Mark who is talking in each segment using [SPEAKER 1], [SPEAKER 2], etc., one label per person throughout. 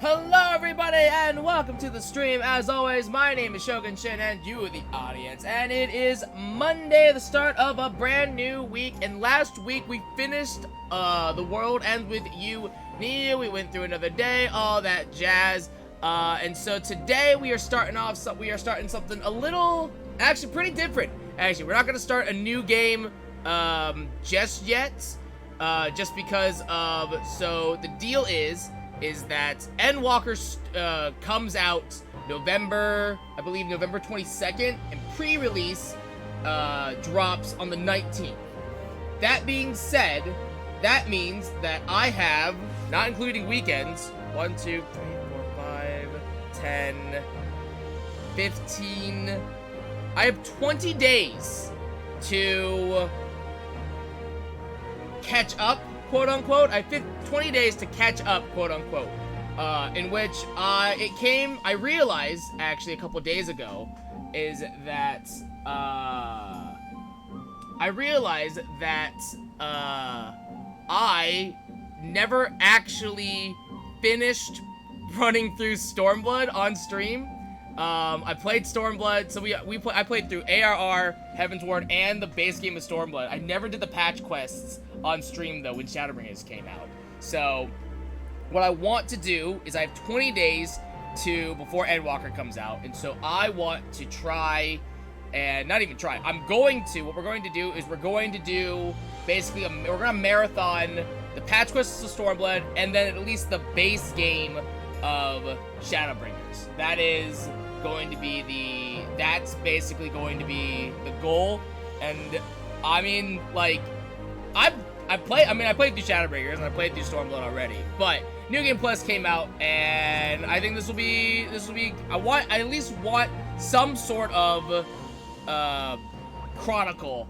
[SPEAKER 1] Hello everybody and welcome to the stream. As always, my name is Shogun Shin and you are the audience. And it is Monday, the start of a brand new week. And last week we finished The World Ends With You, Nia. We went through another day, all that jazz. And so today we are starting something a little, actually pretty different. Actually, we're not going to start a new game just yet. Just because of, so the deal is that Endwalker comes out November, I believe November 22nd, and pre-release drops on the 19th. That being said, that means that I have, not including weekends, 1, 2, 3, 4, 5, 10, 15, I have 20 days to catch up, quote unquote. I have 20 days to catch up, quote unquote, in which I realized actually a couple days ago is that I never actually finished running through Stormblood on stream. I played Stormblood, so I played through ARR, Heavensward, and the base game of Stormblood. I never did the patch quests on stream though when Shadowbringers came out. So what I want to do is I have 20 days before Endwalker comes out, and so I want to try, and not even try, what we're going to do is we're going to do basically we're going to marathon the patch quests of Stormblood and then at least the base game of Shadowbringers. That's basically going to be the goal. And I mean, like, I played through Shadowbringers and I played through Stormblood already, but New Game Plus came out, and I think this will be I at least want some sort of chronicle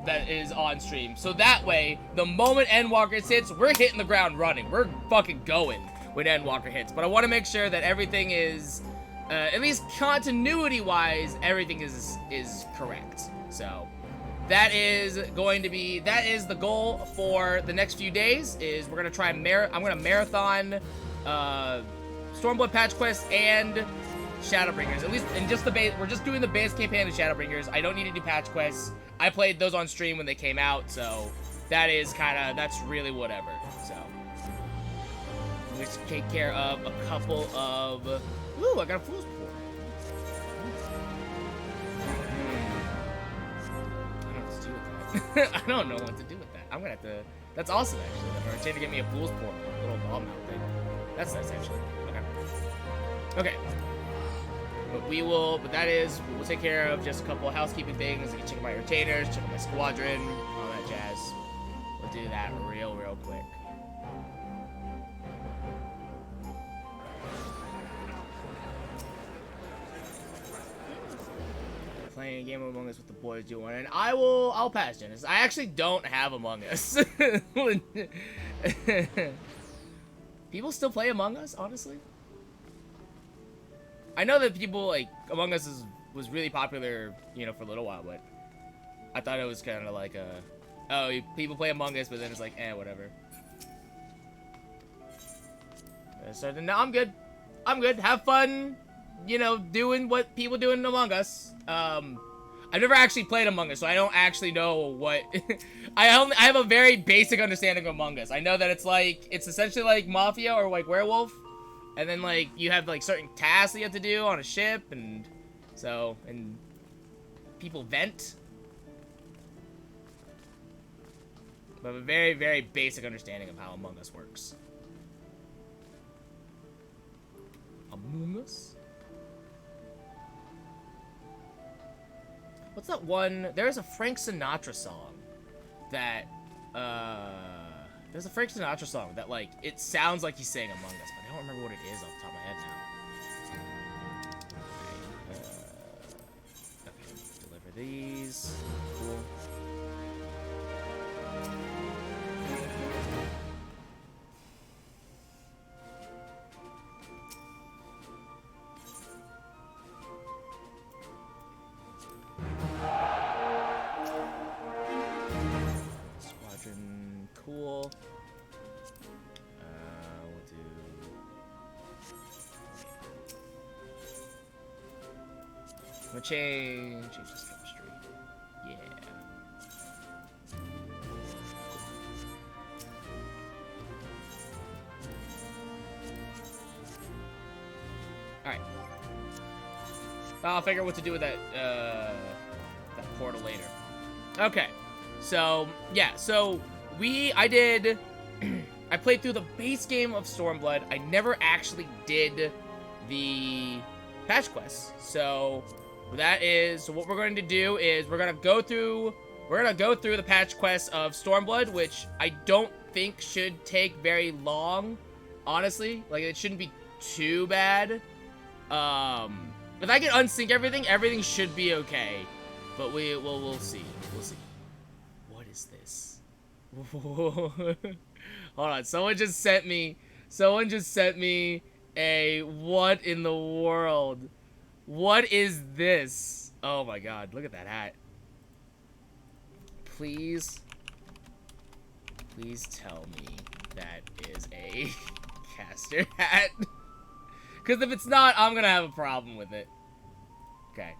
[SPEAKER 1] that is on stream, so that way the moment Endwalker hits, we're hitting the ground running. We're fucking going when Endwalker hits. But I want to make sure that everything is at least continuity wise, everything is correct. So that is the goal for the next few days. Is we're gonna try I'm gonna marathon Stormblood patch quest and Shadowbringers, at least in just the base. We're just doing the base campaign of Shadowbringers. I don't need to do patch quests. I played those on stream when they came out, so that's really whatever. So we just take care of a couple of. Ooh, I got a fool's pool. I don't know what to do with that. I'm gonna have to. That's awesome, actually. I'm trying to get me a fool's port, a little bomb out thing. That's nice, actually. Okay. But we will take care of just a couple of housekeeping things. Check out my retainers, check out my squadron, all that jazz. We'll do that real quick. Playing a game of Among Us with the boys doing, and I'll pass, Genesis. I actually don't have Among Us. People still play Among Us, honestly. I know that people like Among Us was really popular, you know, for a little while, but I thought it was kind of like people play Among Us, but then it's like, whatever. So now I'm good. Have fun. You know, doing what people do in Among Us. I've never actually played Among Us, so I don't actually know what. I have a very basic understanding of Among Us. I know that it's essentially like Mafia or like Werewolf, and then like you have like certain tasks that you have to do on a ship, and people vent. But I have a very, very basic understanding of how Among Us works. Among Us? What's that one? There's a Frank Sinatra song that, there's a Frank Sinatra song that, like, it sounds like he's saying Among Us, but I don't remember what it is off the top of my head now. Okay, deliver these. Cool. Cool. We'll do I'm gonna change the chemistry. Yeah. Alright. I'll figure out what to do with that portal later. Okay. So, yeah, so I did I played through the base game of Stormblood. I never actually did the patch quests. So what we're going to do is we're gonna go through the patch quests of Stormblood, which I don't think should take very long, honestly. Like, it shouldn't be too bad. If I can unsync everything should be okay. But we'll see. We'll see. What is this? Hold on, someone just sent me a what in the world? What is this? Oh my god, look at that hat. Please tell me that is a caster hat. Because if it's not, I'm gonna have a problem with it. Okay.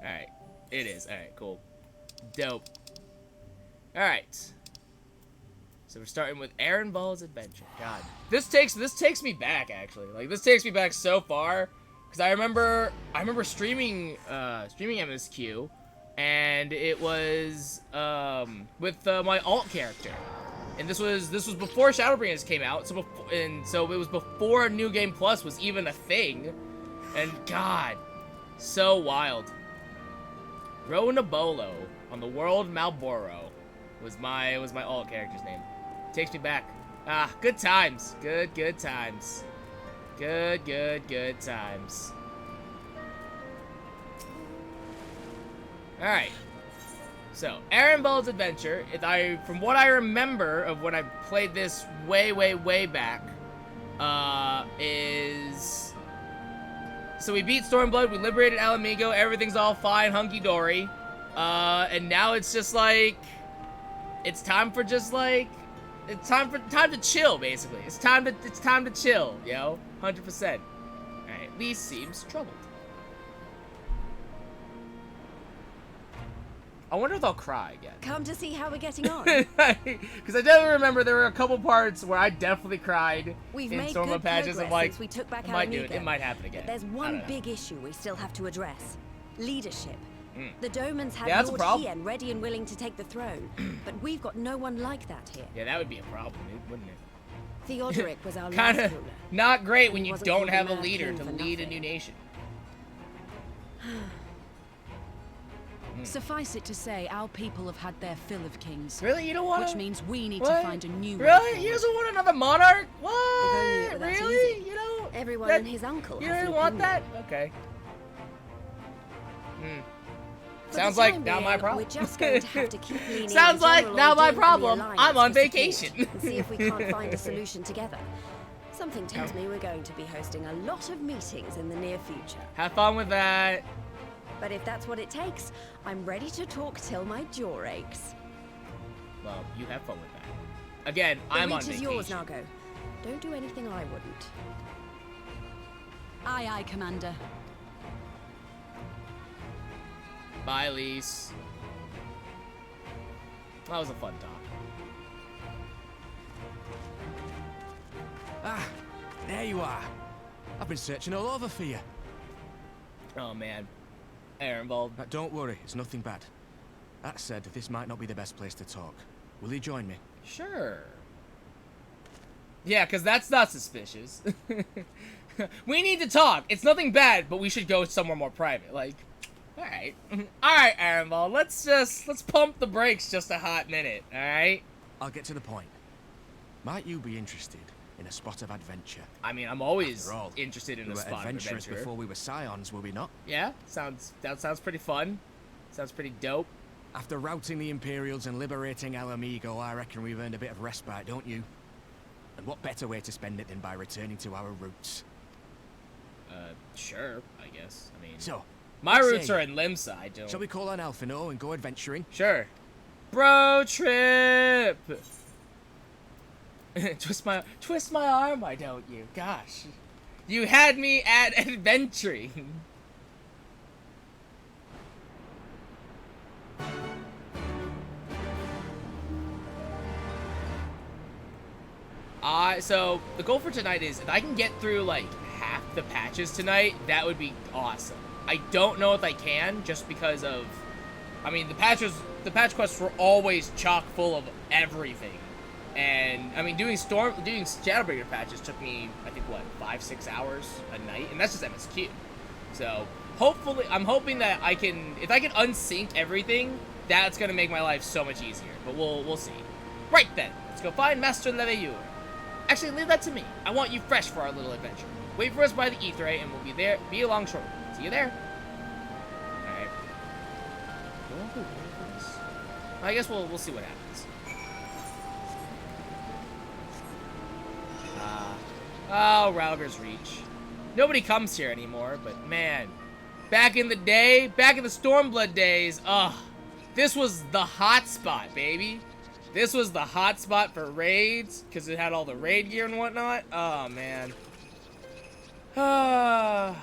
[SPEAKER 1] Alright. It is. Alright, cool. Dope. Alright. So we're starting with Aaron Ball's Adventure. God. This takes me back, actually. Like, this takes me back so far. Because I remember streaming MSQ, and it was with my alt character. And this was before Shadowbringers came out, so it was before New Game Plus was even a thing. And God, so wild. Ronabolo on the World Malboro was my alt character's name. Takes me back. Ah, good times. Good times. Good times. Alright. So, Aaron Ball's Adventure, from what I remember of when I played this way back, is... So we beat Stormblood, we liberated Alamigo, everything's all fine, hunky-dory. And now it's just like... It's time for just like... It's time to chill, basically. It's time to chill, yo. 100%. Alright, Lee seems troubled. I wonder if I'll cry again.
[SPEAKER 2] Come to see how we're getting on.
[SPEAKER 1] Because I definitely remember there were a couple parts where I definitely cried
[SPEAKER 2] We've
[SPEAKER 1] in
[SPEAKER 2] made
[SPEAKER 1] Stormblood
[SPEAKER 2] good
[SPEAKER 1] patches.
[SPEAKER 2] progress
[SPEAKER 1] I'm like,
[SPEAKER 2] since we took back
[SPEAKER 1] I might do
[SPEAKER 2] Alamigo.
[SPEAKER 1] it. It might happen again.
[SPEAKER 2] But there's one big issue we still have to address. Leadership. The Domans had
[SPEAKER 1] Yeah, that's a
[SPEAKER 2] Lord
[SPEAKER 1] problem.
[SPEAKER 2] Hien ready and willing to take the throne, but we've got no one like that here.
[SPEAKER 1] Yeah, that would be a problem, wouldn't it?
[SPEAKER 2] Theodoric was our
[SPEAKER 1] Kind
[SPEAKER 2] last
[SPEAKER 1] of
[SPEAKER 2] ruler.
[SPEAKER 1] not great when
[SPEAKER 2] He
[SPEAKER 1] you
[SPEAKER 2] wasn't
[SPEAKER 1] don't
[SPEAKER 2] called
[SPEAKER 1] have a
[SPEAKER 2] Mad
[SPEAKER 1] leader
[SPEAKER 2] King
[SPEAKER 1] to
[SPEAKER 2] for
[SPEAKER 1] lead a
[SPEAKER 2] nothing.
[SPEAKER 1] new nation.
[SPEAKER 3] Suffice it to say, our people have had their fill of kings.
[SPEAKER 1] Really? You don't want
[SPEAKER 3] Which means we need
[SPEAKER 1] What?
[SPEAKER 3] to find a new way
[SPEAKER 1] Really?
[SPEAKER 3] forward.
[SPEAKER 1] You doesn't want another monarch?
[SPEAKER 2] If only it
[SPEAKER 1] What?
[SPEAKER 2] were that
[SPEAKER 1] Really?
[SPEAKER 2] easy.
[SPEAKER 1] You know?
[SPEAKER 2] Everyone
[SPEAKER 1] that-
[SPEAKER 2] and his uncle
[SPEAKER 1] You
[SPEAKER 2] has
[SPEAKER 1] don't
[SPEAKER 2] an
[SPEAKER 1] want that?
[SPEAKER 2] opinion.
[SPEAKER 1] Okay.
[SPEAKER 2] For
[SPEAKER 1] Sounds
[SPEAKER 2] the
[SPEAKER 1] like
[SPEAKER 2] time
[SPEAKER 1] not my
[SPEAKER 2] being,
[SPEAKER 1] problem.
[SPEAKER 2] We're just going to have to keep leaning
[SPEAKER 1] Sounds
[SPEAKER 2] on
[SPEAKER 1] like
[SPEAKER 2] General
[SPEAKER 1] not my
[SPEAKER 2] Odin and the
[SPEAKER 1] problem.
[SPEAKER 2] Alliance
[SPEAKER 1] I'm on
[SPEAKER 2] for support
[SPEAKER 1] vacation.
[SPEAKER 2] and see if we can't find a solution together. Something tells me we're going to be hosting a lot of meetings in the near future.
[SPEAKER 1] Have fun with that.
[SPEAKER 2] But if that's what it takes, I'm ready to talk till my jaw aches.
[SPEAKER 1] Well, you have fun with that. Again,
[SPEAKER 2] The
[SPEAKER 1] I'm on
[SPEAKER 2] reach is
[SPEAKER 1] vacation.
[SPEAKER 2] yours, Nago. Don't do anything I wouldn't.
[SPEAKER 3] Aye, aye, Commander.
[SPEAKER 1] Bye, Lise. That was a fun talk.
[SPEAKER 4] Ah, there you are. I've been searching all over for you.
[SPEAKER 1] Oh, man. Aaron Bald.
[SPEAKER 4] Don't worry, it's nothing bad. That said, this might not be the best place to talk. Will you join me?
[SPEAKER 1] Sure. Yeah, because that's not suspicious. We need to talk. It's nothing bad, but we should go somewhere more private. Like, alright. Alright, Aaron Ball. Let's pump the brakes just a hot minute, alright?
[SPEAKER 4] I'll get to the point. Might you be interested in a spot of adventure?
[SPEAKER 1] I mean, I'm always
[SPEAKER 4] After all,
[SPEAKER 1] interested in
[SPEAKER 4] We
[SPEAKER 1] a
[SPEAKER 4] were
[SPEAKER 1] spot of
[SPEAKER 4] adventurers
[SPEAKER 1] adventure.
[SPEAKER 4] before we were scions, were we not?
[SPEAKER 1] Yeah, that sounds pretty fun. Sounds pretty dope.
[SPEAKER 4] After routing the Imperials and liberating Alamigo, I reckon we've earned a bit of respite, don't you? And what better way to spend it than by returning to our roots?
[SPEAKER 1] Sure, I guess. I mean,
[SPEAKER 4] So,
[SPEAKER 1] my
[SPEAKER 4] what
[SPEAKER 1] roots
[SPEAKER 4] say
[SPEAKER 1] are
[SPEAKER 4] you?
[SPEAKER 1] in Limsa.
[SPEAKER 4] Shall we call on Alphino and go adventuring?
[SPEAKER 1] Sure. Bro trip. twist my arm, why don't you? Gosh, you had me at adventuring. So the goal for tonight is if I can get through like half the patches tonight, that would be awesome. I don't know if I can, just because of, I mean, the patch quests were always chock full of everything, and I mean, doing Shadowbreaker patches took me, I think, what, 5-6 hours a night, and that's just MSQ. So hopefully, I'm hoping that I can, if I can unsync everything, that's gonna make my life so much easier. But we'll see. Right then, let's go find Master Leveilleur. Actually, leave that to me. I want you fresh for our little adventure. Wait for us by the XIV, and we'll be along shortly. See you there. Alright. Do I have to wait for this? I guess we'll see what happens. Oh, Rauger's Reach. Nobody comes here anymore, but man, back in the day, back in the Stormblood days, this was the hot spot, baby. This was the hot spot for raids, because it had all the raid gear and whatnot. Oh, man. I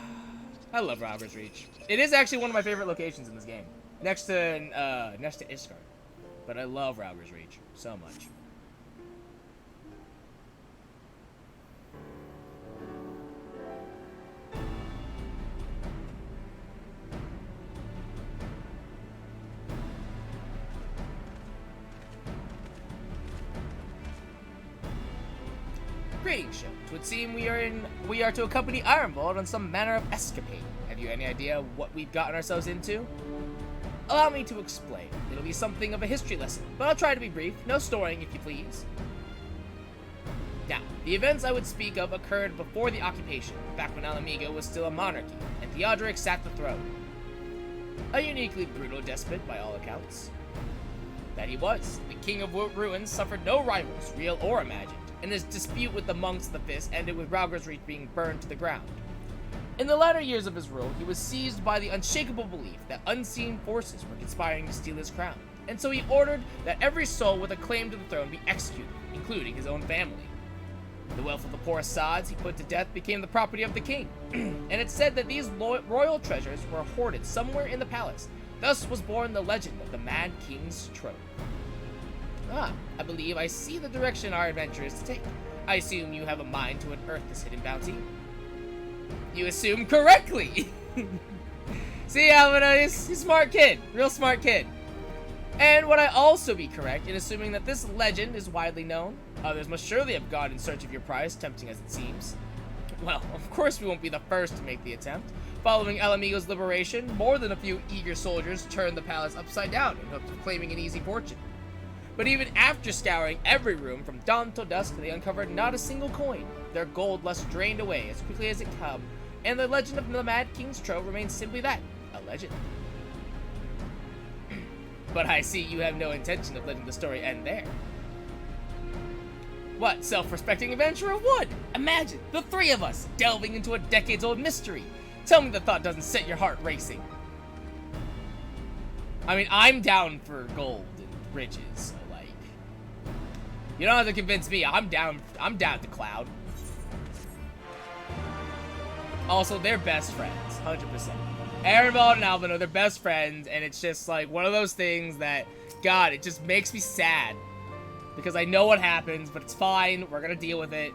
[SPEAKER 1] love Rauger's Reach. It is actually one of my favorite locations in this game, next to Ishgard. But I love Rauger's Reach so much. Greetings, show. It would seem we are to accompany Ironbolt on some manner of escapade. Have you any idea what we've gotten ourselves into? Allow me to explain. It'll be something of a history lesson, but I'll try to be brief. No storying, if you please. Now, the events I would speak of occurred before the occupation, back when Alamigo was still a monarchy, and Theodoric sat the throne. A uniquely brutal despot, by all accounts. That he was. The King of Ruins suffered no rivals, real or imagined, and his dispute with the monks of the Fist ended with Rauger's Reach being burned to the ground. In the latter years of his rule, he was seized by the unshakable belief that unseen forces were conspiring to steal his crown, and so he ordered that every soul with a claim to the throne be executed, including his own family. The wealth of the poor Assads he put to death became the property of the king, and it's said that these royal treasures were hoarded somewhere in the palace. Thus was born the legend of the Mad King's Trove. I believe I see the direction our adventure is to take. I assume you have a mind to unearth this hidden bounty. You assume correctly! See, Alvin, he's a smart kid. Real smart kid. And would I also be correct in assuming that this legend is widely known? Others must surely have gone in search of your prize, tempting as it seems. Well, of course we won't be the first to make the attempt. Following Alamigo's liberation, more than a few eager soldiers turned the palace upside down in hopes of claiming an easy fortune. But even after scouring every room from dawn till dusk, they uncovered not a single coin. Their gold lust drained away as quickly as it came, and the legend of the Mad King's Trove remains simply that, a legend. But I see you have no intention of letting the story end there. What self-respecting adventurer would? Imagine, the three of us, delving into a decades-old mystery. Tell me the thought doesn't set your heart racing. I mean, I'm down for gold and riches, so like, you don't have to convince me. I'm down to Cloud. Also, they're best friends, 100%. Erenvald and Alvin are their best friends, and it's just like one of those things that, God, it just makes me sad. Because I know what happens, but it's fine. We're gonna deal with it.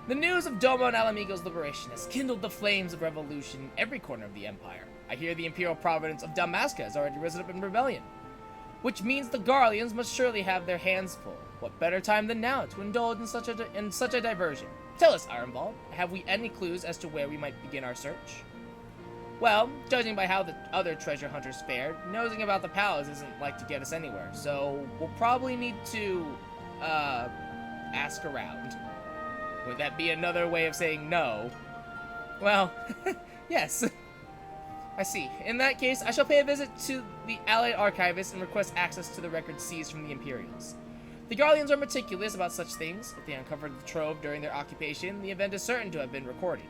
[SPEAKER 1] The news of Domo and Alamigo's liberation has kindled the flames of revolution in every corner of the Empire. I hear the Imperial Province of Dalmasca has already risen up in rebellion. Which means the Garleans must surely have their hands full. What better time than now to indulge in such a diversion? Tell us, Ironball, have we any clues as to where we might begin our search? Well, judging by how the other treasure hunters fared, nosing about the palace isn't like to get us anywhere, so we'll probably need to, ask around. Would that be another way of saying no? Well, yes. I see. In that case, I shall pay a visit to the Allied Archivist and request access to the records seized from the Imperials. The Garleans are meticulous about such things. If they uncovered the trove during their occupation, the event is certain to have been recorded.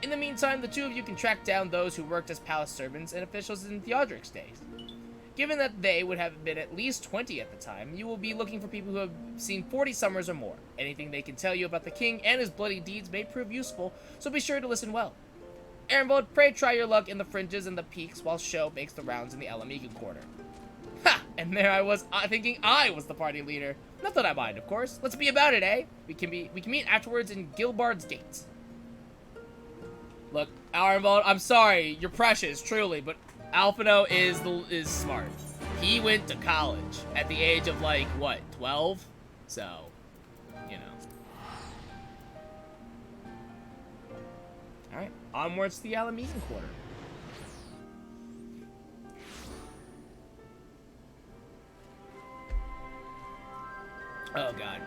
[SPEAKER 1] In the meantime, the two of you can track down those who worked as palace servants and officials in Theodoric's days. Given that they would have been at least 20 at the time, you will be looking for people who have seen 40 summers or more. Anything they can tell you about the king and his bloody deeds may prove useful, so be sure to listen well. Erenvald, pray try your luck in the fringes and the peaks while Sho makes the rounds in the Alamigo quarter. Ha! And there I was, thinking I was the party leader. Not that I mind, of course. Let's be about it, eh? We can meet afterwards in Gilbard's Gate. Look, Arenvald, I'm sorry, you're precious, truly, but Alphino is smart. He went to college at the age of, like, what, 12? So, you know. Alright, onwards to the Alamegan Quarter. Oh, God.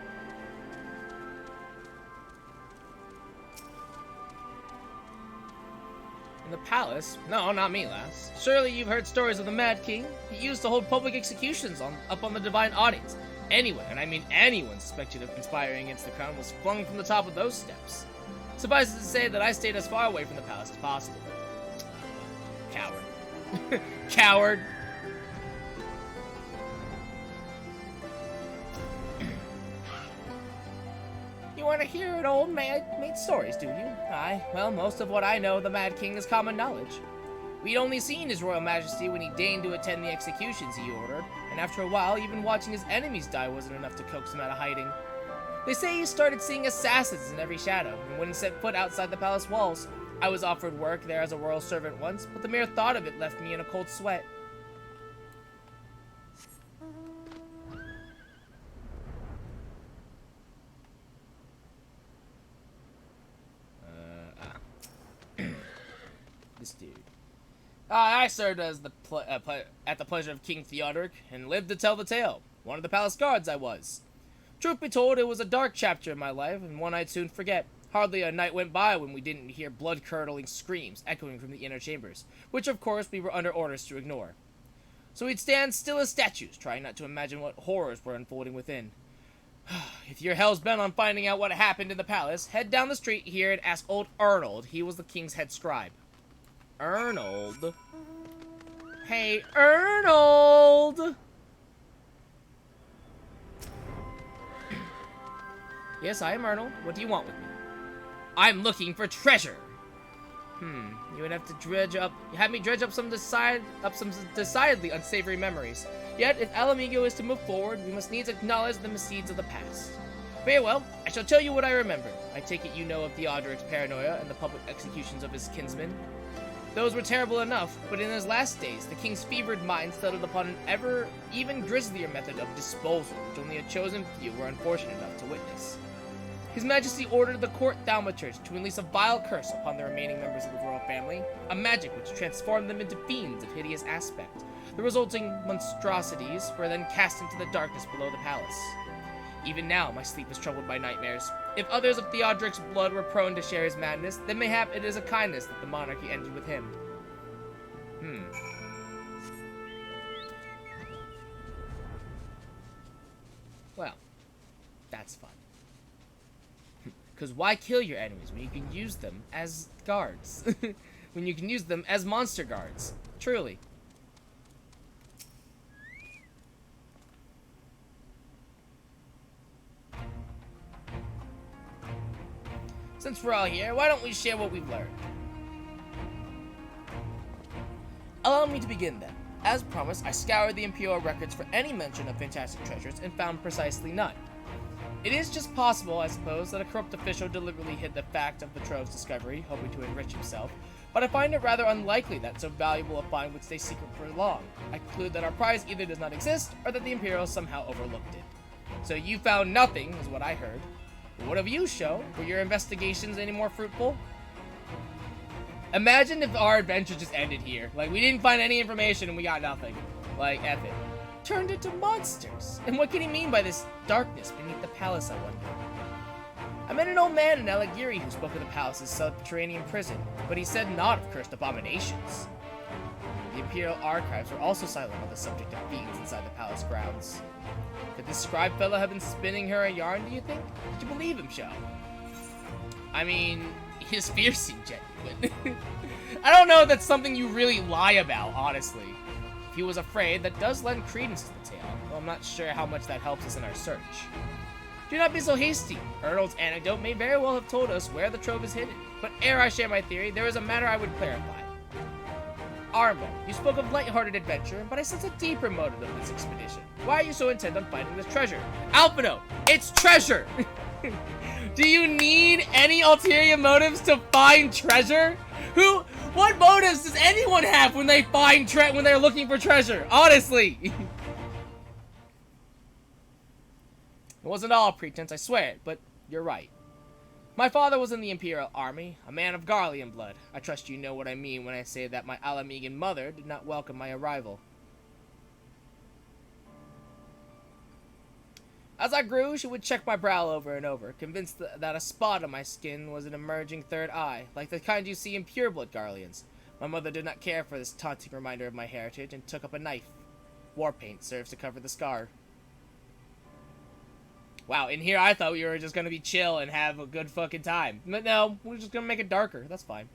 [SPEAKER 1] In the palace? No, not me, lass. Surely you've heard stories of the Mad King. He used to hold public executions up on the Divine Audience. Anyone, and I mean anyone suspected of conspiring against the crown was flung from the top of those steps. Suffice it to say that I stayed as far away from the palace as possible. Coward. Coward. You want to hear an old maid's stories, do you? Aye, well, most of what I know of the Mad King is common knowledge. We'd only seen His Royal Majesty when he deigned to attend the executions he ordered, and after a while, even watching his enemies die wasn't enough to coax him out of hiding. They say he started seeing assassins in every shadow, and wouldn't set foot outside the palace walls. I was offered work there as a royal servant once, but the mere thought of it left me in a cold sweat. This dude. I served as at the pleasure of King Theodoric, and lived to tell the tale. One of the palace guards I was. Truth be told, it was a dark chapter in my life, and one I'd soon forget. Hardly a night went by when we didn't hear blood-curdling screams echoing from the inner chambers, which of course we were under orders to ignore. So we'd stand still as statues, trying not to imagine what horrors were unfolding within. If you're hell's bent on finding out what happened in the palace, head down the street here and ask old Arnold. He was the king's head scribe. Arnold? Hey, Arnold! Yes, I am Arnold. What do you want with me? I'm looking for treasure! You would have to have me dredge up some decidedly unsavory memories. Yet, if Alamigo is to move forward, we must needs acknowledge the misdeeds of the past. Very well, I shall tell you what I remember. I take it you know of Theodoric's paranoia and the public executions of his kinsmen. Those were terrible enough, but in his last days, the king's fevered mind settled upon an even grislier method of disposal, which only a chosen few were unfortunate enough to witness. His Majesty ordered the court thaumaturge to unleash a vile curse upon the remaining members of the royal family, a magic which transformed them into fiends of hideous aspect. The resulting monstrosities were then cast into the darkness below the palace. Even now, my sleep is troubled by nightmares. If others of Theodoric's blood were prone to share his madness, then mayhap it is a kindness that the monarchy ended with him. Well, that's fun. Because why kill your enemies when you can use them as guards? When you can use them as monster guards. Truly. Since we're all here, why don't we share what we've learned? Allow me to begin then. As promised, I scoured the Imperial records for any mention of fantastic treasures and found precisely none. It is just possible, I suppose, that a corrupt official deliberately hid the fact of the trove's discovery, hoping to enrich himself, but I find it rather unlikely that so valuable a find would stay secret for long. I conclude that our prize either does not exist, or that the Imperials somehow overlooked it. So you found nothing, is what I heard. But what of you, Sho? Were your investigations any more fruitful? Imagine if our adventure just ended here. Like, we didn't find any information and we got nothing. Like, F it. Turned into monsters. And what can he mean by this darkness beneath the palace, I wonder? I met an old man in Alagiri who spoke of the palace's subterranean prison, but he said naught of cursed abominations. The Imperial archives were also silent on the subject of fiends inside the palace grounds. Could this scribe fella have been spinning her a yarn, do you think? Did you believe him, Sho? I mean, his fears seem genuine. I don't know if that's something you really lie about, honestly. If he was afraid, that does lend credence to the tale, though I'm not sure how much that helps us in our search. Do not be so hasty. Arnold's anecdote may very well have told us where the trove is hidden, but ere I share my theory, there is a matter I would clarify. Armo, you spoke of lighthearted adventure, but I sense a deeper motive of this expedition. Why are you so intent on finding this treasure? Alphino, it's treasure! Do you need any ulterior motives to find treasure? What motives does anyone have when they when they're looking for treasure? Honestly! It wasn't all pretense, I swear it, but you're right. My father was in the Imperial Army, a man of Garlean blood. I trust you know what I mean when I say that my Alamegan mother did not welcome my arrival. As I grew, she would check my brow over and over, convinced that a spot on my skin was an emerging third eye, like the kind you see in pureblood Garleans. My mother did not care for this taunting reminder of my heritage and took up a knife. War paint serves to cover the scar. Wow, in here I thought we were just gonna be chill and have a good fucking time. But no, we're just gonna make it darker. That's fine.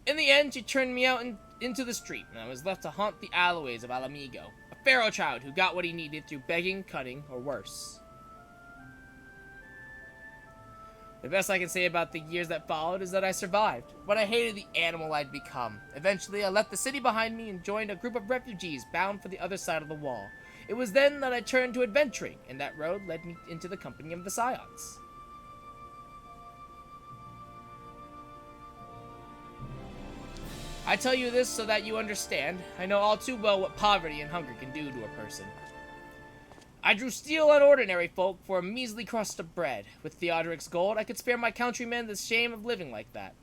[SPEAKER 1] In the end, she turned me out into the street, and I was left to haunt the alleyways of Alamigo. A pharaoh child who got what he needed through begging, cutting, or worse. The best I can say about the years that followed is that I survived, but I hated the animal I'd become. Eventually, I left the city behind me and joined a group of refugees bound for the other side of the wall. It was then that I turned to adventuring, and that road led me into the company of the Scions. I tell you this so that you understand. I know all too well what poverty and hunger can do to a person. I drew steel on ordinary folk for a measly crust of bread. With Theodoric's gold, I could spare my countrymen the shame of living like that.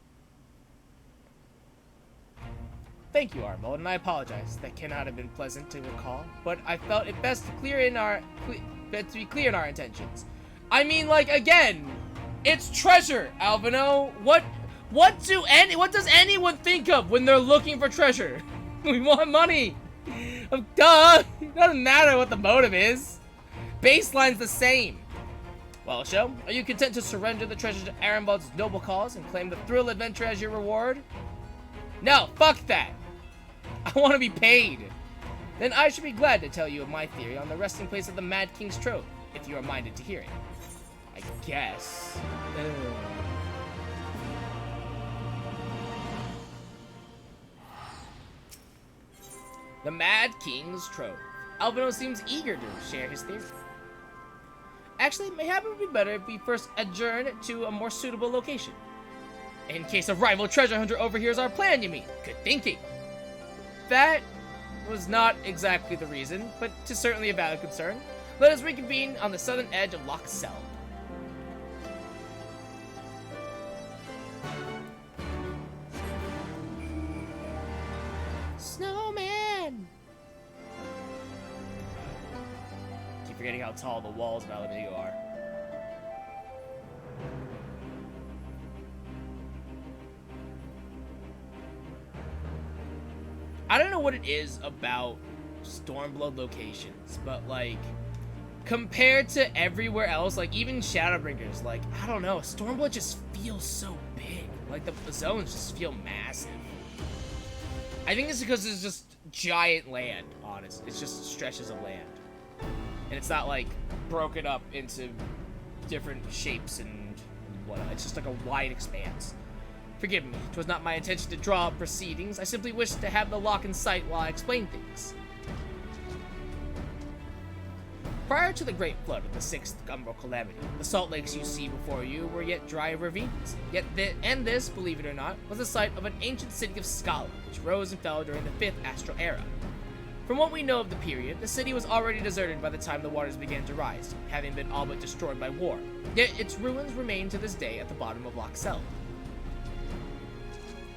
[SPEAKER 1] Thank you, Armo, and I apologize. That cannot have been pleasant to recall, but I felt it best to be clear in our intentions. I mean, like, again, it's treasure, Alvino. What does anyone think of when they're looking for treasure? We want money. Duh. It doesn't matter what the motive is. Baseline's the same. Well, Sho, are you content to surrender the treasure to Arenvald's noble cause and claim the thrill adventure as your reward? No, fuck that. I want to be paid. Then I should be glad to tell you of my theory on the resting place of the Mad King's trove, if you are minded to hear it. I guess. The Mad King's trove. Alvino seems eager to share his theory. Actually, mayhap it would be better if we first adjourn to a more suitable location. In case a rival treasure hunter overhears our plan, you mean? Good thinking. That was not exactly the reason, but 'tis certainly a valid concern. Let us reconvene on the southern edge of Loch Selb. Snowman! Keep forgetting how tall the walls of Alamigo are. I don't know what it is about Stormblood locations, but like, compared to everywhere else, like even Shadowbringers, like, I don't know, Stormblood just feels so big. Like the zones just feel massive. I think it's because it's just giant land, honestly. It's just stretches of land. And it's not like broken up into different shapes and whatnot. It's just like a wide expanse. Forgive me, 'twas not my intention to draw up proceedings. I simply wished to have the lock in sight while I explain things. Prior to the Great Flood of the 6th Umbral Calamity, the salt lakes you see before you were yet dry ravines. And this, believe it or not, was the site of an ancient city of Scala, which rose and fell during the 5th Astral Era. From what we know of the period, the city was already deserted by the time the waters began to rise, having been all but destroyed by war. Yet its ruins remain to this day at the bottom of Loch Selb.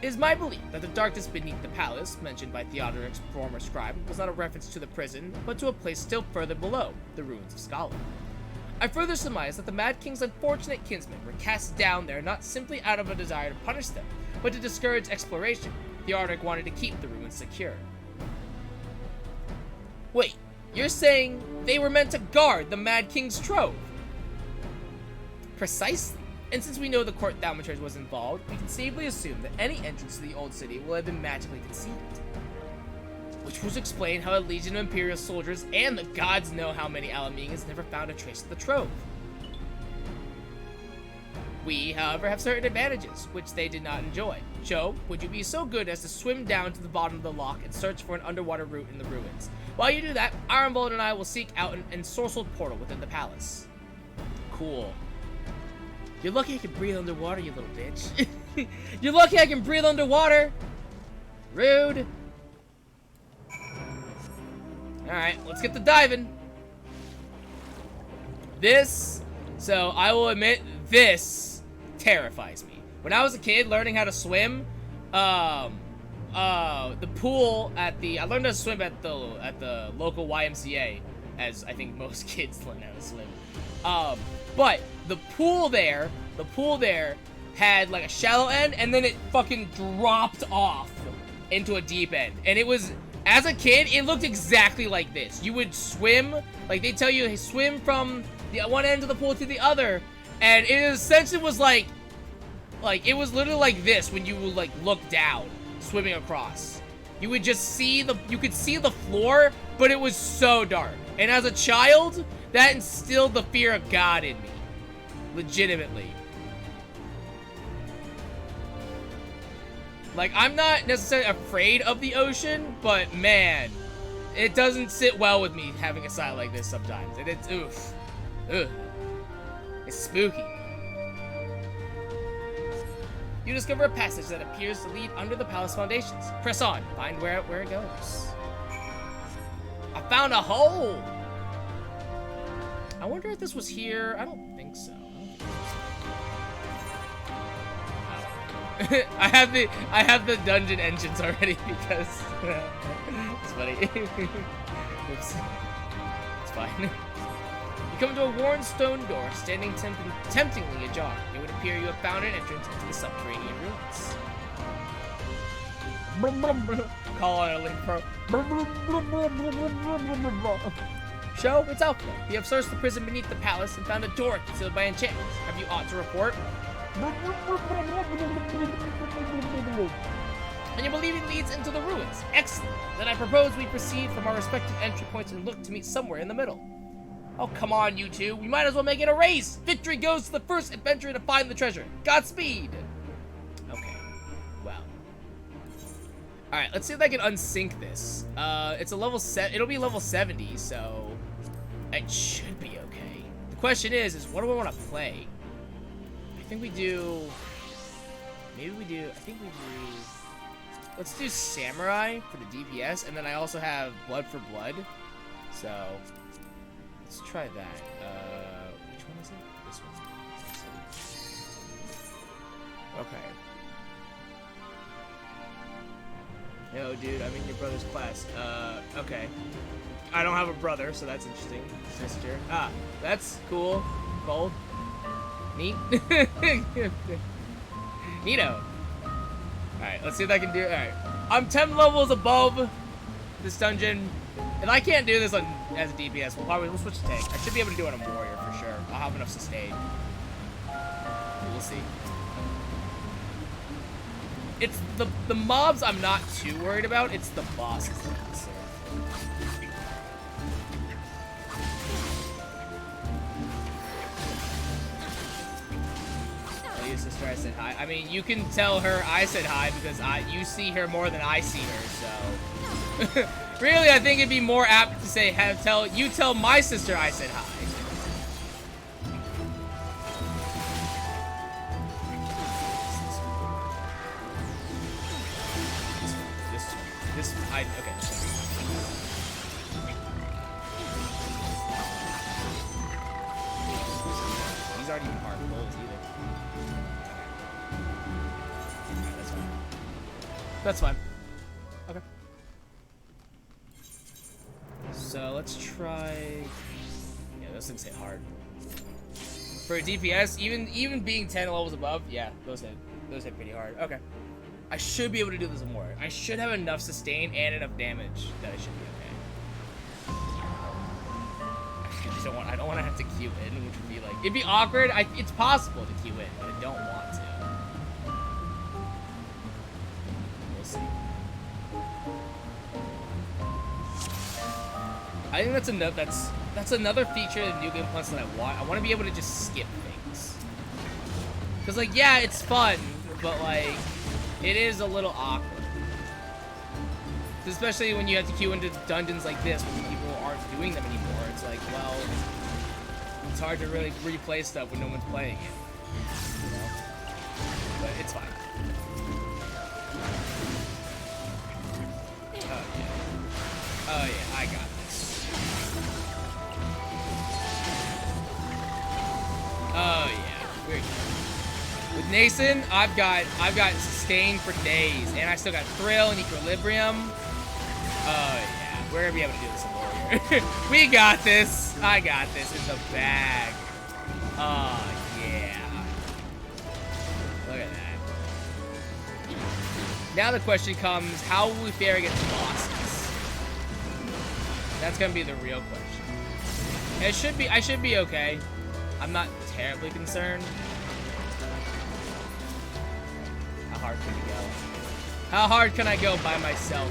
[SPEAKER 1] It is my belief that the darkness beneath the palace, mentioned by Theodoric's former scribe, was not a reference to the prison, but to a place still further below, the ruins of Scala. I further surmise that the Mad King's unfortunate kinsmen were cast down there not simply out of a desire to punish them, but to discourage exploration. Theodoric wanted to keep the ruins secure. Wait, you're saying they were meant to guard the Mad King's trove? Precisely. And since we know the court thaumaturge was involved, we can safely assume that any entrance to the old city will have been magically concealed. Which would explain how a legion of Imperial soldiers and the gods know how many Alamegans never found a trace of the trove. We, however, have certain advantages, which they did not enjoy. Cho, would you be so good as to swim down to the bottom of the lock and search for an underwater route in the ruins? While you do that, Ironbolt and I will seek out an ensorcelled portal within the palace. Cool. You're lucky I can breathe underwater, you little bitch. You're lucky I can breathe underwater. Rude. Alright, let's get the diving. So I will admit, this terrifies me. When I was a kid learning how to swim, the pool I learned how to swim at the local YMCA, as I think most kids learn how to swim. But the pool there had like a shallow end, and then it fucking dropped off into a deep end. And it was, as a kid, it looked exactly like this. You would swim, like they tell you, hey, swim from the one end of the pool to the other, and it essentially was like it was literally like this when you would like look down, swimming across. You would just see you could see the floor, but it was so dark. And as a child, that instilled the fear of God in me. Legitimately. Like, I'm not necessarily afraid of the ocean, but man, it doesn't sit well with me having a sight like this sometimes. And it's, oof. Ugh. It's spooky. You discover a passage that appears to lead under the palace foundations. Press on. Find where it goes. I found a hole! I wonder if this was here. I don't think so. I have the dungeon engines already because it's funny. Oops. It's fine. You come to a worn stone door standing temptingly ajar. It would appear you have found an entrance into the subterranean ruins. Call on a link pro. Show, it's Alpha. You have searched the prison beneath the palace and found a door sealed by enchantments. Have you aught to report? And you believe it leads into the ruins. Excellent. Then I propose we proceed from our respective entry points and look to meet somewhere in the middle. Oh, come on, you two. We might as well make it a race. Victory goes to the first adventurer to find the treasure. Godspeed. Okay. Well. Alright, let's see if I can unsync this. It's a level set. It'll be level 70, so it should be okay. The question is what do I want to play? I think we do. Maybe we do. I think we do. Let's do Samurai for the DPS, and then I also have Blood for Blood. So let's try that. Which one is it? This one. Okay. Yo, dude, I'm in your brother's class. Okay. I don't have a brother, so that's interesting. Sister. Ah, that's cool. Bold. Neat. Neato. Alright, let's see if I can do it. Alright. I'm 10 levels above this dungeon. If I can't do this as a DPS, we'll switch to tank. I should be able to do it on a warrior for sure. I'll have enough sustain. We'll see. It's the mobs I'm not too worried about. It's the bosses that I'm concerned. Oh, your sister, I said hi. I mean, you can tell her I said hi because you see her more than I see her. So really, I think it'd be more apt to say tell my sister I said hi. Okay. These aren't even hard rolls either. Okay, that's fine. That's fine. Okay. So let's try. Yeah, those things hit hard. For a DPS, even being 10 levels above, yeah, those hit pretty hard. Okay. I should be able to do this more. I should have enough sustain and enough damage that I should be okay. I don't want to have to queue in, which would be like, it'd be awkward. It's possible to queue in, but I don't want to. We'll see. I think that's another feature of New Game Plus that I want. I want to be able to just skip things. Cause like, yeah, it's fun, but like, It is a little awkward. Especially when you have to queue into dungeons like this when people aren't doing them anymore. It's like, well, it's hard to really replay stuff when no one's playing it. You know? But it's fine. Oh, yeah. Oh, yeah, I got this. Oh, yeah. We're good. With Nason, I've got sustain for days, and I still got thrill and equilibrium. Oh yeah, we're gonna be able to do this in Warrior. We got this. I got this in the bag. Oh yeah. Look at that. Now the question comes: how will we fare against bosses? That's gonna be the real question. And I should be okay. I'm not terribly concerned. How hard can we go? How hard can I go by myself?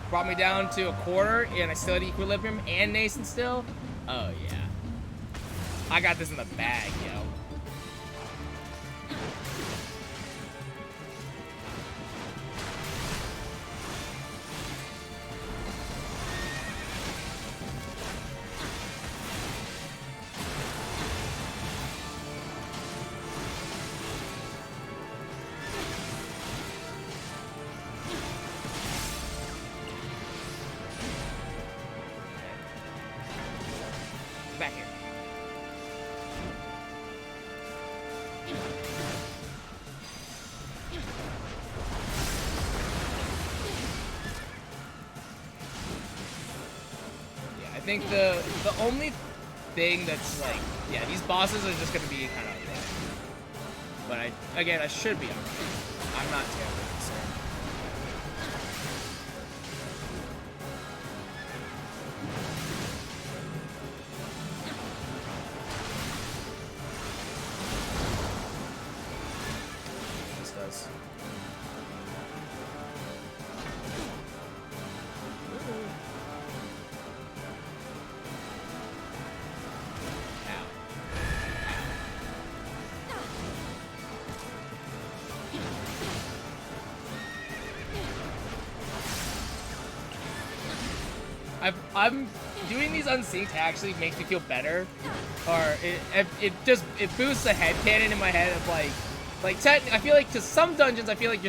[SPEAKER 1] Brought me down to a quarter, and I still had equilibrium and Nason still. Oh yeah, I got this in the bag, yo. Back here. Yeah, I think the only thing that's like, yeah, these bosses are just gonna be kind of rough. But I should be alright. I'm not terribly concerned. I'm doing these unsynced actually makes me feel better, or it boosts a headcanon in my head of like I feel like to some dungeons I feel like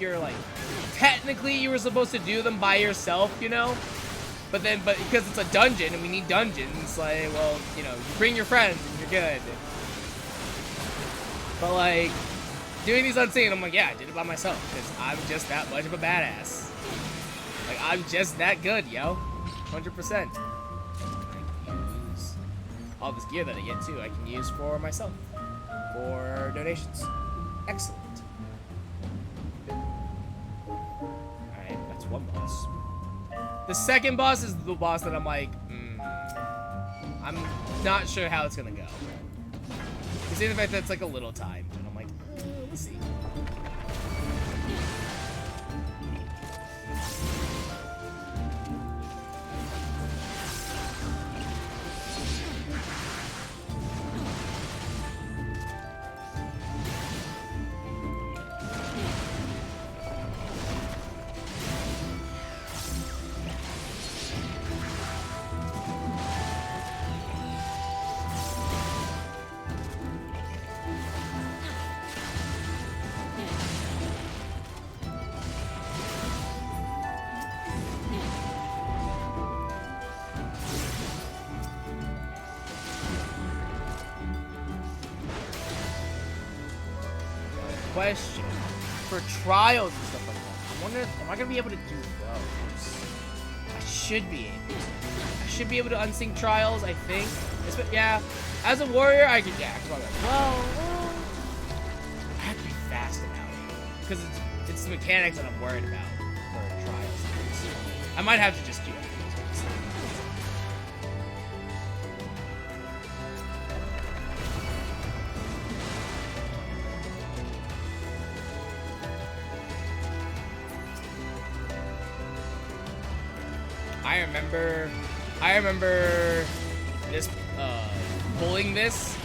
[SPEAKER 1] you're like technically you were supposed to do them by yourself, you know, but because it's a dungeon and we need dungeons, like, well, you know, you bring your friends and you're good. But like doing these unsynced, I'm like, yeah, I did it by myself because I'm just that much of a badass. Like I'm just that good, yo. 100%. I can use all this gear that I get too. I can use for myself, for donations. Excellent. Alright, that's one boss. The second boss is the boss that I'm like, I'm not sure how it's gonna go. Considering the fact that it's like a little timed, and I'm like, we'll see. question. For trials and stuff like that, I wonder, am I gonna be able to do those? I should be able to. I should be able to unsync trials, I think. Yeah, as a warrior, I could, yeah, come on. Well, I have to be fast about it. Because it's the mechanics that I'm worried about for trials. I might have to just do it. I remember this, pulling this,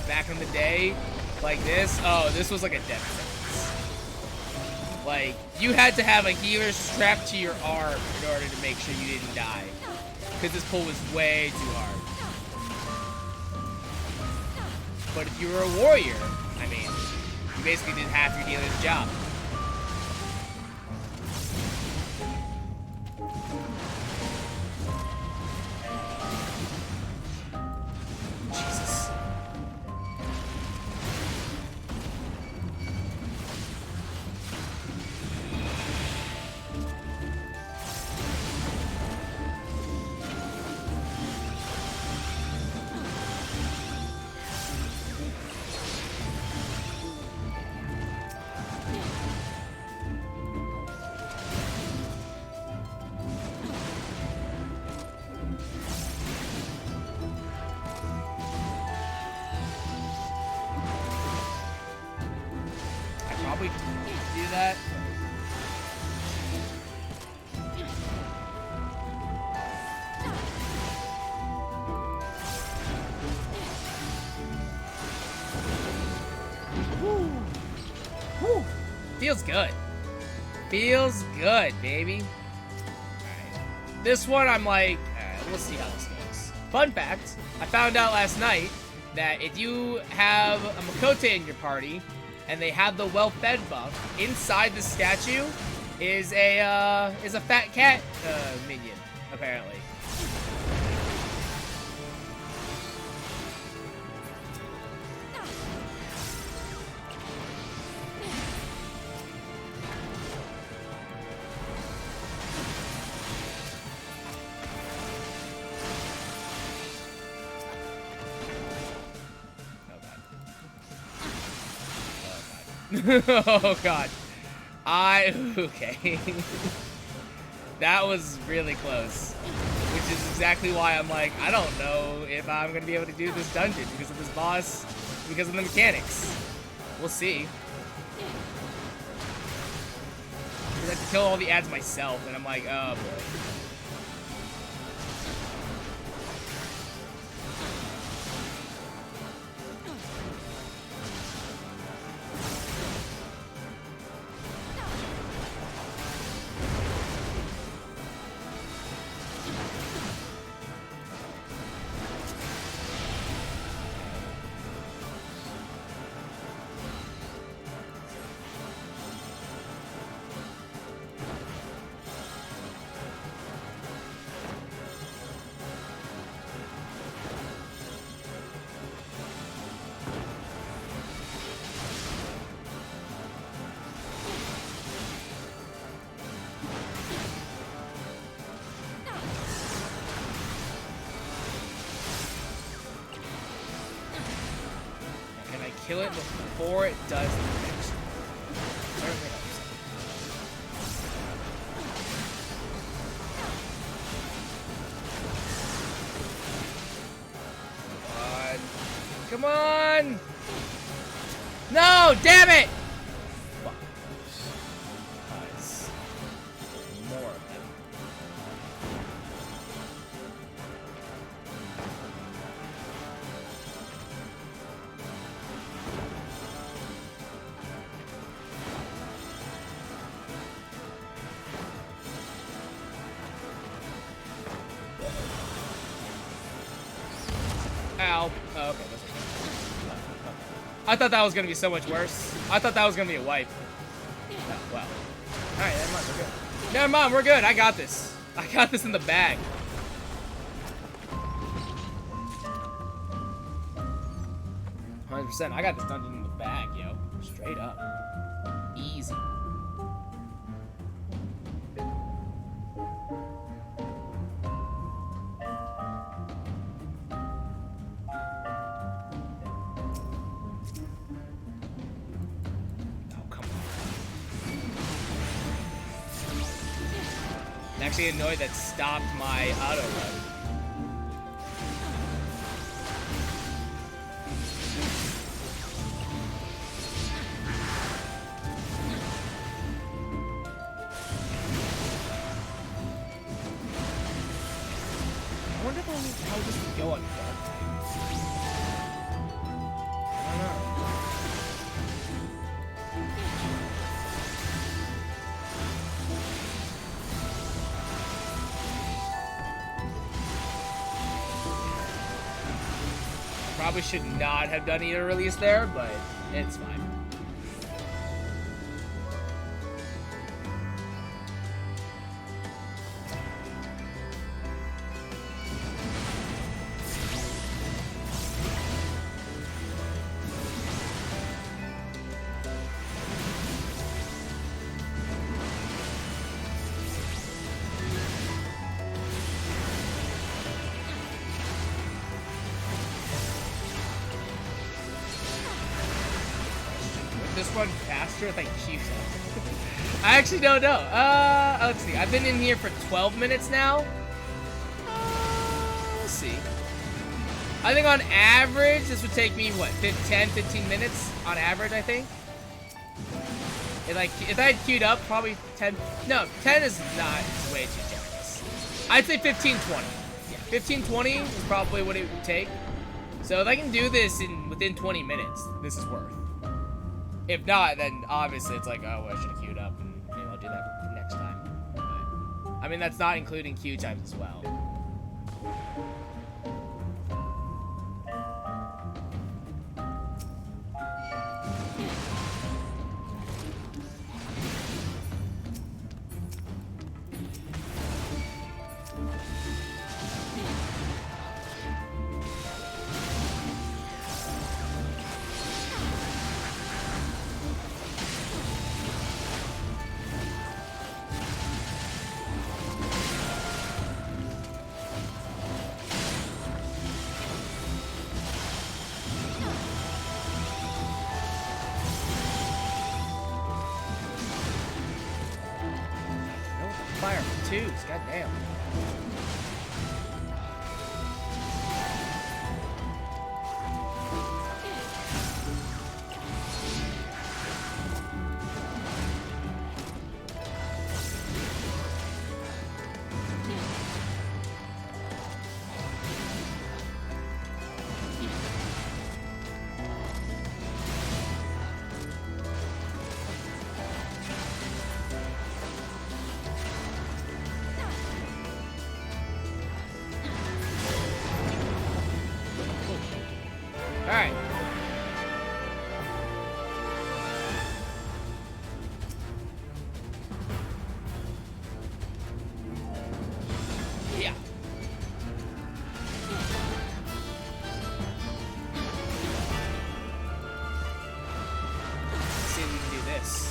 [SPEAKER 1] back in the day, like this. Oh, this was like a death sentence. Like, you had to have a healer strapped to your arm in order to make sure you didn't die. Because this pull was way too hard. But if you were a warrior, I mean, you basically did half your healer's job. We do that. Woo. Woo. Feels good. Feels good, baby. Alright. This one, I'm like, alright, we'll see how this goes. Fun fact, I found out last night that if you have a Makote in your party, and they have the well-fed buff, inside the statue is a fat cat minion, apparently. Oh god. Okay. That was really close. Which is exactly why I'm like, I don't know if I'm gonna be able to do this dungeon because of this boss, because of the mechanics. We'll see. I have to kill all the ads myself, and I'm like, oh boy. Kill it before it does the next one. Certainly helps. Come on! No! Damn it! Fuck. Nice. More of them. Ow. Oh, okay. I thought that was going to be so much worse. I thought that was going to be a wipe. Oh, well. Alright, never mind. We're good. Never mind. We're good. I got this. I got this in the bag. I got this dungeon in the bag, yo. Straight up. Easy. I'm actually annoyed that stopped my auto run. I wonder how this would go on dark type. I don't know. Probably should not have done either release there, but it's fine. This one faster with like Q's up. I actually don't know. Let's see. I've been in here for 12 minutes now. We'll see. I think on average, this would take me, what, 10, 15 minutes on average, I think. If I had queued up, probably 10. No, 10 is not, it's way too generous. I'd say 15, 20. Yeah, 15, 20 is probably what it would take. So if I can do this within 20 minutes, this is worth. If not, then obviously it's like, oh, I should have queued up, and maybe I'll do that next time. But, I mean, that's not including queue times as well. Fire for twos, goddamn. Alright. Yeah. Let's see if we can do this.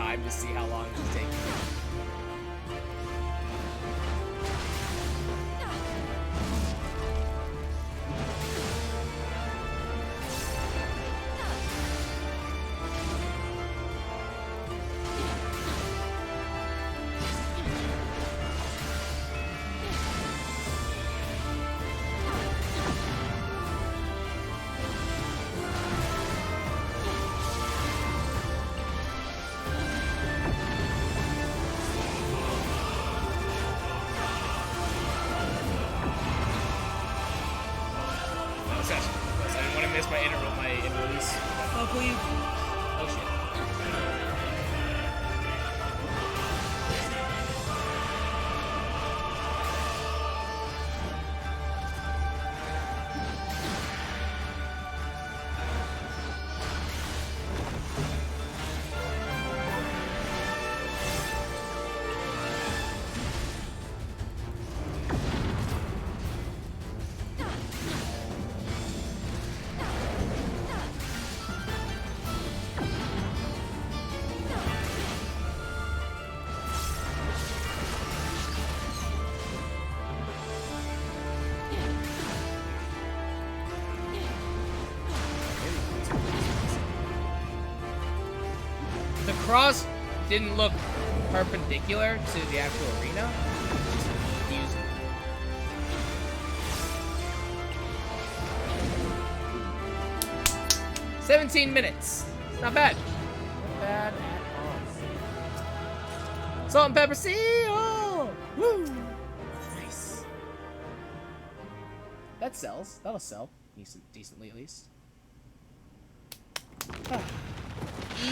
[SPEAKER 1] time to see how long it's taking. I didn't want to miss my interviews. Oh, please. Oh, shit. The cross didn't look perpendicular to the actual arena. It's confusing. "17 minutes. Not bad. Not bad at all. Salt and pepper seal! Woo! Nice. That sells. That'll sell. Decently, at least.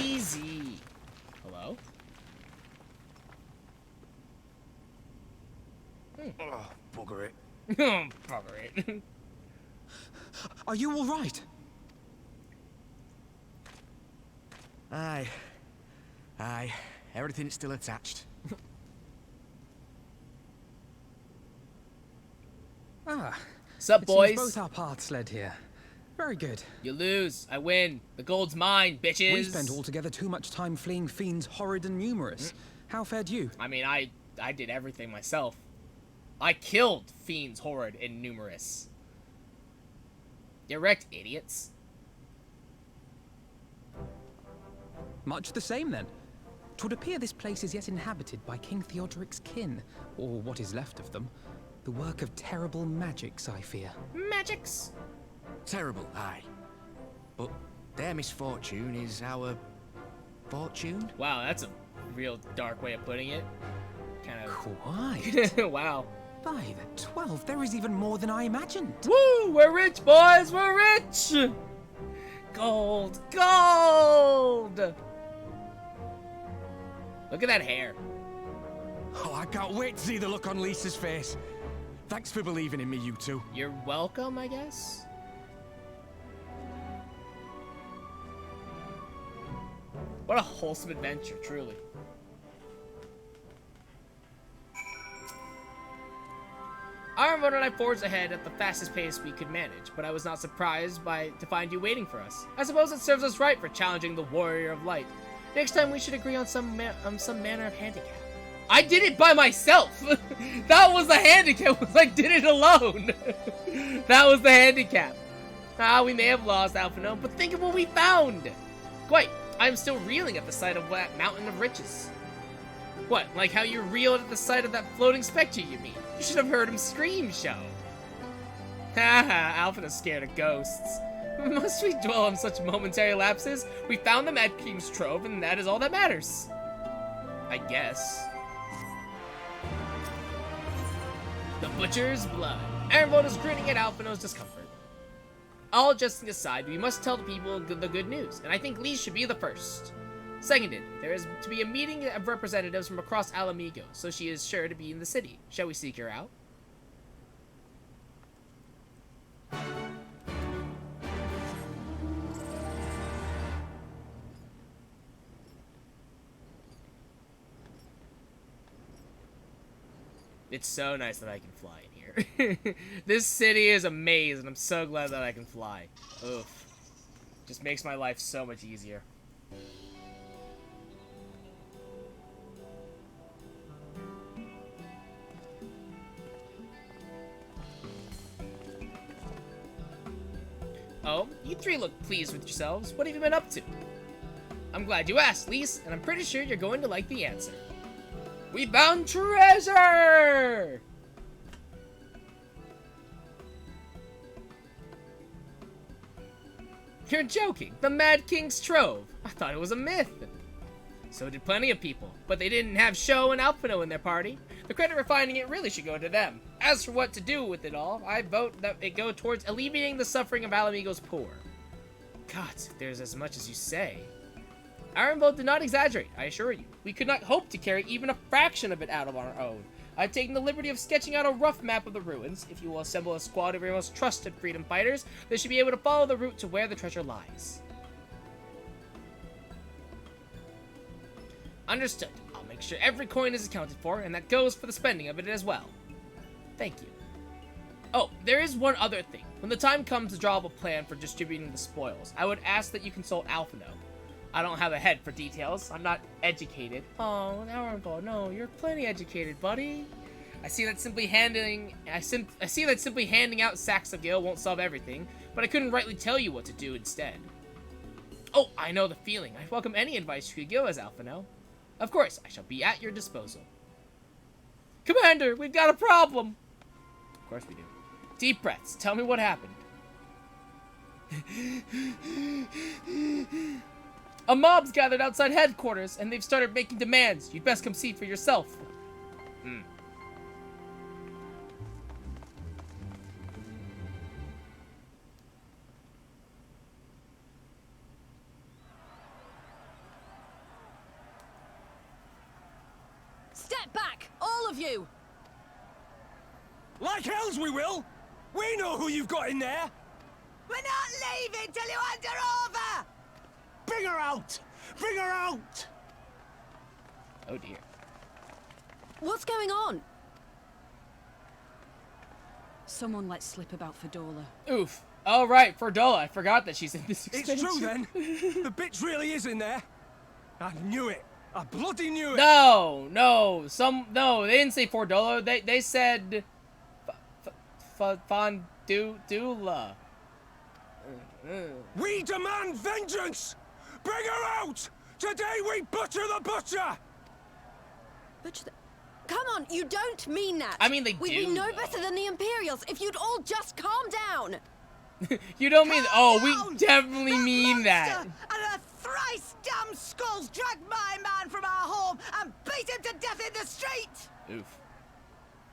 [SPEAKER 1] Easy. Hello?
[SPEAKER 4] Oh, bugger it.
[SPEAKER 1] Bugger it.
[SPEAKER 5] Are you all right?
[SPEAKER 4] Aye. Aye. Everything's still attached.
[SPEAKER 5] Ah.
[SPEAKER 1] Sup,
[SPEAKER 5] It
[SPEAKER 1] boys?
[SPEAKER 5] seems both our paths led here. Very good.
[SPEAKER 1] You lose. I win. The gold's mine, bitches.
[SPEAKER 5] We spent altogether too much time fleeing fiends horrid and numerous. How fared you?
[SPEAKER 1] I mean, I did everything myself. I killed fiends horrid and numerous. You wrecked idiots.
[SPEAKER 5] Much the same, then. 'Twould appear this place is yet inhabited by King Theodoric's kin, or what is left of them. The work of terrible magics, I fear.
[SPEAKER 1] Magics.
[SPEAKER 4] Terrible, aye. But their misfortune is our fortune?
[SPEAKER 1] Wow, that's a real dark way of putting it. Kind
[SPEAKER 5] Quite.
[SPEAKER 1] of. Wow.
[SPEAKER 5] By the 12, there is even more than I imagined.
[SPEAKER 1] Woo! We're rich, boys. We're rich. Gold. Gold. Look at that hair.
[SPEAKER 4] Oh, I can't wait to see the look on Lisa's face. Thanks for believing in me, you two.
[SPEAKER 1] You're welcome, I guess. What a wholesome adventure, truly. Ironwood and I forged ahead at the fastest pace we could manage, but I was not surprised to find you waiting for us. I suppose it serves us right for challenging the Warrior of Light. Next time we should agree on some manner of handicap. I did it by myself! That was the handicap, was I did it alone! That was the handicap. We may have lost Alphino, but think of what we found! Quite. I'm still reeling at the sight of that mountain of riches. What, like how you reeled at the sight of that floating spectre, you mean? You should have heard him scream, show. Haha, Alphina's scared of ghosts. Must we dwell on such momentary lapses? We found them at King's Trove, and that is all that matters. I guess. The Butcher's Blood. Aaronvold is grinning at Alphino's discomfort. All jesting aside, we must tell the people the good news, and I think Lee should be the first. Seconded, there is to be a meeting of representatives from across Alamigo, so she is sure to be in the city. Shall we seek her out? It's so nice that I can fly in here. This city is a maze, and I'm so glad that I can fly. Oof. Just makes my life so much easier. sure you look pleased with yourselves. What have you been up to? I'm glad you asked, Lise, and I'm pretty sure you're going to like the answer. We found treasure! You're joking. The Mad King's Trove. I thought it was a myth. So did plenty of people, but they didn't have Sho and Alphino in their party. The credit for finding it really should go to them. As for what to do with it all, I vote that it go towards alleviating the suffering of Alamigo's poor. Gods, if there's as much as you say. Ironbolt did not exaggerate, I assure you. We could not hope to carry even a fraction of it out of our own. I've taken the liberty of sketching out a rough map of the ruins. If you will assemble a squad of your most trusted freedom fighters, they should be able to follow the route to where the treasure lies. Understood. I'll make sure every coin is accounted for, and that goes for the spending of it as well. Thank you. Oh, there is one other thing. When the time comes to draw up a plan for distributing the spoils, I would ask that you consult Alphino. I don't have a head for details. I'm not educated. Oh, Ironbolt, no, you're plenty educated, buddy. I see that simply handing out sacks of gale won't solve everything, but I couldn't rightly tell you what to do instead. Oh, I know the feeling. I welcome any advice you could give us, Alphino. Of course, I shall be at your disposal. Commander, we've got a problem. Of course we do. Deep breaths. Tell me what happened. A mob's gathered outside headquarters, and they've started making demands. You'd best come see for yourself.
[SPEAKER 2] Step back, all of you!
[SPEAKER 6] Like hells we will! We know who you've got in there!
[SPEAKER 7] We're not leaving till you hand her over!
[SPEAKER 6] Bring her out! Bring her out!
[SPEAKER 1] Oh dear.
[SPEAKER 2] What's going on?
[SPEAKER 3] Someone let slip about Fedora.
[SPEAKER 1] Oof. Oh right, Ferdola. I forgot that she's in this extension.
[SPEAKER 6] It's true then! The bitch really is in there! I knew it! I bloody knew it!
[SPEAKER 1] No, they didn't say Fordola. They said Fondula.
[SPEAKER 6] We demand vengeance! Bring her out! Today we butcher the butcher!
[SPEAKER 2] Come on, you don't mean that!
[SPEAKER 1] I mean, they
[SPEAKER 2] We'd
[SPEAKER 1] do,
[SPEAKER 2] be no
[SPEAKER 1] though.
[SPEAKER 2] better than the Imperials if you'd all just calm down!
[SPEAKER 1] You don't mean... Oh,
[SPEAKER 7] Down!
[SPEAKER 1] we definitely mean that.
[SPEAKER 7] And her thrice damned skulls dragged my man from our home and beat him to death in the street!
[SPEAKER 1] Oof.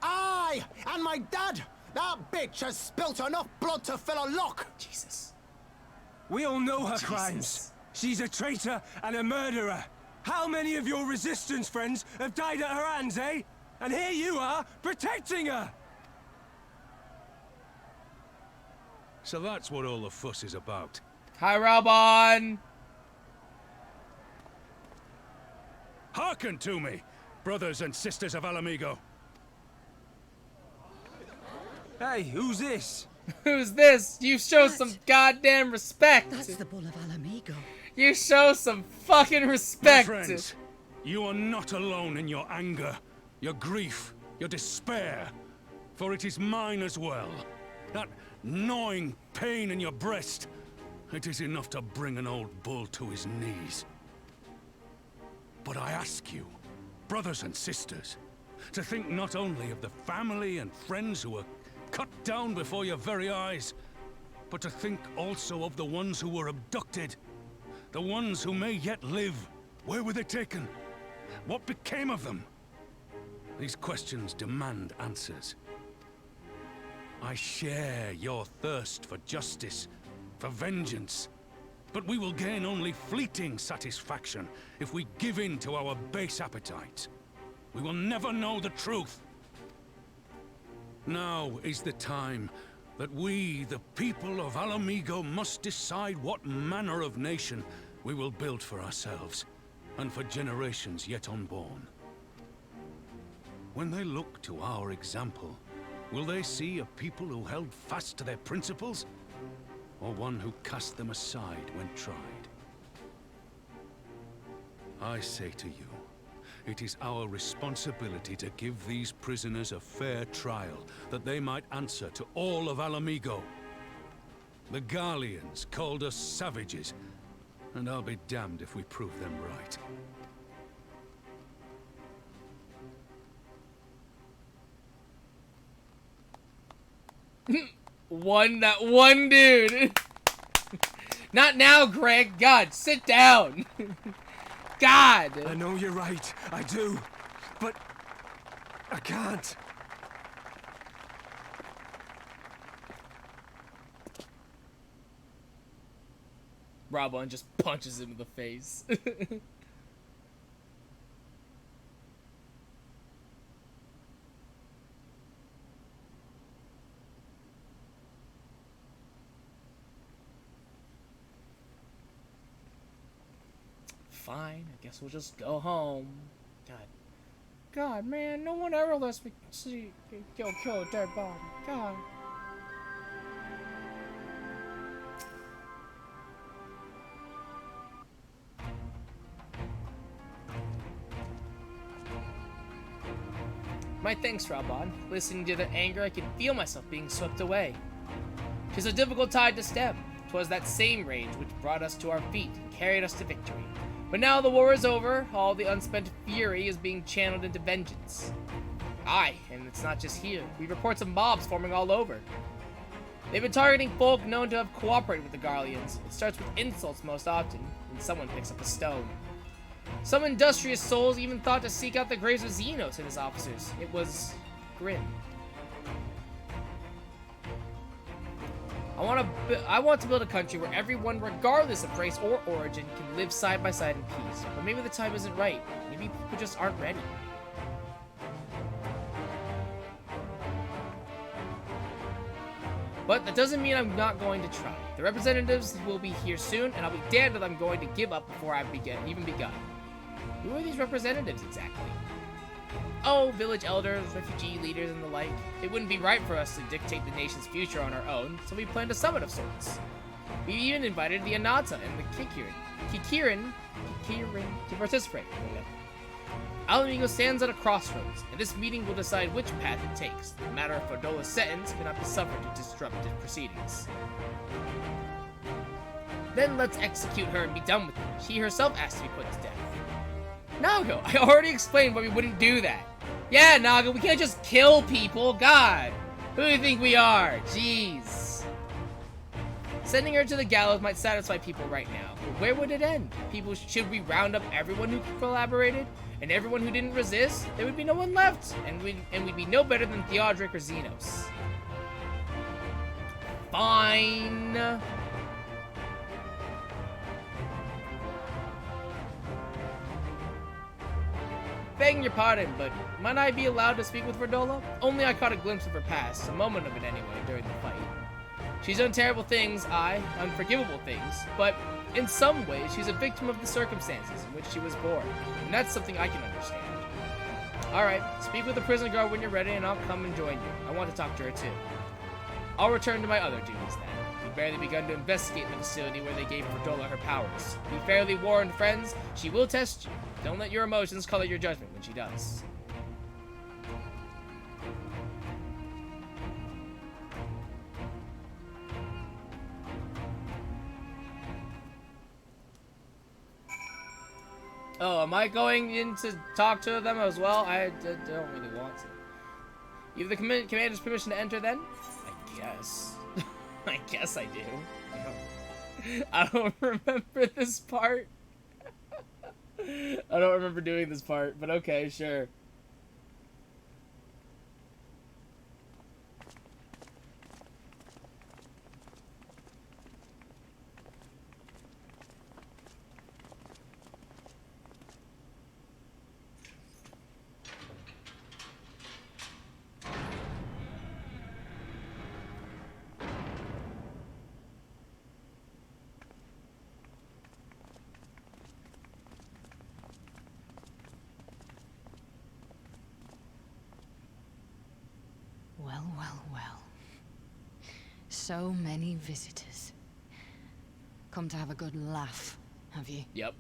[SPEAKER 8] Aye, and my dad! That bitch has spilt enough blood to fill a lock!
[SPEAKER 1] Jesus.
[SPEAKER 6] We all know her
[SPEAKER 1] Jesus.
[SPEAKER 6] crimes. She's a traitor and a murderer. How many of your resistance friends have died at her hands, eh? And here you are, protecting her!
[SPEAKER 9] So that's what all the fuss is about.
[SPEAKER 1] Hi, Raubon.
[SPEAKER 9] Hearken to me, brothers and sisters of Alamigo.
[SPEAKER 6] Hey, who's this?
[SPEAKER 1] Who's this? You show some goddamn respect.
[SPEAKER 7] That's the Bull of Alamigo.
[SPEAKER 1] You show some fucking
[SPEAKER 9] My
[SPEAKER 1] respect.
[SPEAKER 9] friends, you are not alone in your anger, your grief, your despair, for it is mine as well. That gnawing pain in your breast, it is enough to bring an old bull to his knees. But I ask you, brothers and sisters, to think not only of the family and friends who were cut down before your very eyes, but to think also of the ones who were abducted, the ones who may yet live. Where were they taken? What became of them? These questions demand answers. I share your thirst for justice, for vengeance, but we will gain only fleeting satisfaction if we give in to our base appetites. We will never know the truth. Now is the time that we, the people of Alamigo, must decide what manner of nation we will build for ourselves, and for generations yet unborn. When they look to our example, will they see a people who held fast to their principles, or one who cast them aside when tried? I say to you, it is our responsibility to give these prisoners a fair trial, that they might answer to all of Alamigo. The Garleans called us savages, and I'll be damned if we prove them right.
[SPEAKER 1] That one dude. Not now, Greg. God, sit down. God.
[SPEAKER 6] I know you're right. I do. But I can't.
[SPEAKER 1] Robon just punches him in the face. Fine, I guess we'll just go home. God, man, no one ever lets me see kill a dead body. God. My thanks, Robon. Listening to their anger, I could feel myself being swept away. 'Tis a difficult tide to stem. 'Twas that same rage which brought us to our feet and carried us to victory. But now the war is over, all the unspent fury is being channeled into vengeance. Aye, and it's not just here. We reports of mobs forming all over. They've been targeting folk known to have cooperated with the Garleans. It starts with insults most often, when someone picks up a stone. Some industrious souls even thought to seek out the graves of Xenos and his officers. It was grim. I want to build a country where everyone, regardless of race or origin, can live side by side in peace. But maybe the time isn't right. Maybe people just aren't ready. But that doesn't mean I'm not going to try. The representatives will be here soon, and I'll be damned if I'm going to give up before I've even begun. Who are these representatives exactly? Oh, village elders, refugee leaders, and the like. It wouldn't be right for us to dictate the nation's future on our own, so we planned a summit of sorts. We even invited the Anata and the Kikirin to participate. Alamigo stands at a crossroads, and this meeting will decide which path it takes. The matter of Ferdola's sentence cannot be suffered to disrupt his proceedings. Then let's execute her and be done with it. She herself asked to be put to death. Nago, I already explained why we wouldn't do that. Yeah, Naga, we can't just kill people. God, who do you think we are? Jeez. Sending her to the gallows might satisfy people right now, but where would it end? Should we round up everyone who collaborated and everyone who didn't resist? There would be no one left, and we'd be no better than Theodoric or Xenos. Fine. Begging your pardon, but might I be allowed to speak with Verdola? Only I caught a glimpse of her past, a moment of it anyway, during the fight. She's done terrible things, unforgivable things, but in some ways she's a victim of the circumstances in which she was born, and that's something I can understand. Alright, speak with the prison guard when you're ready and I'll come and join you. I want to talk to her too. I'll return to my other duties then. We've barely begun to investigate the facility where they gave Verdola her powers. Be fairly warned, friends, she will test you. Don't let your emotions color your judgment when she does. Oh, am I going in to talk to them as well? I don't really want to. You have the commander's permission to enter then? I guess. I guess I do. I don't remember this part. I don't remember doing this part, but okay, sure.
[SPEAKER 3] Well, well, well. So many visitors. Come to have a good laugh, have you?
[SPEAKER 1] Yep.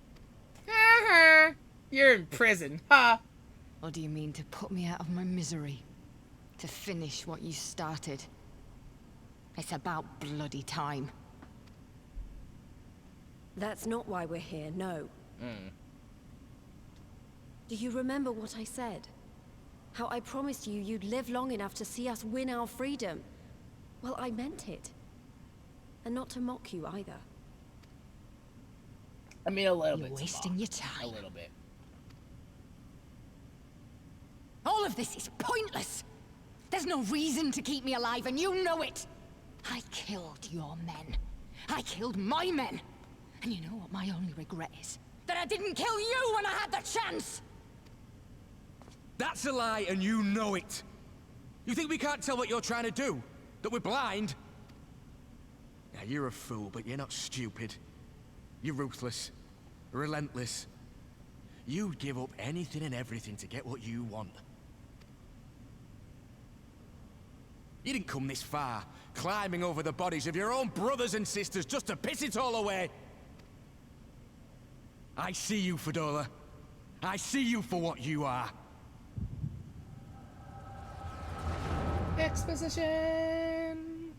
[SPEAKER 1] You're in prison, ha!
[SPEAKER 3] Or do you mean to put me out of my misery? To finish what you started? It's about bloody time.
[SPEAKER 2] That's not why we're here, no. Do you remember what I said? How I promised you you'd live long enough to see us win our freedom? Well, I meant it. And not to mock you either.
[SPEAKER 1] I mean, a little
[SPEAKER 3] You're
[SPEAKER 1] bit.
[SPEAKER 3] wasting your time.
[SPEAKER 1] A little bit.
[SPEAKER 3] All of this is pointless. There's no reason to keep me alive, and you know it. I killed your men. I killed my men. And you know what my only regret is? That I didn't kill you when I had the chance!
[SPEAKER 4] That's a lie, and you know it. You think we can't tell what you're trying to do? That we're blind? Now, you're a fool, but you're not stupid. You're ruthless. Relentless. You'd give up anything and everything to get what you want. You didn't come this far, climbing over the bodies of your own brothers and sisters just to piss it all away. I see you, Fedora. I see you for what you are.
[SPEAKER 1] Exposition!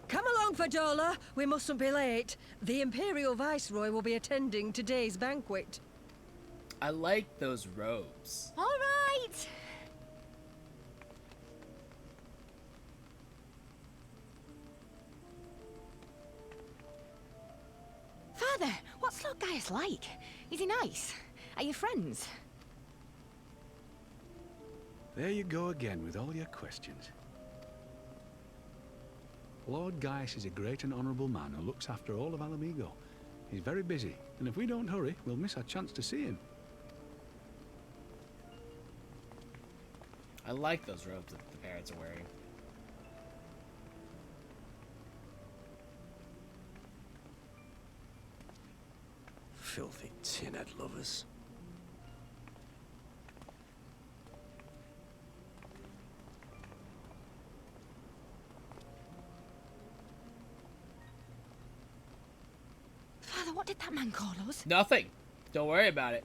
[SPEAKER 7] Come along, Fadola. We mustn't be late. The Imperial Viceroy will be attending today's banquet.
[SPEAKER 1] I like those robes.
[SPEAKER 3] All right. Father, what's Lord Gaius like? Is he nice? Are you friends?
[SPEAKER 9] There you go again with all your questions. Lord Gaius is a great and honourable man who looks after all of Alamigo. He's very busy, and if we don't hurry, we'll miss our chance to see him.
[SPEAKER 1] I like those robes that the parents are wearing.
[SPEAKER 6] Filthy tin-head lovers.
[SPEAKER 3] Father, what did that man call us?
[SPEAKER 1] Nothing. Don't worry about it.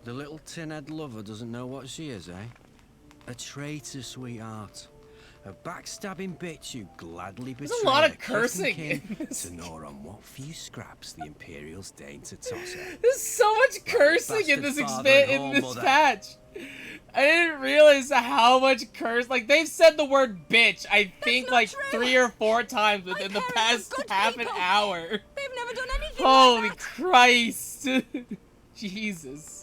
[SPEAKER 6] The little tin-head lover doesn't know what she is, eh? A traitor, sweetheart. A backstabbing bitch who gladly betrayed
[SPEAKER 1] There's a lot of
[SPEAKER 6] her
[SPEAKER 1] cursing
[SPEAKER 6] king
[SPEAKER 1] in this.
[SPEAKER 6] to gnaw on what few scraps the Imperials deign to toss her.
[SPEAKER 1] There's so much cursing in this
[SPEAKER 6] bastard father and
[SPEAKER 1] in this
[SPEAKER 6] whoremother.
[SPEAKER 1] patch. I didn't realize how much curse. Like, they've said the word bitch, I think,
[SPEAKER 3] not
[SPEAKER 1] like
[SPEAKER 3] true.
[SPEAKER 1] 3 or 4 times
[SPEAKER 3] My
[SPEAKER 1] within the
[SPEAKER 3] parents
[SPEAKER 1] past
[SPEAKER 3] are good
[SPEAKER 1] half an
[SPEAKER 3] people.
[SPEAKER 1] hour.
[SPEAKER 3] They've never done anything
[SPEAKER 1] Holy
[SPEAKER 3] like that.
[SPEAKER 1] Christ. Jesus.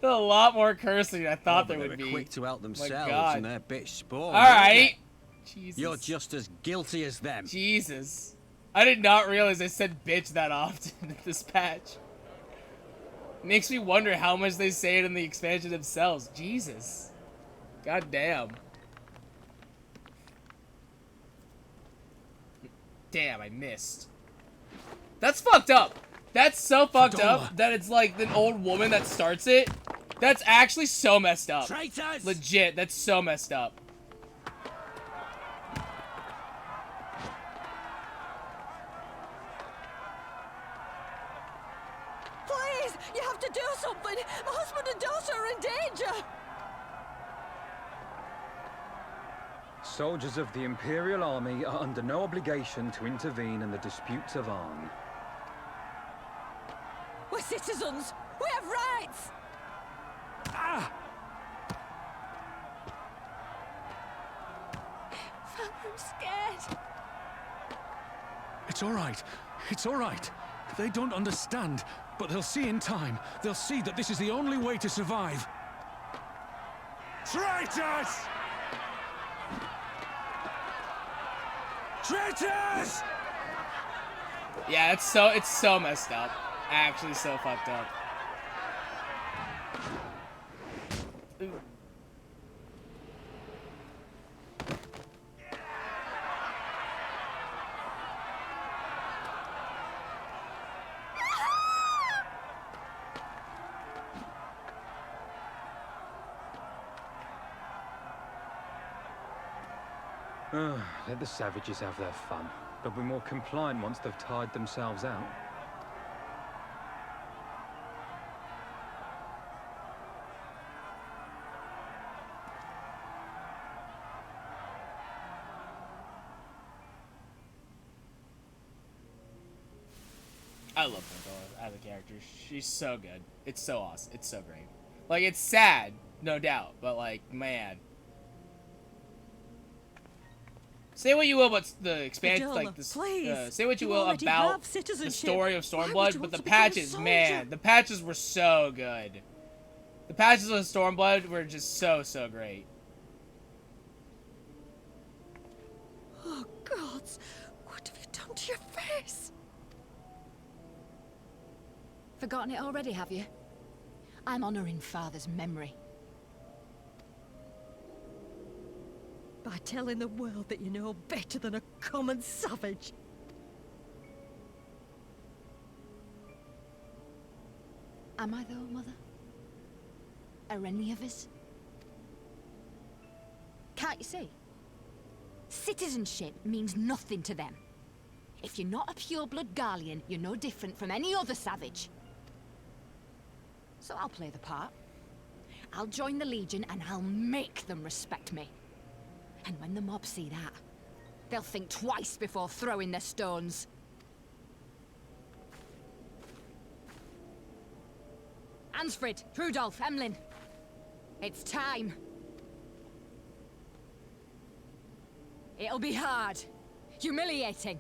[SPEAKER 1] There's a lot more cursing than I thought there
[SPEAKER 6] They
[SPEAKER 1] would
[SPEAKER 6] were
[SPEAKER 1] be.
[SPEAKER 6] quick to help themselves
[SPEAKER 1] God.
[SPEAKER 6] and their bitch spawn.
[SPEAKER 1] Alright. Jesus.
[SPEAKER 6] You're just as guilty as them.
[SPEAKER 1] Jesus. I did not realize I said bitch that often in this patch. Makes me wonder how much they say it in the expansion themselves. Jesus. God damn. Damn, I missed. That's fucked up. That's so fucked up that it's like an old woman that starts it. That's actually so messed up.
[SPEAKER 6] Traitors!
[SPEAKER 1] Legit, that's so messed up.
[SPEAKER 7] Please, you have to do something. My husband and daughter are in danger.
[SPEAKER 10] Soldiers of the Imperial Army are under no obligation to intervene in the disputes of arm.
[SPEAKER 7] We're citizens. We have rights.
[SPEAKER 3] Father, I'm scared.
[SPEAKER 9] It's all right. It's all right. They don't understand, but they'll see in time. They'll see that this is the only way to survive. Traitors! Traitors!
[SPEAKER 1] Yeah, it's so messed up. Actually so fucked up. Ooh.
[SPEAKER 10] Let the savages have their fun. They'll be more compliant once they've tired themselves out.
[SPEAKER 1] I love Gondola as a character. She's so good. It's so awesome. It's so great. Like, it's sad, no doubt, but like, man. Say what you will about the expansion,
[SPEAKER 7] Gondola,
[SPEAKER 1] like this.
[SPEAKER 7] please.
[SPEAKER 1] Say what you
[SPEAKER 7] You
[SPEAKER 1] will
[SPEAKER 7] already
[SPEAKER 1] about
[SPEAKER 7] have
[SPEAKER 1] the
[SPEAKER 7] citizenship.
[SPEAKER 1] story of
[SPEAKER 7] Why would
[SPEAKER 1] Stormblood,
[SPEAKER 7] you
[SPEAKER 1] but
[SPEAKER 7] want
[SPEAKER 1] the
[SPEAKER 7] to become a
[SPEAKER 1] patches,
[SPEAKER 7] soldier?
[SPEAKER 1] man, the patches were so good. The patches of Stormblood were just so great.
[SPEAKER 7] Oh, gods. What have you done to your face?
[SPEAKER 3] Forgotten it already, have you? I'm honoring Father's memory.
[SPEAKER 7] By telling the world that you know better than a common savage.
[SPEAKER 3] Am I though, Mother? Are any of us? Can't you see? Citizenship means nothing to them. If you're not a pure-blood Garlean, you're no different from any other savage. So I'll play the part. I'll join the Legion and I'll make them respect me. And when the mob see that, they'll think twice before throwing their stones. Ansfrid, Rudolph, Emlyn. It's time. It'll be hard. Humiliating.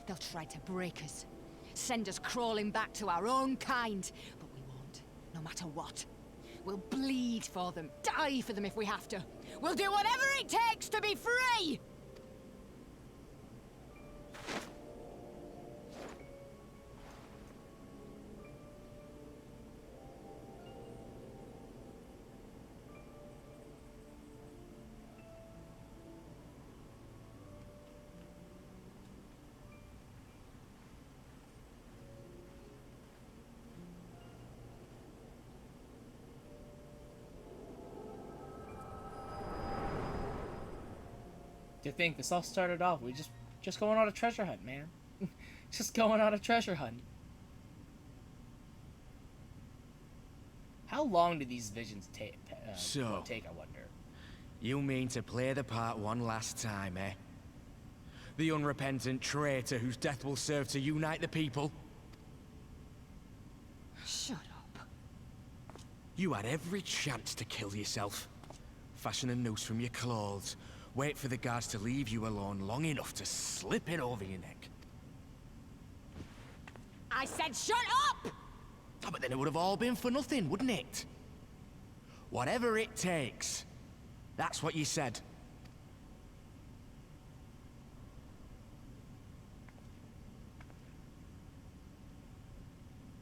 [SPEAKER 3] They'll try to break us. Send us crawling back to our own kind. But we won't, no matter what. We'll bleed for them, die for them if we have to. We'll do whatever it takes to be free!
[SPEAKER 1] To think this all started off, we just going on a treasure hunt, man. Just going on a treasure hunt. How long do these visions take? I wonder.
[SPEAKER 4] You mean to play the part one last time, eh? The unrepentant traitor whose death will serve to unite the people?
[SPEAKER 3] Shut up.
[SPEAKER 4] You had every chance to kill yourself. Fashion a noose from your clothes. Wait for the guards to leave you alone long enough to slip it over your neck.
[SPEAKER 3] I said shut up!
[SPEAKER 4] Oh, but then it would have all been for nothing, wouldn't it? Whatever it takes. That's what you said.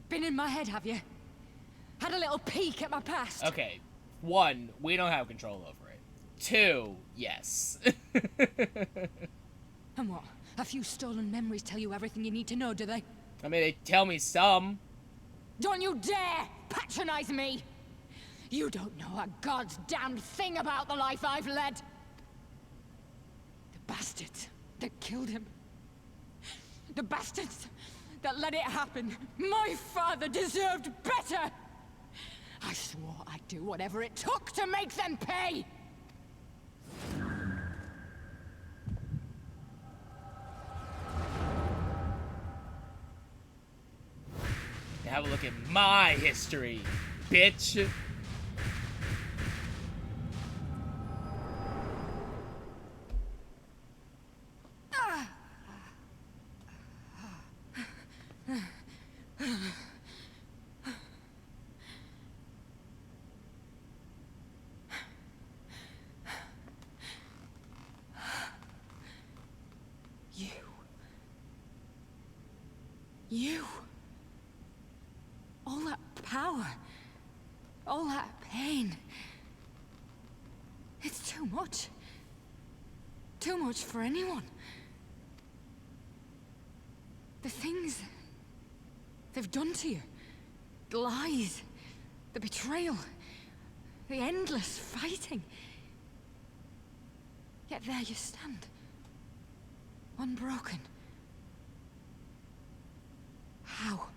[SPEAKER 3] Been in my head, have you? Had a little peek at my past?
[SPEAKER 1] Okay, 1, we don't have control over it. 2, yes.
[SPEAKER 3] And what? A few stolen memories tell you everything you need to know, do they?
[SPEAKER 1] I mean, they tell me some.
[SPEAKER 3] Don't you dare patronize me! You don't know a god's damned thing about the life I've led! The bastards that killed him. The bastards that let it happen. My father deserved better! I swore I'd do whatever it took to make them pay!
[SPEAKER 1] Now have a look at my history, bitch.
[SPEAKER 3] You. All that power. All that pain. It's too much. Too much for anyone. The things they've done to you. The lies. The betrayal. The endless fighting. Yet there you stand. Unbroken. How?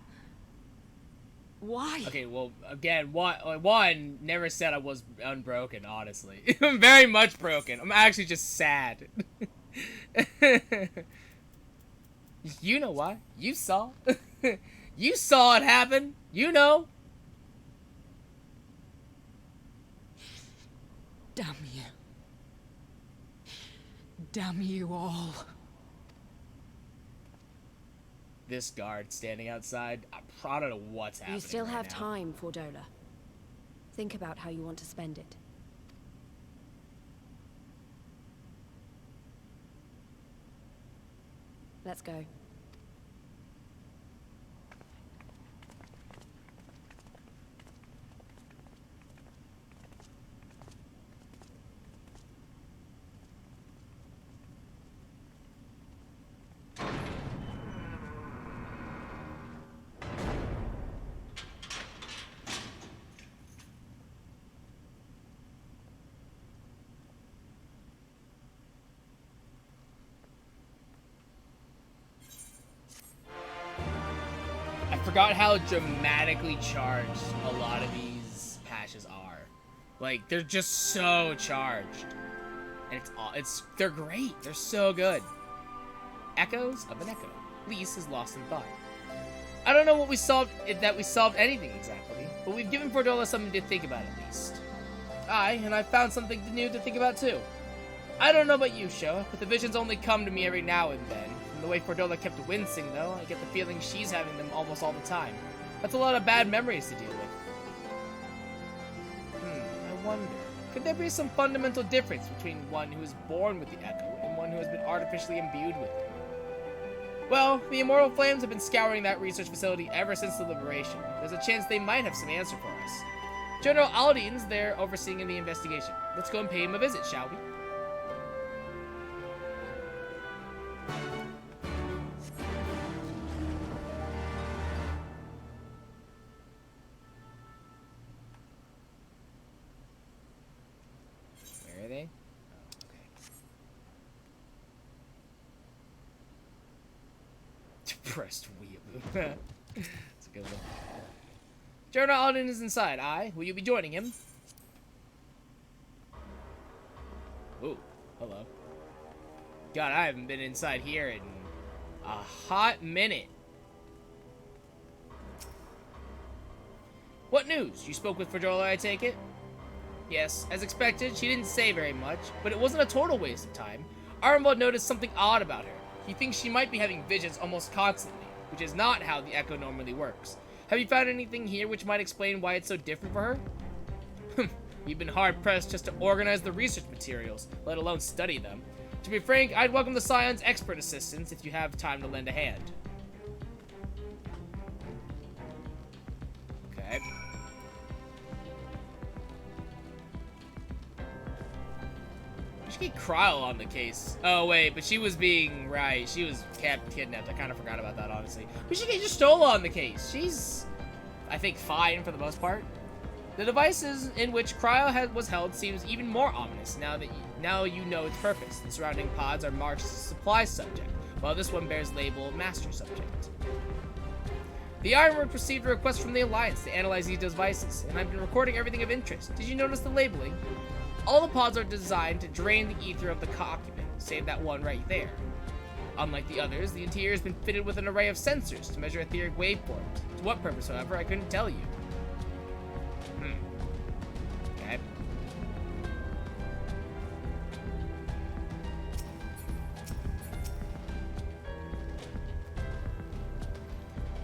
[SPEAKER 3] Why?
[SPEAKER 1] Okay, well, again, one never said I was unbroken, honestly. I'm very much broken. I'm actually just sad. You know why? You saw. You saw it happen. You know.
[SPEAKER 3] Damn you. Damn you all.
[SPEAKER 1] This guard standing outside, I don't know what's happening.
[SPEAKER 2] You still
[SPEAKER 1] right
[SPEAKER 2] have
[SPEAKER 1] now.
[SPEAKER 2] time, Fordola. Think about how you want to spend it. Let's go.
[SPEAKER 1] I forgot how dramatically charged a lot of these patches are. Like, they're just so charged. And they're great. They're so good. Echoes of an echo. Lise is lost in thought. I don't know what we solved, that we solved anything exactly, but we've given Fordola something to think about at least. And I found something new to think about too. I don't know about you, Sho, but the visions only come to me every now and then. From the way Fordola kept wincing, though, I get the feeling she's having them almost all the time. That's a lot of bad memories to deal with. I wonder, could there be some fundamental difference between one who is born with the echo and one who has been artificially imbued with it? Well, the Immortal Flames have been scouring that research facility ever since the liberation. There's a chance they might have some answer for us. General Aldine's there overseeing the investigation. Let's go and pay him a visit, shall we? Where are they? Oh, okay. Depressed weeaboo. That's a good one. General Aldin is inside. Will you be joining him? Ooh, hello. God, I haven't been inside here in a hot minute. What news? You spoke with Fordola, I take it? Yes, as expected, she didn't say very much, but it wasn't a total waste of time. Armvald noticed something odd about her. He thinks she might be having visions almost constantly, which is not how the Echo normally works. Have you found anything here which might explain why it's so different for her? You've been hard-pressed just to organize the research materials, let alone study them. To be frank, I'd welcome the Scion's expert assistance if you have time to lend a hand. Okay. We should get Kryl on the case. Oh, wait, but she was being... Right, she was kidnapped. I kind of forgot about that, honestly. We should get Stola on the case. She's, I think, fine for the most part. The devices in which Kryl was held seems even more ominous now you know its purpose. The surrounding pods are marked as supply subject, while this one bears label master subject. The Ironwood received a request from the Alliance to analyze these devices, and I've been recording everything of interest. Did you notice the labeling? All the pods are designed to drain the ether of the occupant, save that one right there. Unlike the others, the interior has been fitted with an array of sensors to measure etheric waveforms. To what purpose, however, I couldn't tell you. Okay.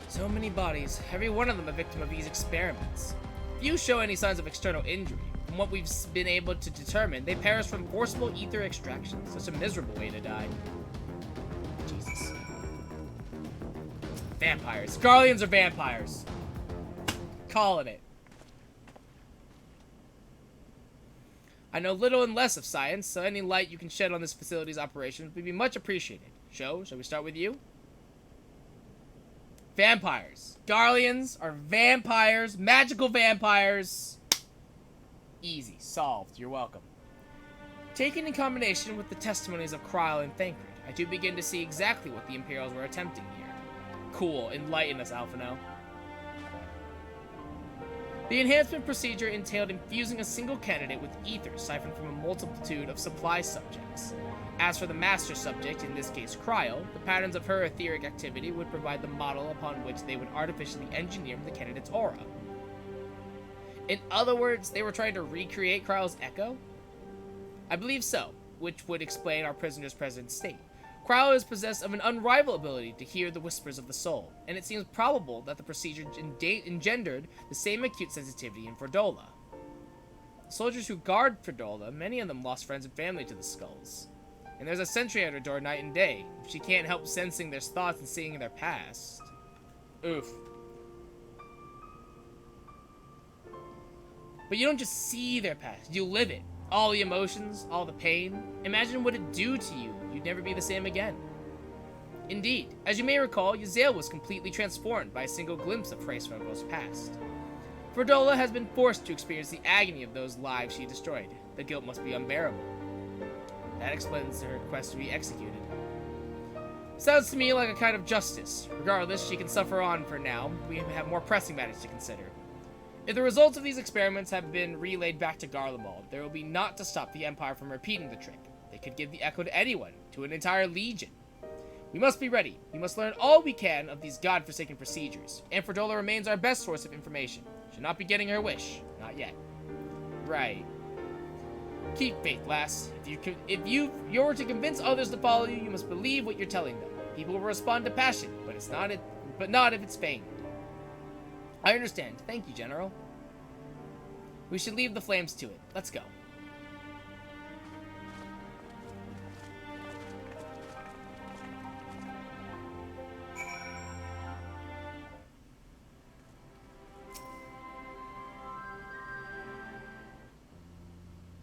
[SPEAKER 1] So many bodies, every one of them a victim of these experiments. Few show any signs of external injury. From what we've been able to determine, they perish from forcible ether extraction. Such a miserable way to die. Jesus. Vampires. Garleans are vampires. Calling it. I know little and less of science, so any light you can shed on this facility's operations would be much appreciated. Shall we start with you? Vampires. Garleans are vampires. Magical vampires. Easy. Solved. You're welcome. Taken in combination with the testimonies of Kryl and Thancred, I do begin to see exactly what the Imperials were attempting here. Cool, enlighten us, Alphino. The enhancement procedure entailed infusing a single candidate with ether siphoned from a multitude of supply subjects. As for the master subject, in this case Kryl, the patterns of her etheric activity would provide the model upon which they would artificially engineer the candidate's aura. In other words, they were trying to recreate Kryl's echo? I believe so, which would explain our prisoner's present state. Kryl is possessed of an unrivaled ability to hear the whispers of the soul, and it seems probable that the procedure engendered the same acute sensitivity in Fordola. The soldiers who guard Fordola, many of them lost friends and family to the skulls. And there's a sentry at her door night and day. If she can't help sensing their thoughts and seeing their past. Oof. But you don't just see their past, you live it. All the emotions, all the pain. Imagine what it'd do to you. You'd never be the same again. Indeed, as you may recall, Yazael was completely transformed by a single glimpse of Hraesvelg's past. Fordola has been forced to experience the agony of those lives she destroyed. The guilt must be unbearable. That explains her request to be executed. Sounds to me like a kind of justice. Regardless, she can suffer on for now. We have more pressing matters to consider. If the results of these experiments have been relayed back to Garlemald, there will be naught to stop the Empire from repeating the trick. They could give the echo to anyone, to an entire legion. We must be ready. We must learn all we can of these godforsaken procedures. And Fordola remains our best source of information. She'll not be getting her wish. Not yet. Right. Keep faith, lass. If you're to convince others to follow you, you must believe what you're telling them. People will respond to passion, but not if it's feigned. I understand. Thank you, General. We should leave the flames to it. Let's go.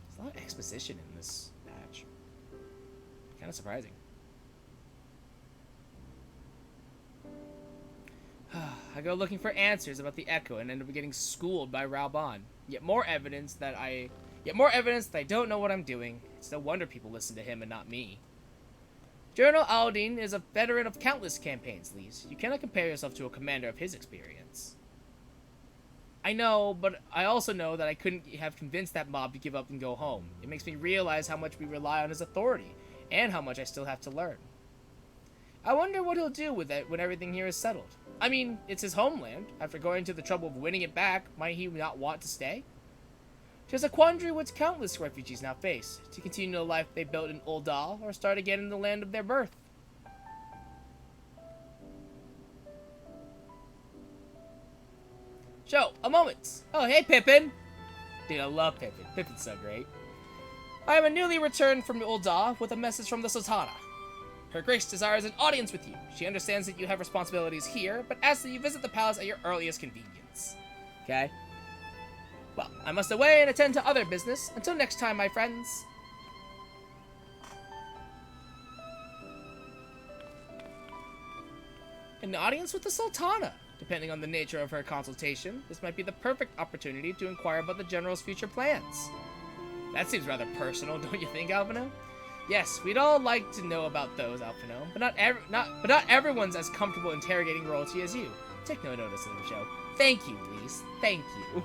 [SPEAKER 1] There's a lot of exposition in this patch. Kind of surprising. I go looking for answers about the Echo and end up getting schooled by Ralban. Yet more evidence that I don't know what I'm doing. It's no wonder people listen to him and not me. General Aldine is a veteran of countless campaigns, Lise. You cannot compare yourself to a commander of his experience. I know, but I also know that I couldn't have convinced that mob to give up and go home. It makes me realize how much we rely on his authority, and how much I still have to learn. I wonder what he'll do with it when everything here is settled. I mean, it's his homeland. After going to the trouble of winning it back, might he not want to stay? Tis a quandary which countless refugees now face, to continue the life they built in Ul'dah, or start again in the land of their birth. Joe, a moment! Oh, hey, Pippin! Dude, I love Pippin. Pippin's so great. I am a newly returned from Ul'dah with a message from the Sultana. Her Grace desires an audience with you. She understands that you have responsibilities here, but asks that you visit the palace at your earliest convenience. Okay? Well, I must away and attend to other business. Until next time, my friends. An audience with the Sultana. Depending on the nature of her consultation, this might be the perfect opportunity to inquire about the General's future plans. That seems rather personal, don't you think, Alphino? Yes, we'd all like to know about those, Alphino, but not everyone's as comfortable interrogating royalty as you. Take no notice of the show. Thank you, Lise. Thank you.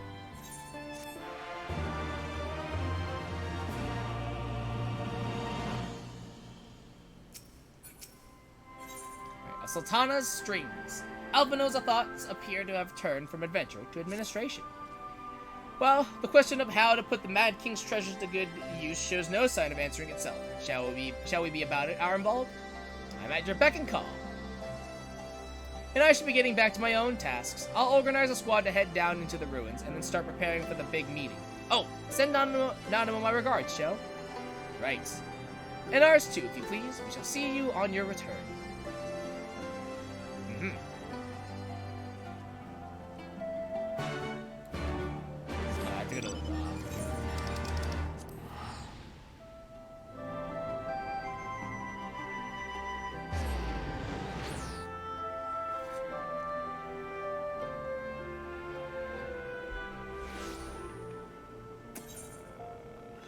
[SPEAKER 1] Right, Sultana's strings. Alphino's thoughts appear to have turned from adventure to administration. Well, the question of how to put the Mad King's treasures to good use shows no sign of answering itself. Shall we be about it, Arenvald? I'm at your beck and call. And I should be getting back to my own tasks. I'll organize a squad to head down into the ruins, and then start preparing for the big meeting. Oh, send Nanimo my regards, Joe. Right. And ours too, if you please. We shall see you on your return.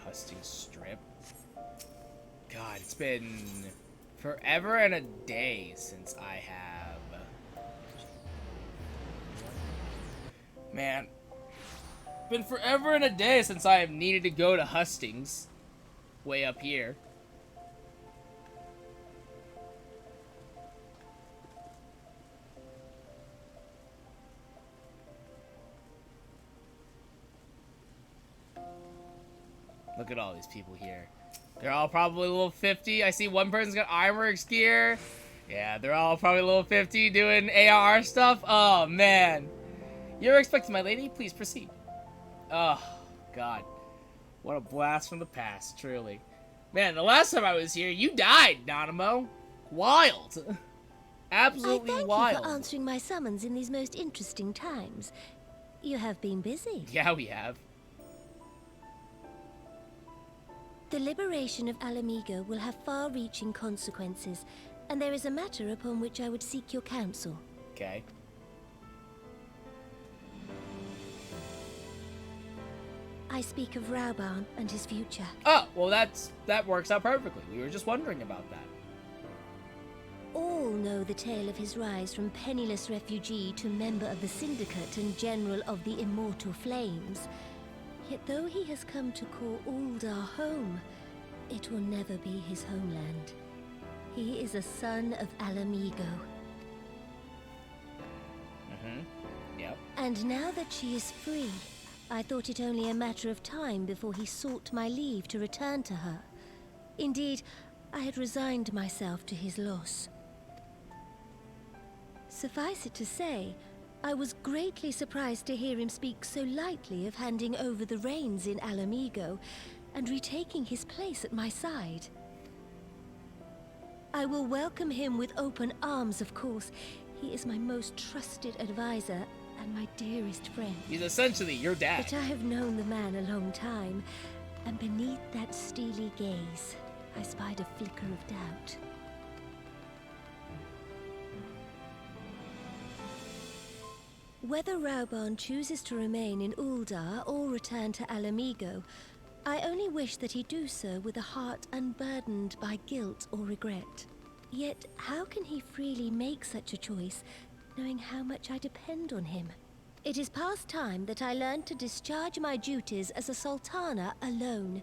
[SPEAKER 1] Husting strip. God, it's been forever and a day since I have. Man, been forever and a day since I have needed to go to Hustings, way up here. Look at all these people here. They're all probably level 50. I see one person's got Ironworks gear. Yeah, they're all probably level 50 doing AR stuff. Oh, man. You're expecting my lady? Please proceed. Oh, God. What a blast from the past, truly. Man, the last time I was here, you died, Nanamo. Wild. Absolutely
[SPEAKER 11] I thank
[SPEAKER 1] wild.
[SPEAKER 11] you for answering my summons in these most interesting times. You have been busy.
[SPEAKER 1] Yeah, we have.
[SPEAKER 11] The liberation of Alamigo will have far-reaching consequences, and there is a matter upon which I would seek your counsel.
[SPEAKER 1] Okay.
[SPEAKER 11] I speak of Rauban and his future.
[SPEAKER 1] Oh, well that works out perfectly. We were just wondering about that.
[SPEAKER 11] All know the tale of his rise from penniless refugee to member of the Syndicate and General of the Immortal Flames. Yet though he has come to call Uldar home, it will never be his homeland. He is a son of Alamigo.
[SPEAKER 1] Yep.
[SPEAKER 11] And now that she is free, I thought it only a matter of time before he sought my leave to return to her. Indeed, I had resigned myself to his loss. Suffice it to say, I was greatly surprised to hear him speak so lightly of handing over the reins in Alamigo and retaking his place at my side. I will welcome him with open arms, of course. He is my most trusted advisor and my dearest friend.
[SPEAKER 1] He's essentially your dad.
[SPEAKER 11] But I have known the man a long time, and beneath that steely gaze, I spied a flicker of doubt. Whether Rauban chooses to remain in Uldar or return to Alamigo, I only wish that he do so with a heart unburdened by guilt or regret. Yet, how can he freely make such a choice, knowing how much I depend on him? It is past time that I learned to discharge my duties as a sultana alone.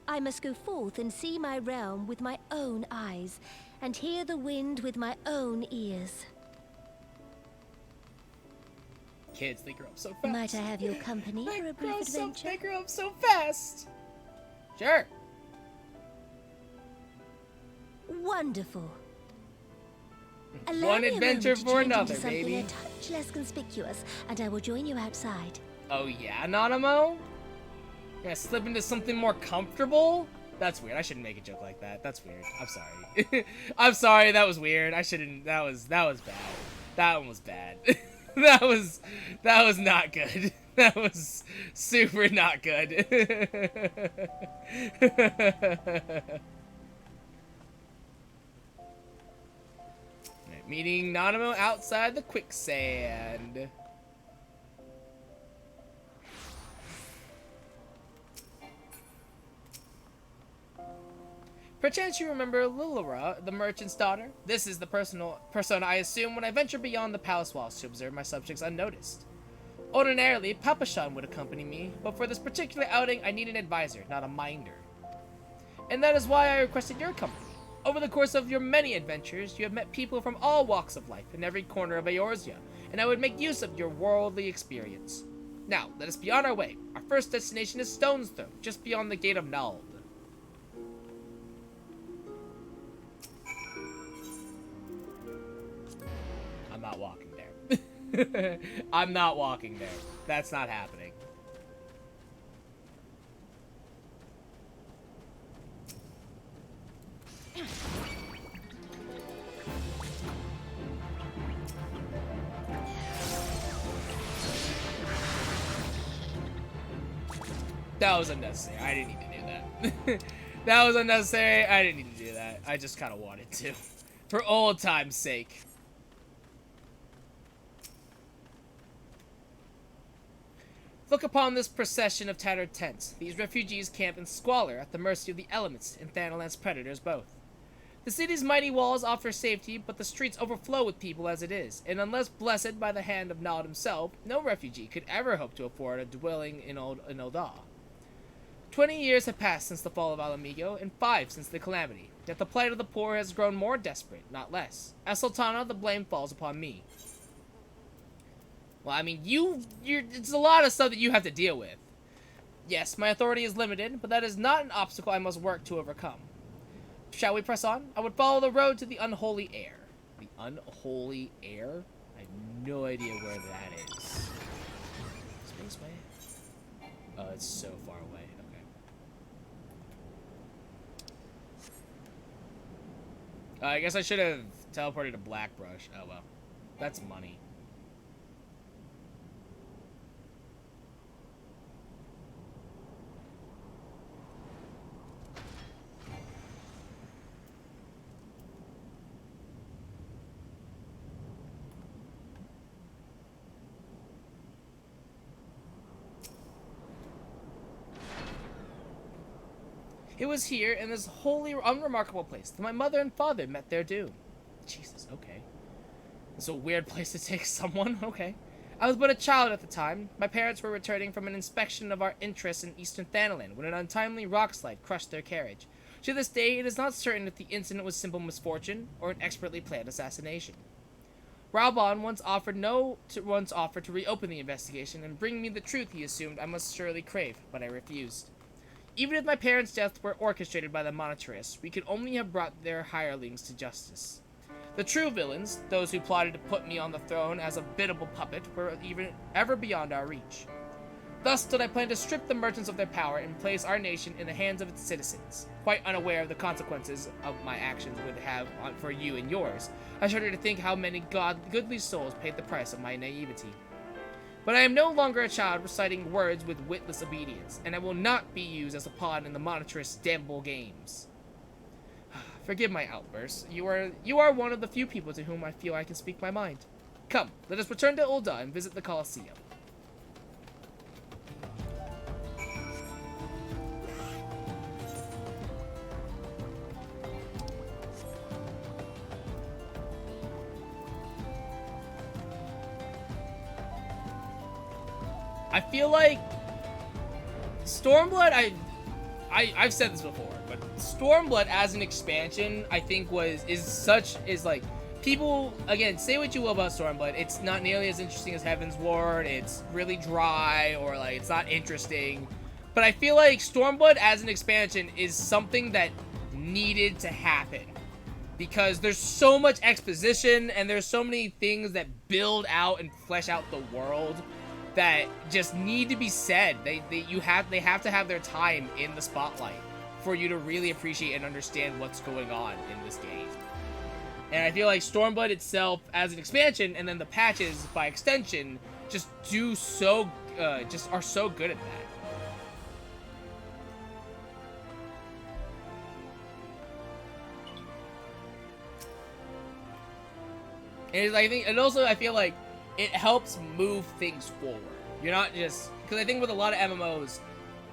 [SPEAKER 11] I must go forth and see my realm with my own eyes, and hear the wind with my own ears.
[SPEAKER 1] Kids, they grow up so fast.
[SPEAKER 11] Might I have your company for a brief adventure?
[SPEAKER 1] They grow up so fast. Sure.
[SPEAKER 11] Wonderful.
[SPEAKER 1] One adventure for another,
[SPEAKER 11] something
[SPEAKER 1] baby.
[SPEAKER 11] a touch less conspicuous, and I will join you outside.
[SPEAKER 1] Oh yeah, Nanamo? You're gonna slip into something more comfortable? That's weird. I shouldn't make a joke like that. That's weird. I'm sorry. I'm sorry. That was weird. I shouldn't. That was bad. That one was bad. that was not good. That was super not good. Right, meeting Nanamo outside the quicksand. Perchance you remember Lilira, the merchant's daughter? This is the persona I assume when I venture beyond the palace walls to observe my subjects unnoticed. Ordinarily, Papashan would accompany me, but for this particular outing, I need an advisor, not a minder. And that is why I requested your company. Over the course of your many adventures, you have met people from all walks of life in every corner of Eorzea, and I would make use of your worldly experience. Now, let us be on our way. Our first destination is Stone's Throw, just beyond the Gate of Nald. I'm not walking there. I'm not walking there. That's not happening. That was unnecessary. I didn't need to do that. That was unnecessary. I didn't need to do that. I just kind of wanted to. For old time's sake. Look upon this procession of tattered tents. These refugees camp in squalor at the mercy of the elements and Thanalan's predators both. The city's mighty walls offer safety, but the streets overflow with people as it is, and unless blessed by the hand of Nod himself, no refugee could ever hope to afford a dwelling in Ul'dah. 20 years have passed since the fall of Alamigo, and 5 since the calamity, yet the plight of the poor has grown more desperate, not less. As Sultana, the blame falls upon me. Well, I mean, it's a lot of stuff that you have to deal with. Yes, my authority is limited, but that is not an obstacle I must work to overcome. Shall we press on? I would follow the road to the unholy air. The unholy air? I have no idea where that is. Spaceway? Oh, it's so far away. Okay. I guess I should have teleported to Blackbrush. Oh well. That's money. It was here, in this wholly unremarkable place, that my mother and father met their doom. Jesus, okay. It's a weird place to take someone, okay. I was but a child at the time. My parents were returning from an inspection of our interests in eastern Thanalan when an untimely rockslide crushed their carriage. To this day, it is not certain if the incident was simple misfortune or an expertly planned assassination. Raubon once offered to reopen the investigation and bring me the truth he assumed I must surely crave, but I refused. Even if my parents' deaths were orchestrated by the monetarists, we could only have brought their hirelings to justice. The true villains, those who plotted to put me on the throne as a biddable puppet, were ever beyond our reach. Thus did I plan to strip the merchants of their power and place our nation in the hands of its citizens. Quite unaware of the consequences of my actions would have for you and yours, I shudder to think how many goodly souls paid the price of my naivety. But I am no longer a child reciting words with witless obedience, and I will not be used as a pawn in the monetarist's damnable games. Forgive my outbursts. You are one of the few people to whom I feel I can speak my mind. Come, let us return to Ul'dah and visit the Colosseum. I feel like Stormblood, I've said this before, but Stormblood as an expansion, I think is like, people, again, say what you will about Stormblood, it's not nearly as interesting as Heaven's Ward, it's really dry, or like, it's not interesting, but I feel like Stormblood as an expansion is something that needed to happen, because there's so much exposition, and there's so many things that build out and flesh out the world, that just need to be said. They have to have their time in the spotlight for you to really appreciate and understand what's going on in this game. And I feel like Stormblood itself as an expansion, and then the patches by extension, just are so good at that. And I feel like it helps move things forward. You're not just... Because I think with a lot of MMOs,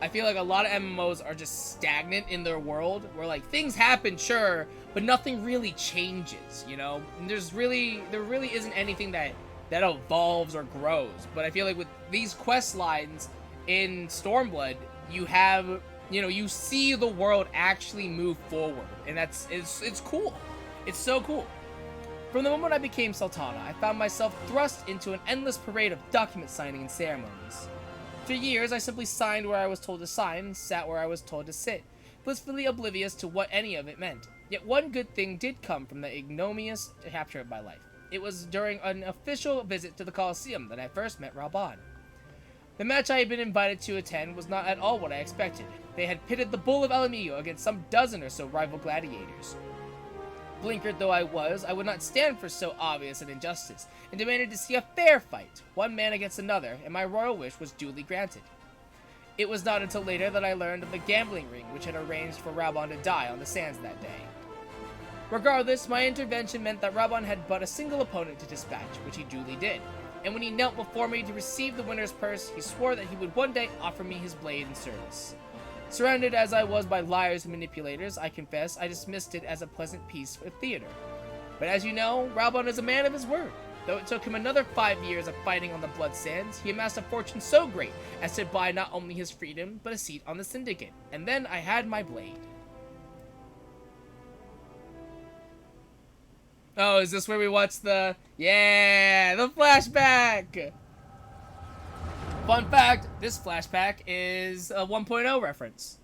[SPEAKER 1] I feel like a lot of MMOs are just stagnant in their world, where, like, things happen, sure, but nothing really changes, you know? And there really isn't anything that evolves or grows. But I feel like with these quest lines in Stormblood, you have... You know, you see the world actually move forward. And it's cool. It's so cool. From the moment I became Sultana, I found myself thrust into an endless parade of document signing and ceremonies. For years, I simply signed where I was told to sign and sat where I was told to sit, blissfully oblivious to what any of it meant. Yet one good thing did come from the ignominious chapter of my life. It was during an official visit to the Colosseum that I first met Raubon. The match I had been invited to attend was not at all what I expected. They had pitted the Bull of Alamigo against some dozen or so rival gladiators. Blinkered though I was, I would not stand for so obvious an injustice, and demanded to see a fair fight, one man against another, and my royal wish was duly granted. It was not until later that I learned of the gambling ring which had arranged for Raubon to die on the sands that day. Regardless, my intervention meant that Raubon had but a single opponent to dispatch, which he duly did. and when he knelt before me to receive the winner's purse, he swore that he would one day offer me his blade in service. Surrounded as I was by liars and manipulators, I confess I dismissed it as a pleasant piece of theater. But as you know, Raubon is a man of his word. Though it took him another 5 years of fighting on the Blood Sands, he amassed a fortune so great as to buy not only his freedom, but a seat on the Syndicate. And then I had my blade. Oh, is this where we watch the... Yeah, the flashback! Fun fact, this flashback is a 1.0 reference.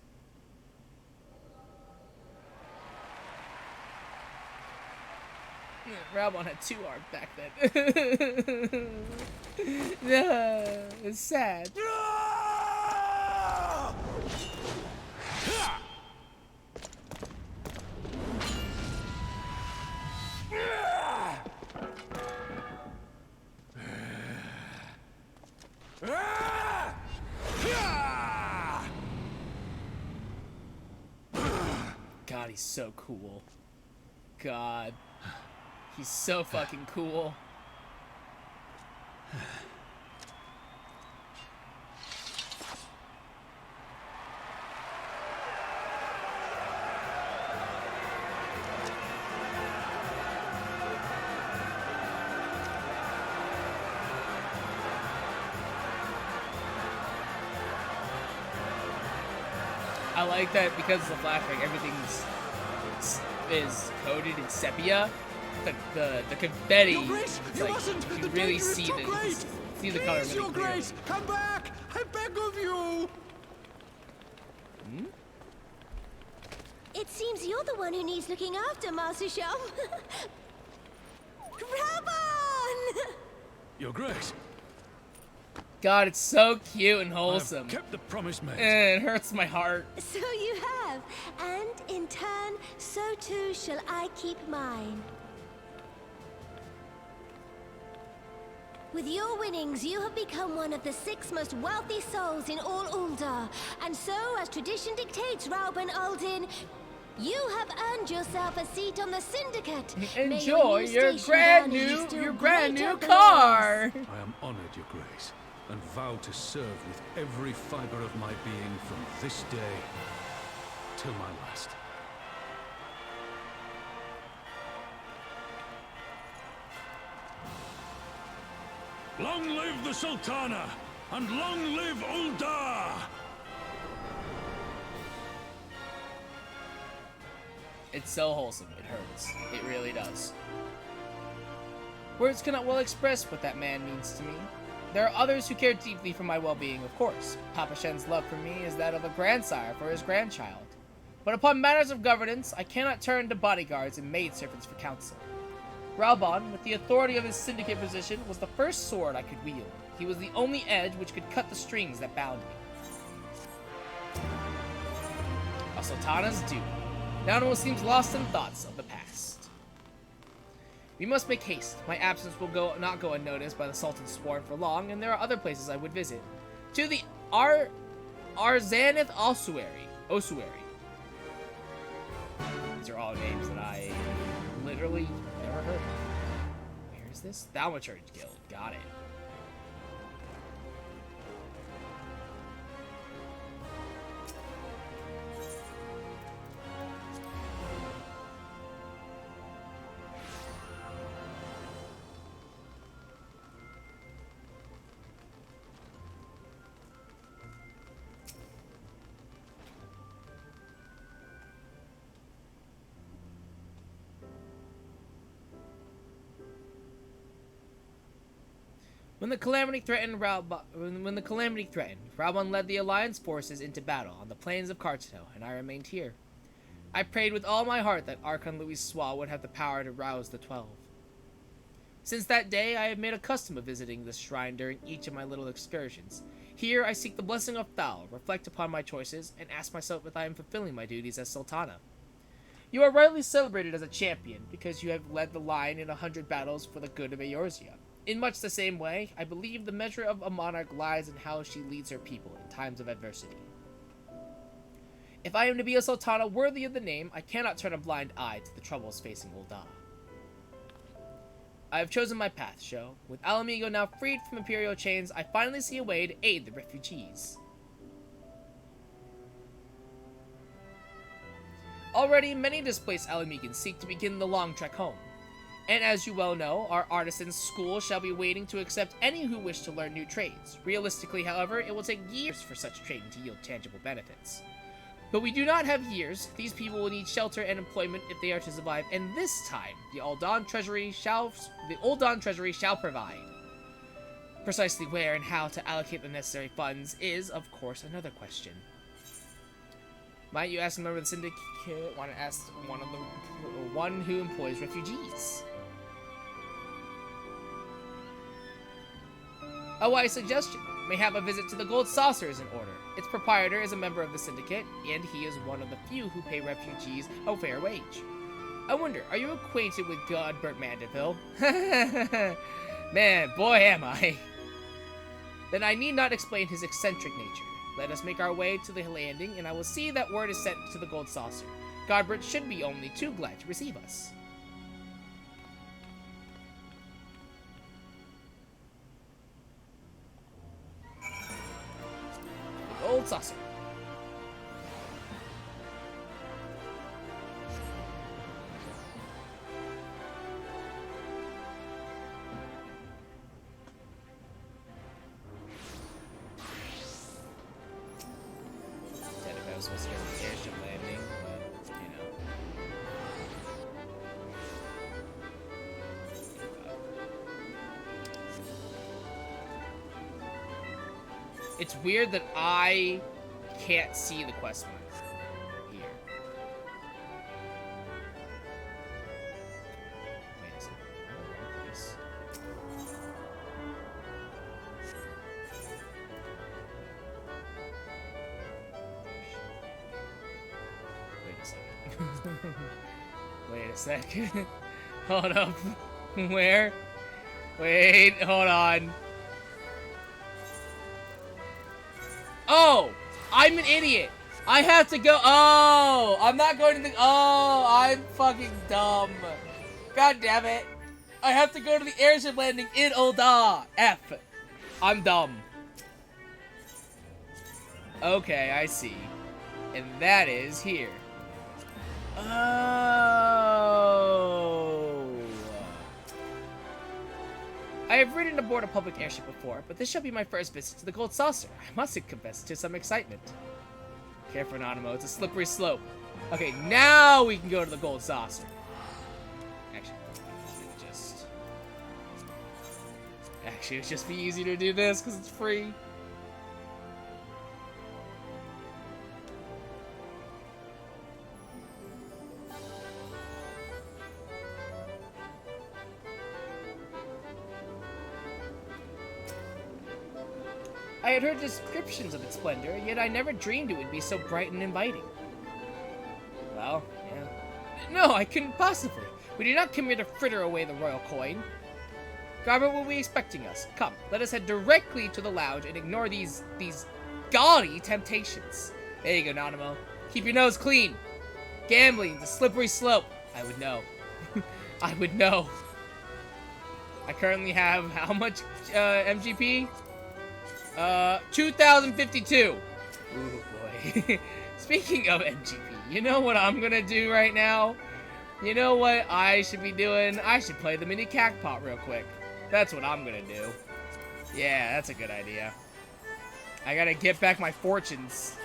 [SPEAKER 1] Raubon had 2 arms back then. Yeah, it's sad. God, he's so cool. God. He's so fucking cool. I like that because of the flashback, everything is coded in sepia. The confetti, it's like, you really see the color really
[SPEAKER 4] Your
[SPEAKER 1] clearly.
[SPEAKER 4] Grace, come back! I beg of you!
[SPEAKER 1] Hmm?
[SPEAKER 11] It seems you're the one who needs looking after, Master Shum. Raubon!
[SPEAKER 9] Your Grace,
[SPEAKER 1] God, it's so cute and wholesome.
[SPEAKER 9] I've kept the promise made.
[SPEAKER 1] It hurts my heart.
[SPEAKER 11] So you have, and in turn, so too shall I keep mine. With your winnings, you have become one of the 6 most wealthy souls in all Uldar. And so, as tradition dictates, Raubon Aldin, you have earned yourself a seat on the Syndicate.
[SPEAKER 1] Enjoy your brand new car.
[SPEAKER 9] I am honored, Your Grace, and vow to serve with every fiber of my being from this day till my last. Long live the Sultana, and long live Uldar!
[SPEAKER 1] It's so wholesome, it hurts. It really does. Words cannot well express what that man means to me. There are others who care deeply for my well-being, of course. Papa Shen's love for me is that of a grandsire for his grandchild. But upon matters of governance, I cannot turn to bodyguards and maidservants for counsel. Raubon, with the authority of his syndicate position, was the first sword I could wield. He was the only edge which could cut the strings that bound me. A Sultana's duty. Now no one seems lost in thoughts of the past. We must make haste. My absence will not go unnoticed by the Sultan's sworn for long, and there are other places I would visit. To the Arzanith Ossuary. These are all names that I literally never heard of. Where is this? Thaumaturge Guild. Got it. When the calamity threatened, Raubon led the Alliance forces into battle on the plains of Cartito, and I remained here. I prayed with all my heart that Archon Louis Sois would have the power to rouse the 12. Since that day, I have made a custom of visiting this shrine during each of my little excursions. Here, I seek the blessing of Thal, reflect upon my choices, and ask myself if I am fulfilling my duties as Sultana. You are rightly celebrated as a champion, because you have led the line in 100 battles for the good of Eorzea. In much the same way, I believe the measure of a monarch lies in how she leads her people in times of adversity. If I am to be a Sultana worthy of the name, I cannot turn a blind eye to the troubles facing Uldar. I have chosen my path, Sho. With Alamigo now freed from Imperial chains, I finally see a way to aid the refugees. Already, many displaced Alamegans seek to begin the long trek home. And as you well know, our artisans' school shall be waiting to accept any who wish to learn new trades. Realistically, however, it will take years for such training to yield tangible benefits. But we do not have years. These people will need shelter and employment if they are to survive, and this time, the Old Dawn Treasury shall provide. Precisely where and how to allocate the necessary funds is, of course, another question. Might you ask a member of the syndicate? Want to ask one who employs refugees? A wise suggestion. May have a visit to the Gold Saucer is in order. Its proprietor is a member of the syndicate, and he is one of the few who pay refugees a fair wage. I wonder, are you acquainted with Godbert Mandeville? Man, boy am I. Then I need not explain his eccentric nature. Let us make our way to the landing, and I will see that word is sent to the Gold Saucer. Godbert should be only too glad to receive us. The Gold Saucer. I was supposed to get the airship landing, but, you know. It's weird that I can't see the quest mark here. Wait a second. Please. Wait a second. Hold up. Where? Wait, hold on. Oh! I'm an idiot! I have to go. Oh! I'm not going to the. Oh! I'm fucking dumb. God damn it. I have to go to the airship landing in Ul'dah. F. I'm dumb. Okay, I see. And that is here. Oh. I have ridden aboard a public airship before, but this shall be my first visit to the Gold Saucer. I must confess to some excitement. Careful, Anonimo, it's a slippery slope. Okay, now we can go to the Gold Saucer. Actually, it would just be easier to do this because it's free. I had heard descriptions of its splendor, yet I never dreamed it would be so bright and inviting. Well, yeah. No, I couldn't possibly. We did not come here to fritter away the royal coin. Godbert will be expecting us. Come, let us head directly to the lounge and ignore these gaudy temptations. There you go, Nanimo. Keep your nose clean. Gambling, the slippery slope. I would know. I would know. I currently have how much MGP? 2052. Ooh, boy. Speaking of MGP, you know what I'm gonna do right now? You know what I should be doing? I should play the mini cacpot real quick. That's what I'm gonna do. Yeah, that's a good idea. I gotta get back my fortunes.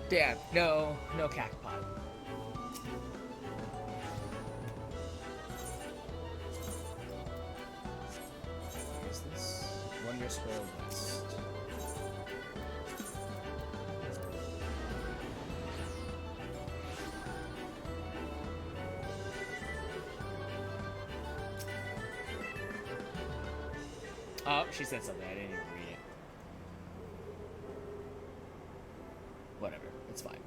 [SPEAKER 1] Damn, no cacpot. What is this? Wonder Scroll West. Oh, she said something. I didn't even read it. It's fine.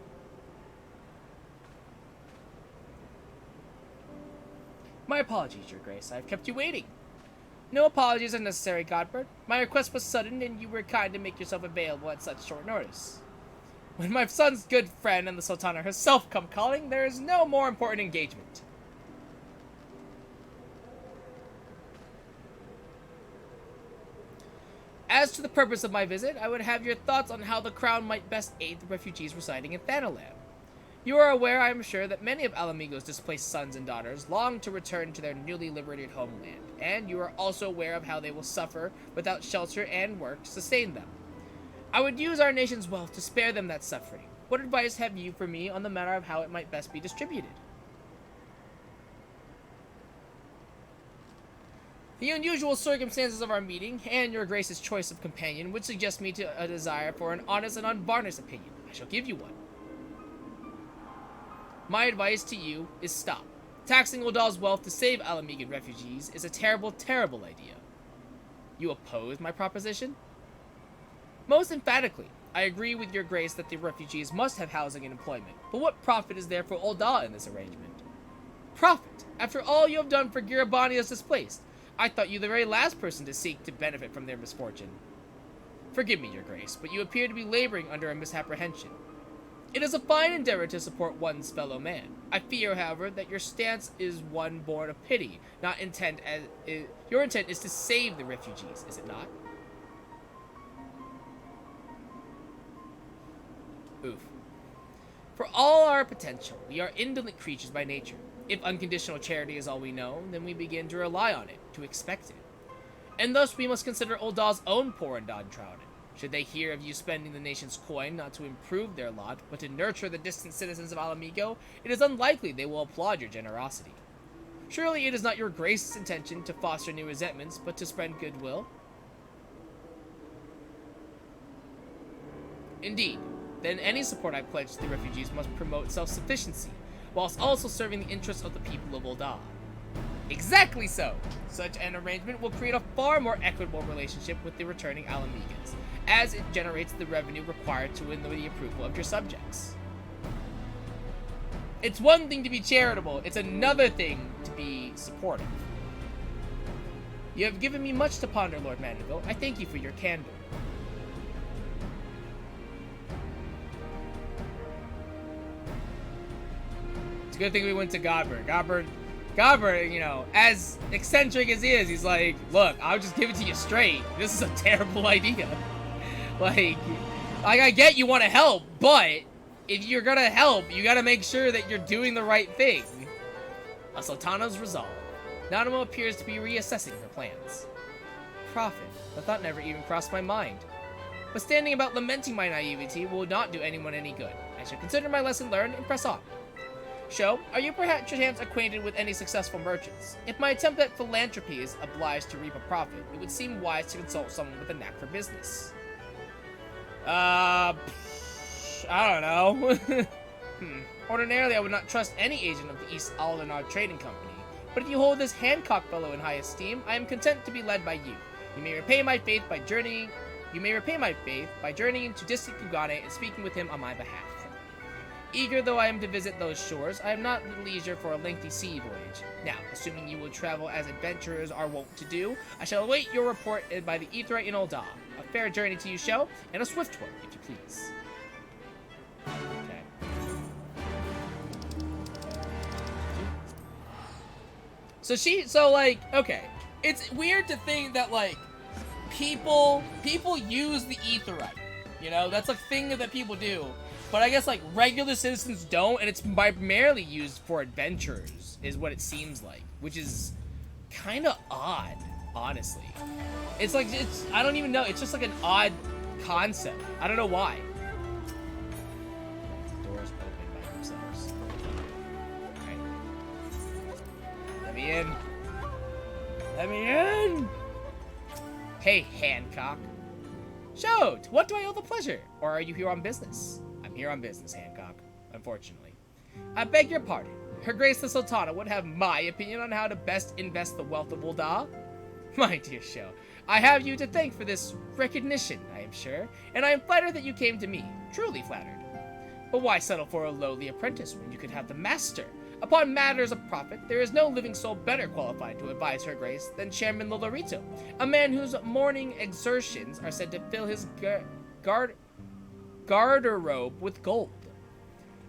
[SPEAKER 1] My apologies, Your Grace. I've kept you waiting. No apologies are necessary, Godbert. My request was sudden, and you were kind to make yourself available at such short notice. When my son's good friend and the Sultana herself come calling, there is no more important engagement. As to the purpose of my visit, I would have your thoughts on how the Crown might best aid the refugees residing in Thanalan. You are aware, I am sure, that many of Alamigo's displaced sons and daughters long to return to their newly liberated homeland, and you are also aware of how they will suffer without shelter and work to sustain them. I would use our nation's wealth to spare them that suffering. What advice have you for me on the matter of how it might best be distributed? The unusual circumstances of our meeting, and your Grace's choice of companion, would suggest me to a desire for an honest and unvarnished opinion. I shall give you one. My advice to you is stop. Taxing Uldal's wealth to save Alamigan refugees is a terrible, terrible idea. You oppose my proposition? Most emphatically, I agree with your Grace that the refugees must have housing and employment, but what profit is there for Uldal in this arrangement? Profit? After all you have done for Girabania's displaced, I thought you the very last person to seek to benefit from their misfortune. Forgive me, your Grace, but you appear to be laboring under a misapprehension. It is a fine endeavor to support one's fellow man. I fear, however, that your stance is one born of pity, not intent as your intent is to save the refugees, is it not? Oof. For all our potential, we are indolent creatures by nature. If unconditional charity is all we know, then we begin to rely on it, to expect it. And thus we must consider Uldal's own poor and downtrodden. Should they hear of you spending the nation's coin not to improve their lot, but to nurture the distant citizens of Alamigo, it is unlikely they will applaud your generosity. Surely it is not your Grace's intention to foster new resentments, but to spread goodwill? Indeed. Then any support I pledge to the refugees must promote self-sufficiency, whilst also serving the interests of the people of Uldal. Exactly so! Such an arrangement will create a far more equitable relationship with the returning Alamigans, as it generates the revenue required to win the approval of your subjects. It's one thing to be charitable, it's another thing to be supportive. You have given me much to ponder, Lord Mandeville. I thank you for your candor. It's a good thing we went to Godbert. Godbert, you know, as eccentric as he is, he's like, look, I'll just give it to you straight. This is a terrible idea. Like I get you want to help, but if you're gonna help, you gotta make sure that you're doing the right thing. A Sultana's resolve. Nanamo appears to be reassessing her plans. Profit. The thought never even crossed my mind. But standing about lamenting my naivety will not do anyone any good. I shall consider my lesson learned and press on. Sho, are you perhaps acquainted with any successful merchants? If my attempt at philanthropy is obliged to reap a profit, it would seem wise to consult someone with a knack for business. I don't know. Ordinarily, I would not trust any agent of the East Aldenar Trading Company, but if you hold this Hancock fellow in high esteem, I am content to be led by you. You may repay my faith by journeying to distant Kugane and speaking with him on my behalf. Eager though I am to visit those shores, I have not the leisure for a lengthy sea voyage. Now, assuming you will travel as adventurers are wont to do, I shall await your report by the Aetheryte in Uldal. A fair journey to you, Sho, and a swift one, if you please. Okay. So like, okay. It's weird to think that, like, people use the Aetheryte. You know, that's a thing that people do. But I guess, like, regular citizens don't, and it's primarily used for adventurers, is what it seems like. Which is kind of odd, honestly. It's like, I don't even know, it's just like an odd concept. I don't know why. Doors open by themselves. Okay. Let me in. Let me in! Hey, Hancock. Sho, to what do I owe the pleasure? Or are you here on business? I'm here on business, Hancock, unfortunately. I beg your pardon. Her Grace the Sultana would have my opinion on how to best invest the wealth of Uldal? My dear Sho, I have you to thank for this recognition, I am sure, and I am flattered that you came to me. Truly flattered. But why settle for a lowly apprentice when you could have the master? Upon matters of profit, there is no living soul better qualified to advise her grace than Chairman Lolorito, a man whose morning exertions are said to fill his garderobe with gold.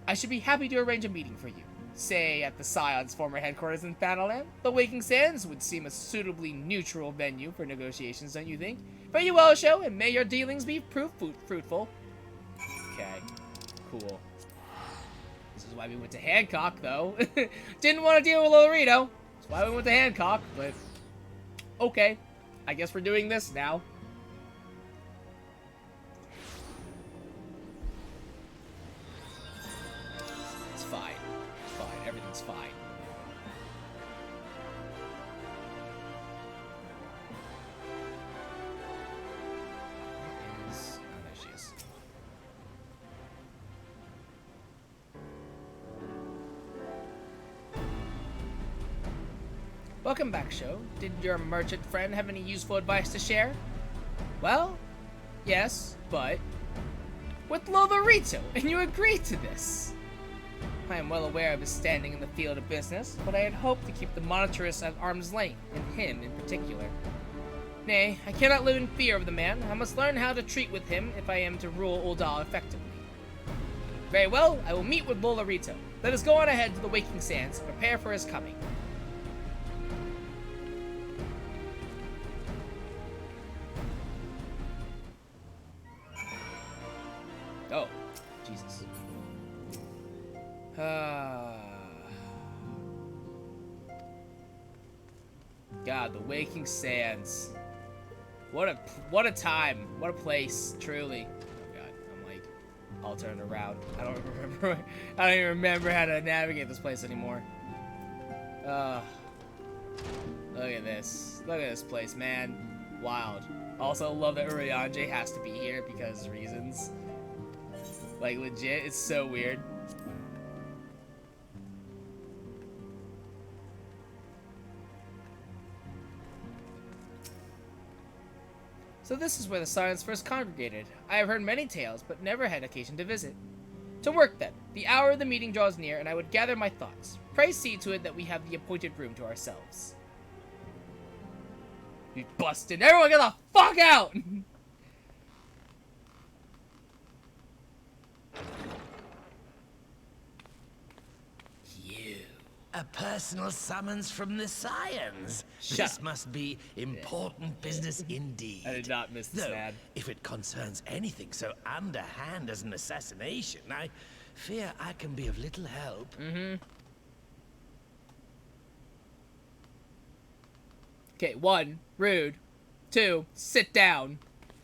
[SPEAKER 1] I should be happy to arrange a meeting for you. Say at the Scion's former headquarters in Thanalan. The Waking Sands would seem a suitably neutral venue for negotiations, don't you think? Fare you well, show, and may your dealings be fruitful. Okay, cool. This is why we went to Hancock, though. Didn't want to deal with Lolorito. That's why we went to Hancock, but okay. I guess we're doing this now. It's fine. It's fine. Everything's fine. Where is... Oh, there she is. Welcome back, show. Did your merchant friend have any useful advice to share? Well, yes, but with Lolorito, and you agreed to this. I am well aware of his standing in the field of business, but I had hoped to keep the monitress at arm's length, and him in particular. Nay, I cannot live in fear of the man. I must learn how to treat with him if I am to rule Ul'dah effectively. Very well, I will meet with Lolorito. Let us go on ahead to the Waking Sands and prepare for his coming. Oh, Jesus. God, the Waking Sands. What a time. What a place, truly. Oh God, I'm like all turned around. I don't even remember how to navigate this place anymore. Look at this. Look at this place, man. Wild. Also love that Urianger has to be here because reasons. Like, legit, it's so weird. So this is where the Scions first congregated. I have heard many tales, but never had occasion to visit. To work then. The hour of the meeting draws near, and I would gather my thoughts. Pray see to it that we have the appointed room to ourselves. We busted. Everyone get the fuck out!
[SPEAKER 12] A personal summons from the Scions. This must be important business indeed.
[SPEAKER 1] I did not miss this, man.
[SPEAKER 12] If it concerns anything so underhand as an assassination, I fear I can be of little help.
[SPEAKER 1] Okay, 1, rude. 2, sit down.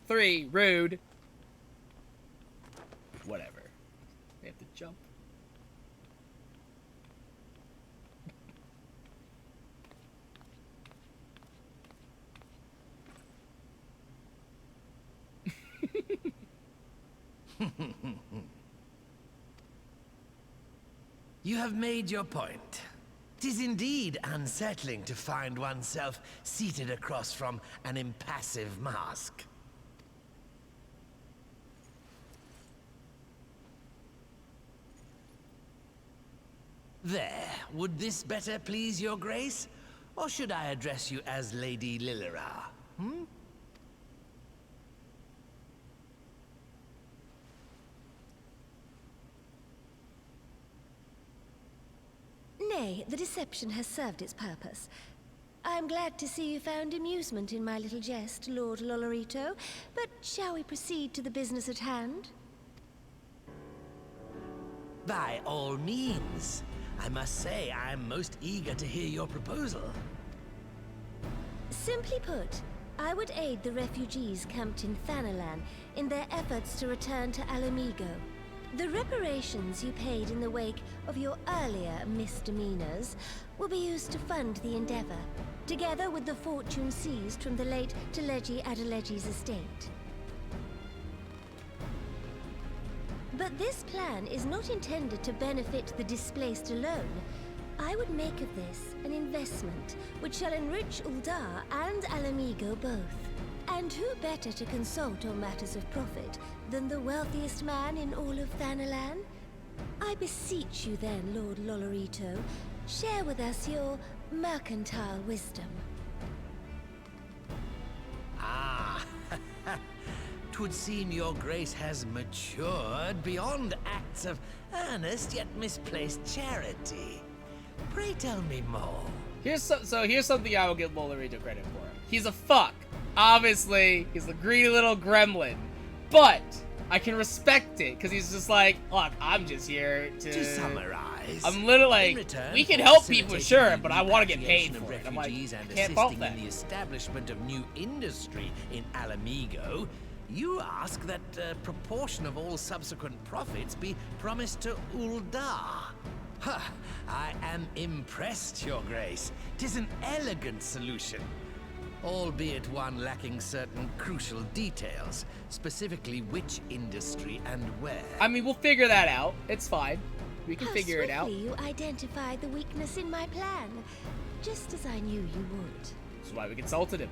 [SPEAKER 1] 3, rude. Whatever. They have to jump.
[SPEAKER 12] You have made your point. 'Tis indeed unsettling to find oneself seated across from an impassive mask. There, would this better please your grace? Or should I address you as Lady Lilira?
[SPEAKER 11] Nay, the deception has served its purpose. I'm glad to see you found amusement in my little jest, Lord Lolorito, but shall we proceed to the business at hand?
[SPEAKER 12] By all means. I must say, I'm most eager to hear your proposal.
[SPEAKER 11] Simply put, I would aid the refugees camped in Thanalan in their efforts to return to Alamigo. The reparations you paid in the wake of your earlier misdemeanors will be used to fund the endeavor, together with the fortune seized from the late Teleji Adeleji's estate. But this plan is not intended to benefit the displaced alone. I would make of this an investment which shall enrich Ul'dah and Alamigo both. And who better to consult on matters of profit than the wealthiest man in all of Thanalan, I beseech you then, Lord Lolorito, share with us your mercantile wisdom.
[SPEAKER 12] Ah, 'twould seem your grace has matured beyond acts of earnest yet misplaced charity. Pray tell me more.
[SPEAKER 1] Here's something I will give Lolorito credit for. He's a fuck. Obviously, he's a greedy little gremlin. But I can respect it, because he's just like, look, I'm just here to
[SPEAKER 12] summarize,
[SPEAKER 1] I'm literally like, we can help people, sure, but I want to get paid for it. I'm like, I can't fault that.
[SPEAKER 12] In the establishment of new industry in Alamigo, you ask that a proportion of all subsequent profits be promised to Uldar. Huh, I am impressed, Your Grace. 'Tis an elegant solution, albeit one lacking certain crucial details, specifically which industry and where.
[SPEAKER 1] I mean, we'll figure that out. It's fine. We can figure it out.
[SPEAKER 11] How swiftly you identified the weakness in my plan, just as I knew you would.
[SPEAKER 1] That's why we consulted him.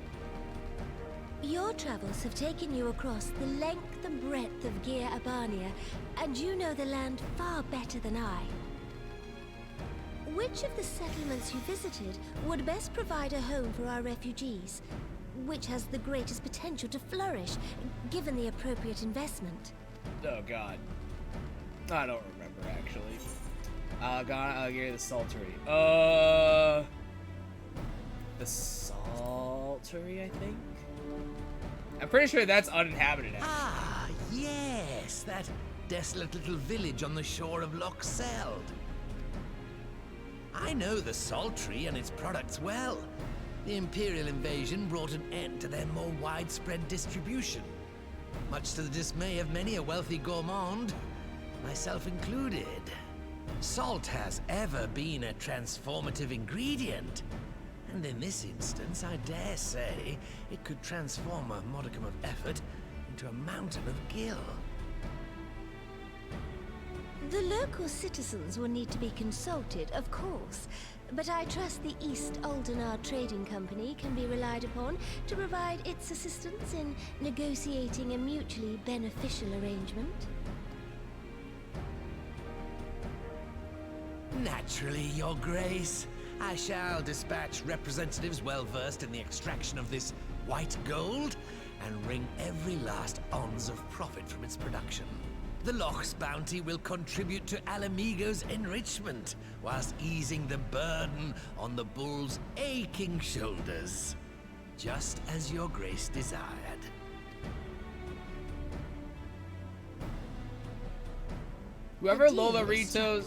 [SPEAKER 11] Your travels have taken you across the length and breadth of Gir Abania, and you know the land far better than I. Which of the settlements you visited would best provide a home for our refugees? Which has the greatest potential to flourish, given the appropriate investment?
[SPEAKER 1] Oh god. I don't remember, actually. Gary the Saltery. The Saltery, I think? I'm pretty sure that's uninhabited, actually.
[SPEAKER 12] Ah, yes, that desolate little village on the shore of Loch Seld. I know the Saltery and its products well. The Imperial invasion brought an end to their more widespread distribution, much to the dismay of many a wealthy gourmand, myself included. Salt has ever been a transformative ingredient, and in this instance, I dare say, it could transform a modicum of effort into a mountain of gil.
[SPEAKER 11] The local citizens will need to be consulted, of course, but I trust the East Aldenar Trading Company can be relied upon to provide its assistance in negotiating a mutually beneficial arrangement.
[SPEAKER 12] Naturally, Your Grace. I shall dispatch representatives well-versed in the extraction of this white gold and wring every last ounce of profit from its production. The Loch's bounty will contribute to Alamigo's enrichment, whilst easing the burden on the bull's aching shoulders, just as Your Grace desired.
[SPEAKER 1] Whoever's Lolorito's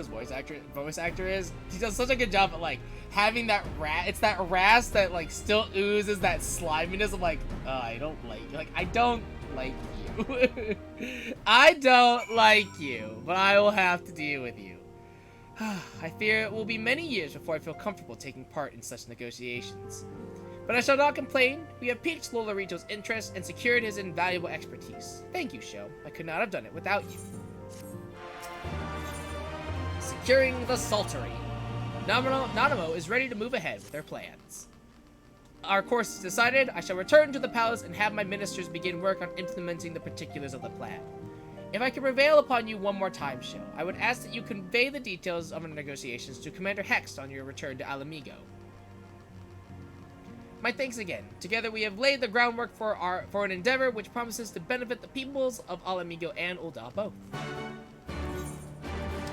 [SPEAKER 1] voice actor is, he does such a good job at like having that it's that rasp that like still oozes that sliminess of like, I don't like you. I don't like you, but I will have to deal with you. I fear it will be many years before I feel comfortable taking part in such negotiations. But I shall not complain. We have piqued Lolorito's interest and secured his invaluable expertise. Thank you, Sho. I could not have done it without you. Securing the Saltery. Nanamo is ready to move ahead with their plans. Our course is decided. I shall return to the palace and have my ministers begin work on implementing the particulars of the plan. If I can prevail upon you one more time, Sho, I would ask that you convey the details of our negotiations to Commander Hext on your return to Alamigo. My thanks again. Together we have laid the groundwork for an endeavor which promises to benefit the peoples of Alamigo and Ul'dah both.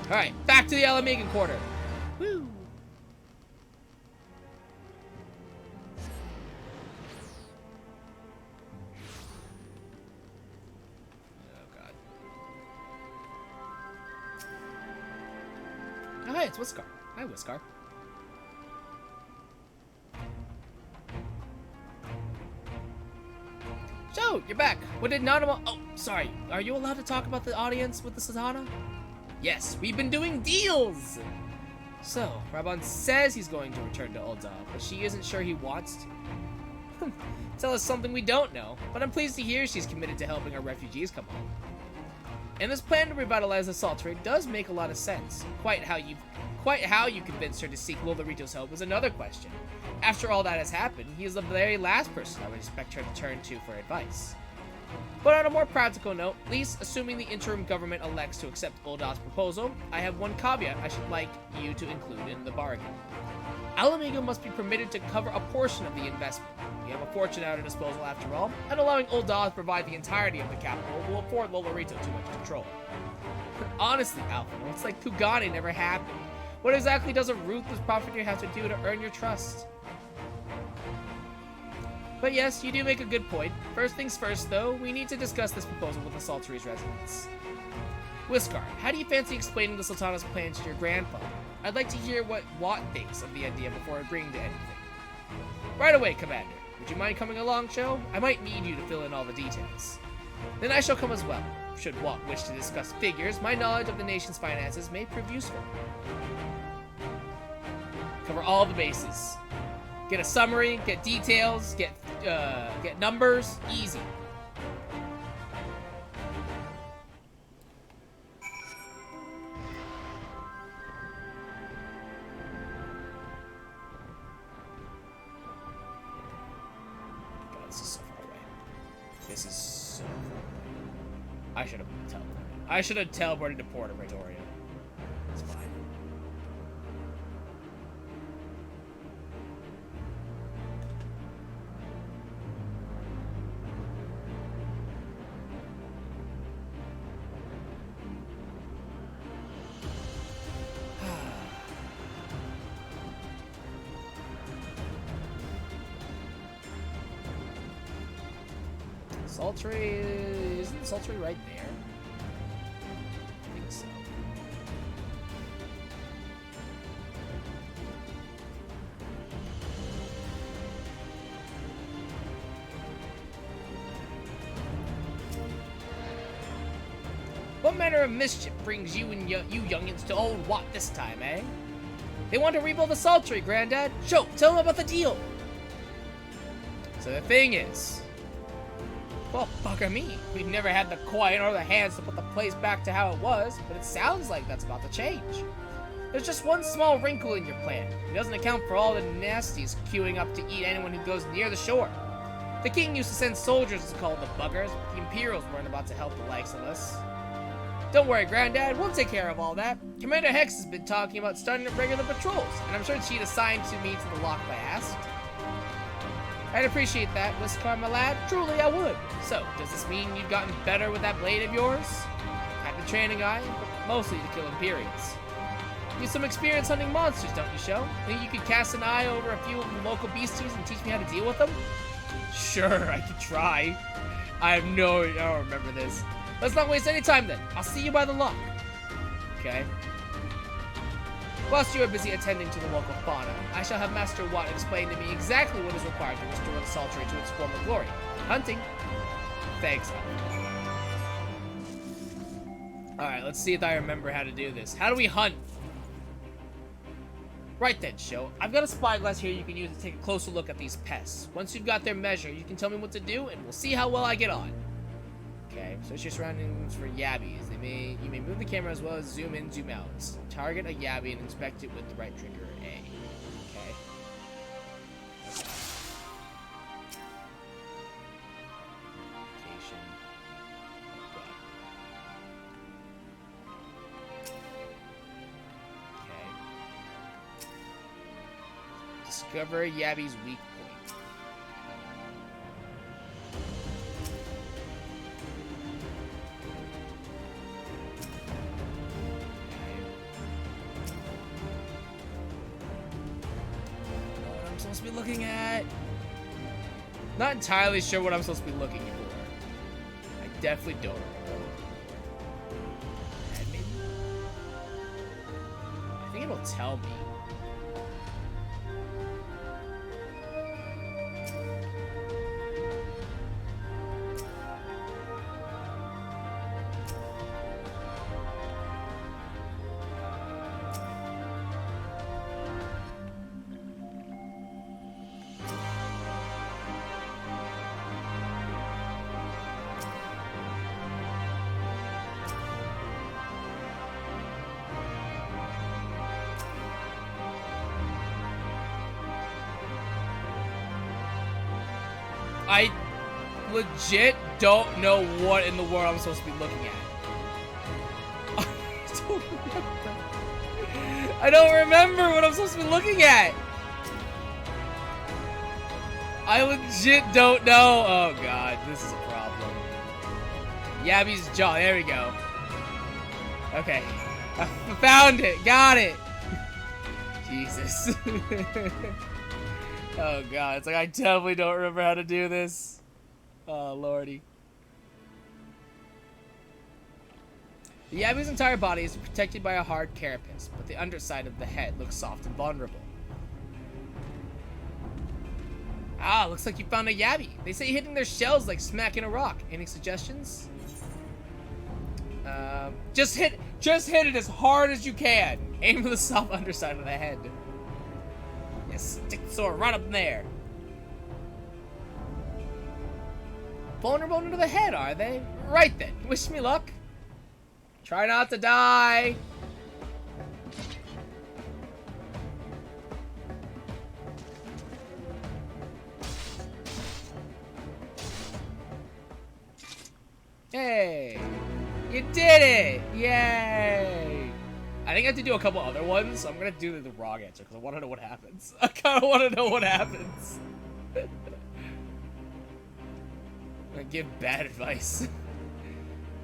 [SPEAKER 1] Alright, back to the Alamigan quarter. Woo! Oh, hi, it's Whiskar. Hi, Whiskar. So, you're back. What did Nanamo... Oh, sorry. Are you allowed to talk about the audience with the Satana? Yes, we've been doing deals! So, Rabon says he's going to return to Ul'dah, but she isn't sure he wants to. Tell us something we don't know, but I'm pleased to hear she's committed to helping our refugees come home. And this plan to revitalize the Saltery does make a lot of sense. Quite how you convinced her to seek Lolorito's help is another question. After all that has happened, he is the very last person I would expect her to turn to for advice. But on a more practical note, at least assuming the interim government elects to accept Uldath's proposal, I have one caveat I should like you to include in the bargain. Alamigo must be permitted to cover a portion of the investment. We have a fortune at our disposal after all, and allowing Uldath to provide the entirety of the capital will afford Lolorito too much control. Honestly, Alphino, it's like Kugane never happened. What exactly does a ruthless profiteer have to do to earn your trust? But yes, you do make a good point. First things first, though, we need to discuss this proposal with the Saltery's residents. Whiskar, how do you fancy explaining the Sultana's plan to your grandfather? I'd like to hear what Watt thinks of the idea before agreeing to anything. Right away, Commander. Would you mind coming along, Cho? I might need you to fill in all the details. Then I shall come as well. Should Watt wish to discuss figures, my knowledge of the nation's finances may prove useful. Cover all the bases. Get a summary, get details, get numbers, easy. God, this is so far away. This is so far away. I should have teleported. I should have teleported to Port of Pretoria. It's fine. Sultry, isn't Sultry right there? I think so. What manner of mischief brings you and you youngins to old Watt this time, eh? They want to rebuild the Sultry, Granddad. Show, tell them about the deal. So the thing is, well, bugger me. We've never had the coin or the hands to put the place back to how it was, but it sounds like that's about to change. There's just one small wrinkle in your plan. It doesn't account for all the nasties queuing up to eat anyone who goes near the shore. The king used to send soldiers to call the buggers, but the Imperials weren't about to help the likes of us. Don't worry, Granddad, we'll take care of all that. Commander Hex has been talking about starting regular patrols, and I'm sure she'd assign to me to the lock if I asked. I'd appreciate that, Whiskar, my lad. Truly, I would. So, does this mean you've gotten better with that blade of yours? I've been training I, but mostly to kill Imperials. You've some experience hunting monsters, don't you, Sho? Think you could cast an eye over a few of the local beasties and teach me how to deal with them? Sure, I could try. I don't remember this. Let's not waste any time then. I'll see you by the lock. Okay. Whilst you are busy attending to the local fauna, I shall have Master Watt explain to me exactly what is required to restore the Sultry to its former glory. Hunting. Thanks. Alright, let's see if I remember how to do this. How do we hunt? Right then, Sho. I've got a spyglass here you can use to take a closer look at these pests. Once you've got their measure, you can tell me what to do, and we'll see how well I get on. Okay, search your surroundings for yabbies. You may move the camera as well as zoom in, zoom out. Target a yabby and inspect it with the right trigger, A. Okay. Location. Okay. Discover Yabby's weak point. Supposed to be looking at. Not entirely sure what I'm supposed to be looking for. I definitely don't know. Admin? I think it'll tell me. legit don't know what in the world I'm supposed to be looking at. I don't remember what I'm supposed to be looking at. I legit don't know. Oh god, this is a problem. Yabby's jaw. There we go. Okay. I found it. Got it. Jesus. Oh god, it's like I definitely don't remember how to do this. Oh lordy. The Yabby's entire body is protected by a hard carapace, but the underside of the head looks soft and vulnerable. Ah, looks like you found a Yabby. They say hitting their shells like smacking a rock. Any suggestions? Just hit it as hard as you can. Aim for the soft underside of the head. Yes, stick the sword right up there. Vulnerable to the head, are they? Right then. Wish me luck. Try not to die. Hey, you did it! Yay! I think I have to do a couple other ones, so I'm gonna do the wrong answer because I want to know what happens. I kind of want to know what happens. I'm gonna give bad advice.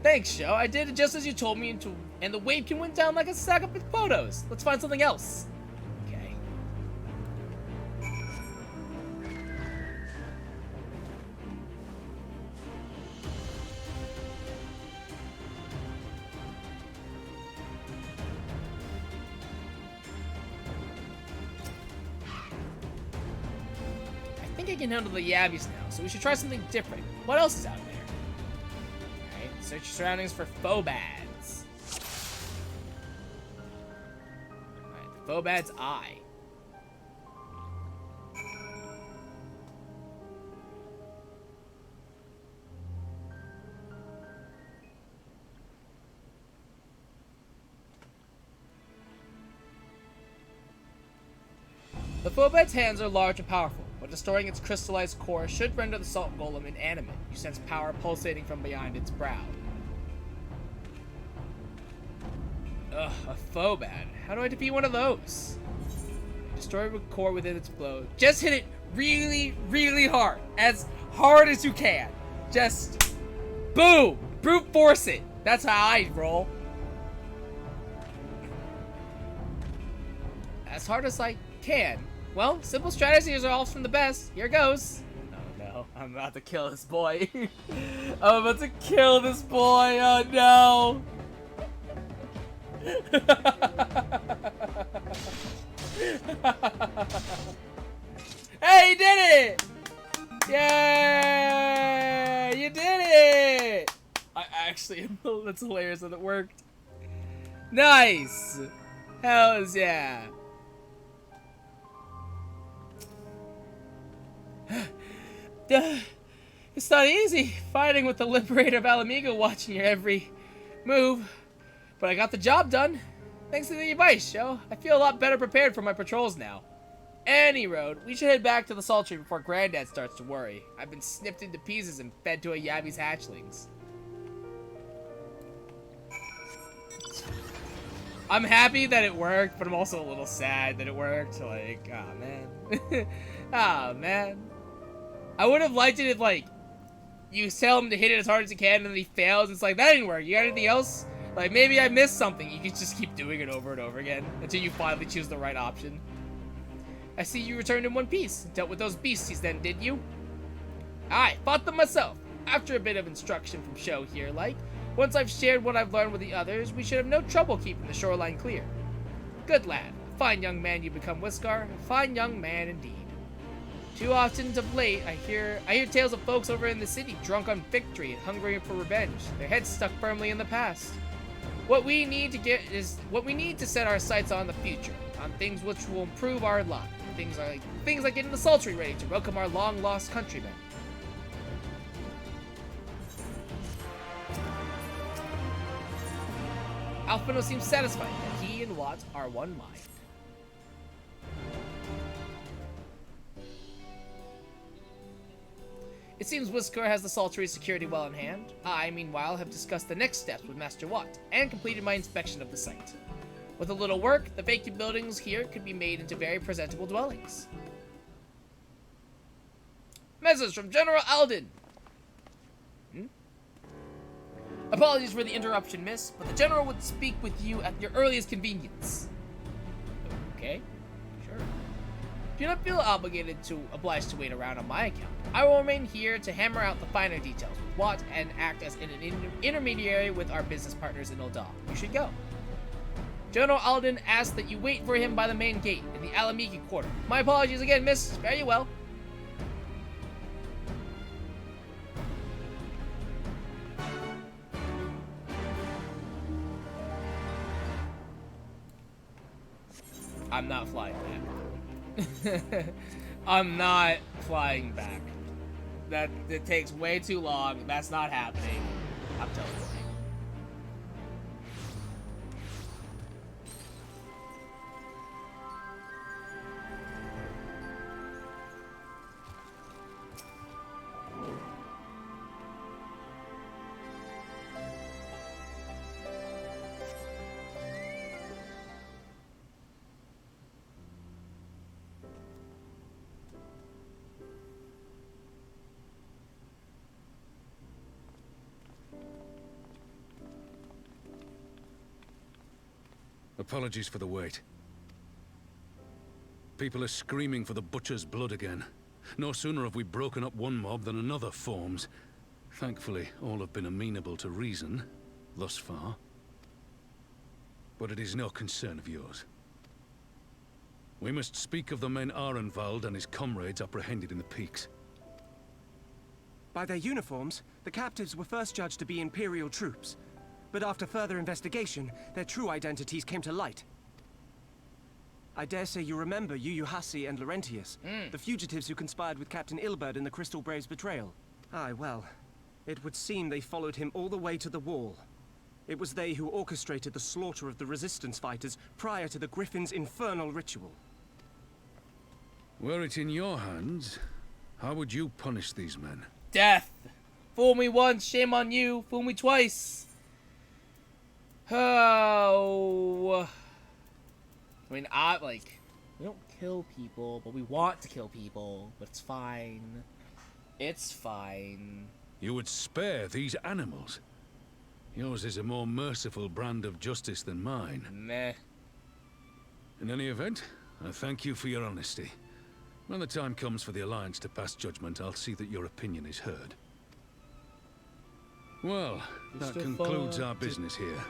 [SPEAKER 1] Thanks, Sho. I did it just as you told me, and the wave can went down like a sack of photos. Let's find something else. Okay. I think I can handle the Yabbies now, so we should try something different. What else is out there? Search your surroundings for Phobads. Alright, Phobad's eye. The Phobad's hands are large and powerful, but destroying its crystallized core should render the salt golem inanimate. You sense power pulsating from behind its brow. Ugh, a Phobad. How do I defeat one of those? Destroy the core within its blow. Just hit it really, really hard. As hard as you can. Just boom! Brute force it. That's how I roll. As hard as I can. Well, simple strategies are all from the best. Here goes. Oh no, I'm about to kill this boy. I'm about to kill this boy. Oh no. Hey, you did it! Yay! You did it! I actually, that's hilarious that it worked. Nice! Hells yeah! It's not easy fighting with the Liberator of Alamigo watching your every move. But I got the job done. Thanks to the advice, Sho. I feel a lot better prepared for my patrols now. Any road, we should head back to the Sultry before Granddad starts to worry. I've been snipped into pieces and fed to a Yabby's hatchlings. I'm happy that it worked, but I'm also a little sad that it worked. Like, oh man. Oh man. I would have liked it if, like, you tell him to hit it as hard as you can and then he fails. It's like, that didn't work. You got anything else? Like, maybe I missed something. You can just keep doing it over and over again until you finally choose the right option. I see you returned in one piece. Dealt with those beasties then, did you? I fought them myself. After a bit of instruction from Sho here, like, once I've shared what I've learned with the others, we should have no trouble keeping the shoreline clear. Good lad. A fine young man you become, Whiskar. A fine young man indeed. Too often of late, I hear tales of folks over in the city drunk on victory and hungry for revenge. Their heads stuck firmly in the past. What we need to set our sights on the future, on things which will improve our lot. Things like getting the Sultry ready to welcome our long-lost countrymen. Alphino seems satisfied that he and Watt are one mind. It seems Whisker has the Saltery's security well in hand. I, meanwhile, have discussed the next steps with Master Watt, and completed my inspection of the site. With a little work, the vacant buildings here could be made into very presentable dwellings. Message from General Alden! Apologies for the interruption, miss, but the General would speak with you at your earliest convenience. Okay, sure. Do not feel obliged to wait around on my account. I will remain here to hammer out the finer details with Watt and act as an intermediary with our business partners in Ul'dah. You should go. General Alden asked that you wait for him by the main gate in the Alamiki quarter. My apologies again, miss. Fare you well. I'm not flying back. I'm not flying back. It takes way too long. That's not happening. I'm telling you.
[SPEAKER 9] Apologies for the wait. People are screaming for the butcher's blood again. No sooner have we broken up one mob than another forms. Thankfully, all have been amenable to reason, thus far. But it is no concern of yours. We must speak of the men Arenvald and his comrades apprehended in the peaks.
[SPEAKER 13] By their uniforms, the captives were first judged to be Imperial troops. But after further investigation, their true identities came to light. I dare say you remember Yuyuhasi and Laurentius, the fugitives who conspired with Captain Ilberd in the Crystal Brave's betrayal. Aye, well, it would seem they followed him all the way to the wall. It was they who orchestrated the slaughter of the Resistance fighters prior to the Griffin's infernal ritual.
[SPEAKER 9] Were it in your hands, how would you punish these men?
[SPEAKER 1] Death! Fool me once, shame on you. Fool me twice. Oh, I mean, we don't kill people, but we want to kill people, but it's fine. It's fine.
[SPEAKER 9] You would spare these animals? Yours is a more merciful brand of justice than mine.
[SPEAKER 1] Meh.
[SPEAKER 9] In any event, I thank you for your honesty. When the time comes for the Alliance to pass judgment, I'll see that your opinion is heard. Well, that concludes our business here.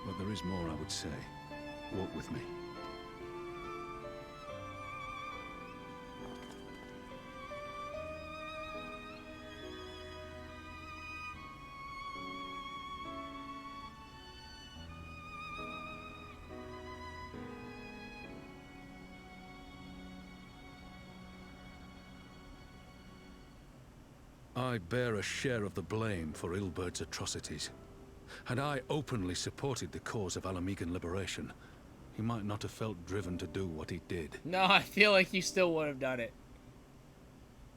[SPEAKER 9] But there is more I would say. Walk with me. I bear a share of the blame for Ilberd's atrocities. Had I openly supported the cause of Alamigan liberation, he might not have felt driven to do what he did.
[SPEAKER 1] No, I feel like you still would have done it.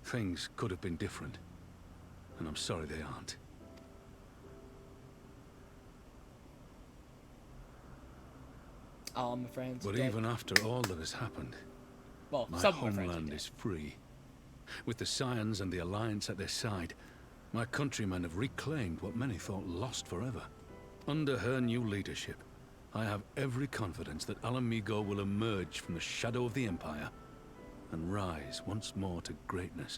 [SPEAKER 9] Things could have been different, and I'm sorry they aren't.
[SPEAKER 1] All my friends
[SPEAKER 9] But
[SPEAKER 1] dead.
[SPEAKER 9] even after all that has happened,
[SPEAKER 1] well,
[SPEAKER 9] my
[SPEAKER 1] some of my friends are
[SPEAKER 9] homeland
[SPEAKER 1] dead.
[SPEAKER 9] is free. With the Scions and the Alliance at their side, my countrymen have reclaimed what many thought lost forever. Under her new leadership, I have every confidence that Alamigo will emerge from the shadow of the Empire and rise once more to greatness.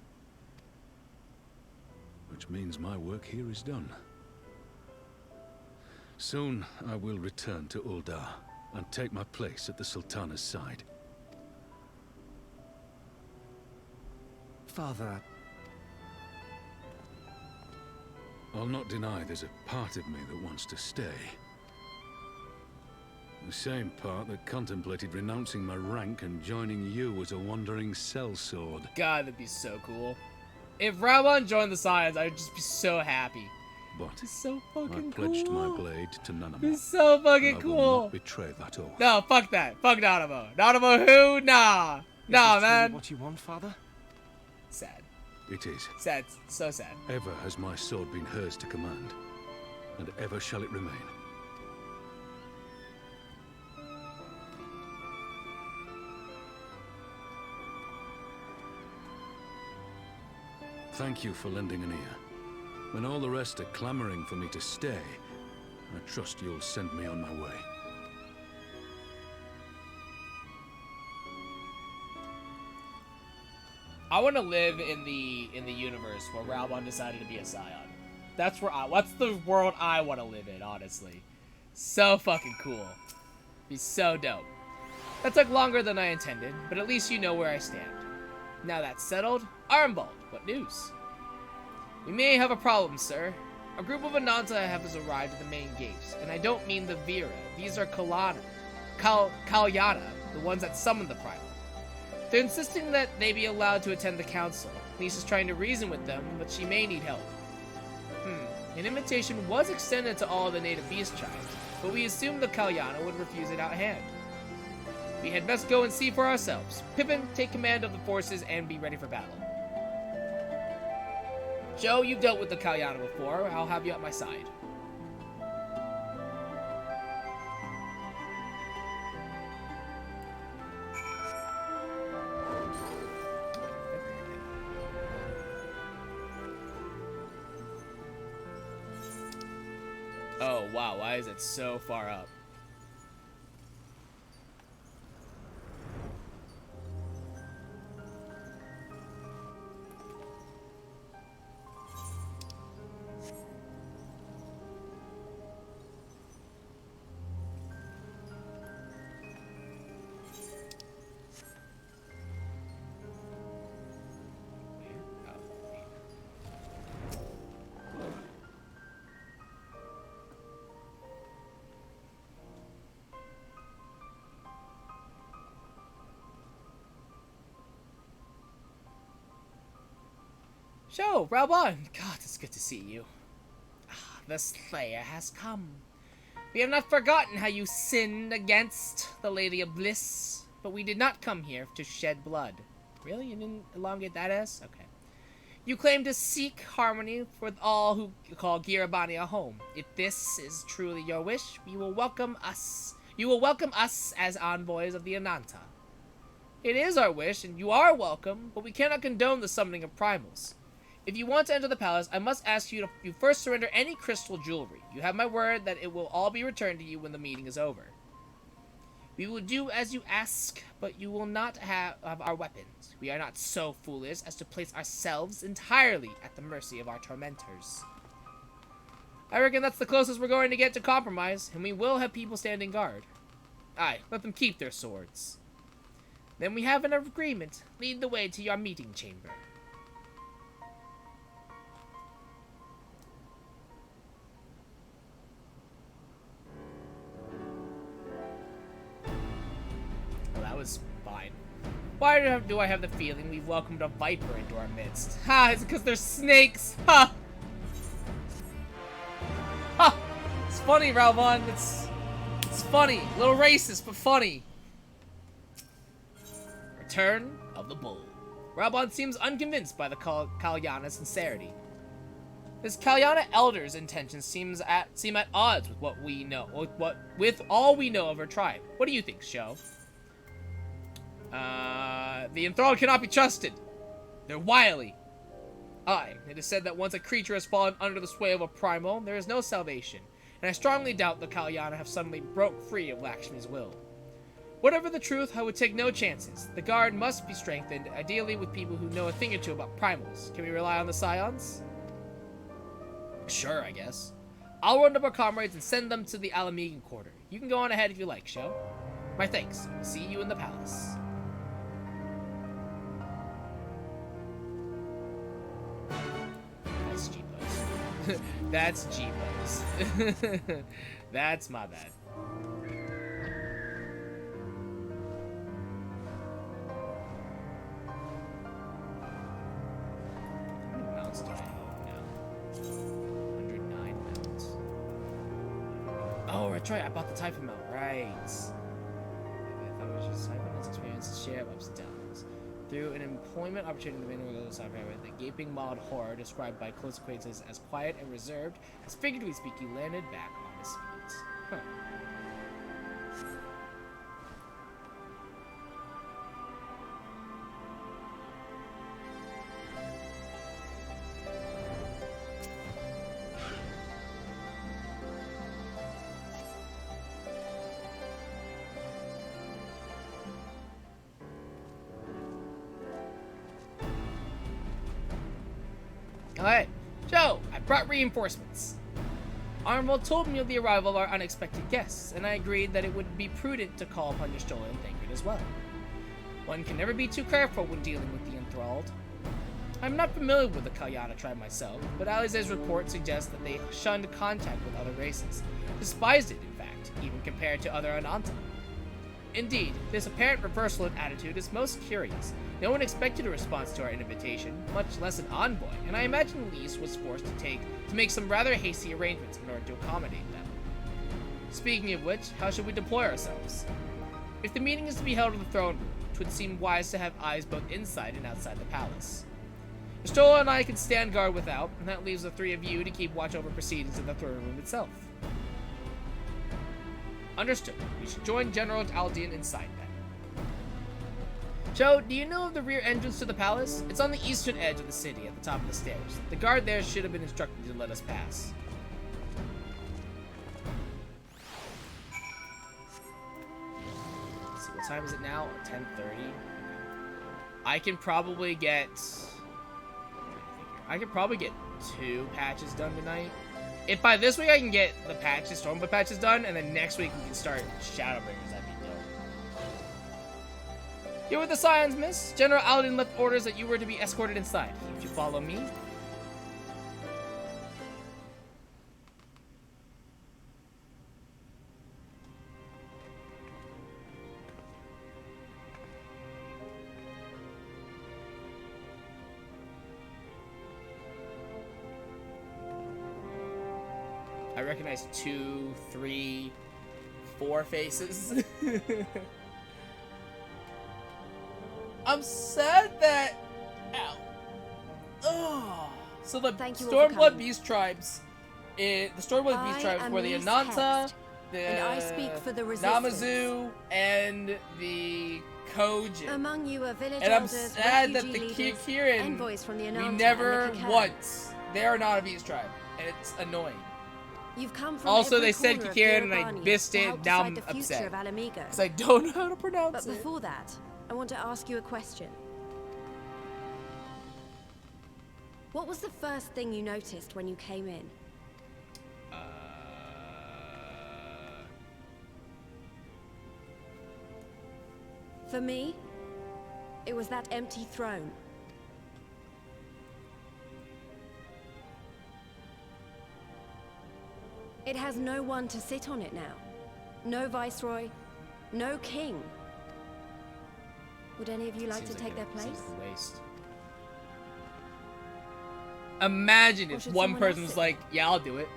[SPEAKER 9] Which means my work here is done. Soon I will return to Ul'dah and take my place at the Sultana's side.
[SPEAKER 13] Father...
[SPEAKER 9] I'll not deny there's a part of me that wants to stay. The same part that contemplated renouncing my rank and joining you as a wandering sellsword.
[SPEAKER 1] God, that'd be so cool. If Raubon joined the Scions, I'd just be so happy.
[SPEAKER 9] But
[SPEAKER 1] it's so fucking
[SPEAKER 9] I pledged
[SPEAKER 1] cool.
[SPEAKER 9] my blade to Nanamo.
[SPEAKER 1] It's so fucking
[SPEAKER 9] I
[SPEAKER 1] cool.
[SPEAKER 9] will not betray that oath.
[SPEAKER 1] No, fuck that. Fuck Nanamo. Nanamo who? Nah. Nah,
[SPEAKER 13] Is this
[SPEAKER 1] man.
[SPEAKER 13] truly what you want, Father?
[SPEAKER 1] Sad.
[SPEAKER 9] It is.
[SPEAKER 1] Sad. So sad.
[SPEAKER 9] Ever has my sword been hers to command, and ever shall it remain. Thank you for lending an ear. When all the rest are clamoring for me to stay, I trust you'll send me on my way.
[SPEAKER 1] I want to live in the universe where Raubon decided to be a Scion. That's the world I want to live in, honestly. So fucking cool. Be so dope. That took longer than I intended, but at least you know where I stand. Now that's settled, Armbald, what news? We may have a problem, sir. A group of Ananta has arrived at the main gates, and I don't mean the Vera. These are Kalyana, the ones that summoned the Primal. They're insisting that they be allowed to attend the council. Lisa's trying to reason with them, but she may need help. An invitation was extended to all the native beast tribes, but we assumed the Kalyana would refuse it out of hand. We had best go and see for ourselves. Pippin, take command of the forces and be ready for battle. Joe, you've dealt with the Kalyana before. I'll have you at my side. Oh, wow. Why is it so far up? So, Raubon, God, it's good to see you. The Slayer has come. We have not forgotten how you sinned against the Lady of Bliss, but we did not come here to shed blood. Really? You didn't elongate that S? Okay. You claim to seek harmony with all who call Girabani a home. If this is truly your wish, you will welcome us as envoys of the Ananta. It is our wish, and you are welcome, but we cannot condone the summoning of primals. If you want to enter the palace, I must ask you to first surrender any crystal jewelry. You have my word that it will all be returned to you when the meeting is over. We will do as you ask, but you will not have our weapons. We are not so foolish as to place ourselves entirely at the mercy of our tormentors. I reckon that's the closest we're going to get to compromise, and we will have people standing guard. Aye, let them keep their swords. Then we have an agreement. Lead the way to your meeting chamber. That was fine. Why do I have the feeling we've welcomed a viper into our midst? Ha! Is it because they're snakes? Ha! Ha! It's funny, Raubon. It's funny. A little racist, but funny. Return of the Bull. Raubon seems unconvinced by the Kalyana's sincerity. This Kalyana elder's intentions seem at odds with what we know, with all we know of her tribe. What do you think, Sho? The enthralled cannot be trusted. They're wily. Aye, it is said that once a creature has fallen under the sway of a primal, there is no salvation, and I strongly doubt the Kalyana have suddenly broke free of Lakshmi's will. Whatever the truth, I would take no chances. The guard must be strengthened, ideally with people who know a thing or two about primals. Can we rely on the Scions? Sure, I guess. I'll run up our comrades and send them to the Alamegan quarter. You can go on ahead if you like, Sho. My thanks. We'll see you in the palace. That's G-Pose. That's G-Pose. That's my bad. How many mounts do I have now? 109 mounts. Oh, that's right. I bought the Typhon mount. Right. I thought it was just Typhon has experienced its share of ups and downs. Through an employment opportunity in the main of the the gaping mauled horror described by close acquaintances as quiet and reserved has figuratively speaking landed back on his feet. Huh. Alright, so I brought reinforcements. Arnwald told me of the arrival of our unexpected guests, and I agreed that it would be prudent to call upon your stolen Thancred as well. One can never be too careful when dealing with the enthralled. I'm not familiar with the Kalyana tribe myself, but Alize's report suggests that they shunned contact with other races, despised it in fact, even compared to other Ananta. Indeed, this apparent reversal in attitude is most curious. No one expected a response to our invitation, much less an envoy, and I imagine Lise was forced to make some rather hasty arrangements in order to accommodate them. Speaking of which, how should we deploy ourselves? If the meeting is to be held in the throne room, it would seem wise to have eyes both inside and outside the palace. Estola and I can stand guard without, and that leaves the three of you to keep watch over proceedings in the throne room itself. Understood. We should join General Aldian inside then. Joe, do you know of the rear entrance to the palace? It's on the eastern edge of the city, at the top of the stairs. The guard there should have been instructed to let us pass. Let's see, what time is it now? 10:30. I can probably get 2 patches done tonight. If by this week I can get the patches, Stormblade patches done, and then next week we can start Shadowbringers, that'd be dope. Here with the Scions, miss. General Alden left orders that you were to be escorted inside. Would you follow me? I recognize 2, 3, 4 faces. I'm sad that... Ow. Oh. So the Stormblood Beast tribes... the Stormblood Beast tribes were the Ananta, the Namazu, and the Kojin.
[SPEAKER 2] Among you are village
[SPEAKER 1] and I'm
[SPEAKER 2] elders,
[SPEAKER 1] sad that the
[SPEAKER 2] refugee
[SPEAKER 1] Kikirin,
[SPEAKER 2] envoys from the
[SPEAKER 1] we
[SPEAKER 2] Ananta
[SPEAKER 1] never
[SPEAKER 2] and the Kikar.
[SPEAKER 1] once... They are not a Beast tribe, and it's annoying.
[SPEAKER 2] You've come from
[SPEAKER 1] Also,
[SPEAKER 2] every
[SPEAKER 1] they said
[SPEAKER 2] corner of
[SPEAKER 1] Kikirin, and I
[SPEAKER 2] Dirabania
[SPEAKER 1] missed
[SPEAKER 2] to
[SPEAKER 1] it,
[SPEAKER 2] help
[SPEAKER 1] now
[SPEAKER 2] decide
[SPEAKER 1] I'm
[SPEAKER 2] the future
[SPEAKER 1] upset.
[SPEAKER 2] of Alamigo.
[SPEAKER 1] Because I don't know how to pronounce
[SPEAKER 2] But
[SPEAKER 1] it.
[SPEAKER 2] before that, I want to ask you a question. What was the first thing you noticed when you came in? For me, it was that empty throne. It has no one to sit on it now. No viceroy, no king. Would any of you like to take their place?
[SPEAKER 1] Waste. Imagine if one person was like, "Yeah, I'll do it.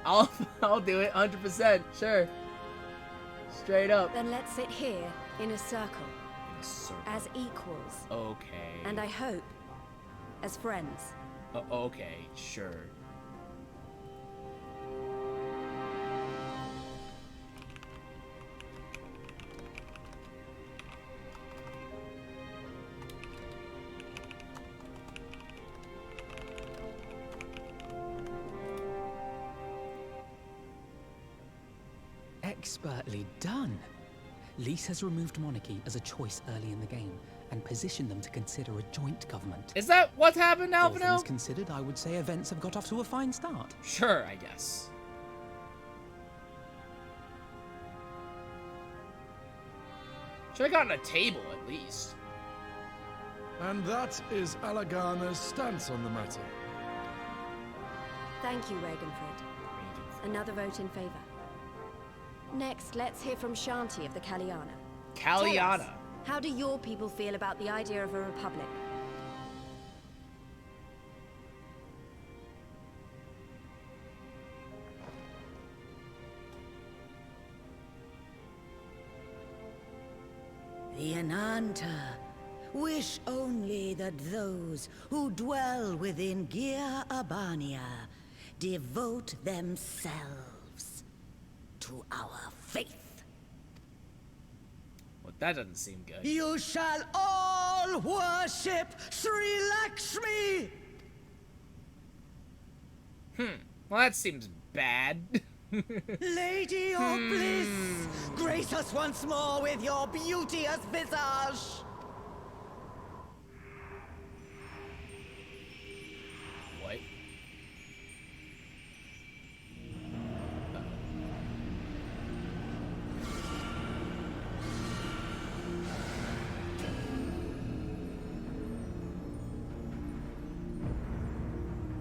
[SPEAKER 1] I'll do it, 100%, sure." Straight up.
[SPEAKER 2] Then let's sit here in a circle.
[SPEAKER 1] In a circle.
[SPEAKER 2] As equals.
[SPEAKER 1] Okay.
[SPEAKER 2] And I hope, as friends.
[SPEAKER 1] Okay, sure.
[SPEAKER 5] Expertly done. Lise has removed monarchy as a choice early in the game and positioned them to consider a joint government.
[SPEAKER 1] Is that what's happened,
[SPEAKER 5] All
[SPEAKER 1] Alvino?
[SPEAKER 5] things considered, I would say events have got off to a fine start.
[SPEAKER 1] Sure, I guess. Should have gotten a table, at least.
[SPEAKER 14] And that is Alagana's stance on the matter.
[SPEAKER 2] Thank you, Ragenford. Another vote in favor. Next, let's hear from Shanti of the Kalyana.
[SPEAKER 1] Kalyana.
[SPEAKER 2] Tell us, how do your people feel about the idea of a republic?
[SPEAKER 15] The Ananta wish only that those who dwell within Gir Abania devote themselves to our faith.
[SPEAKER 1] Well, that doesn't seem good.
[SPEAKER 15] You shall all worship Sri Lakshmi!
[SPEAKER 1] Well, that seems bad.
[SPEAKER 15] Lady of bliss, grace us once more with your beauteous visage!
[SPEAKER 1] What?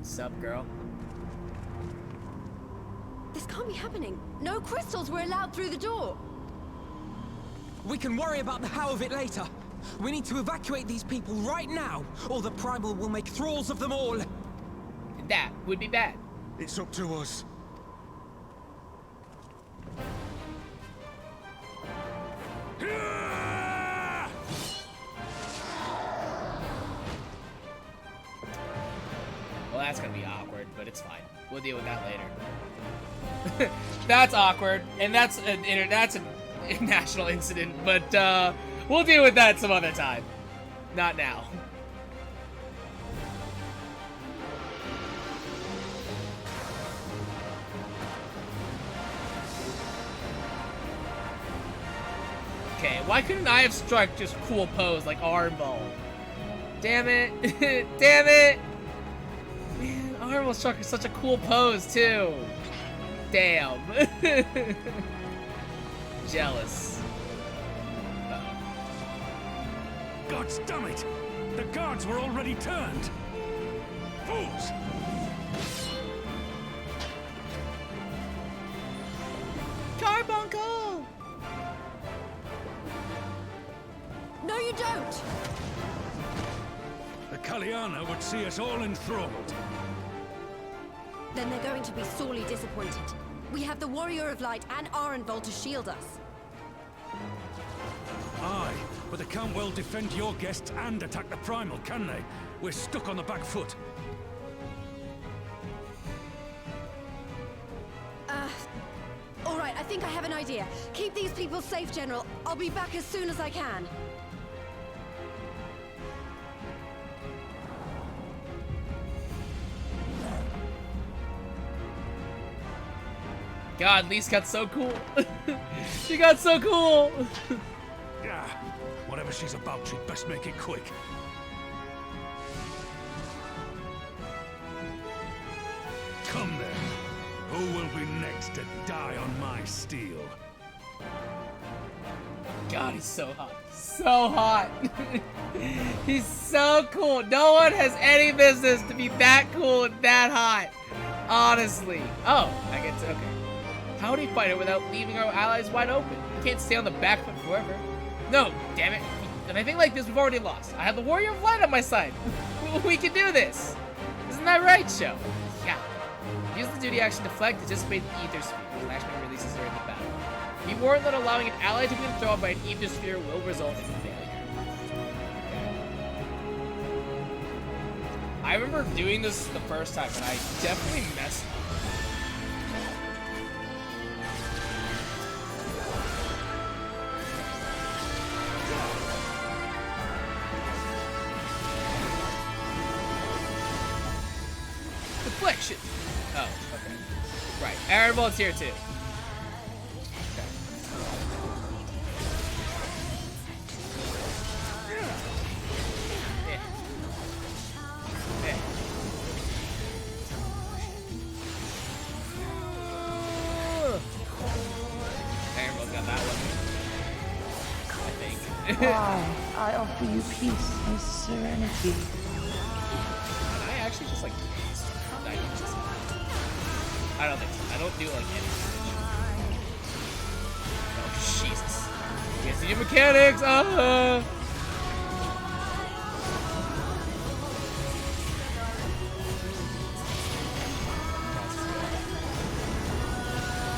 [SPEAKER 1] Sup, girl?
[SPEAKER 2] This can't be happening. No crystals were allowed through the door.
[SPEAKER 5] We can worry about the how of it later. We need to evacuate these people right now, or the Primal will make thralls of them all.
[SPEAKER 1] That would be bad.
[SPEAKER 4] It's up to us.
[SPEAKER 1] Well, that's gonna be awkward, but it's fine. We'll deal with that later. That's awkward, and that's a national incident, but we'll deal with that some other time. Not now. Okay, why couldn't I have struck just cool pose like Armbo? Damn it. Damn it! Man, Armbo struck such a cool pose too. Damn. Jealous.
[SPEAKER 9] God damn it! The guards were already turned! Fools!
[SPEAKER 1] Carbuncle!
[SPEAKER 2] No, you don't!
[SPEAKER 9] The Kalyana would see us all enthralled.
[SPEAKER 2] Then they're going to be sorely disappointed. We have the Warrior of Light and Arenvald to shield us.
[SPEAKER 9] Aye, but they can't well defend your guests and attack the Primal, can they? We're stuck on the back foot.
[SPEAKER 2] All right, I think I have an idea. Keep these people safe, General. I'll be back as soon as I can.
[SPEAKER 1] God, Lise got so cool. She got so cool.
[SPEAKER 9] Yeah, whatever she's about, she'd best make it quick. Come then. Who will be next to die on my steel?
[SPEAKER 1] God, he's so hot. So hot. He's so cool. No one has any business to be that cool and that hot. Honestly. Oh, I get to, okay. How would he fight it without leaving our allies wide open? He can't stay on the back foot forever. No, damn it. And I think like this, we've already lost. I have the Warrior of Light on my side. We can do this. Isn't that right, Sho? Yeah. Use the duty action to deflect, anticipate the ether sphere. An action releases during the battle. Be warned that allowing an ally to be thrown by an ether sphere will result in failure. Okay. I remember doing this the first time, and I definitely messed up. Deflection! Oh, okay. Right. Arenvald's here too. Okay. Yeah. Yeah. Arenvald's got that one. I think.
[SPEAKER 16] I offer you peace and serenity.
[SPEAKER 1] Can I actually just like... I don't think so. I don't do like any damage. Oh, Jesus. You guys see your mechanics!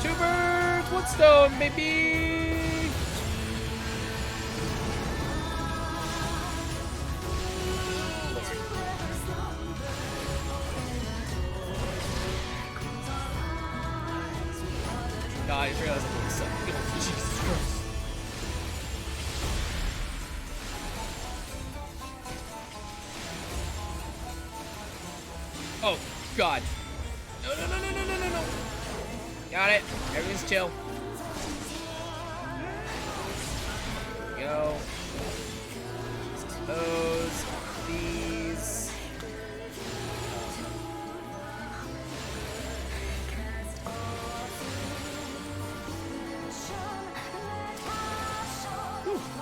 [SPEAKER 1] Two birds, one stone, baby! I just realized I'm so good. Jesus Christ. Oh, God. No, no, no, no, no, no, no, no. Got it. Everything's chill. There we go. Those. These.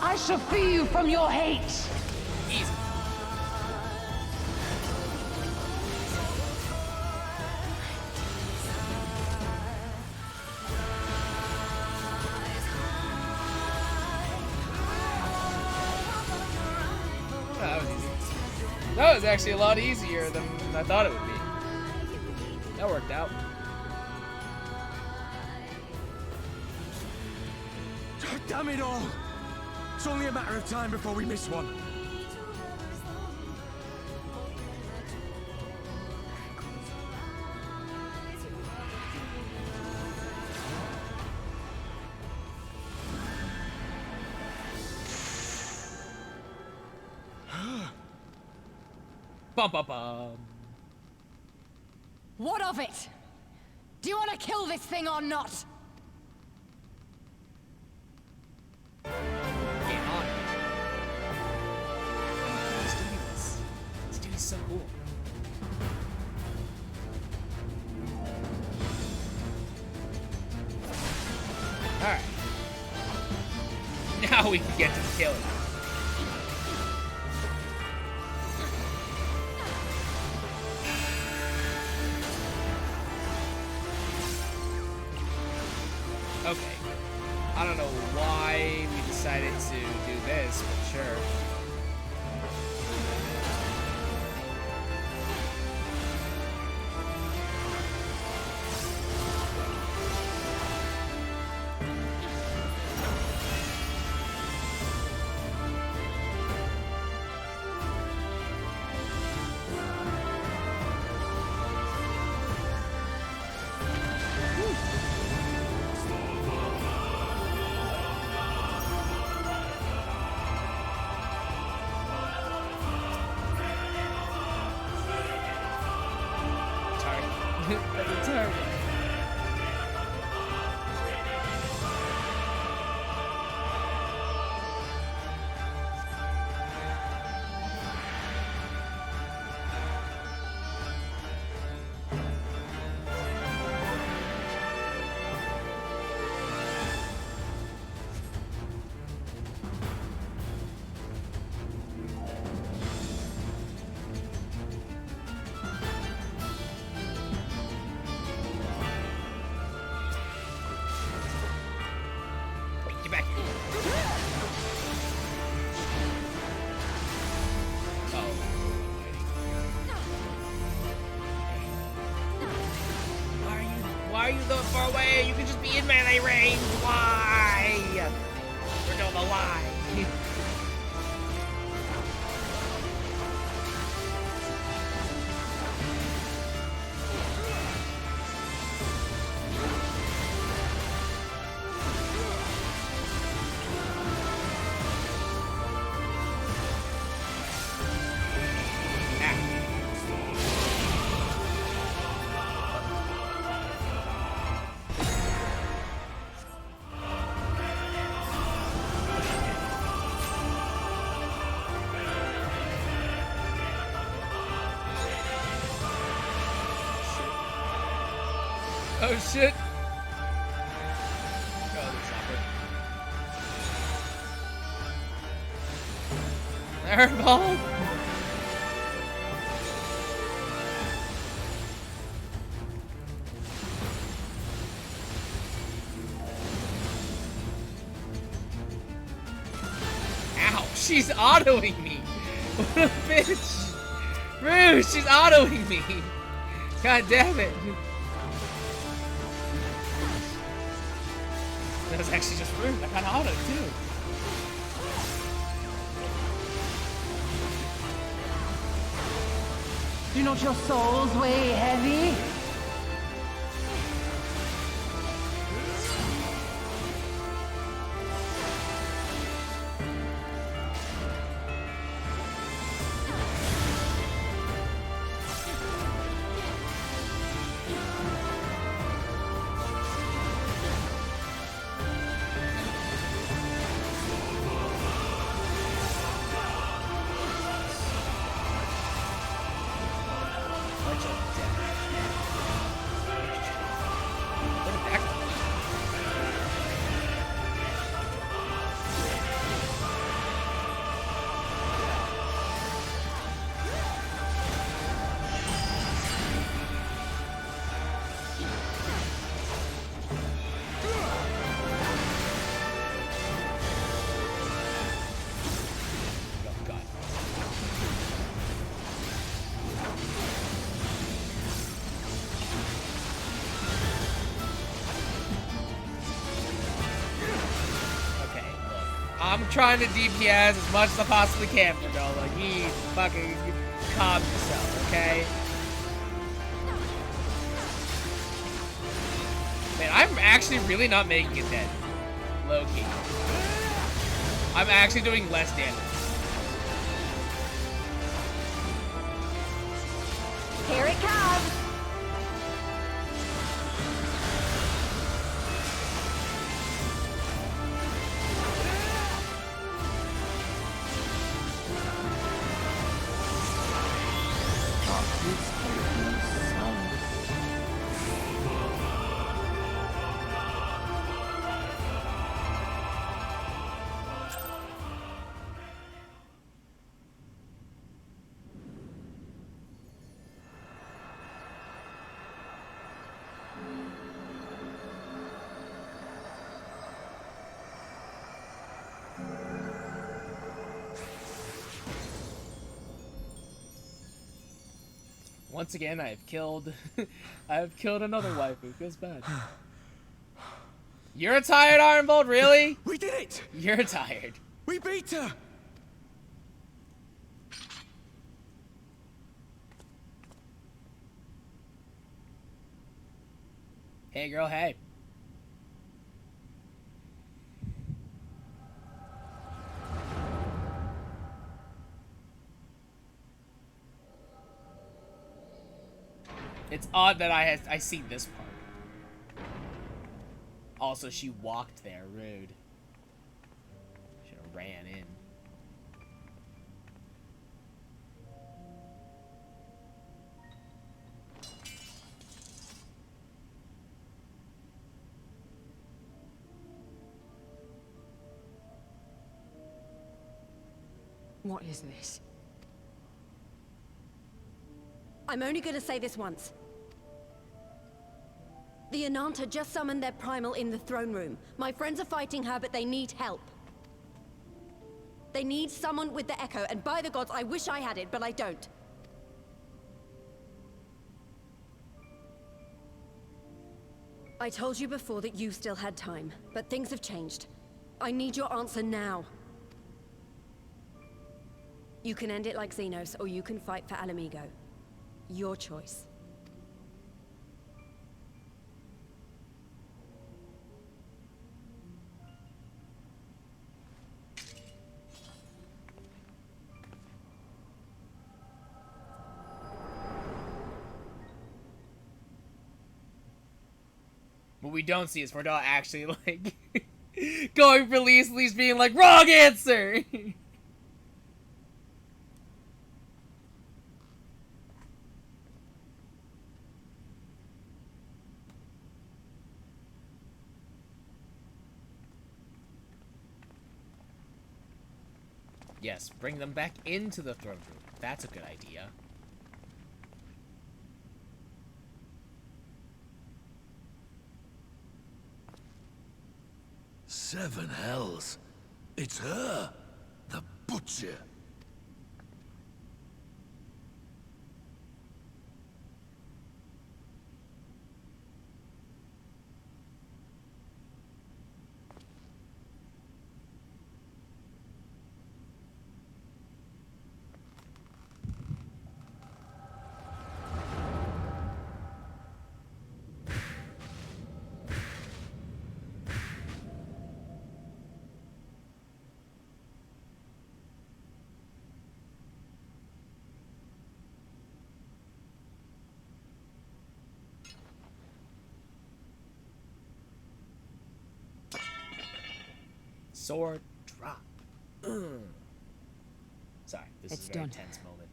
[SPEAKER 17] I shall free you from your hate.
[SPEAKER 1] Easy. That was easy. That was actually a lot easier than I thought it would be. That worked out.
[SPEAKER 4] Damn it all! It's only a matter of time before we miss one.
[SPEAKER 1] Bum, bum, bum.
[SPEAKER 3] What of it? Do you want to kill this thing or not?
[SPEAKER 1] Get on. Let's do this. This dude is so cool. Alright. Now we can get to the killing. Okay. I don't know why we decided to do this, but sure. That's terrible. Get back here. Oh, why are you so far away? You can just be in melee range. Why? We're doing the lie. Oh shit! Oh, this is awkward. Airball! Ow! She's autoing me! What a bitch! Rude! She's autoing me! God damn it! That was actually just rude. I got auto too.
[SPEAKER 17] Do not your souls weigh heavy?
[SPEAKER 1] March of Death. Where did that come from? I'm trying to DPS as much as I possibly can for Nola. He fucking calm yourself, okay? Man, I'm actually really not making it dead. Low-key. I'm actually doing less damage.
[SPEAKER 2] Here it comes!
[SPEAKER 1] Once again, I have killed another waifu. Feels bad. You're tired, Ironbolt? Really?
[SPEAKER 4] We did it!
[SPEAKER 1] You're tired.
[SPEAKER 4] We beat her!
[SPEAKER 1] Hey, girl, hey. It's odd that I see this part. Also, she walked there. Rude. Should have ran in.
[SPEAKER 3] What is this?
[SPEAKER 2] I'm only gonna say this once. The Ananta just summoned their primal in the throne room. My friends are fighting her, but they need help. They need someone with the Echo, and by the gods, I wish I had it, but I don't. I told you before that you still had time, but things have changed. I need your answer now. You can end it like Xenos, or you can fight for Alamigo. Your choice.
[SPEAKER 1] What we don't see is Mordell actually, like, going for Lee's being like, wrong answer! Yes, bring them back into the throne room. That's a good idea.
[SPEAKER 12] Seven hells. It's her, the Butcher.
[SPEAKER 1] Sword drop. Sorry, this
[SPEAKER 3] It's
[SPEAKER 1] is a very
[SPEAKER 3] done.
[SPEAKER 1] tense moment.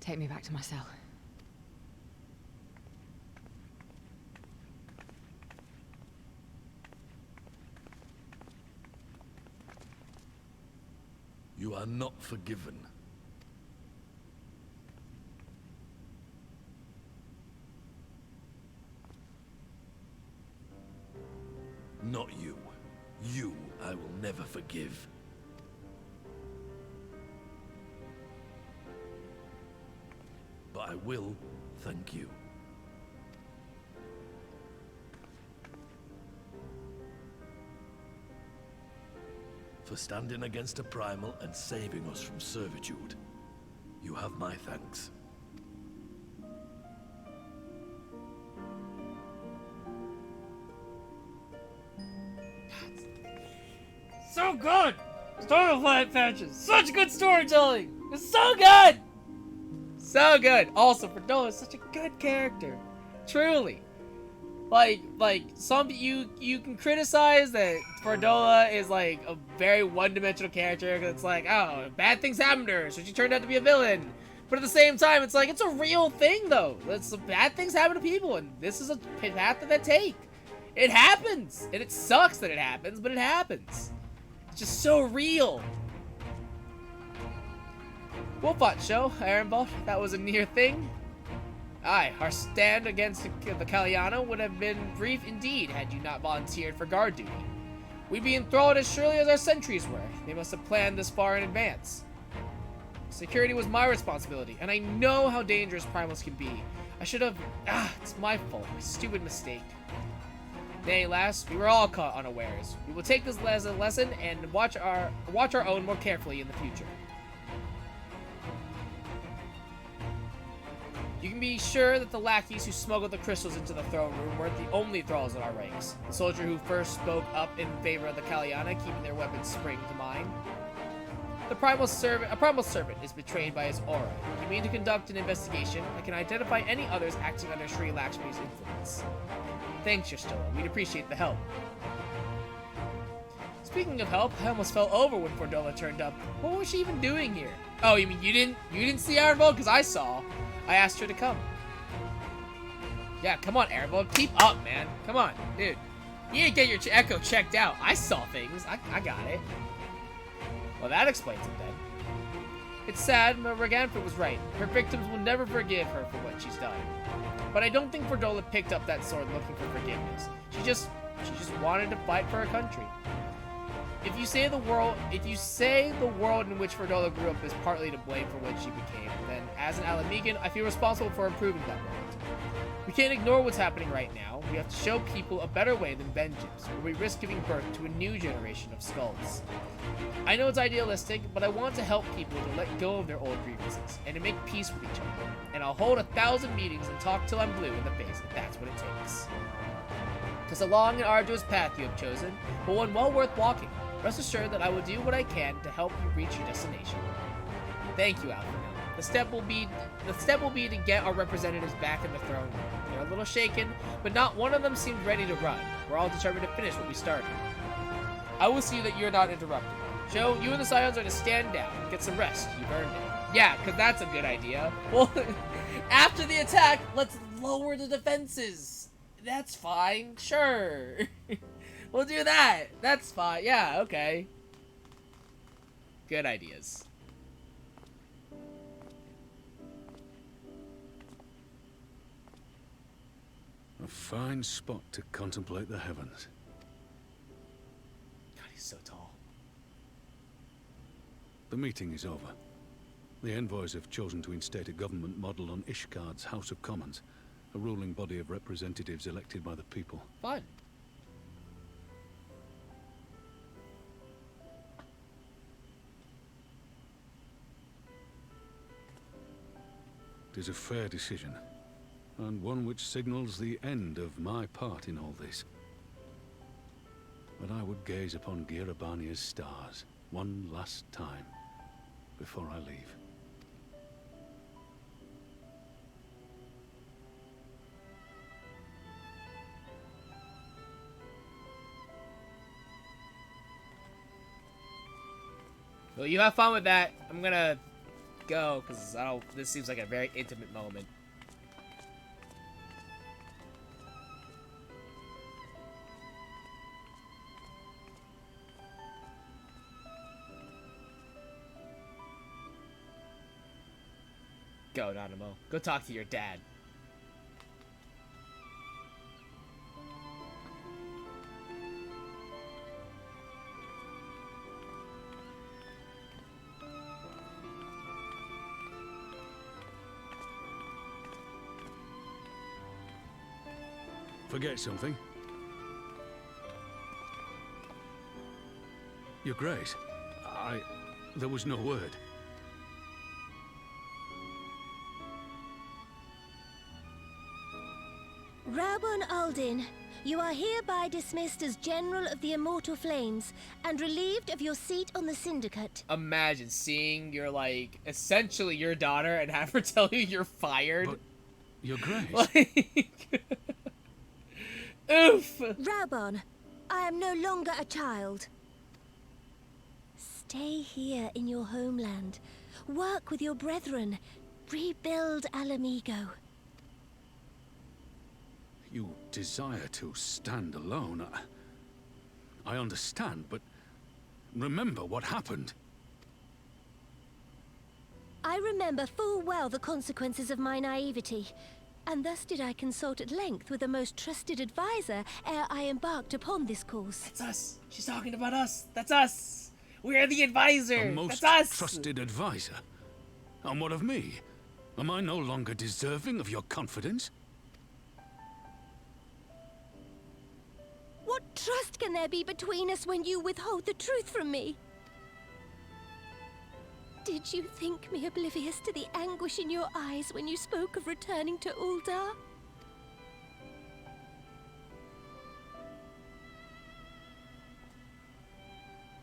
[SPEAKER 3] Take me back to my cell.
[SPEAKER 18] You are not forgiven. Not you. You I will never forgive. But I will thank you. For standing against a primal and saving us from servitude. You have my thanks.
[SPEAKER 1] So good! Stormlight patches! Such good storytelling! It's so good! So good! Also, Fordola is such a good character. Truly. Like, some you can criticize that Fordola is like a very one-dimensional character because it's like, oh, bad things happen to her, so she turned out to be a villain. But at the same time, it's like, it's a real thing though. Bad things happen to people, and this is a path that they take. It happens! And it sucks that it happens, but it happens. It's just so real. Well fought, show, Ironbolt. That was a near thing. Aye, our stand against the Caliano would have been brief indeed had you not volunteered for guard duty. We'd be enthralled as surely as our sentries were. They must have planned this far in advance. Security was my responsibility, and I know how dangerous primals can be. I should have... it's my fault. My stupid mistake. Nay, lass, we were all caught unawares. We will take this as a lesson and watch our own more carefully in the future. You can be sure that the lackeys who smuggled the crystals into the throne room weren't the only thralls in our ranks. The soldier who first spoke up in favor of the Caliana, keeping their weapons spring to mind. A primal servant is betrayed by his aura. If you mean to conduct an investigation, I can identify any others acting under Sri Lakshmi's influence. Thanks, Yerstola. We'd appreciate the help. Speaking of help, I almost fell over when Fordola turned up. What was she even doing here? Oh, you mean you didn't see Ironbolt? Because I saw. I asked her to come. Yeah, come on, Ironbolt. Keep up, man. Come on, dude. You didn't get your echo checked out. I saw things. I got it. Well, that explains it then. It's sad, but Reganford was right. Her victims will never forgive her for what she's done. But I don't think Fordola picked up that sword looking for forgiveness. She just wanted to fight for her country. If you say the world in which Fordola grew up is partly to blame for what she became, then as an Alamegan, I feel responsible for improving that world. We can't ignore what's happening right now. We have to show people a better way than vengeance, or we risk giving birth to a new generation of skulls. I know it's idealistic, but I want to help people to let go of their old grievances, and to make peace with each other. And I'll hold 1,000 meetings and talk till I'm blue in the face if that's what it takes. 'Tis a long and arduous path you have chosen, but one well worth walking. Rest assured that I will do what I can to help you reach your destination. Thank you, Alfred. The step will be to get our representatives back in the throne room. They're a little shaken, but not one of them seemed ready to run. We're all determined to finish what we started. I will see that you're not interrupted. Joe, you and the Scions are to stand down. Get some rest. You've earned it. Yeah, because that's a good idea. Well, after the attack, let's lower the defenses. That's fine. Sure. We'll do that. That's fine. Yeah, okay. Good ideas.
[SPEAKER 9] A fine spot to contemplate the heavens.
[SPEAKER 1] God, he's so tall.
[SPEAKER 9] The meeting is over. The envoys have chosen to instate a government model on Ishgard's House of Commons, a ruling body of representatives elected by the people.
[SPEAKER 1] Fun.
[SPEAKER 9] It is a fair decision, and one which signals the end of my part in all this. But I would gaze upon Girabania's stars one last time before I leave.
[SPEAKER 1] Well, you have fun with that. I'm gonna go, because this seems like a very intimate moment. Go, Nanamo. Go talk to your dad.
[SPEAKER 9] Forget something? Your Grace, there was no word.
[SPEAKER 11] Raubon Aldin, you are hereby dismissed as General of the Immortal Flames and relieved of your seat on the Syndicate.
[SPEAKER 1] Imagine seeing your, like, essentially your daughter and have her tell you you're fired.
[SPEAKER 9] But, Your Grace.
[SPEAKER 1] Like, oof.
[SPEAKER 11] Raubon, I am no longer a child. Stay here in your homeland. Work with your brethren. Rebuild Alamigo.
[SPEAKER 9] You desire to stand alone. I understand, but remember what happened.
[SPEAKER 11] I remember full well the consequences of my naivety, and thus did I consult at length with a most trusted advisor ere I embarked upon this course.
[SPEAKER 1] That's us. She's talking about us. That's us. We're the advisor.
[SPEAKER 9] A most
[SPEAKER 1] That's us.
[SPEAKER 9] trusted advisor. And what of me? Am I no longer deserving of your confidence?
[SPEAKER 11] What trust can there be between us when you withhold the truth from me? Did you think me oblivious to the anguish in your eyes when you spoke of returning to Uldar?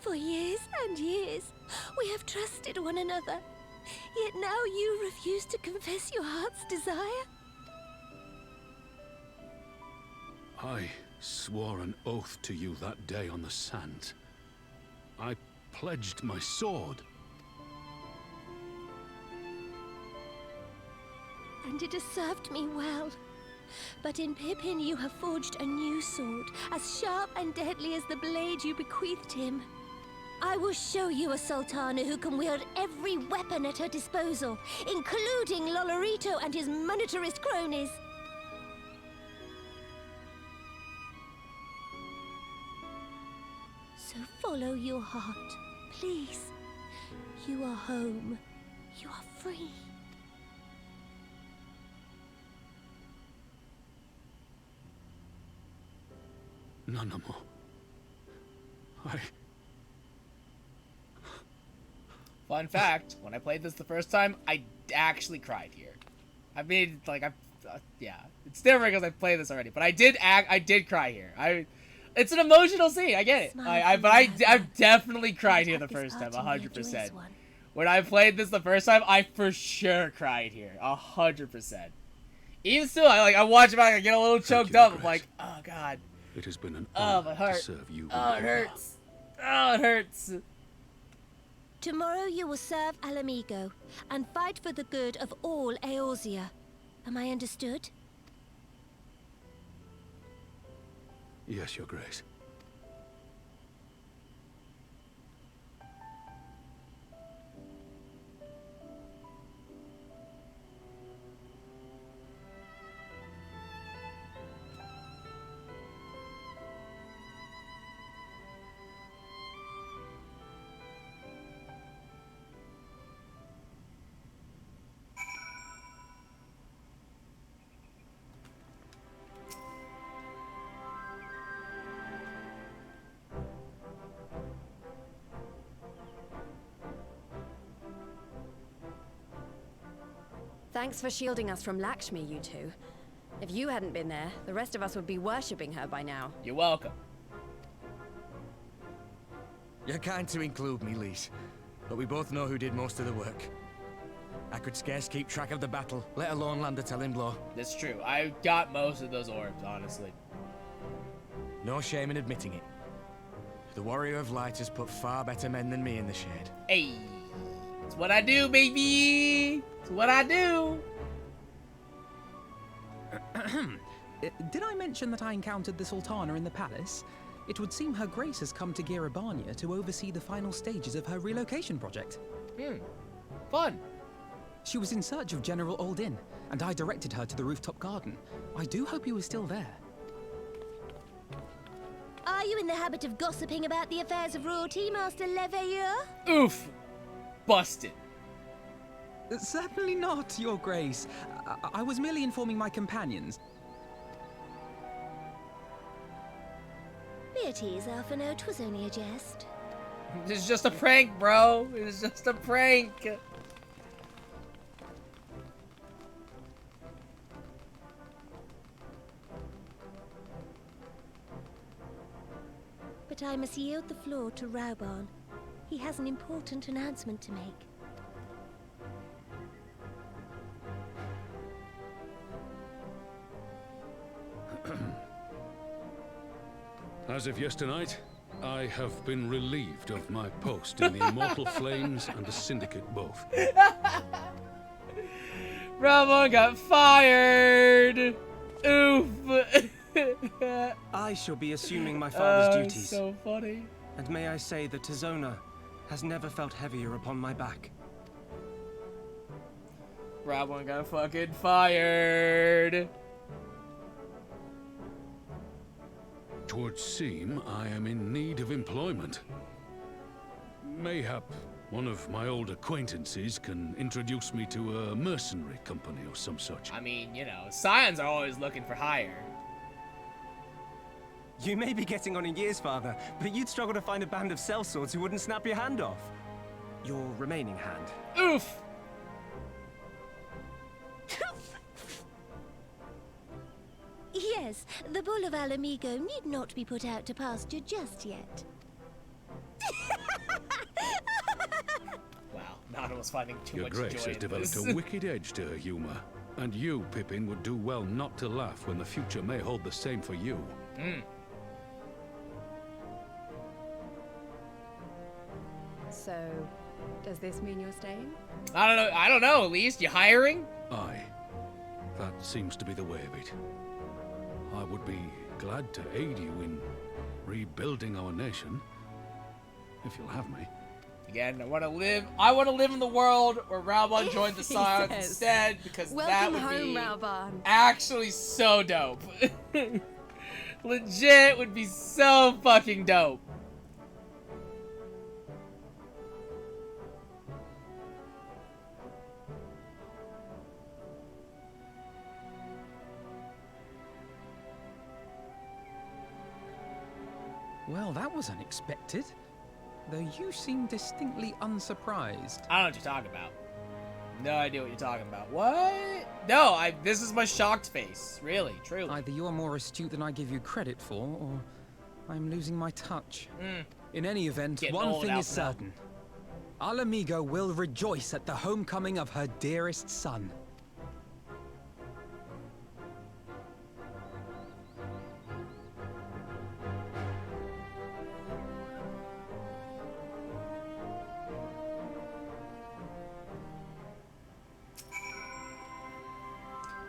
[SPEAKER 11] For years and years, we have trusted one another. Yet now you refuse to confess your heart's desire?
[SPEAKER 9] I swore an oath to you that day on the sands. I pledged my sword.
[SPEAKER 11] And it has served me well. But in Pippin you have forged a new sword, as sharp and deadly as the blade you bequeathed him. I will show you a Sultana who can wield every weapon at her disposal, including Lolorito and his monetarist cronies. So follow your heart, please. You are home. You are free.
[SPEAKER 9] Nanamo.
[SPEAKER 1] Fun fact, when I played this the first time, I actually cried here. I mean, like, yeah. It's different because I played this already, but I did cry here. It's an emotional scene, I get it. I've definitely cried here the first time, 100%. When I played this the first time, I for sure cried here, 100%. Even still, I watch it back, I get a little choked up, I'm like, oh god.
[SPEAKER 9] It has been an
[SPEAKER 1] Oh,
[SPEAKER 9] honor
[SPEAKER 1] my heart.
[SPEAKER 9] to serve you.
[SPEAKER 1] Oh, it hurts. Oh, it hurts.
[SPEAKER 11] Tomorrow you will serve Alamigo and fight for the good of all Eorzea. Am I understood?
[SPEAKER 9] Yes, Your Grace.
[SPEAKER 2] Thanks for shielding us from Lakshmi, you two. If you hadn't been there, the rest of us would be worshipping her by now.
[SPEAKER 1] You're welcome.
[SPEAKER 4] You're kind to include me, Lise, but we both know who did most of the work. I could scarce keep track of the battle, let alone land a telling blow.
[SPEAKER 1] That's true. I got most of those orbs, honestly.
[SPEAKER 4] No shame in admitting it. The Warrior of Light has put far better men than me in the shade.
[SPEAKER 1] Hey. It's what I do, baby. It's what I do.
[SPEAKER 5] Did I mention that I encountered the Sultana in the palace? It would seem Her Grace has come to Girabania to oversee the final stages of her relocation project.
[SPEAKER 1] Fun.
[SPEAKER 5] She was in search of General Oldin, and I directed her to the rooftop garden. I do hope he was still there.
[SPEAKER 11] Are you in the habit of gossiping about the affairs of royalty, Master Leveilleur?
[SPEAKER 1] Oof. Busted.
[SPEAKER 5] Certainly not, Your Grace. I was merely informing my companions.
[SPEAKER 11] Be at ease, Alphino. 'Twas only a jest.
[SPEAKER 1] It's just a prank, bro. It's just a prank.
[SPEAKER 11] But I must yield the floor to Raubarn. He has an important announcement to make.
[SPEAKER 9] As of yesternight, I have been relieved of my post in the Immortal Flames and the Syndicate both.
[SPEAKER 1] Ramon got fired. Oof.
[SPEAKER 13] I shall be assuming my father's duties.
[SPEAKER 1] So funny.
[SPEAKER 13] And may I say that Tizona has never felt heavier upon my back.
[SPEAKER 1] Ramon got fucking fired.
[SPEAKER 9] 'Twould seem I am in need of employment. Mayhap one of my old acquaintances can introduce me to a mercenary company or some such.
[SPEAKER 1] I mean, you know, Scions are always looking for hire.
[SPEAKER 13] You may be getting on in years, father, but you'd struggle to find a band of sellswords who wouldn't snap your hand off. Your remaining hand.
[SPEAKER 1] Oof!
[SPEAKER 11] Yes, the bull of Alamigo need not be put out to pasture just yet.
[SPEAKER 1] Wow, Nana was finding too
[SPEAKER 9] Your
[SPEAKER 1] much
[SPEAKER 9] Grace
[SPEAKER 1] joy
[SPEAKER 9] has
[SPEAKER 1] in
[SPEAKER 9] developed
[SPEAKER 1] this.
[SPEAKER 9] a wicked edge to her humor. And you, Pippin, would do well not to laugh when the future may hold the same for you.
[SPEAKER 19] So, does this mean you're staying?
[SPEAKER 1] I don't know, at least. You hiring?
[SPEAKER 9] Aye. That seems to be the way of it. I would be glad to aid you in rebuilding our nation, if you'll have me.
[SPEAKER 1] Again, I want to live in the world where Raubon joined the Scions instead, because that would be actually so dope. Legit would be so fucking dope.
[SPEAKER 5] Well, that was unexpected. Though you seem distinctly unsurprised.
[SPEAKER 1] I don't know what you're talking about. No idea what you're talking about. What? No, this is my shocked face. Really, truly.
[SPEAKER 5] Either you are more astute than I give you credit for, or I'm losing my touch. In any event,
[SPEAKER 1] Getting
[SPEAKER 5] one
[SPEAKER 1] old
[SPEAKER 5] thing
[SPEAKER 1] out
[SPEAKER 5] is
[SPEAKER 1] now.
[SPEAKER 5] certain. Alamigo will rejoice at the homecoming of her dearest son.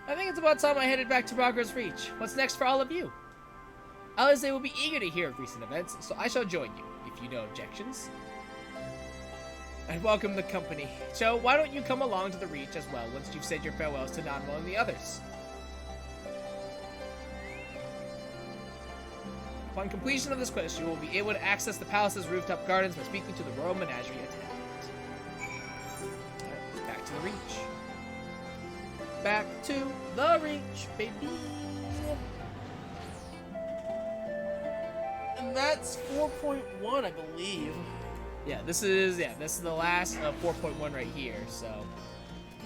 [SPEAKER 1] I think it's about time I headed back to Rogger's Reach. What's next for all of you? Alize will be eager to hear of recent events, so I shall join you, if you no objections. And welcome the company. So, why don't you come along to the Reach as well once you've said your farewells to Nanmo and the others? Upon completion of this quest, you will be able to access the palace's rooftop gardens by speaking to the Royal Menagerie attendant. Back to the Reach. Back to the Reach, baby. And that's 4.1, I believe. Yeah, this is the last of 4.1 right here, so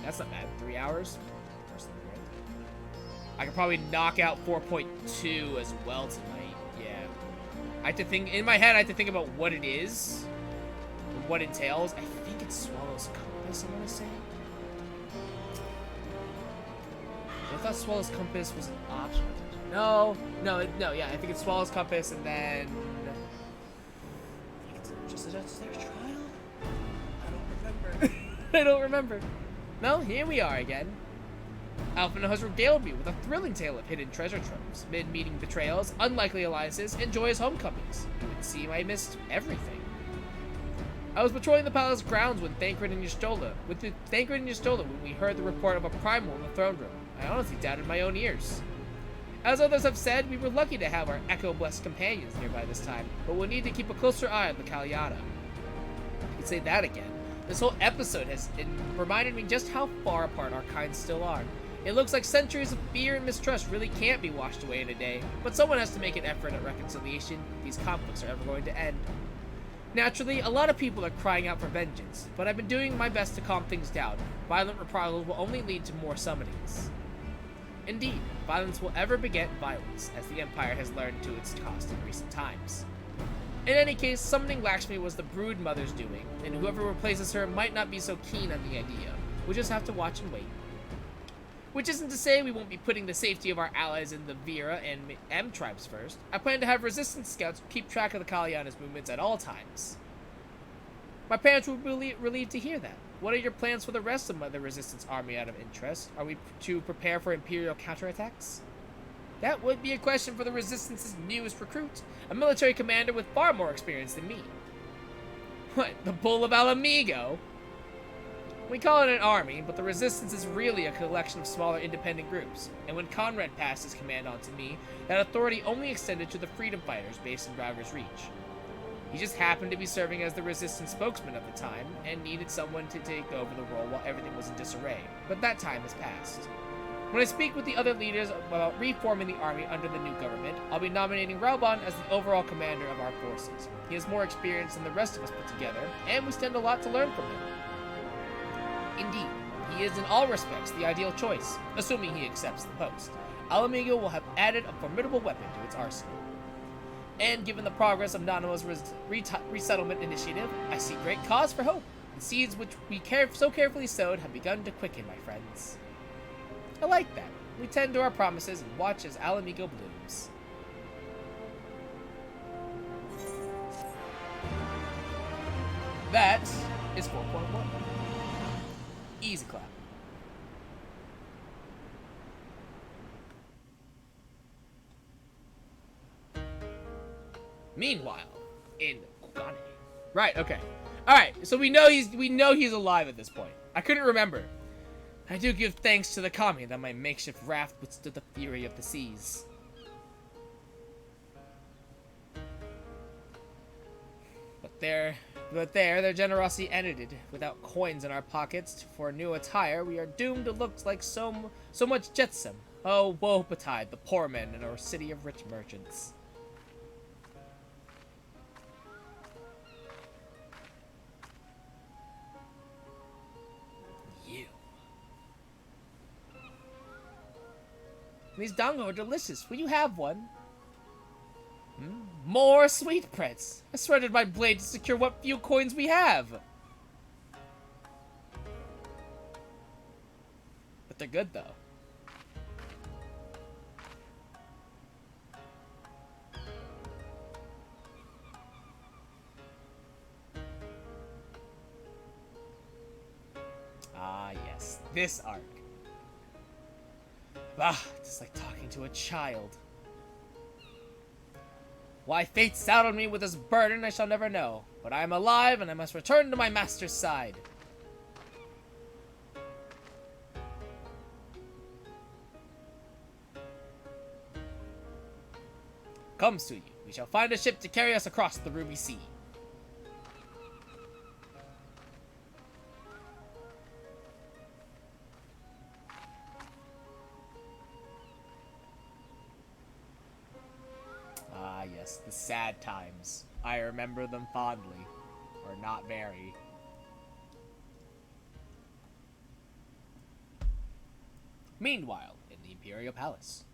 [SPEAKER 1] that's not bad. 3 hours? Or something, right? I could probably knock out 4.2 as well tonight. Yeah. I have to think, in my head, I have to think about what it is, what it entails. I think it Swallow's Compass, I'm gonna say. I thought Swallow's Compass was an option. No, yeah, I think it's Swallow's Compass, and then I think it's just a trial? I don't remember. I don't remember. Well, here we are again. Alphino has regaled me with a thrilling tale of hidden treasure troves, mid-meeting betrayals, unlikely alliances, and joyous homecomings. It would seem I missed everything. I was patrolling the palace grounds when Thancred and Y'shtola, when we heard the report of a primal in the throne room. I honestly doubted my own ears. As others have said, we were lucky to have our echo-blessed companions nearby this time, but we'll need to keep a closer eye on the Kalyana. I could say that again. This whole episode has reminded me just how far apart our kinds still are. It looks like centuries of fear and mistrust really can't be washed away in a day, but someone has to make an effort at reconciliation if these conflicts are ever going to end. Naturally, a lot of people are crying out for vengeance, but I've been doing my best to calm things down. Violent reprisals will only lead to more summonings. Indeed, violence will ever beget violence, as the Empire has learned to its cost in recent times. In any case, summoning Lakshmi was the Brood Mother's doing, and whoever replaces her might not be so keen on the idea. We'll just have to watch and wait. Which isn't to say we won't be putting the safety of our allies in the Vera and M tribes first. I plan to have resistance scouts keep track of the Kalyana's movements at all times. My parents will be relieved to hear that. What are your plans for the rest of the resistance army out of interest? Are we to prepare for Imperial counterattacks? That would be a question for the Resistance's newest recruit, a military commander with far more experience than me. What, the Bull of Alamigo? We call it an army, but the Resistance is really a collection of smaller independent groups, and when Conrad passed his command on to me, that authority only extended to the freedom fighters based in Driver's Reach. He just happened to be serving as the Resistance spokesman at the time, and needed someone to take over the role while everything was in disarray, but that time has passed. When I speak with the other leaders about reforming the army under the new government, I'll be nominating Raubon as the overall commander of our forces. He has more experience than the rest of us put together, and we stand a lot to learn from him. Indeed, he is in all respects the ideal choice, assuming he accepts the post. Alamigo will have added a formidable weapon to its arsenal. And given the progress of Nanamo's resettlement initiative, I see great cause for hope. The seeds which we so carefully sowed have begun to quicken, my friends. I like that. We tend to our promises and watch as Alamigo blooms. That is 4.1. Easy clap. Meanwhile, in Kugane. Right, okay. Alright, so we know he's alive at this point. I couldn't remember. I do give thanks to the kami that my makeshift raft withstood the fury of the seas. But their generosity ended. Without coins in our pockets for new attire, we are doomed to look like so much jetsam. Oh, woe betide the poor men in our city of rich merchants. These dango are delicious. Will you have one? More sweetbreads. I threaded my blade to secure what few coins we have. But they're good, though. Ah, yes. This arc. Ah, just like talking to a child. Why fate saddled me with this burden, I shall never know. But I am alive, and I must return to my master's side. Come, Suyu. We shall find a ship to carry us across the Ruby Sea. Ah, yes, the sad times. I remember them fondly, or not very. Meanwhile, in the Imperial Palace.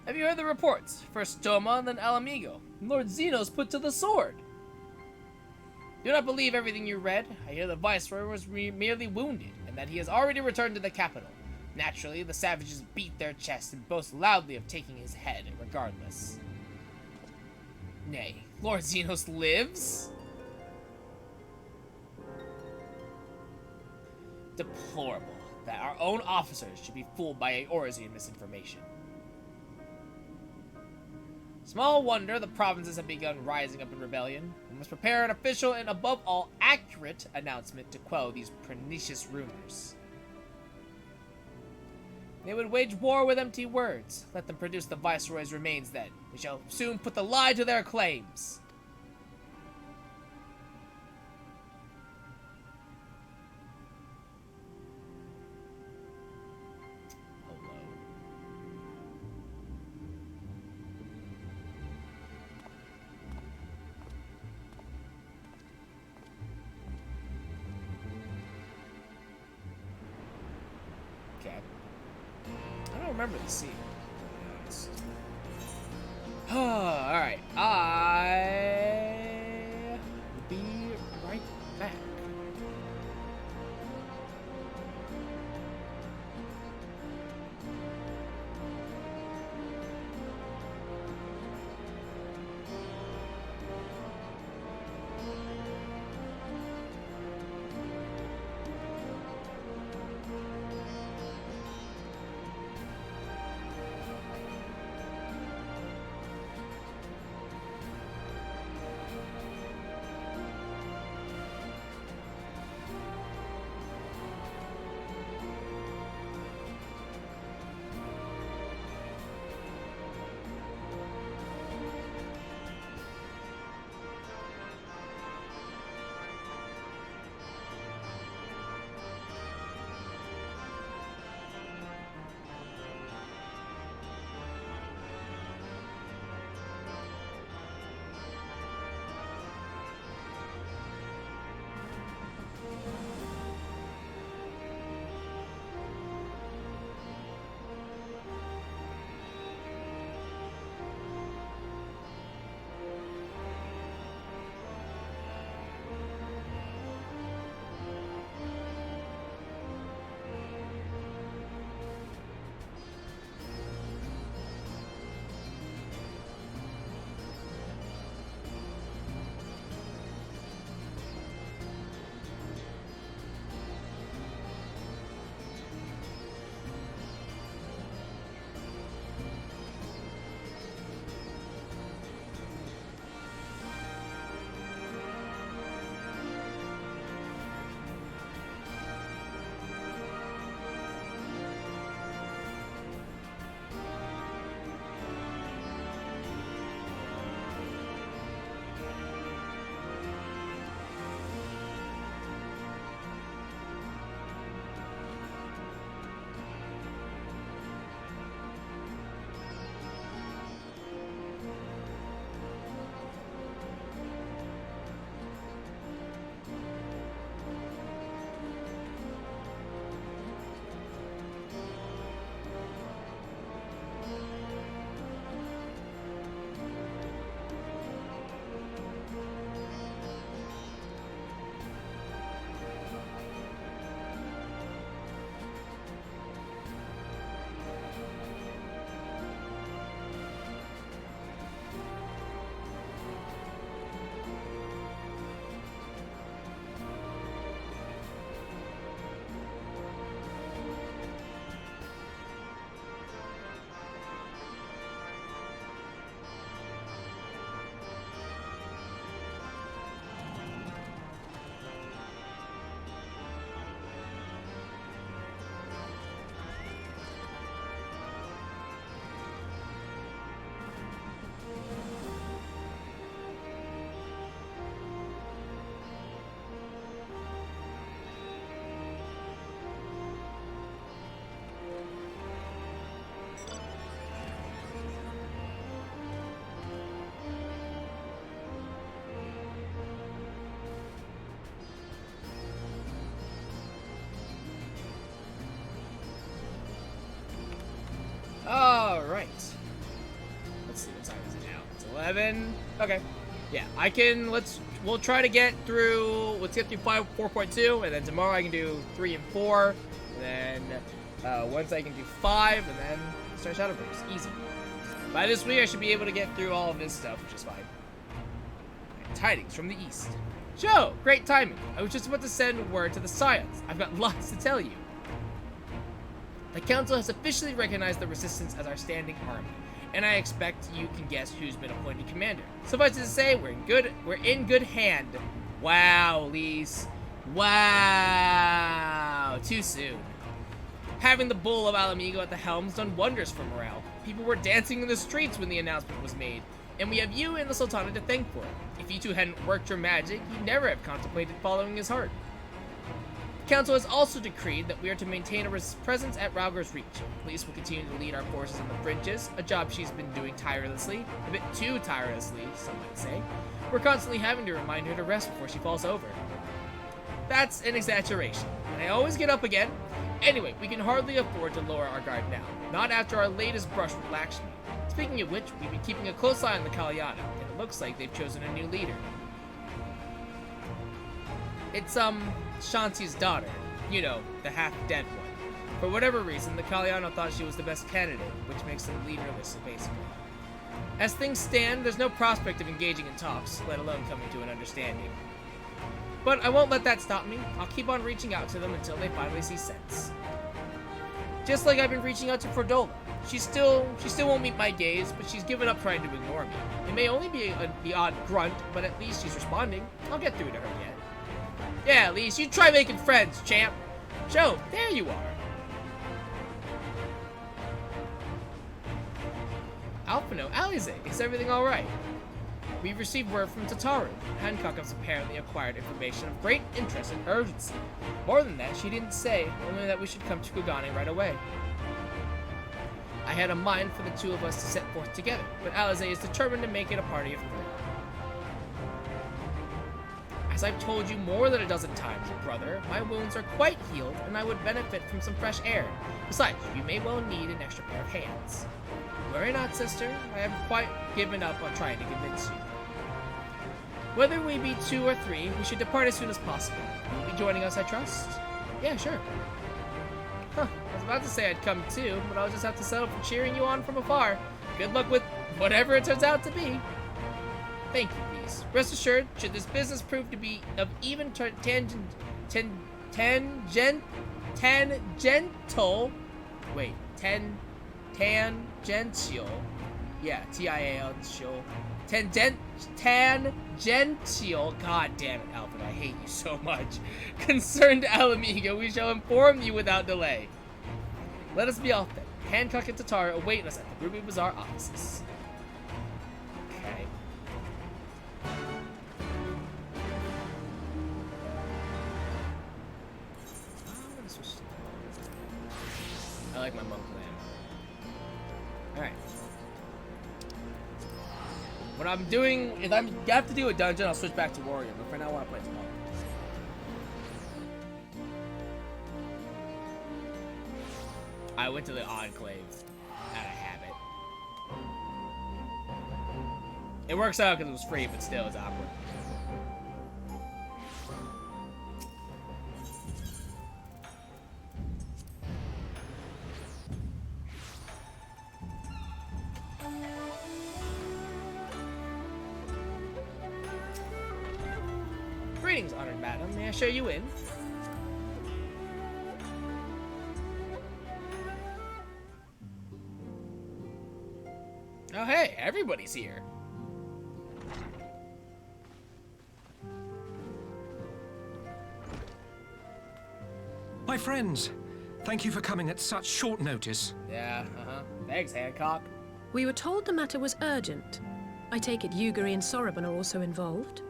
[SPEAKER 1] Have you heard the reports? First Doma and then Alamigo. Lord Zeno's put to the sword. Do not believe everything you read. I hear the Viceroy was merely wounded, and that he has already returned to the capital. Naturally, the savages beat their chests and boast loudly of taking his head, regardless. Nay, Lord Xenos lives? Deplorable that our own officers should be fooled by Eorzean misinformation. Small wonder the provinces have begun rising up in rebellion. We must prepare an official and, above all, accurate announcement to quell these pernicious rumors. They would wage war with empty words. Let them produce the Viceroy's remains then. We shall soon put the lie to their claims. Remember the scene. Alright, I will be right back. Alright. Let's see, what time is it now? It's 11. Okay. Yeah, we'll try to get through 4.2, and then tomorrow I can do 3 and 4, and then Once I can do 5, and then start Shadowbringers. Easy. By this week, I should be able to get through all of this stuff, which is fine. Tidings from the east. Joe, great timing. I was just about to send word to the Scions. I've got lots to tell you. The Council has officially recognized the Resistance as our standing army, and I expect you can guess who's been appointed commander. Suffice it to say, we're in good hand. Wow, Lise. Wow. Too soon. Having the Bull of Alamigo at the helm's done wonders for morale. People were dancing in the streets when the announcement was made, and we have you and the Sultana to thank for it. If you two hadn't worked your magic, you'd never have contemplated following his heart. The Council has also decreed that we are to maintain a presence at Rauger's Reach. Lise will continue to lead our forces on the fringes, a job she's been doing tirelessly, a bit too tirelessly, some might say. We're constantly having to remind her to rest before she falls over. That's an exaggeration, and I always get up again. Anyway, we can hardly afford to lower our guard now, not after our latest brush with Lakshmi. Speaking of which, we've been keeping a close eye on the Kalyana, and it looks like they've chosen a new leader. It's, Shanti's daughter. You know, the half-dead one. For whatever reason, the Kalyana thought she was the best candidate, which makes them leaderless, basically. As things stand, there's no prospect of engaging in talks, let alone coming to an understanding. But I won't let that stop me. I'll keep on reaching out to them until they finally see sense. Just like I've been reaching out to Fordola. She still won't meet my gaze, but she's given up trying to ignore me. It may only be the odd grunt, but at least she's responding. I'll get through to her yet. Yeah, at least you try making friends, champ. Joe, there you are. Alphino, Alize, is everything alright? We've received word from Tataru. Hancock has apparently acquired information of great interest and urgency. More than that, she didn't say, only that we should come to Kugane right away. I had a mind for the two of us to set forth together, but Alize is determined to make it a party of 3. As I've told you more than a dozen times, brother, my wounds are quite healed, and I would benefit from some fresh air. Besides, you may well need an extra pair of hands. Worry not, sister. I have quite given up on trying to convince you. Whether we be 2 or 3, we should depart as soon as possible. You'll be joining us, I trust? Yeah, sure. Huh, I was about to say I'd come too, but I'll just have to settle for cheering you on from afar. Good luck with whatever it turns out to be. Thank you, Lise. Rest assured, should this business prove to be of even tangential... Yeah, T-I-A-L. Tangential. God damn it, Alfred, I hate you so much. Concerned Alamigo, we shall inform you without delay. Let us be off then. Hancock and Tataru await us at the Ruby Bazaar offices. Okay. I like my monk plan. Alright. What I'm doing, if I have to do a dungeon, I'll switch back to warrior, but for now I want to play tomorrow. I went to the Enclave out of habit. It works out because it was free, but still it's awkward. Greetings, honored madam. May I show you in? Oh, hey, everybody's here.
[SPEAKER 5] My friends, thank you for coming at such short notice.
[SPEAKER 1] Yeah, Thanks, Hancock.
[SPEAKER 20] We were told the matter was urgent. I take it Yugiri and Soroban are also involved?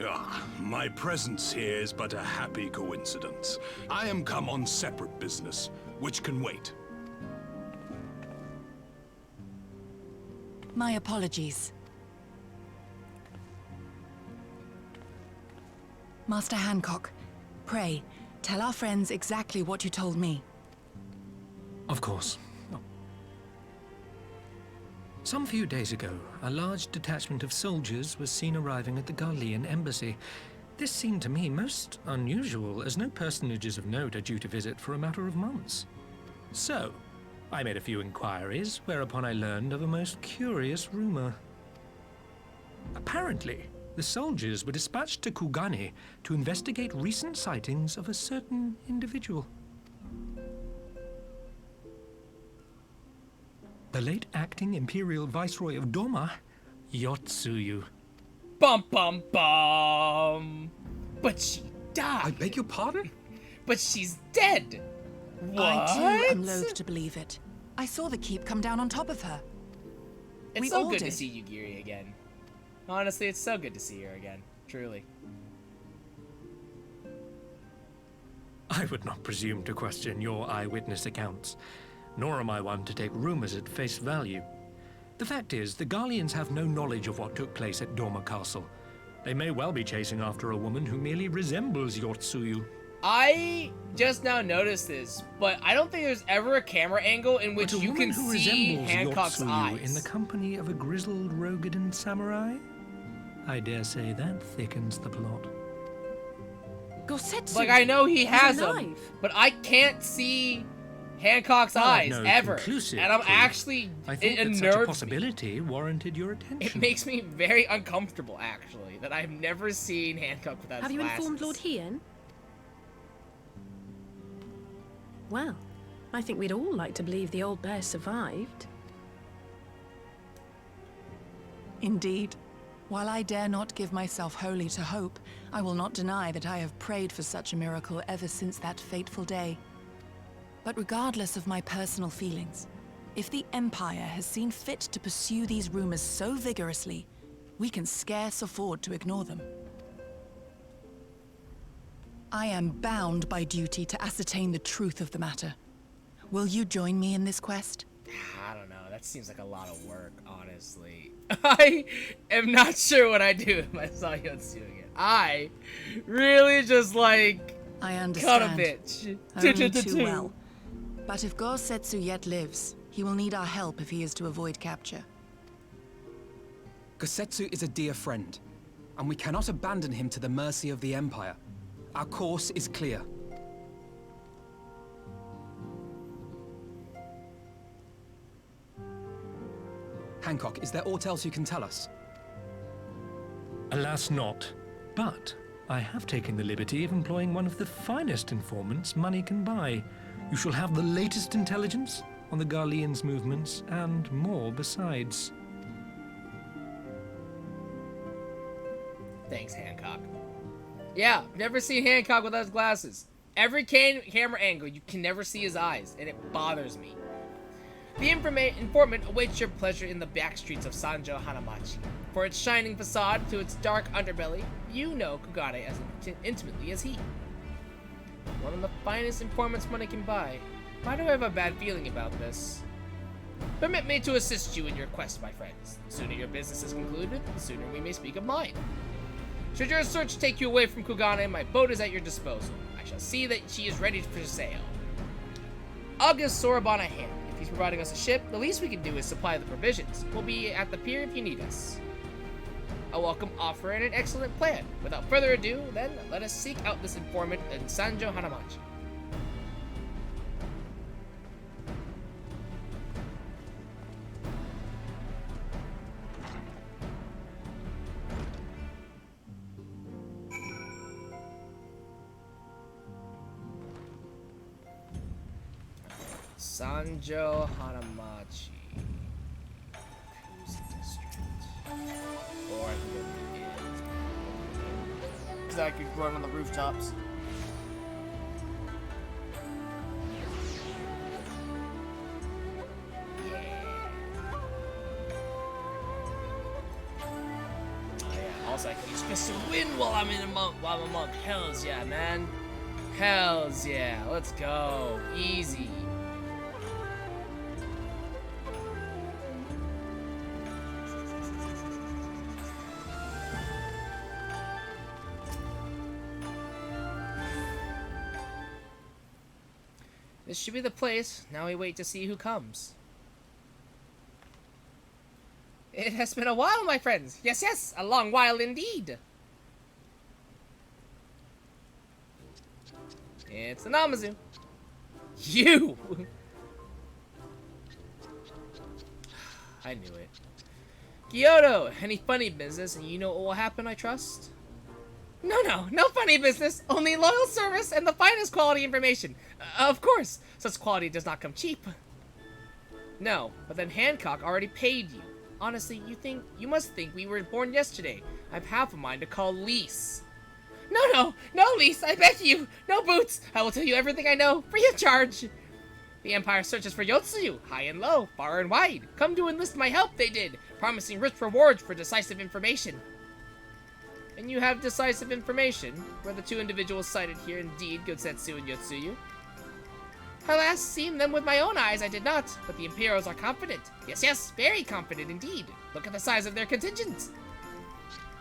[SPEAKER 9] Ah, my presence here is but a happy coincidence. I am come on separate business, which can wait.
[SPEAKER 3] My apologies. Master Hancock, pray, tell our friends exactly what you told me.
[SPEAKER 5] Of course. Some few days ago, a large detachment of soldiers was seen arriving at the Garlean embassy. This seemed to me most unusual, as no personages of note are due to visit for a matter of months. So, I made a few inquiries, whereupon I learned of a most curious rumor. Apparently, the soldiers were dispatched to Kugane to investigate recent sightings of a certain individual. The late acting Imperial Viceroy of Doma, Yotsuyu.
[SPEAKER 1] Bum bum bum. But she died.
[SPEAKER 5] I beg your pardon?
[SPEAKER 1] But she's dead. What?
[SPEAKER 21] I too am loath to believe it. I saw the keep come down on top of her.
[SPEAKER 1] It's so good to see Yugiri again. Honestly, it's so good to see her again. Truly.
[SPEAKER 5] I would not presume to question your eyewitness accounts, nor am I one to take rumors at face value. The fact is, the Garleans have no knowledge of what took place at Doma Castle. They may well be chasing after a woman who merely resembles Yotsuyu.
[SPEAKER 1] I just now noticed this, but I don't think there's ever a camera angle in which you can see Hancock's eyes.
[SPEAKER 5] In the company of a grizzled Rogadan samurai? I dare say that thickens the plot.
[SPEAKER 21] Gosetsu,
[SPEAKER 1] like, I know he has them,
[SPEAKER 21] alive.
[SPEAKER 1] but I can't see Hancock's eyes
[SPEAKER 5] no
[SPEAKER 1] ever.
[SPEAKER 5] conclusive
[SPEAKER 1] And I'm
[SPEAKER 5] proof.
[SPEAKER 1] actually,
[SPEAKER 5] I thought that such a possibility warranted your attention.
[SPEAKER 1] It makes me very uncomfortable, actually, that I've never seen Hancock without
[SPEAKER 20] Have
[SPEAKER 1] his
[SPEAKER 20] you
[SPEAKER 1] glasses.
[SPEAKER 20] informed Lord Hien? Well, I think we'd all like to believe the old bear survived.
[SPEAKER 21] Indeed. While I dare not give myself wholly to hope, I will not deny that I have prayed for such a miracle ever since that fateful day. But regardless of my personal feelings, if the Empire has seen fit to pursue these rumors so vigorously, we can scarce afford to ignore them. I am bound by duty to ascertain the truth of the matter. Will you join me in this quest?
[SPEAKER 1] I don't know. That seems like a lot of work, honestly. I am not sure what I'd do if I saw Yotsu again. I really just, like,
[SPEAKER 21] I understand.
[SPEAKER 1] cut a bitch.
[SPEAKER 21] Only too well. But if Gosetsu yet lives, he will need our help if he is to avoid capture.
[SPEAKER 5] Gosetsu is a dear friend, and we cannot abandon him to the mercy of the Empire. Our course is clear. Hancock, is there aught else you can tell us?
[SPEAKER 22] Alas not, but I have taken the liberty of employing one of the finest informants money can buy. You shall have the latest intelligence on the Garleans' movements, and more besides.
[SPEAKER 1] Thanks, Hancock. Yeah, never seen Hancock without his glasses. Every camera angle, you can never see his eyes, and it bothers me. The informant awaits your pleasure in the back streets of Sanjo Hanamachi. For its shining facade to its dark underbelly, you know Kugane as intimately as he. One of the finest informants money can buy. Why do I have a bad feeling about this? Permit me to assist you in your quest, my friends. The sooner your business is concluded, the sooner we may speak of mine. Should your search take you away from Kugane, my boat is at your disposal. I shall see that she is ready for sail. I'll give Soraban a hand. If he's providing us a ship, the least we can do is supply the provisions. We'll be at the pier if you need us. A welcome offer and an excellent plan. Without further ado, then, let us seek out this informant in Sanjo Hanamachi. Sanjo Hanamachi. Or I can go in. Because I could run on the rooftops. Yeah. Oh yeah. Also, I can use Fist of Wind while I'm a monk. Hells yeah, man. Hells yeah. Let's go. Easy. This should be the place. Now we wait to see who comes. It has been a while, my friends. Yes, yes, a long while indeed. It's the Namazu. You! I knew it. Kyoto, any funny business, and you know what will happen, I trust? No funny business. Only loyal service and the finest quality information. Of course, such quality does not come cheap. No, but then Hancock already paid you. Honestly, you must think we were born yesterday. I've half a mind to call Lise. No, Lise, I beg you. No boots. I will tell you everything I know, free of charge. The Empire searches for Yotsuyu, high and low, far and wide. Come to enlist my help, they did, promising rich rewards for decisive information. And you have decisive information? Were the two individuals cited here indeed Gosetsu and Yotsuyu? Alas, seen them with my own eyes I did not, but the Imperials are confident. Yes, very confident indeed. Look at the size of their contingent.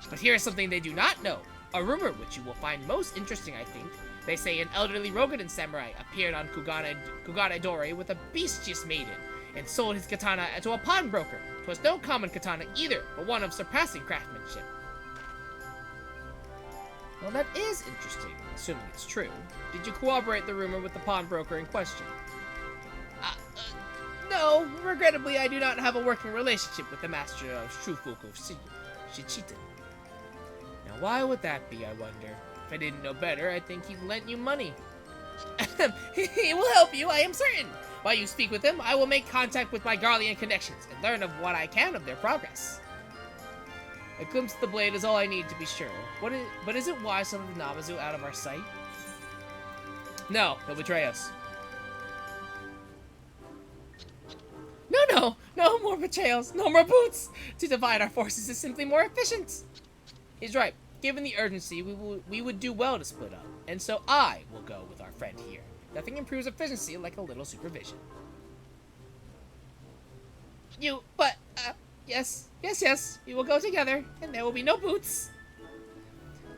[SPEAKER 1] But here is something they do not know. A rumor which you will find most interesting, I think. They say an elderly Rogadan samurai appeared on Kugane Dore with a bestious maiden, and sold his katana to a pawnbroker. 'Twas no common katana either, but one of surpassing craftsmanship. Well, that is interesting, assuming it's true. Did you corroborate the rumor with the pawnbroker in question? No. Regrettably, I do not have a working relationship with the master of Shufuku Shichitan. Now, why would that be, I wonder? If I didn't know better, I think he'd lent you money. He will help you, I am certain. While you speak with him, I will make contact with my Garlean connections and learn of what I can of their progress. A glimpse of the blade is all I need to be sure. But is it wise to let the Namazu out of our sight? No, he'll betray us. No more betrayals, no more boots! To divide our forces is simply more efficient. He's right. Given the urgency, we would do well to split up. And so I will go with our friend here. Nothing improves efficiency like a little supervision. Yes. We will go together, and there will be no boots.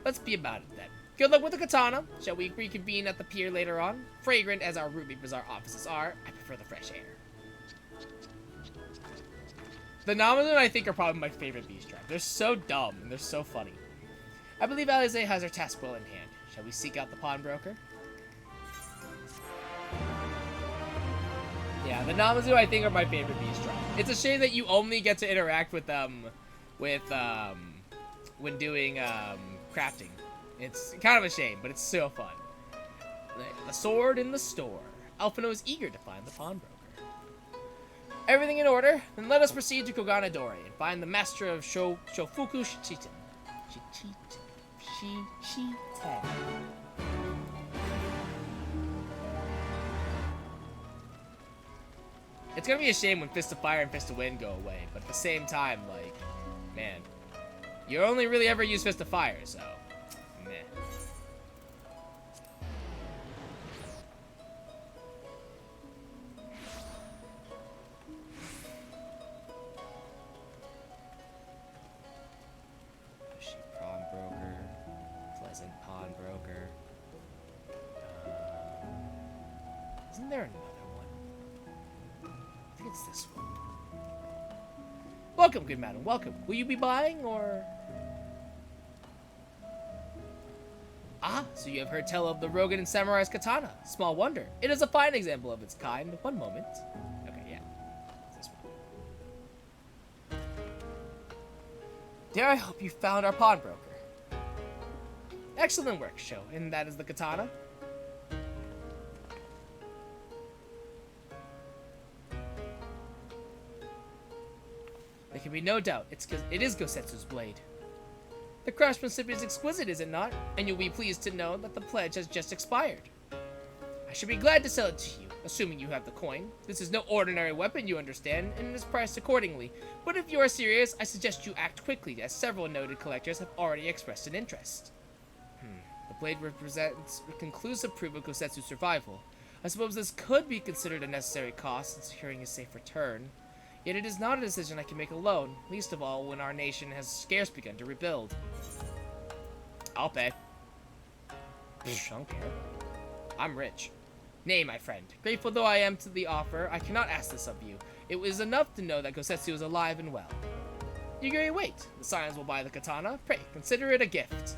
[SPEAKER 1] Let's be about it then. Good luck with the katana. Shall we reconvene at the pier later on? Fragrant as our Ruby Bazaar offices are, I prefer the fresh air. The Namazu, I think, are probably my favorite beast tribe. They're so dumb, and they're so funny. I believe Alize has her task well in hand. Shall we seek out the pawnbroker? Yeah, the Namazu, I think, are my favorite beast tribe. It's a shame that you only get to interact with them when doing crafting. It's kind of a shame, but it's so fun. The sword in the store. Alphino is eager to find the pawnbroker. Everything in order? Then let us proceed to Kugane Dore and find the master of Shofuku Shichitan. Shichitan. It's gonna be a shame when Fist of Fire and Fist of Wind go away, but at the same time, like, man, you only really ever use Fist of Fire, so, meh. Pushy pawnbroker, pleasant pawnbroker. Isn't there another? It's this one. Welcome, good madam, welcome. Will you be buying, or...? Ah, so you have heard tell of the Rogadan Samurai's katana. Small wonder. It is a fine example of its kind. One moment. Okay, yeah. It's this one. Dare I hope you found our pawnbroker. Excellent work, Sho. And that is the katana? There can be no doubt, it is Gosetsu's blade. The craftsmanship is exquisite, is it not? And you'll be pleased to know that the pledge has just expired. I should be glad to sell it to you, assuming you have the coin. This is no ordinary weapon, you understand, and it is priced accordingly. But if you are serious, I suggest you act quickly, as several noted collectors have already expressed an interest. The blade represents a conclusive proof of Gosetsu's survival. I suppose this could be considered a necessary cost in securing a safe return. Yet it is not a decision I can make alone, least of all when our nation has scarce begun to rebuild. I'll pay. I don't care. I'm rich. Nay, my friend, grateful though I am to the offer, I cannot ask this of you. It was enough to know that Gosetsu is alive and well. Yugiri, wait. The scions will buy the katana. Pray, consider it a gift.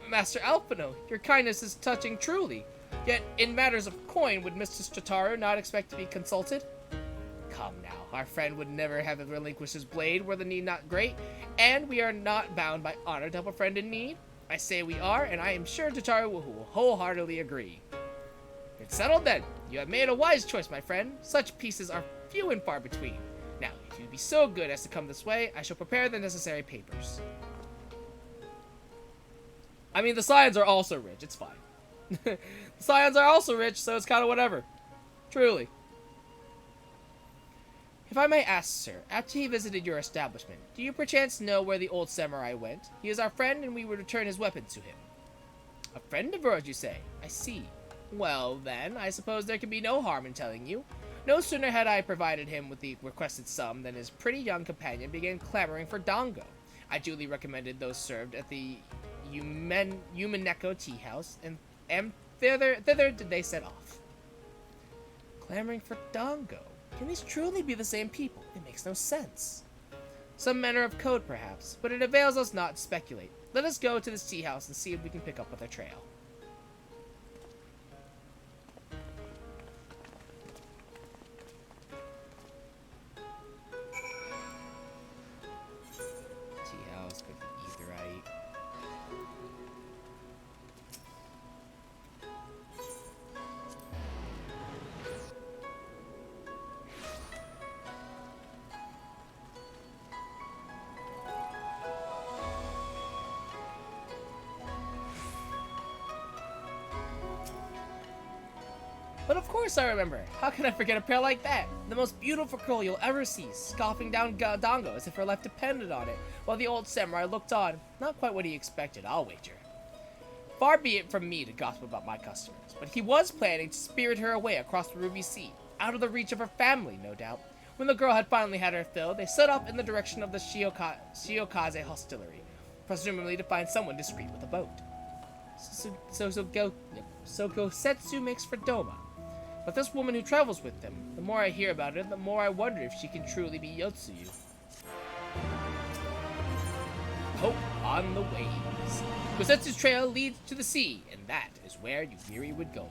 [SPEAKER 1] Master Alphino, your kindness is touching truly. Yet, in matters of coin, would Mr. Strataru not expect to be consulted? Come now, our friend would never have relinquished his blade were the need not great, and we are not bound by honor to help a friend in need. I say we are, and I am sure Tataru will wholeheartedly agree. It's settled then. You have made a wise choice, my friend. Such pieces are few and far between. Now, if you be so good as to come this way, I shall prepare the necessary papers. I mean, the Scions are also rich. It's fine. The Scions are also rich, so it's kind of whatever. Truly. If I may ask, sir, after he visited your establishment, do you perchance know where the old samurai went? He is our friend, and we would return his weapons to him. A friend of yours, you say? I see. Well, then, I suppose there can be no harm in telling you. No sooner had I provided him with the requested sum than his pretty young companion began clamoring for dango. I duly recommended those served at the Yumeneko tea house, and thither did they set off. Clamoring for dango? Can these truly be the same people? It makes no sense. Some manner of code, perhaps, but it avails us not to speculate. Let us go to this tea house and see if we can pick up with their trail. Tea house, go to Etherite. But of course I remember. How can I forget a pair like that? The most beautiful girl you'll ever see, scoffing down dango as if her life depended on it, while the old samurai looked on. Not quite what he expected, I'll wager. Far be it from me to gossip about my customers, but he was planning to spirit her away across the Ruby Sea, out of the reach of her family, no doubt. When the girl had finally had her fill, they set off in the direction of the Shiokaze hostelry, presumably to find someone discreet with a boat. So Gosetsu makes for Doma. But this woman who travels with them, the more I hear about her, the more I wonder if she can truly be Yotsuyu. Hope on the waves. Gosetsu's trail leads to the sea, and that is where Yugiri would go.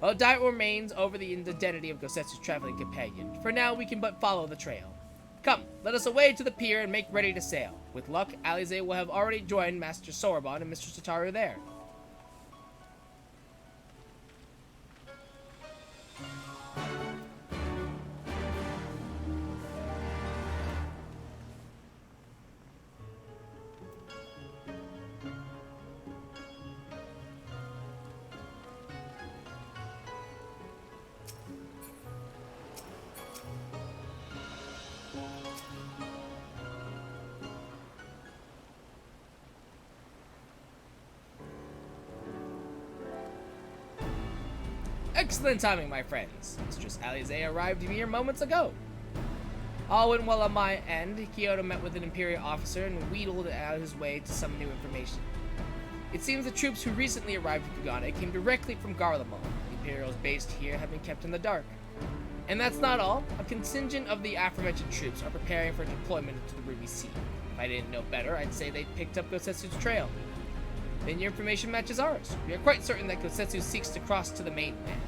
[SPEAKER 1] Well, doubt remains over the identity of Gosetsu's traveling companion. For now, we can but follow the trail. Come, let us away to the pier and make ready to sail. With luck, Alize will have already joined Master Soroban and Mr. Tataru there. Excellent timing, my friends. Mistress Alize arrived mere moments ago. All went well on my end. Kyoto met with an Imperial officer and wheedled out his way to some new information. It seems the troops who recently arrived at Kugane came directly from Garlemald. The Imperials based here have been kept in the dark. And that's not all. A contingent of the aforementioned troops are preparing for deployment into the Ruby Sea. If I didn't know better, I'd say they picked up Gosetsu's trail. Then your information matches ours. We are quite certain that Gosetsu seeks to cross to the mainland.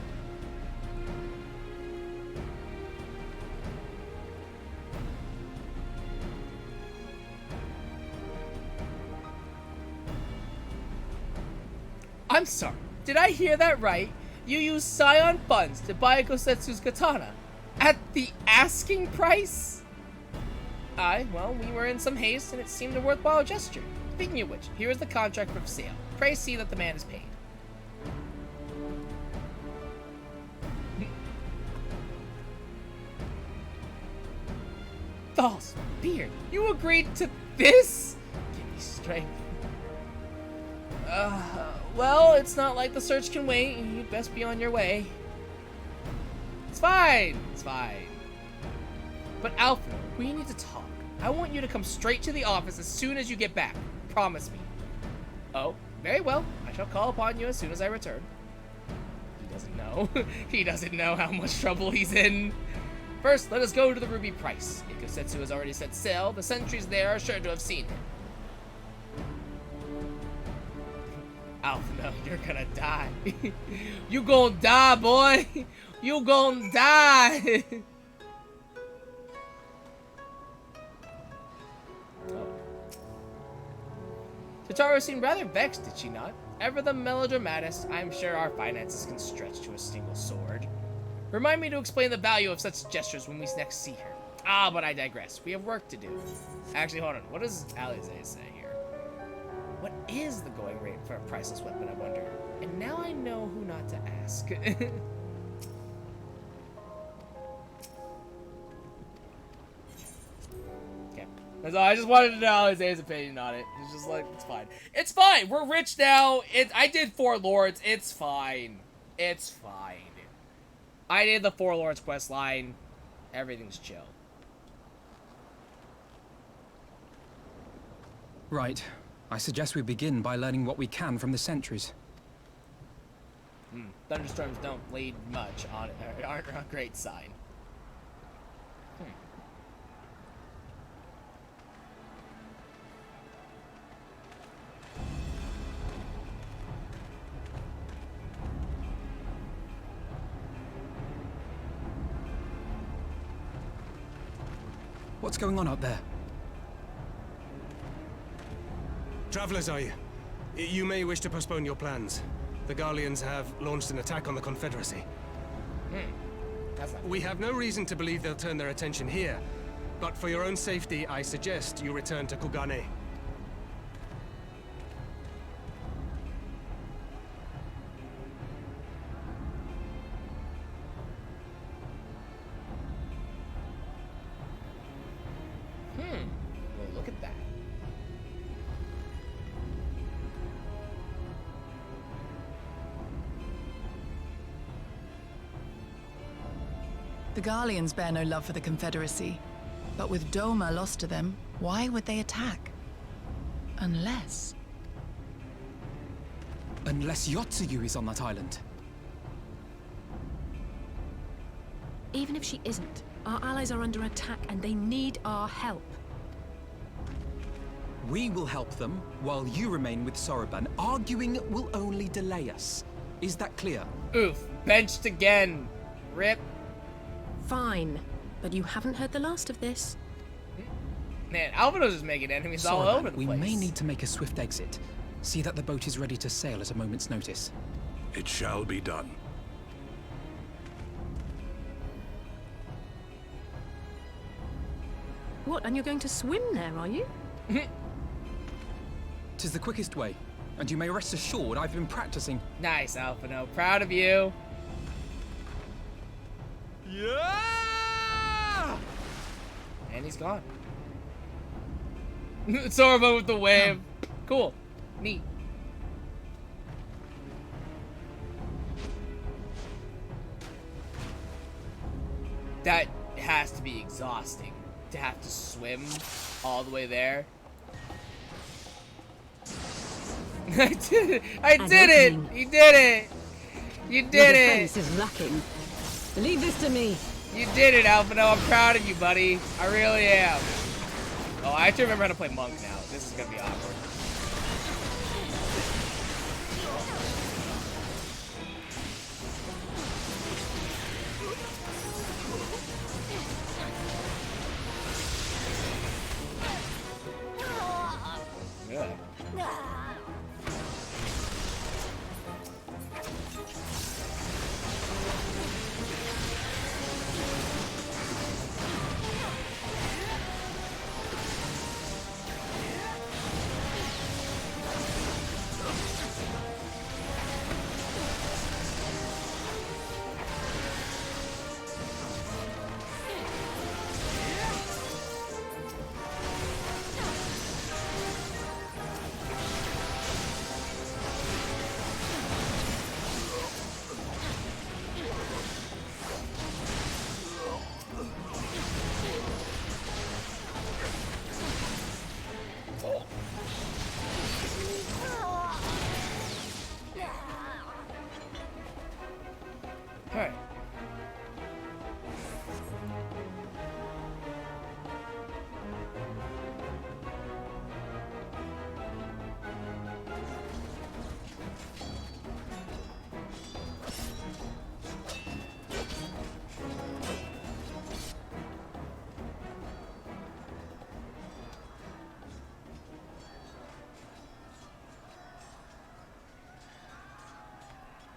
[SPEAKER 1] I'm sorry, did I hear that right? You used Scion funds to buy Gosetsu's katana? At the asking price? Aye, well, we were in some haste and it seemed a worthwhile gesture. Speaking of which, here is the contract for sale. Pray see that the man is paid. False beard, you agreed to this? Give me strength. Well, it's not like the search can wait. You'd best be on your way. It's fine. It's fine. But Alpha, we need to talk. I want you to come straight to the office as soon as you get back. Promise me. Oh, very well. I shall call upon you as soon as I return. He doesn't know. He doesn't know how much trouble he's in. First, let us go to the Ruby Price. If Gosetsu has already set sail, the sentries there are sure to have seen him. Alpha, no, you're gonna die. You gonna die, boy. You gonna die. Oh. Totaro seemed rather vexed, did she not? Ever the melodramatist, I'm sure our finances can stretch to a single sword. Remind me to explain the value of such gestures when we next see her. Ah, but I digress. We have work to do. Actually, hold on. What does Alize say here? What is the going rate for a priceless weapon, I wonder? And now I know who not to ask. Okay. That's all. I just wanted to know Alize's opinion on it. It's just like, it's fine. It's fine. We're rich now. I did 4 lords. It's fine. It's fine. I did the 4 lords quest line. Everything's chill.
[SPEAKER 10] Right. I suggest we begin by learning what we can from the sentries.
[SPEAKER 1] Thunderstorms don't lead much on aren't a great sign.
[SPEAKER 10] What's going on out there?
[SPEAKER 13] Travelers, are you? You may wish to postpone your plans. The Garleans have launched an attack on the Confederacy. We have no reason to believe they'll turn their attention here, but for your own safety, I suggest you return to Kugane.
[SPEAKER 1] Well, look at that.
[SPEAKER 21] The Garleans bear no love for the Confederacy, but with Doma lost to them, why would they attack? Unless
[SPEAKER 10] Yotsuyu is on that island.
[SPEAKER 20] Even if she isn't, our allies are under attack and they need our help.
[SPEAKER 10] We will help them while you remain with Soroban. Arguing will only delay us. Is that clear?
[SPEAKER 1] Oof. Benched again. Rip.
[SPEAKER 20] Fine, but you haven't heard the last of this.
[SPEAKER 1] Man, Alvado's just making enemies all over the place.
[SPEAKER 10] We may need to make a swift exit. See that the boat is ready to sail at a moment's notice.
[SPEAKER 9] It shall be done.
[SPEAKER 20] What, and you're going to swim there, are you?
[SPEAKER 10] 'Tis the quickest way, and you may rest assured I've been practicing.
[SPEAKER 1] Nice, Alphino. Proud of you.
[SPEAKER 13] Yeah!
[SPEAKER 1] And he's gone. Sorbo with the wave. Cool. Neat. That has to be exhausting. To have to swim all the way there. I did it! I did it! You did it! You did it!
[SPEAKER 6] Your defense is lacking. Leave this to me.
[SPEAKER 1] You did it, Alphino. I'm proud of you, buddy. I really am. Oh, I have to remember how to play Monk now. This is gonna be awkward.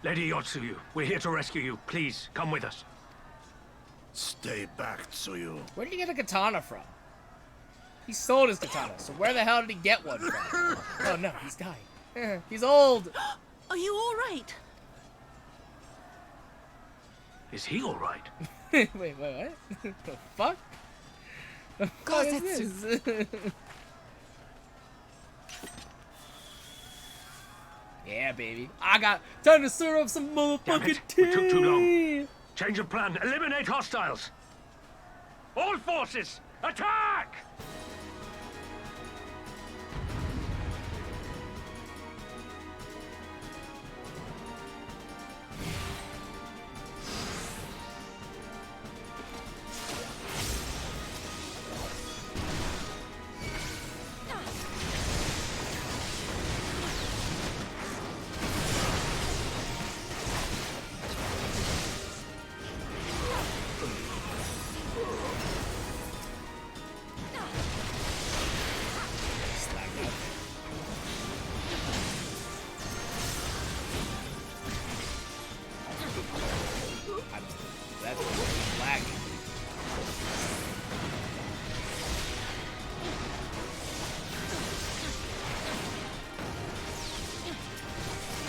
[SPEAKER 5] Lady Yotsuyu, we're here to rescue you. Please, come with us.
[SPEAKER 18] Stay back, Tsuyu.
[SPEAKER 1] Where did he get a katana from? He sold his katana, so where the hell did he get one from? Oh no, he's dying. He's old.
[SPEAKER 20] Are you all right?
[SPEAKER 5] Is he all right?
[SPEAKER 1] Wait, what? The fuck? The fuck is this? Yeah, baby. I got time to stir up some motherfucking tea.
[SPEAKER 5] We took too long. Change of plan. Eliminate hostiles. All forces, attack!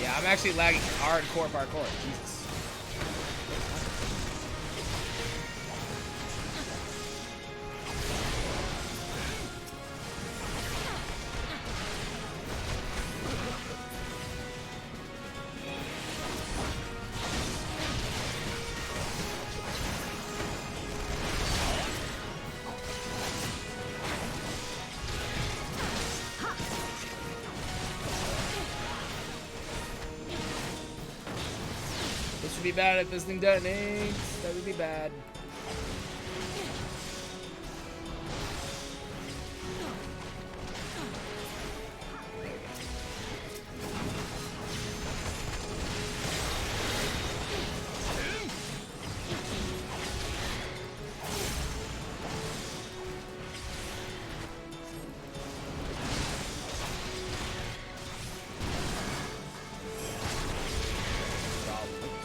[SPEAKER 1] Yeah, I'm actually lagging hardcore parkour. Jesus. This would be bad if this thing detonates. That would be bad.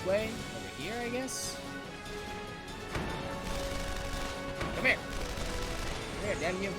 [SPEAKER 1] Way over here, I guess. Come here. Come here, damn you.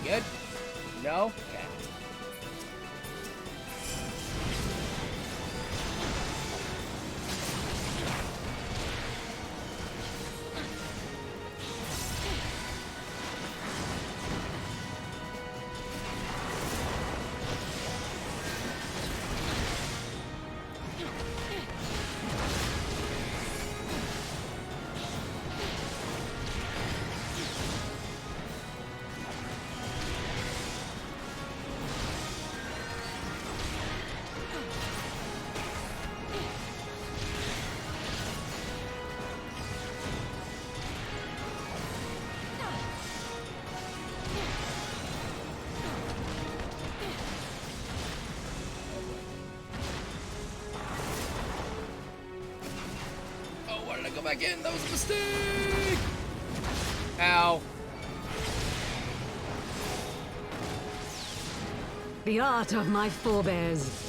[SPEAKER 1] Good? No? Okay. Go back in. That was a mistake. Ow.
[SPEAKER 6] The art of my forebears.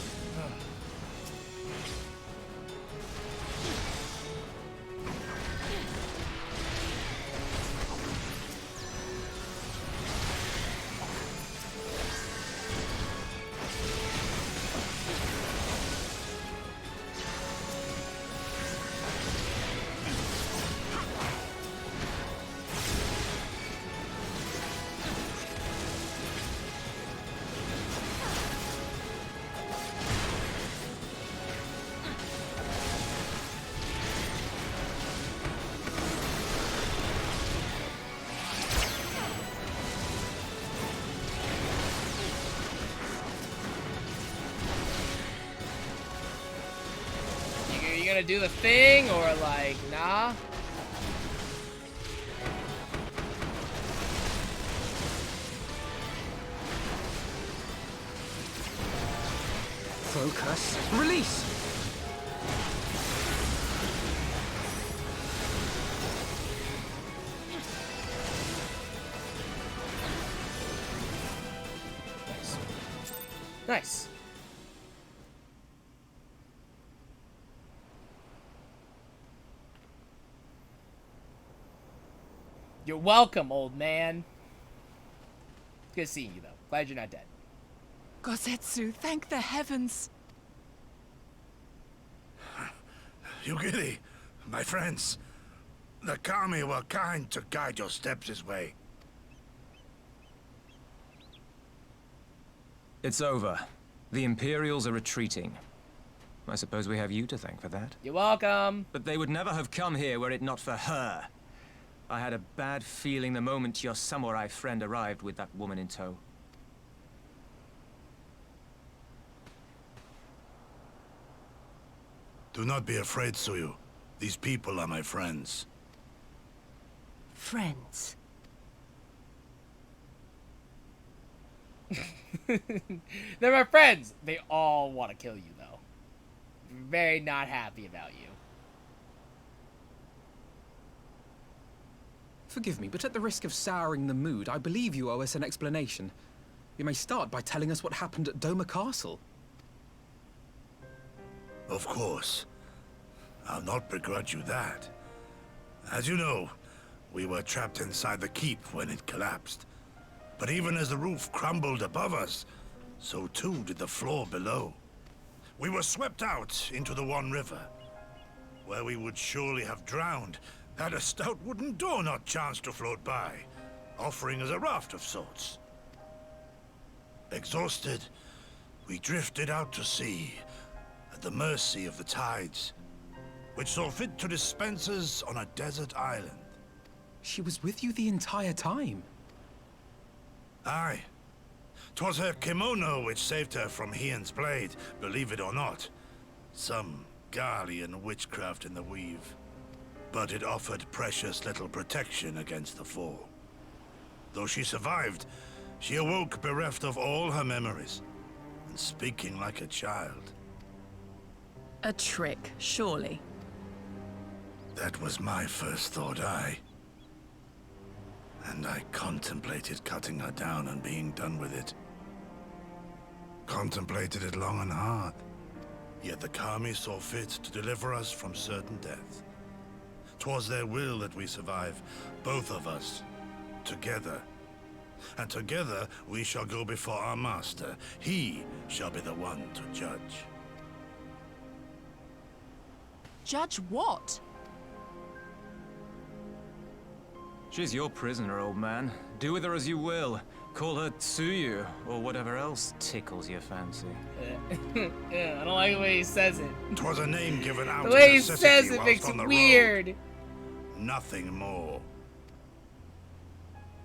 [SPEAKER 1] gonna do the thing, or like, nah?
[SPEAKER 13] Focus. Release!
[SPEAKER 1] Nice. You're welcome, old man. Good seeing you, though. Glad you're not dead.
[SPEAKER 21] Gosetsu, thank the heavens.
[SPEAKER 14] Yugiri, my friends, the Kami were kind to guide your steps this way.
[SPEAKER 10] It's over. The Imperials are retreating. I suppose we have you to thank for that.
[SPEAKER 1] You're welcome.
[SPEAKER 10] But they would never have come here were it not for her. I had a bad feeling the moment your samurai friend arrived with that woman in tow.
[SPEAKER 14] Do not be afraid, Suyu. These people are my friends.
[SPEAKER 16] Friends.
[SPEAKER 1] They're my friends. They all want to kill you, though. Very not happy about you.
[SPEAKER 10] Forgive me, but at the risk of souring the mood, I believe you owe us an explanation. You may start by telling us what happened at Doma Castle.
[SPEAKER 14] Of course. I'll not begrudge you that. As you know, we were trapped inside the keep when it collapsed. But even as the roof crumbled above us, so too did the floor below. We were swept out into the One River, where we would surely have drowned had a stout wooden door not chanced to float by, offering us a raft of sorts. Exhausted, we drifted out to sea, at the mercy of the tides, which saw fit to dispense us on a desert island.
[SPEAKER 10] She was with you the entire time?
[SPEAKER 14] Aye. 'Twas her kimono which saved her from Hien's blade, believe it or not. Some Garlean witchcraft in the weave. But it offered precious little protection against the fall. Though she survived, she awoke bereft of all her memories, and speaking like a child.
[SPEAKER 21] A trick, surely.
[SPEAKER 14] That was my first thought, aye. And I contemplated cutting her down and being done with it. Contemplated it long and hard. Yet the Kami saw fit to deliver us from certain death. 'Twas their will that we survive, both of us, together. And together we shall go before our master. He shall be the one to judge.
[SPEAKER 21] Judge what?
[SPEAKER 10] She's your prisoner, old man. Do with her as you will. Call her Tsuyu, or whatever else tickles your fancy.
[SPEAKER 1] Yeah, I don't like the way he says it.
[SPEAKER 14] 'Twas a name given out
[SPEAKER 1] the way he
[SPEAKER 14] of necessity
[SPEAKER 1] says it
[SPEAKER 14] whilst
[SPEAKER 1] makes
[SPEAKER 14] on
[SPEAKER 1] it
[SPEAKER 14] the
[SPEAKER 1] weird.
[SPEAKER 14] road. Nothing more.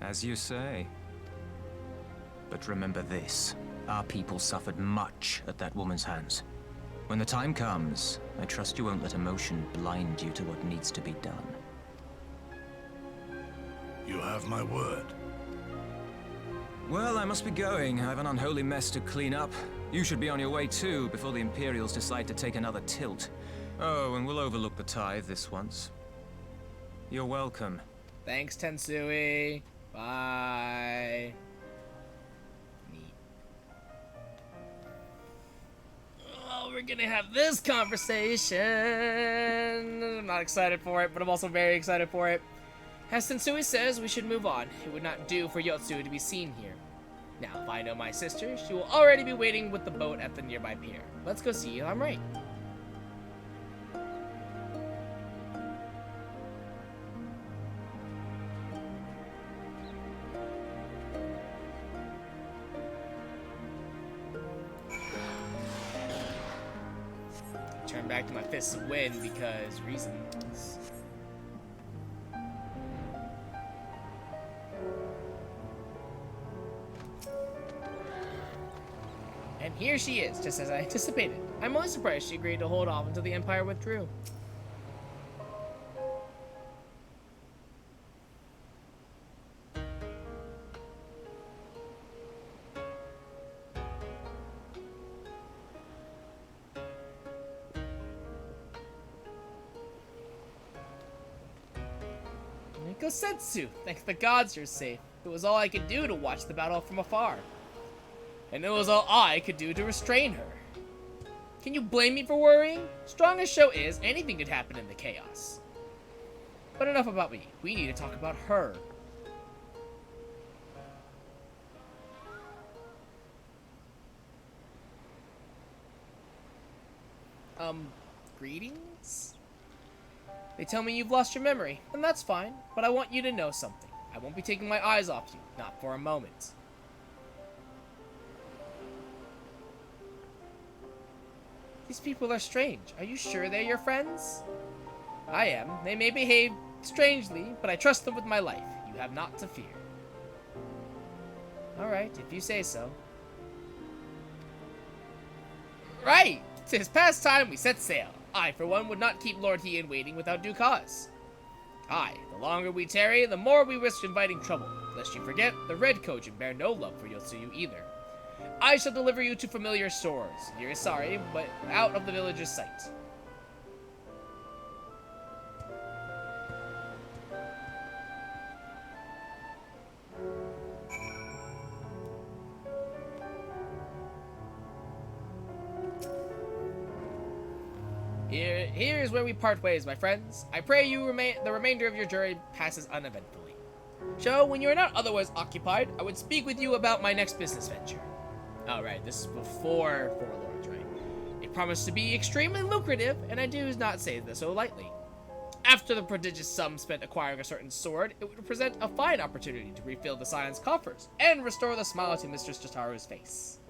[SPEAKER 10] As you say. But remember this. Our people suffered much at that woman's hands. When the time comes, I trust you won't let emotion blind you to what needs to be done.
[SPEAKER 14] You have my word.
[SPEAKER 10] Well, I must be going. I have an unholy mess to clean up. You should be on your way too, before the Imperials decide to take another tilt. Oh, and we'll overlook the tithe this once. You're welcome.
[SPEAKER 1] Thanks, Tensui. Bye. Neat. Oh, we're gonna have this conversation. I'm not excited for it, but I'm also very excited for it. As Tensui says, we should move on. It would not do for Yotsu to be seen here. Now, if I know my sister, she will already be waiting with the boat at the nearby pier. Let's go see if I'm right. Turn back to my fists of wind because reasons. And here she is, just as I anticipated. I'm only surprised she agreed to hold off until the Empire withdrew. Gosetsu, thank the gods you're safe. It was all I could do to watch the battle from afar. And it was all I could do to restrain her. Can you blame me for worrying? Strong as Sho is, anything could happen in the chaos. But enough about me. We need to talk about her. Greetings? They tell me you've lost your memory, and that's fine, but I want you to know something. I won't be taking my eyes off you, not for a moment. These people are strange. Are you sure they're your friends? I am. They may behave strangely, but I trust them with my life. You have not to fear. Alright, if you say so. Right! 'Tis past time we set sail. I, for one, would not keep Lord Hien waiting without due cause. Aye, the longer we tarry, the more we risk inviting trouble. Lest you forget, the Red Kojin bear no love for Yotsuyu either. I shall deliver you to familiar shores. You're sorry, but out of the village's sight. Here is where we part ways, my friends. I pray you the remainder of your journey passes uneventfully. Sho, when you are not otherwise occupied, I would speak with you about my next business venture. Alright, this is before Four Lords, right? It promised to be extremely lucrative, and I do not say this so lightly. After the prodigious sum spent acquiring a certain sword, it would present a fine opportunity to refill the Scion's coffers, and restore the smile to Mistress Jotaro's face.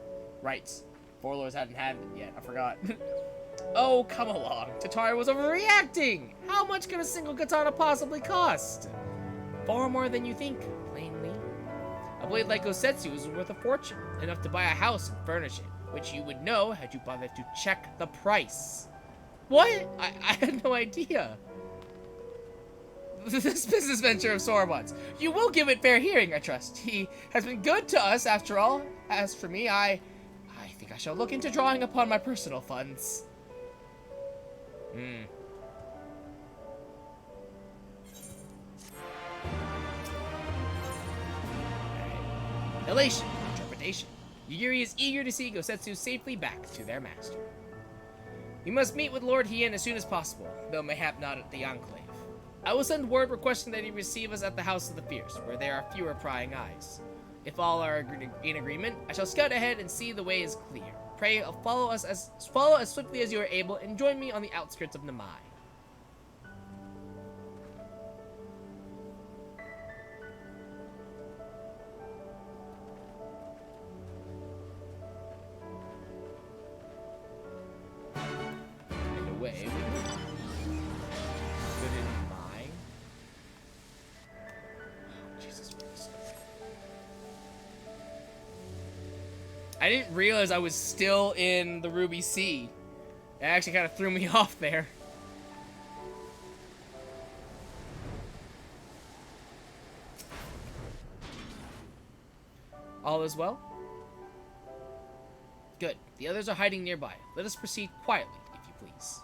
[SPEAKER 1] Right. Four Lords hadn't had it yet, I forgot. Oh, come along. Totaro was overreacting! How much could a single katana possibly cost? Far more than you think, plainly. A blade like Gosetsu is worth a fortune, enough to buy a house and furnish it, which you would know had you bothered to check the price. What? I had no idea. This business venture of Soramon's. You will give it fair hearing, I trust. He has been good to us, after all. As for me, I think I shall look into drawing upon my personal funds. Elation, trepidation. Yuri is eager to see Gosetsu safely back to their master. We must meet with Lord Hien as soon as possible, though mayhap not at the Enclave. I will send word requesting that he receive us at the House of the Fierce, where there are fewer prying eyes. If all are in agreement, I shall scout ahead and see the way is clear. Pray follow as swiftly as you are able, and join me on the outskirts of Namai. And away we go. Good in Namai. Oh, Jesus Christ. I didn't realize I was still in the Ruby Sea. It actually kind of threw me off there. All is well? Good. The others are hiding nearby. Let us proceed quietly, if you please.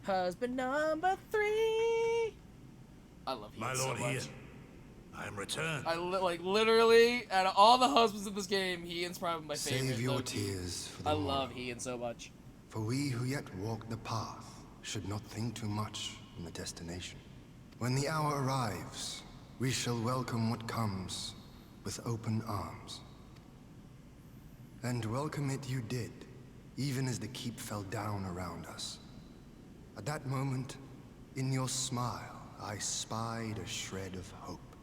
[SPEAKER 1] Husband number 3. I love Hien so much.
[SPEAKER 14] My Lord Hien, I am returned.
[SPEAKER 1] Like literally, out of all the husbands in this game, Hien's probably my favorite.
[SPEAKER 7] Save your tears for the
[SPEAKER 1] I love Hien so much.
[SPEAKER 7] For we who yet walk the path should not think too much on the destination. When the hour arrives, we shall welcome what comes with open arms. And welcome it you did, even as the keep fell down around us. At that moment, in your smile, I spied a shred of hope.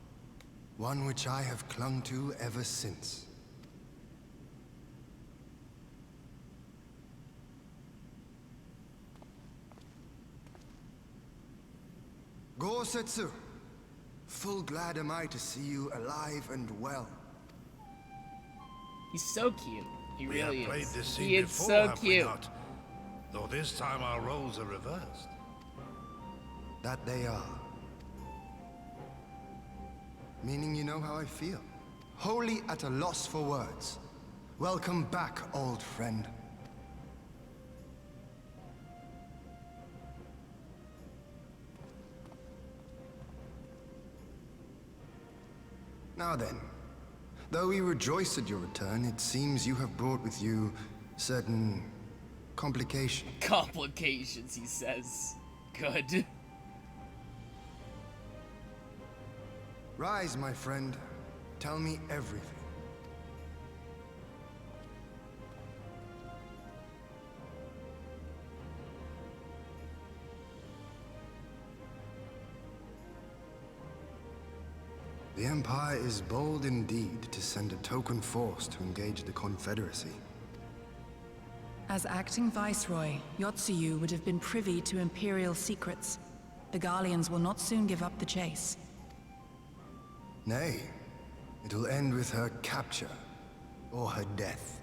[SPEAKER 7] One which I have clung to ever since. Gosetsu, full glad am I to see you alive and well.
[SPEAKER 1] He's so cute. He
[SPEAKER 14] We
[SPEAKER 1] really
[SPEAKER 14] have played
[SPEAKER 1] is.
[SPEAKER 14] this scene
[SPEAKER 1] He is
[SPEAKER 14] before,
[SPEAKER 1] so
[SPEAKER 14] have we
[SPEAKER 1] cute.
[SPEAKER 14] not? Though this time our roles are reversed.
[SPEAKER 7] That they are. Meaning you know how I feel. Wholly at a loss for words. Welcome back, old friend. Now then, though we rejoice at your return, it seems you have brought with you certain complications.
[SPEAKER 1] Complications, he says. Good.
[SPEAKER 7] Rise, my friend. Tell me everything. The Empire is bold indeed to send a token force to engage the Confederacy.
[SPEAKER 21] As acting Viceroy, Yotsuyu would have been privy to Imperial secrets. The Garleans will not soon give up the chase.
[SPEAKER 7] Nay, it will end with her capture, or her death.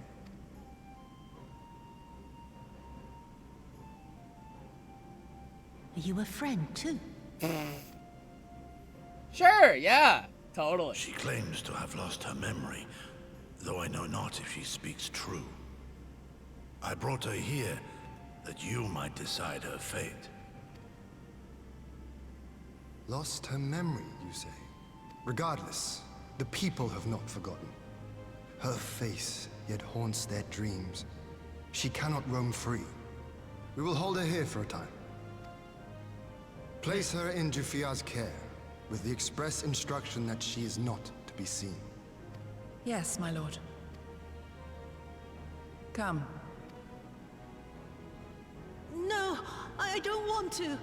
[SPEAKER 8] Are you a friend, too?
[SPEAKER 1] Sure, yeah, totally.
[SPEAKER 14] She claims to have lost her memory, though I know not if she speaks true. I brought her here that you might decide her fate.
[SPEAKER 7] Lost her memory, you say? Regardless, the people have not forgotten. Her face yet haunts their dreams. She cannot roam free. We will hold her here for a time. Place her in Jufia's care, with the express instruction that she is not to be seen.
[SPEAKER 21] Yes, my lord. Come.
[SPEAKER 8] No, I don't want to.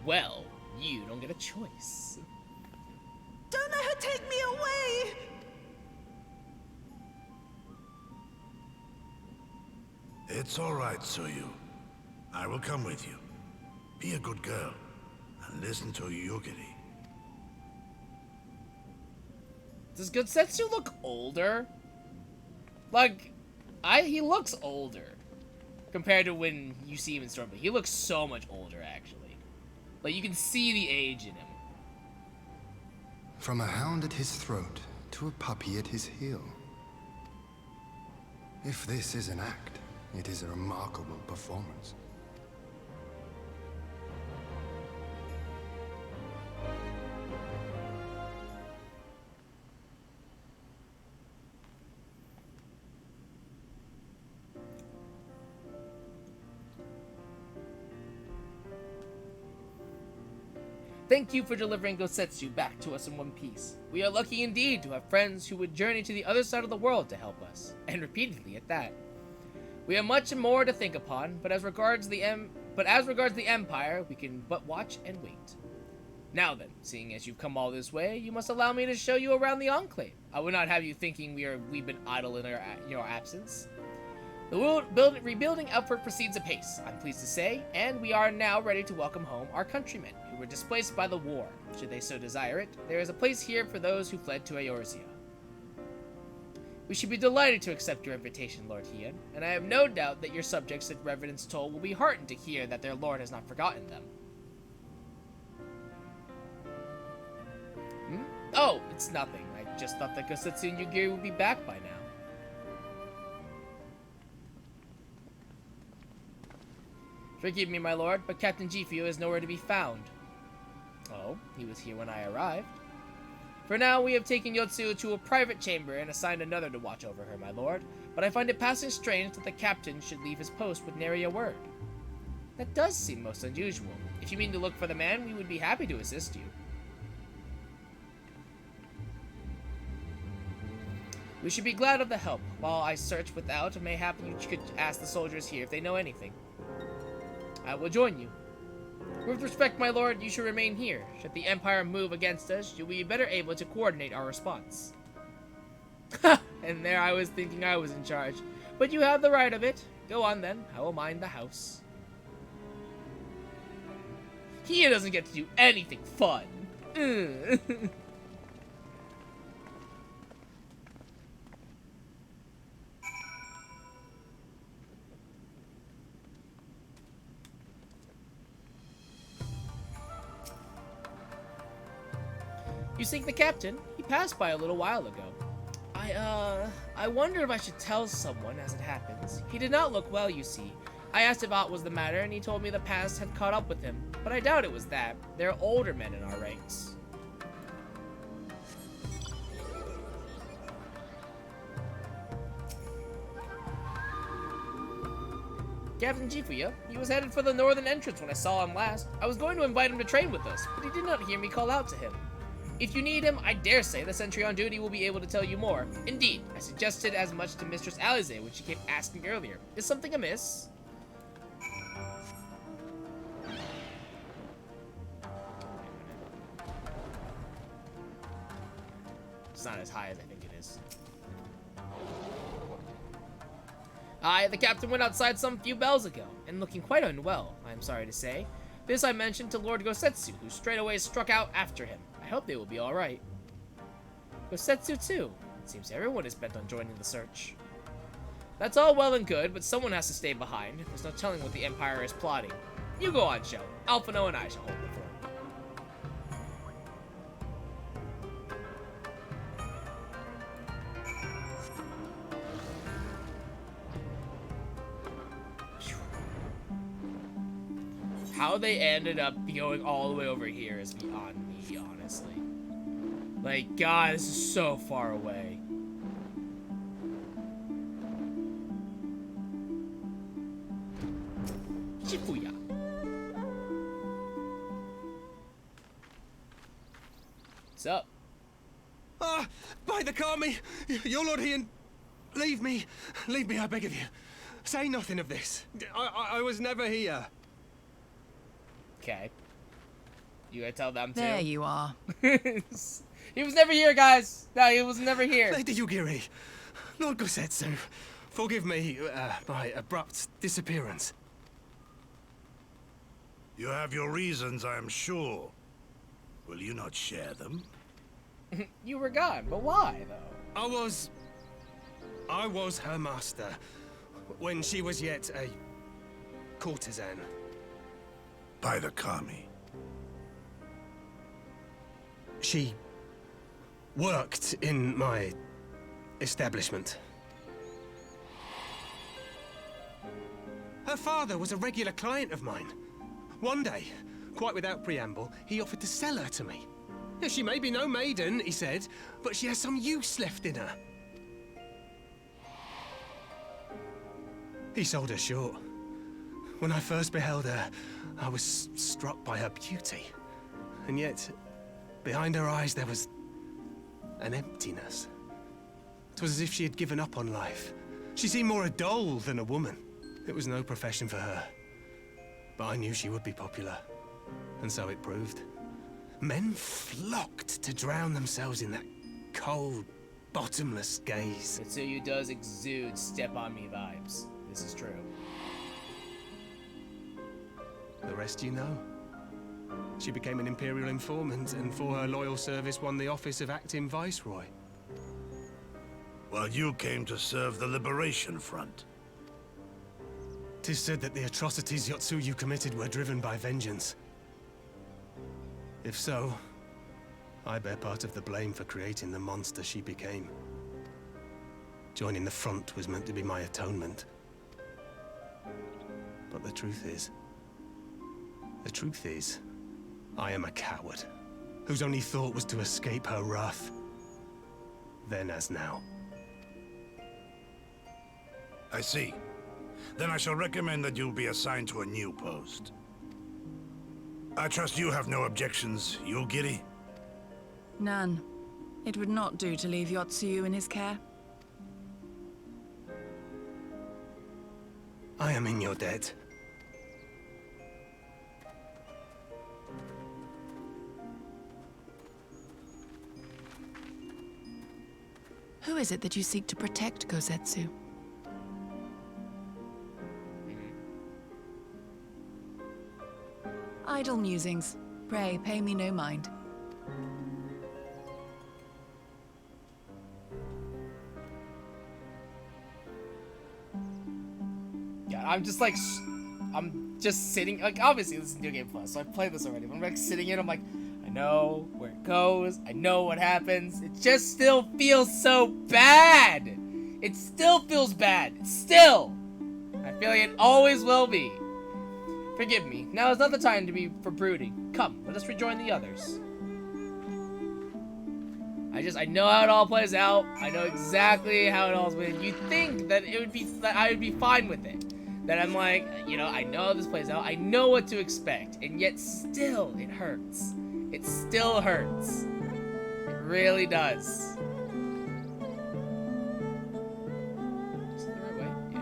[SPEAKER 1] Well, you don't get a choice.
[SPEAKER 8] Don't let her take me away!
[SPEAKER 14] It's all right, Suyu. I will come with you. Be a good girl, and listen to Yugiri.
[SPEAKER 1] Does Gosetsu look older? Like, he looks older. Compared to when you see him in Stormblood. He looks so much older, actually. Like, you can see the age in him.
[SPEAKER 7] From a hound at his throat to a puppy at his heel. If this is an act, it is a remarkable performance.
[SPEAKER 1] Thank you for delivering Gosetsu back to us in one piece. We are lucky indeed to have friends who would journey to the other side of the world to help us, and repeatedly at that. We have much more to think upon, but as regards the Empire, we can but watch and wait. Now then, seeing as you've come all this way, you must allow me to show you around the Enclave. I would not have you thinking we've been idle in your absence. The rebuilding effort proceeds apace, I'm pleased to say, and we are now ready to welcome home our countrymen who were displaced by the war. Should they so desire it, there is a place here for those who fled to Eorzea. We should be delighted to accept your invitation, Lord Hian, and I have no doubt that your subjects at Reverend's Toll will be heartened to hear that their lord has not forgotten them. Oh, it's nothing. I just thought that Gosetsu and Yugiri would be back by now. Forgive me, my lord, but Captain Gifu is nowhere to be found. Oh, he was here when I arrived. For now, we have taken Yotsuyu to a private chamber and assigned another to watch over her, my lord, but I find it passing strange that the captain should leave his post with nary a word. That does seem most unusual. If you mean to look for the man, we would be happy to assist you. We should be glad of the help. While I search without, mayhap you could ask the soldiers here if they know anything. I will join you. With respect, my lord, you should remain here. Should the Empire move against us, you'll be better able to coordinate our response. Ha! And there I was thinking I was in charge. But you have the right of it. Go on then. I will mind the house. He doesn't get to do anything fun. You seek the captain? He passed by a little while ago. I wonder if I should tell someone as it happens. He did not look well, you see. I asked if aught was the matter, and he told me the past had caught up with him. But I doubt it was that. There are older men in our ranks. Captain Jifuya, he was headed for the northern entrance when I saw him last. I was going to invite him to train with us, but he did not hear me call out to him. If you need him, I dare say the sentry on duty will be able to tell you more. Indeed, I suggested as much to Mistress Alize when she came asking earlier. Is something amiss? It's not as high as I think it is. The captain went outside some few bells ago, and looking quite unwell, I am sorry to say. This I mentioned to Lord Gosetsu, who straightway struck out after him. I hope they will be alright. Gosetsu too. It seems everyone is bent on joining the search. That's all well and good, but someone has to stay behind. There's no telling what the Empire is plotting. You go on, Shell. Alphino and I shall hold the fort. How they ended up going all the way over here is beyond me, honestly. Like, God, this is so far away. Shifuya. What's up?
[SPEAKER 13] Ah, by the Kami, your Lord Heian, leave me, I beg of you. Say nothing of this. I was never here.
[SPEAKER 1] Okay. You gotta tell them too.
[SPEAKER 21] There you are.
[SPEAKER 1] He was never here, guys. No, he was never here.
[SPEAKER 13] Lady Yugiri, Lord Gosetsu, forgive me my abrupt disappearance.
[SPEAKER 14] You have your reasons, I am sure. Will you not share them?
[SPEAKER 1] You were gone, but why, though?
[SPEAKER 13] I was her master when she was yet a courtesan.
[SPEAKER 14] By the Kami.
[SPEAKER 13] She worked in my establishment. Her father was a regular client of mine. One day, quite without preamble, he offered to sell her to me. Yeah, she may be no maiden, he said, but she has some use left in her. He sold her short. When I first beheld her, I was struck by her beauty. And yet, behind her eyes there was an emptiness. It was as if she had given up on life. She seemed more a doll than a woman. It was no profession for her. But I knew she would be popular. And so it proved. Men flocked to drown themselves in that cold, bottomless gaze.
[SPEAKER 1] Mitsuyu does exude step on me vibes. This is true.
[SPEAKER 13] The rest you know. She became an Imperial informant, and for her loyal service won the office of acting Viceroy.
[SPEAKER 14] While you came to serve the Liberation Front.
[SPEAKER 13] 'Tis said that the atrocities Yotsuyu committed were driven by vengeance. If so, I bear part of the blame for creating the monster she became. Joining the front was meant to be my atonement. But the truth is, I am a coward, whose only thought was to escape her wrath. Then as now.
[SPEAKER 14] I see. Then I shall recommend that you be assigned to a new post. I trust you have no objections, Yugiri?
[SPEAKER 21] None. It would not do to leave Yotsuyu in his care.
[SPEAKER 13] I am in your debt.
[SPEAKER 21] Who is it that you seek to protect, Gosetsu? I Idle musings. Pray, pay me no mind.
[SPEAKER 1] Yeah, I'm just like, I'm just sitting, like, obviously this is New Game Plus, so I've played this already, but I'm like sitting in, I'm like, I know where it goes, I know what happens, it just still feels so bad! It still feels bad, still! I feel like it always will be. Forgive me, now is not the time to be for brooding. Come, let us rejoin the others. I know how it all plays out, I know exactly how it all is playing. You'd think that it would be, that I would be fine with it. That I'm like, you know, I know how this plays out, I know what to expect, and yet still, it hurts. It still hurts. It really does. Is it the right way? Yeah.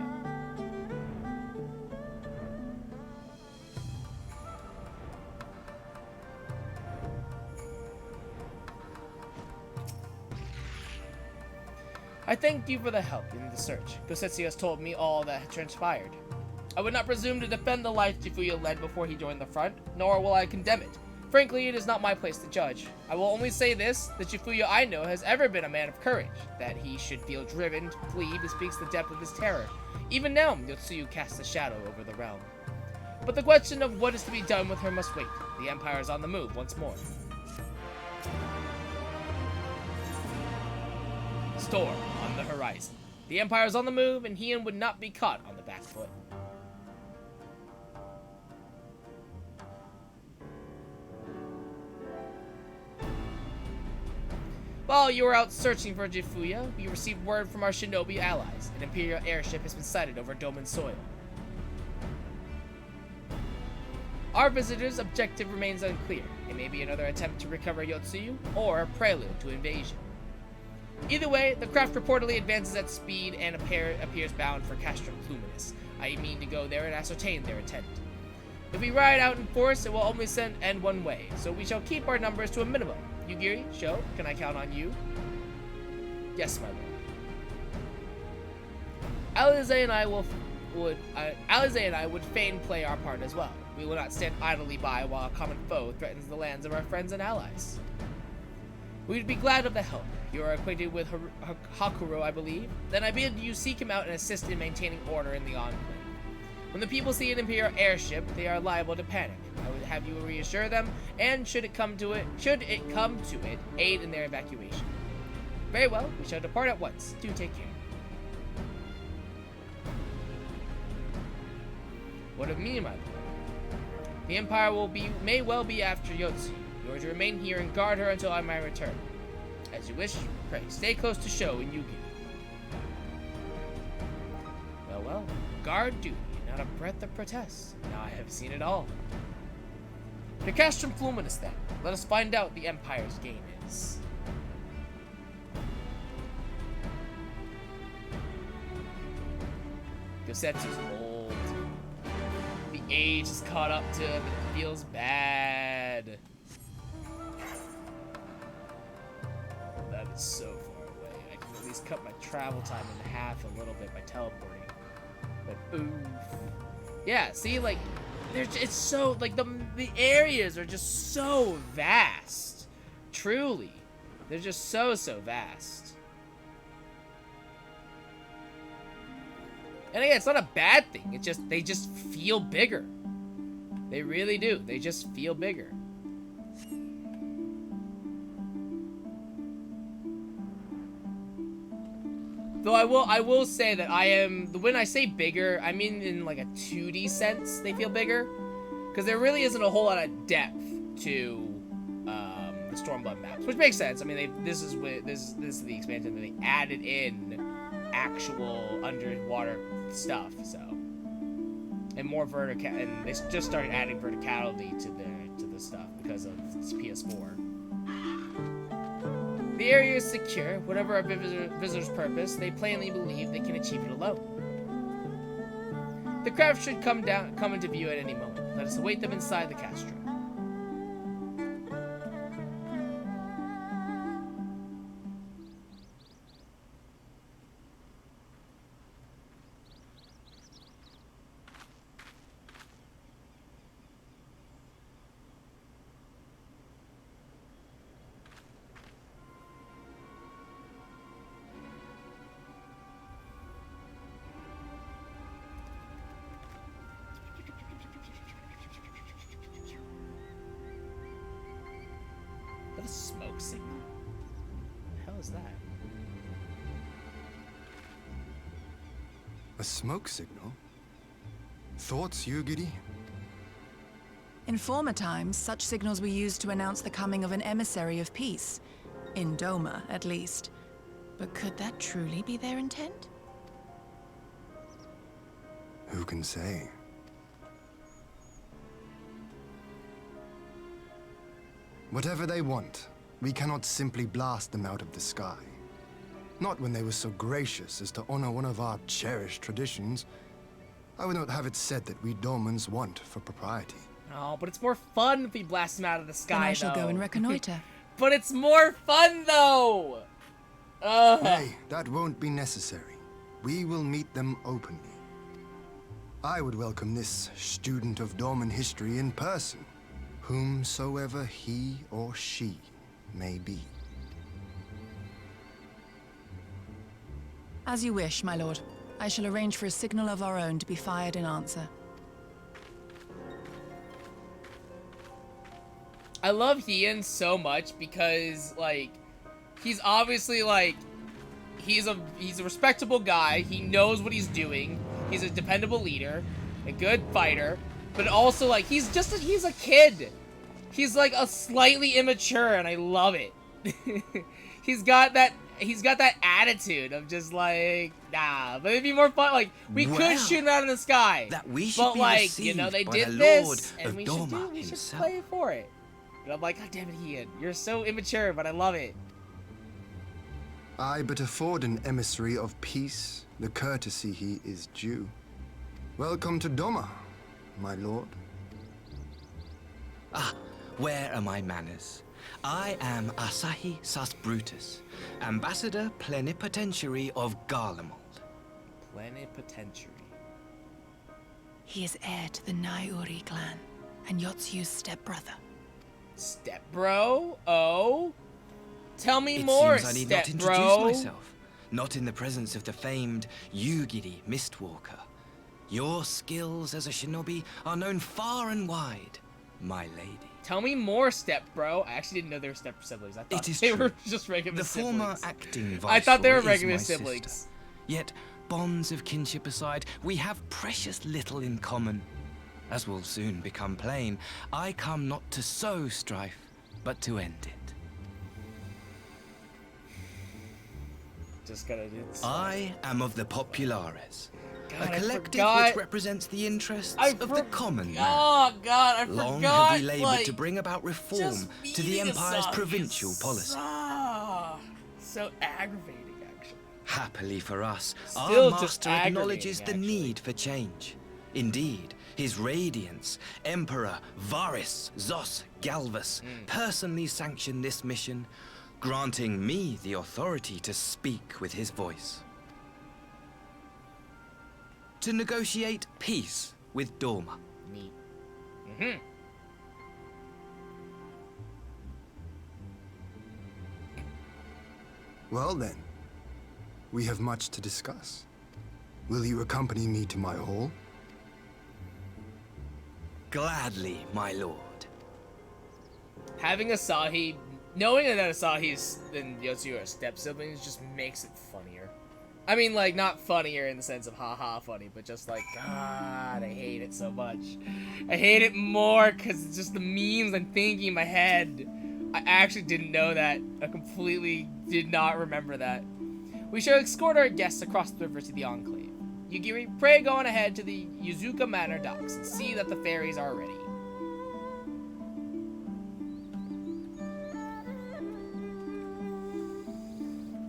[SPEAKER 1] I thank you for the help in the search. Gosetsu has told me all that had transpired. I would not presume to defend the life Jifuya led before he joined the front, nor will I condemn it. Frankly, it is not my place to judge. I will only say this, the Jifuya I know has ever been a man of courage. That he should feel driven to flee bespeaks the depth of his terror. Even now, Yotsuyu casts a shadow over the realm. But the question of what is to be done with her must wait. The Empire is on the move once more. Storm on the horizon. The Empire is on the move, and Heian would not be caught on the back foot. While you were out searching for Jifuya, we received word from our shinobi allies. An Imperial airship has been sighted over Doman soil. Our visitor's objective remains unclear. It may be another attempt to recover Yotsuyu, or a prelude to invasion. Either way, the craft reportedly advances at speed and appears bound for Castrum Pluminous. I mean to go there and ascertain their intent. If we ride out in force, it will only end one way, so we shall keep our numbers to a minimum. Yugiri, Sho, can I count on you? Yes, my lord. Alize and I would fain play our part as well. We will not stand idly by while a common foe threatens the lands of our friends and allies. We would be glad of the help. You are acquainted with Hakuro, I believe? Then I bid you seek him out and assist in maintaining order in the enclave. When the people see an Imperial airship, they are liable to panic. I would have you reassure them, and should it come to it, aid in their evacuation. Very well, we shall depart at once. Do take care. What of me, my lord? The Empire may well be after Yotsuyu. You are to remain here and guard her until I may return. As you wish, pray, stay close to Sho and Yugi. Well, well, guard duty, not a breath of protest. Now I have seen it all. To Castrum Pluminous, then. Let us find out the Empire's game is. Gosetsu's old. The age has caught up to him and it feels bad. That is so far away. I can at least cut my travel time in half a little bit by teleporting. But oof. Yeah, see, like, it's so, like, the areas are just so vast. Truly. They're just so vast. And again, it's not a bad thing. It's just, they just feel bigger. They really do. They just feel bigger. Though I will say that when I say bigger, I mean in like a 2D sense, they feel bigger. Because there really isn't a whole lot of depth to the Stormblood maps, which makes sense. I mean, this is the expansion that they added in actual underwater stuff, so. And more and they just started adding verticality to the stuff because of PS4. The area is secure. Whatever our visitor's purpose, they plainly believe they can achieve it alone. The craft should come into view at any moment. Let us await them inside the castrum. a smoke signal? What the hell is that?
[SPEAKER 7] A smoke signal? Thoughts, Yugiri?
[SPEAKER 21] In former times, such signals were used to announce the coming of an emissary of peace. In Doma, at least. But could that truly be their intent?
[SPEAKER 7] Who can say? Whatever they want, we cannot simply blast them out of the sky. Not when they were so gracious as to honor one of our cherished traditions. I would not have it said that we Domans want for propriety.
[SPEAKER 1] Oh, but it's more fun if we blast them out of the sky,
[SPEAKER 21] Then I shall
[SPEAKER 1] though.
[SPEAKER 21] go and reconnoiter.
[SPEAKER 1] But it's more fun, though! Ugh.
[SPEAKER 7] Nay, that won't be necessary. We will meet them openly. I would welcome this student of Dorman history in person, whomsoever he or she may be.
[SPEAKER 21] As you wish, my lord. I shall arrange for a signal of our own to be fired in answer.
[SPEAKER 1] I love Hien so much because, like, he's obviously, like, he's a respectable guy. He knows what he's doing. He's a dependable leader, a good fighter, but also, like, he's a kid. He's, like, a slightly immature, and I love it. He's got that attitude of just, like, nah. But it'd be more fun, like, we could shoot him out of the sky.
[SPEAKER 10] That we should
[SPEAKER 1] but,
[SPEAKER 10] be
[SPEAKER 1] like, you know, they
[SPEAKER 10] by
[SPEAKER 1] did
[SPEAKER 10] the
[SPEAKER 1] this,
[SPEAKER 10] Lord
[SPEAKER 1] and
[SPEAKER 10] of
[SPEAKER 1] we
[SPEAKER 10] Doma
[SPEAKER 1] should
[SPEAKER 10] himself.
[SPEAKER 1] play for it. And I'm like, God damn it, Hien. You're so immature, but I love it.
[SPEAKER 7] I but afford an emissary of peace the courtesy he is due. Welcome to Doma, my lord.
[SPEAKER 15] Ah, where are my manners? I am Asahi Sas Brutus, Ambassador Plenipotentiary of Garlemald.
[SPEAKER 1] Plenipotentiary.
[SPEAKER 21] He is heir to the Naiuri clan, and Yotsu's stepbrother.
[SPEAKER 1] Stepbro? Oh? Tell me more,
[SPEAKER 15] It seems I need not introduce myself, not in the presence of the famed Yugiri Mistwalker. Your skills as a shinobi are known far and wide, my lady.
[SPEAKER 1] Tell me more, stepbro. I actually didn't know they were step siblings. I thought they were just regular siblings.
[SPEAKER 15] The former acting
[SPEAKER 1] I thought they were
[SPEAKER 15] viceroy is
[SPEAKER 1] regular
[SPEAKER 15] my
[SPEAKER 1] siblings.
[SPEAKER 15] sister. Yet, bonds of kinship aside, we have precious little in common. As will soon become plain, I come not to sow strife, but to end it.
[SPEAKER 1] Just gotta do this.
[SPEAKER 15] I am of the Populares,
[SPEAKER 1] God,
[SPEAKER 15] a
[SPEAKER 1] I
[SPEAKER 15] collective
[SPEAKER 1] forgot.
[SPEAKER 15] which represents the interests of the common man.
[SPEAKER 1] Oh God, I
[SPEAKER 15] Long
[SPEAKER 1] forgot.
[SPEAKER 15] have we labored
[SPEAKER 1] like,
[SPEAKER 15] to bring about reform
[SPEAKER 1] just
[SPEAKER 15] to the
[SPEAKER 1] meeting
[SPEAKER 15] Empire's
[SPEAKER 1] Asahi
[SPEAKER 15] provincial
[SPEAKER 1] is
[SPEAKER 15] policy.
[SPEAKER 1] So aggravating, actually.
[SPEAKER 15] Happily for us,
[SPEAKER 1] Still
[SPEAKER 15] our
[SPEAKER 1] just
[SPEAKER 15] master acknowledges
[SPEAKER 1] aggravating,
[SPEAKER 15] the need for change. Indeed, His Radiance, Emperor Varys Zos Galvus, personally sanctioned this mission, granting me the authority to speak with his voice. To negotiate peace with Doma.
[SPEAKER 1] Neat.
[SPEAKER 7] Well then, we have much to discuss. Will you accompany me to my hall?
[SPEAKER 15] Gladly, my lord.
[SPEAKER 1] Having Asahi, knowing that Asahi and Yotsu are step siblings just makes it funnier. I mean, like, not funnier in the sense of haha funny, but just like, God, I hate it so much. I hate it more because it's just the memes I'm thinking in my head. I actually didn't know that. I completely did not remember that. We shall escort our guests across the river to the Enclave. Yugiri, pray go on ahead to the Yuzuka Manor docks and see that the ferries are ready.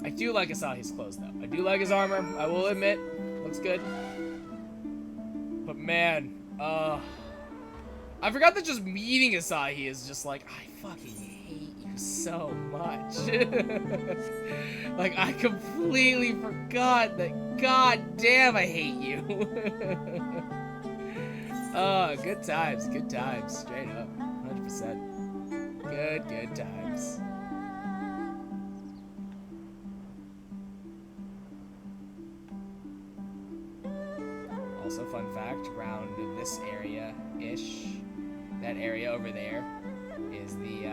[SPEAKER 1] I do like Asahi's clothes, though. I do like his armor, I will admit. Looks good. But man, I forgot that just meeting Asahi is just like, I fucking hate you so much. Like, I completely forgot that, god damn, I hate you. Oh, good times, straight up, 100%. Good times. Also, fun fact, around this area-ish, that area over there is the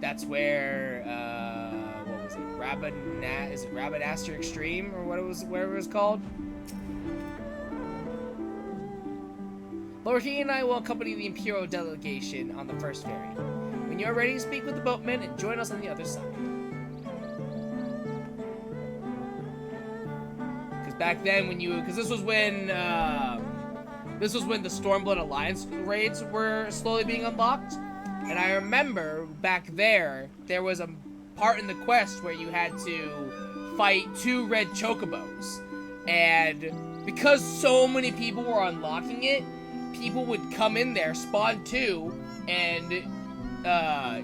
[SPEAKER 1] that's where, what was it? Is it Rabanaster Extreme, or whatever it was called? Lord He and I will accompany the Imperial delegation on the first ferry. When you are ready, speak with the boatmen and join us on the other side. Because back then, because this was when the Stormblood Alliance raids were slowly being unlocked, and I remember back there was a part in the quest where you had to fight 2 red chocobos, and because so many people were unlocking it, people would come in there, spawn 2, and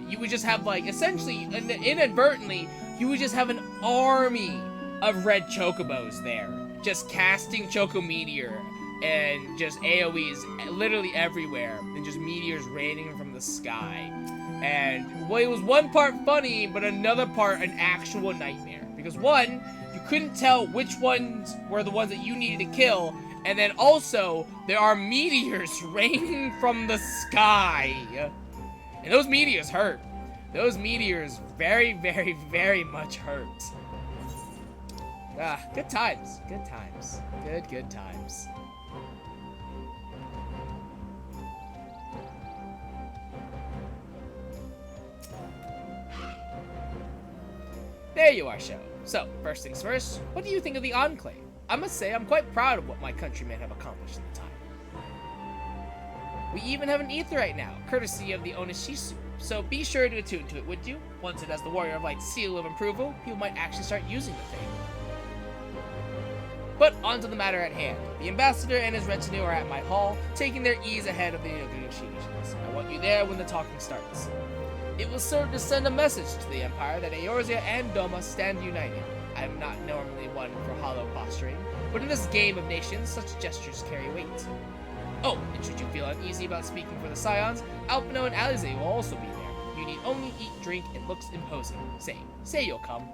[SPEAKER 1] you would just have, like, essentially, inadvertently, you would just have an army of red chocobos there, just casting Choco Meteor, and just AoEs literally everywhere, and just meteors raining from the sky. And, well, it was one part funny, but another part an actual nightmare. Because one, you couldn't tell which ones were the ones that you needed to kill, and then also, there are meteors raining from the sky. And those meteors hurt. Those meteors very, very, very much hurt. Ah, good times. Good times. Good times. There you are, Show. So, first things first, what do you think of the Enclave? I must say, I'm quite proud of what my countrymen have accomplished in the time. We even have an Aetheryte now, courtesy of the Onishisu, so be sure to attune to it, would you? Once it has the Warrior of Light's seal of approval, people might actually start using the thing. But on to the matter at hand. The Ambassador and his retinue are at my hall, taking their ease ahead of the negotiations. I want you there when the talking starts. It will serve to send a message to the Empire that Eorzea and Doma stand united. I am not normally one for hollow posturing, but in this game of nations, such gestures carry weight. Oh, and should you feel uneasy about speaking for the Scions, Alpino and Alize will also be there. You need only eat, drink, and looks imposing. Say you'll come.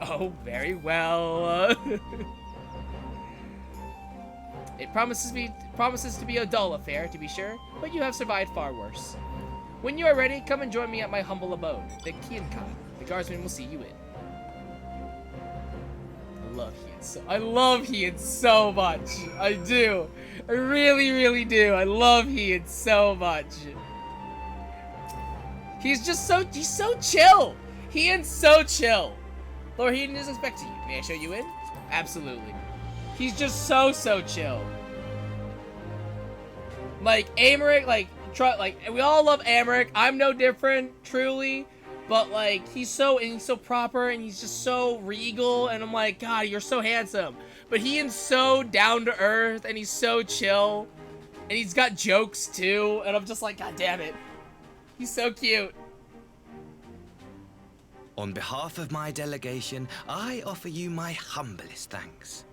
[SPEAKER 1] Oh, very well. It promises to be a dull affair, to be sure, but you have survived far worse. When you are ready, come and join me at my humble abode, the Kienkai. The guardsmen will see you in. I love Hien so much. I do. I really, really do. I love Hien so much. He's so chill. Hien's so chill. Lord Hien is expecting you. May I show you in? Absolutely. He's just so chill. Like, Americ, we all love Americ. I'm no different, truly. But, like, he's so proper, and he's just so regal, and I'm like, God, you're so handsome. But Hien's so down-to-earth, and he's so chill, and he's got jokes, too, and I'm just like, God damn it. He's so cute.
[SPEAKER 15] On behalf of my delegation, I offer you my humblest thanks.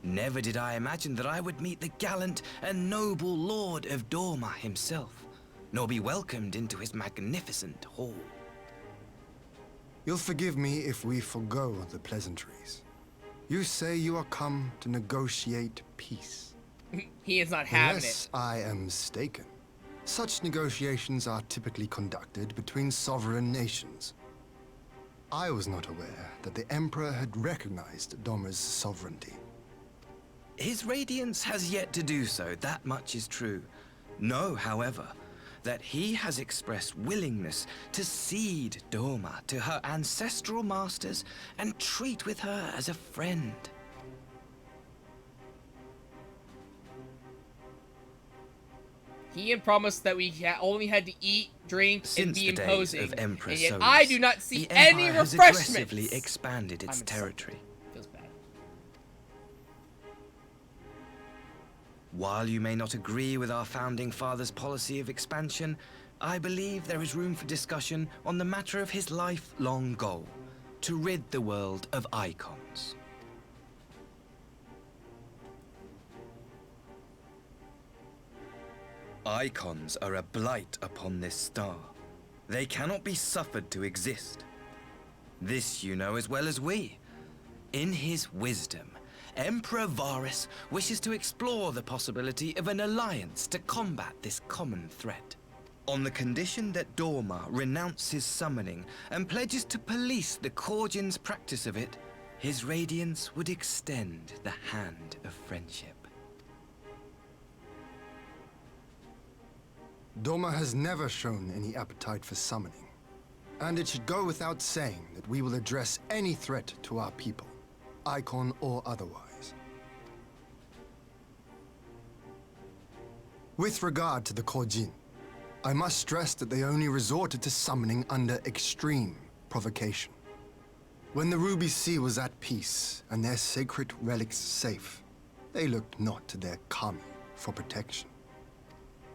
[SPEAKER 15] Never did I imagine that I would meet the gallant and noble Lord of Dorma himself, nor be welcomed into his magnificent hall.
[SPEAKER 7] You'll forgive me if we forgo the pleasantries. You say you are come to negotiate peace.
[SPEAKER 1] He is not having
[SPEAKER 7] Unless
[SPEAKER 1] it.
[SPEAKER 7] I am mistaken, such negotiations are typically conducted between sovereign nations. I was not aware that the Emperor had recognized Doma's sovereignty.
[SPEAKER 15] His Radiance has yet to do so, that much is true. Know, however, that he has expressed willingness to cede Doma to her ancestral masters and treat with her as a friend.
[SPEAKER 1] Hien promised that we only had to eat, drink, and be imposing,
[SPEAKER 15] of Emperor
[SPEAKER 1] and yet
[SPEAKER 15] Solus,
[SPEAKER 1] I do not see
[SPEAKER 15] the
[SPEAKER 1] any
[SPEAKER 15] Empire has
[SPEAKER 1] refreshments.
[SPEAKER 15] aggressively expanded its territory.
[SPEAKER 1] Feels bad.
[SPEAKER 15] While you may not agree with our founding father's policy of expansion, I believe there is room for discussion on the matter of his lifelong goal, to rid the world of icons. Icons are a blight upon this star. They cannot be suffered to exist. This you know as well as we. In his wisdom, Emperor Varus wishes to explore the possibility of an alliance to combat this common threat. On the condition that Dorma renounces summoning and pledges to police the Korgin's practice of it, his radiance would extend the hand of friendship.
[SPEAKER 7] Dorma has never shown any appetite for summoning. And it should go without saying that we will address any threat to our people, Icon or otherwise. With regard to the Korjin, I must stress that they only resorted to summoning under extreme provocation. When the Ruby Sea was at peace and their sacred relics safe, they looked not to their kami for protection.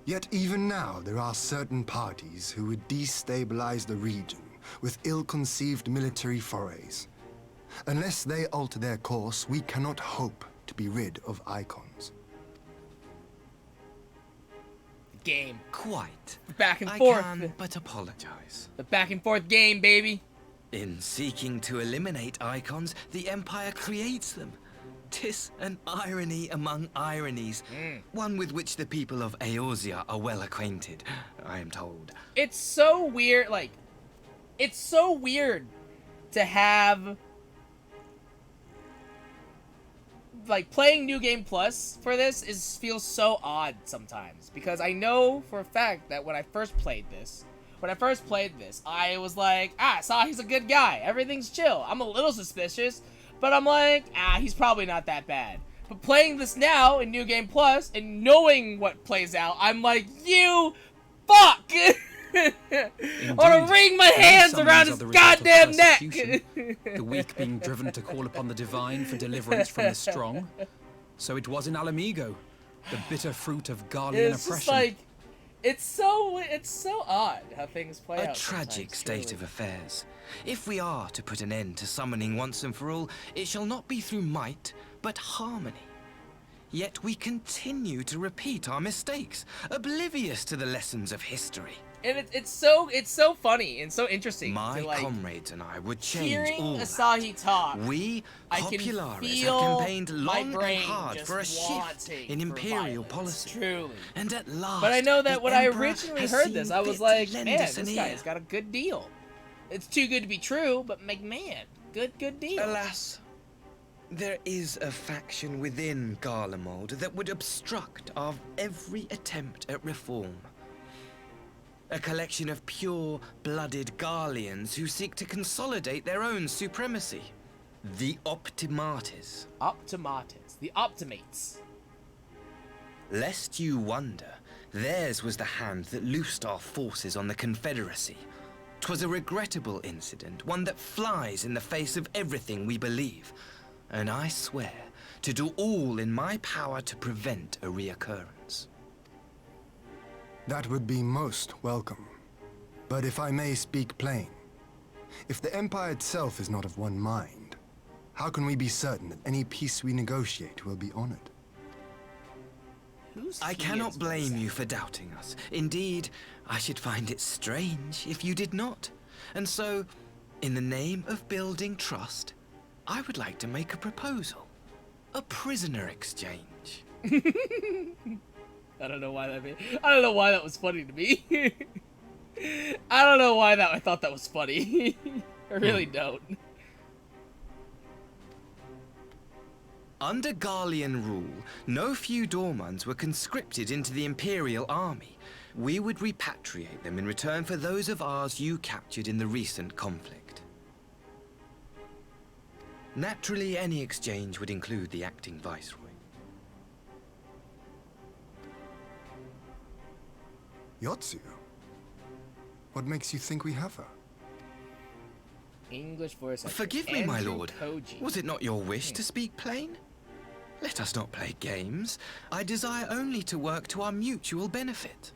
[SPEAKER 7] Yet even now, there are certain parties who would destabilize the region with ill-conceived military forays. Unless they alter their course, we cannot hope to be rid of Icons.
[SPEAKER 1] Game.
[SPEAKER 15] Quite.
[SPEAKER 1] Back and forth.
[SPEAKER 15] I can but apologize.
[SPEAKER 1] The back and forth game, baby.
[SPEAKER 15] In seeking to eliminate Icons, the Empire creates them. 'Tis an irony among ironies, one with which the people of Eorzea are well acquainted, I am told.
[SPEAKER 1] It's so weird, like, it's so weird to have, like, playing New Game Plus for this feels so odd sometimes, because I know for a fact that when I first played this, I was like, he's a good guy, everything's chill. I'm a little suspicious, but I'm like, he's probably not that bad. But playing this now in New Game Plus and knowing what plays out, I'm like, you fuck! I want to wring my hands around his goddamn neck!
[SPEAKER 12] The weak being driven to call upon the divine for deliverance from the strong. So it was in Alamigo, the bitter fruit of Garlean
[SPEAKER 1] It's
[SPEAKER 12] oppression.
[SPEAKER 1] just like, it's so odd how things play out.
[SPEAKER 15] A tragic state of affairs. If we are to put an end to summoning once and for all, it shall not be through might, but harmony. Yet we continue to repeat our mistakes, oblivious to the lessons of history.
[SPEAKER 1] And it's so funny and so interesting.
[SPEAKER 15] My
[SPEAKER 1] to, like,
[SPEAKER 15] comrades and I would change
[SPEAKER 1] hearing
[SPEAKER 15] all
[SPEAKER 1] Asahi talk.
[SPEAKER 15] We,
[SPEAKER 1] I can
[SPEAKER 15] Populares,
[SPEAKER 1] feel
[SPEAKER 15] have campaigned
[SPEAKER 1] my
[SPEAKER 15] long
[SPEAKER 1] brain
[SPEAKER 15] and hard
[SPEAKER 1] just
[SPEAKER 15] for a shift
[SPEAKER 1] wanting
[SPEAKER 15] in
[SPEAKER 1] for
[SPEAKER 15] imperial
[SPEAKER 1] violence,
[SPEAKER 15] policy.
[SPEAKER 1] Truly.
[SPEAKER 15] And at last,
[SPEAKER 1] But I know that
[SPEAKER 15] the
[SPEAKER 1] when I
[SPEAKER 15] Emperor
[SPEAKER 1] originally
[SPEAKER 15] has
[SPEAKER 1] heard
[SPEAKER 15] seen
[SPEAKER 1] this, I was
[SPEAKER 15] fit to
[SPEAKER 1] like,
[SPEAKER 15] lend
[SPEAKER 1] man,
[SPEAKER 15] us an
[SPEAKER 1] this
[SPEAKER 15] ear.
[SPEAKER 1] guy's got a good deal. It's too good to be true, but man, good deal.
[SPEAKER 15] Alas, there is a faction within Garlemald that would obstruct our every attempt at reform. A collection of pure-blooded Garleans who seek to consolidate their own supremacy. The Optimates.
[SPEAKER 1] The Optimates.
[SPEAKER 15] Lest you wonder, theirs was the hand that loosed our forces on the Confederacy. 'Twas a regrettable incident, one that flies in the face of everything we believe. And I swear to do all in my power to prevent a reoccurrence.
[SPEAKER 7] That would be most welcome. But if I may speak plain, if the Empire itself is not of one mind, how can we be certain that any peace we negotiate will be honored?
[SPEAKER 15] I cannot blame you for doubting us. Indeed, I should find it strange if you did not. And so, in the name of building trust, I would like to make a proposal. A prisoner exchange.
[SPEAKER 1] I don't know why that was funny to me. I don't know why I thought that was funny. I really don't.
[SPEAKER 15] Under Garlean rule, no few Dormans were conscripted into the Imperial army. We would repatriate them in return for those of ours you captured in the recent conflict. Naturally, any exchange would include the acting viceroy.
[SPEAKER 7] Yotsu? What makes you think we have her?
[SPEAKER 1] English voice actor.
[SPEAKER 15] Forgive me, my
[SPEAKER 1] Andrew
[SPEAKER 15] lord.
[SPEAKER 1] Koji.
[SPEAKER 15] Was it not your wish to speak plain? Let us not play games. I desire only to work to our mutual benefit.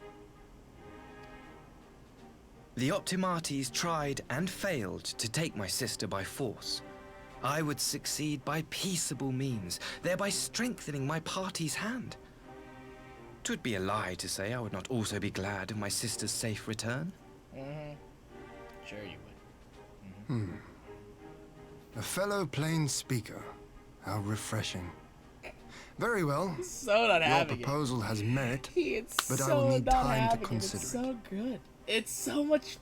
[SPEAKER 15] The Optimates tried and failed to take my sister by force. I would succeed by peaceable means, thereby strengthening my party's hand. 'Twould be a lie to say I would not also be glad of my sister's safe return.
[SPEAKER 1] Sure you would.
[SPEAKER 7] A fellow plain speaker. How refreshing. Very well.
[SPEAKER 1] So not
[SPEAKER 7] Your
[SPEAKER 1] having
[SPEAKER 7] proposal has merit,
[SPEAKER 1] It's
[SPEAKER 7] but
[SPEAKER 1] so
[SPEAKER 7] I will need
[SPEAKER 1] not
[SPEAKER 7] time to
[SPEAKER 1] having it.
[SPEAKER 7] consider
[SPEAKER 1] It's so good.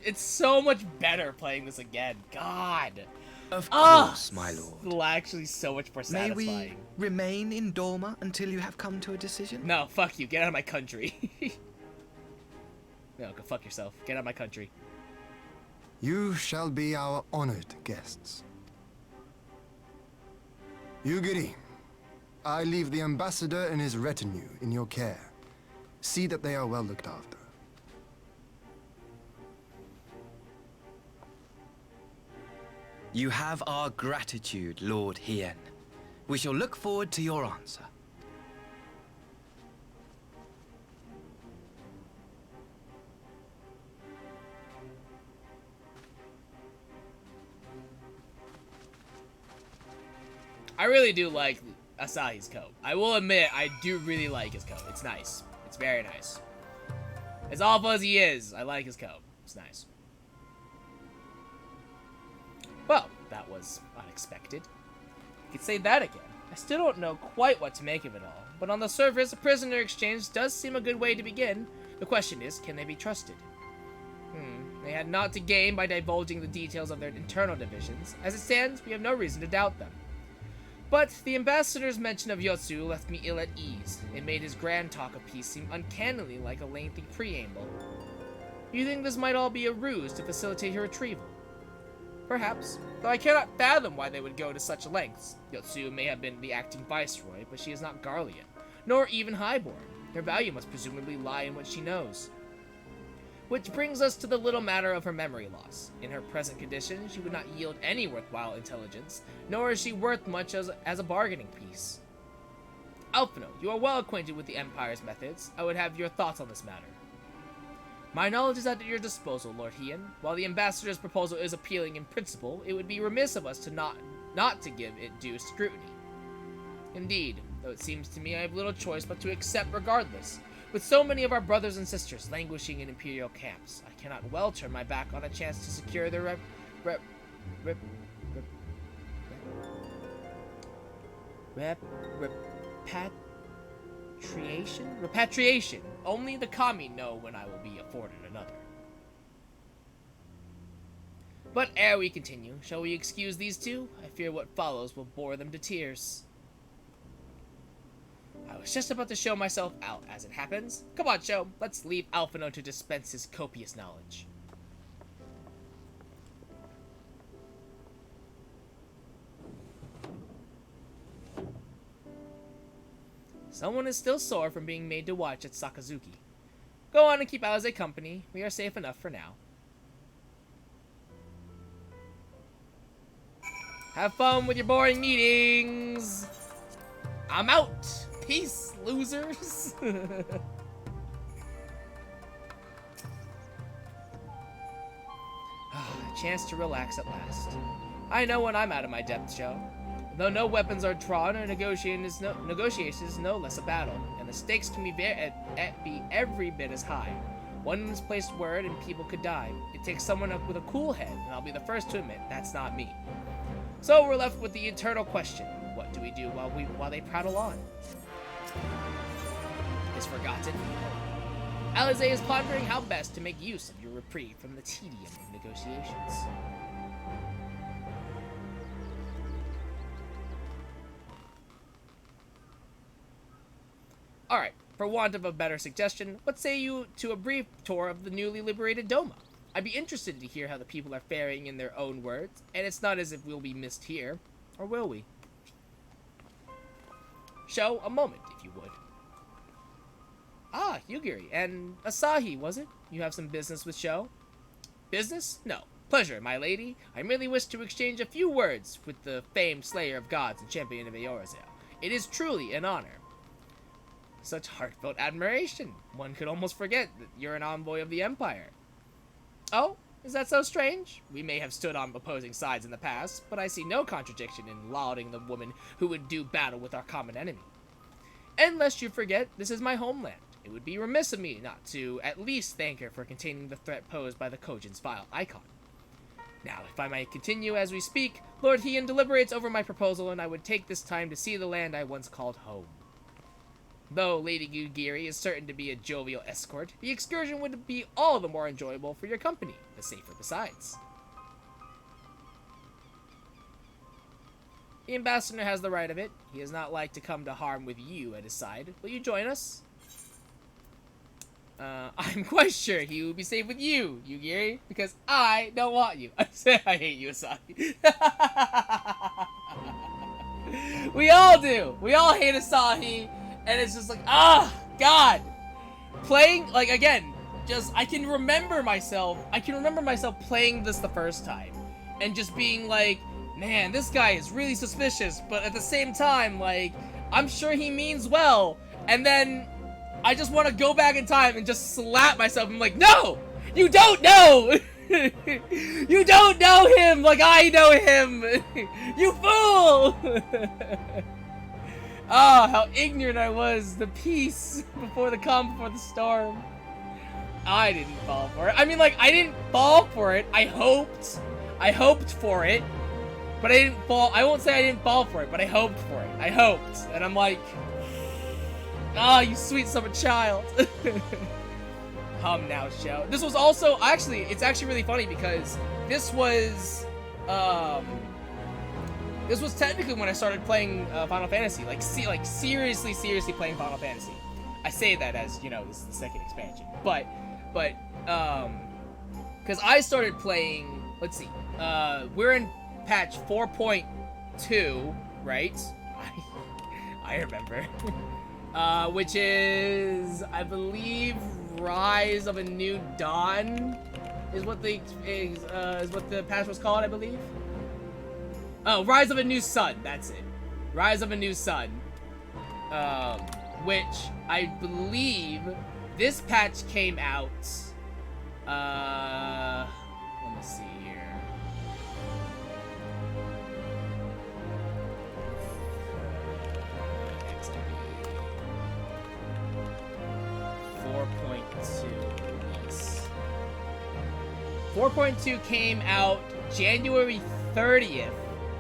[SPEAKER 1] It's so much better playing this again. God.
[SPEAKER 15] Of course, my lord.
[SPEAKER 1] It's actually so much more
[SPEAKER 15] May
[SPEAKER 1] satisfying.
[SPEAKER 15] we remain in Dorma until you have come to a decision?
[SPEAKER 1] No, fuck you. Get out of my country. No, go fuck yourself. Get out of my country.
[SPEAKER 7] You shall be our honored guests. Yugiri, I leave the ambassador and his retinue in your care. See that they are well looked after.
[SPEAKER 15] You have our gratitude, Lord Hien. We shall look forward to your answer.
[SPEAKER 1] I really do like Asahi's coat. I will admit, I do really like his coat. It's nice. It's very nice. As awful as he is, I like his coat. It's nice. Well, that was unexpected. You could say that again. I still don't know quite what to make of it all, but on the surface, a prisoner exchange does seem a good way to begin. The question is, can they be trusted? They had naught to gain by divulging the details of their internal divisions. As it stands, we have no reason to doubt them. But the ambassador's mention of Yotsu left me ill at ease. It made his grand talk of peace seem uncannily like a lengthy preamble. You think this might all be a ruse to facilitate her retrieval? Perhaps, though I cannot fathom why they would go to such lengths. Yotsu may have been the acting viceroy, but she is not Garlean, nor even highborn. Her value must presumably lie in what she knows. Which brings us to the little matter of her memory loss. In her present condition, she would not yield any worthwhile intelligence, nor is she worth much as a bargaining piece. Alphino, you are well acquainted with the Empire's methods. I would have your thoughts on this matter. My knowledge is at your disposal, Lord Hien. While the Ambassador's proposal is appealing in principle, it would be remiss of us to not to give it due scrutiny. Indeed, though it seems to me I have little choice but to accept regardless. With so many of our brothers and sisters languishing in Imperial camps, I cannot well turn my back on a chance to secure their repatriation. Only the kami know when I will be afforded another. But ere we continue, shall we excuse these two? I fear what follows will bore them to tears. I was just about to show myself out, as it happens. Come on, Sho, let's leave Alphino to dispense his copious knowledge. Someone is still sore from being made to watch at Sakazuki. Go on and keep Alize company. We are safe enough for now. Have fun with your boring meetings. I'm out. Peace, losers. A chance to relax at last. I know when I'm out of my depth, Joe. Though no weapons are drawn, or negotiation is no less a battle, and the stakes can be every bit as high. One misplaced word and people could die. It takes someone with a cool head, and I'll be the first to admit that's not me. So we're left with the eternal question: what do we do while they prattle on? Is forgotten. Alize is pondering how best to make use of your reprieve from the tedium of negotiations. Alright, for want of a better suggestion, what say you to a brief tour of the newly liberated Doma? I'd be interested to hear how the people are faring in their own words, and it's not as if we'll be missed here. Or will we? Show a moment, if you would. Ah, Yugiri, and Asahi, was it? You have some business with Sho? Business? No. Pleasure, my lady. I merely wish to exchange a few words with the famed slayer of gods and champion of Eorzea. It is truly an honor. Such heartfelt admiration. One could almost forget that you're an envoy of the Empire. Oh, is that so strange? We may have stood on opposing sides in the past, but I see no contradiction in lauding the woman who would do battle with our common enemy. And lest you forget, this is my homeland. It would be remiss of me not to at least thank her for containing the threat posed by the Kojin's vile icon. Now, if I might continue as we speak, Lord Hien deliberates over my proposal, and I would take this time to see the land I once called home. Though Lady Gugiri is certain to be a jovial escort, the excursion would be all the more enjoyable for your company, the safer besides. The ambassador has the right of it. He is not like to come to harm with you at his side. Will you join us? I'm quite sure he will be safe with you, Yugiri, because I don't want you. I hate you, Asahi. We all do. We all hate Asahi, and it's just like, God. Playing, like, again, just, I can remember myself playing this the first time, and just being like, man, this guy is really suspicious, but at the same time, like, I'm sure he means well, and then I just want to go back in time and just slap myself. I'm like, no! You don't know! You don't know him like I know him! You fool! Ah, how ignorant I was. The peace before the calm before the storm. I didn't fall for it. I mean, like, I didn't fall for it. I hoped for it. But I didn't fall. I won't say I didn't fall for it, but I hoped for it. I hoped. And I'm like, you sweet summer child. Come now, show. This was also, actually, it's actually really funny because this was technically when I started playing Final Fantasy. Like, seriously playing Final Fantasy. I say that as, you know, this is the second expansion. But, because I started playing, let's see, we're in patch 4.2, right? I remember. Which is, I believe, Rise of a New Dawn is what the patch was called, I believe. Oh, Rise of a New Sun, that's it. Rise of a New Sun. Which I believe this patch came out. Let me see here. 4.2, yes. 4.2 came out January 30th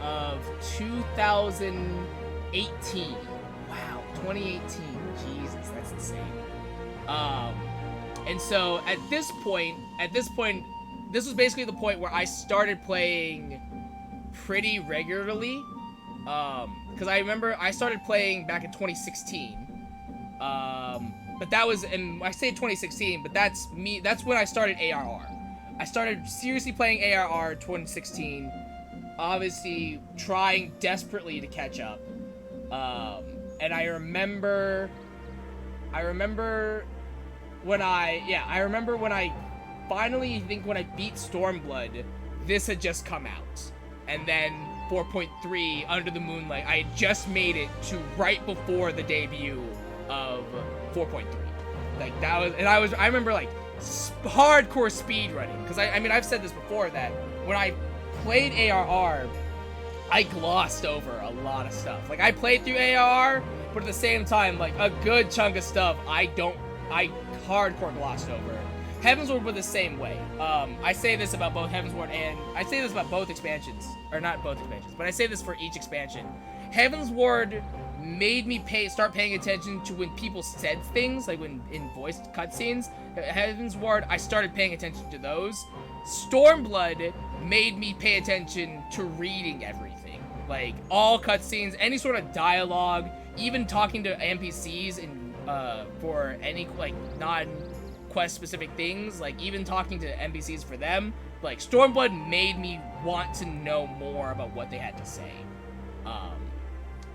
[SPEAKER 1] of 2018. Wow, 2018. Jesus, that's insane. And so at this point, this was basically the point where I started playing pretty regularly. Because I remember I started playing back in 2016. But that was, and I say 2016, but that's when I started ARR. I started seriously playing ARR 2016, obviously trying desperately to catch up. And I remember when I finally, I think when I beat Stormblood, this had just come out. And then 4.3, Under the Moonlight, I had just made it to right before the debut of 4.3. Like, that was, and I remember, like, hardcore speed running, because I mean, I've said this before, that when I played ARR, I glossed over a lot of stuff. Like, I played through ARR, but at the same time, like, a good chunk of stuff I hardcore glossed over. Heavensward were the same way. I say this about both Heavensward and, I say this about both expansions, or not both expansions, but I say this for each expansion. Heavensward made me start paying attention to when people said things, like when in voiced cutscenes. Heavensward, I started paying attention to those. Stormblood made me pay attention to reading everything. Like, all cutscenes, any sort of dialogue, even talking to NPCs in, for any, like, non-quest specific things, like, even talking to NPCs for them. Like, Stormblood made me want to know more about what they had to say.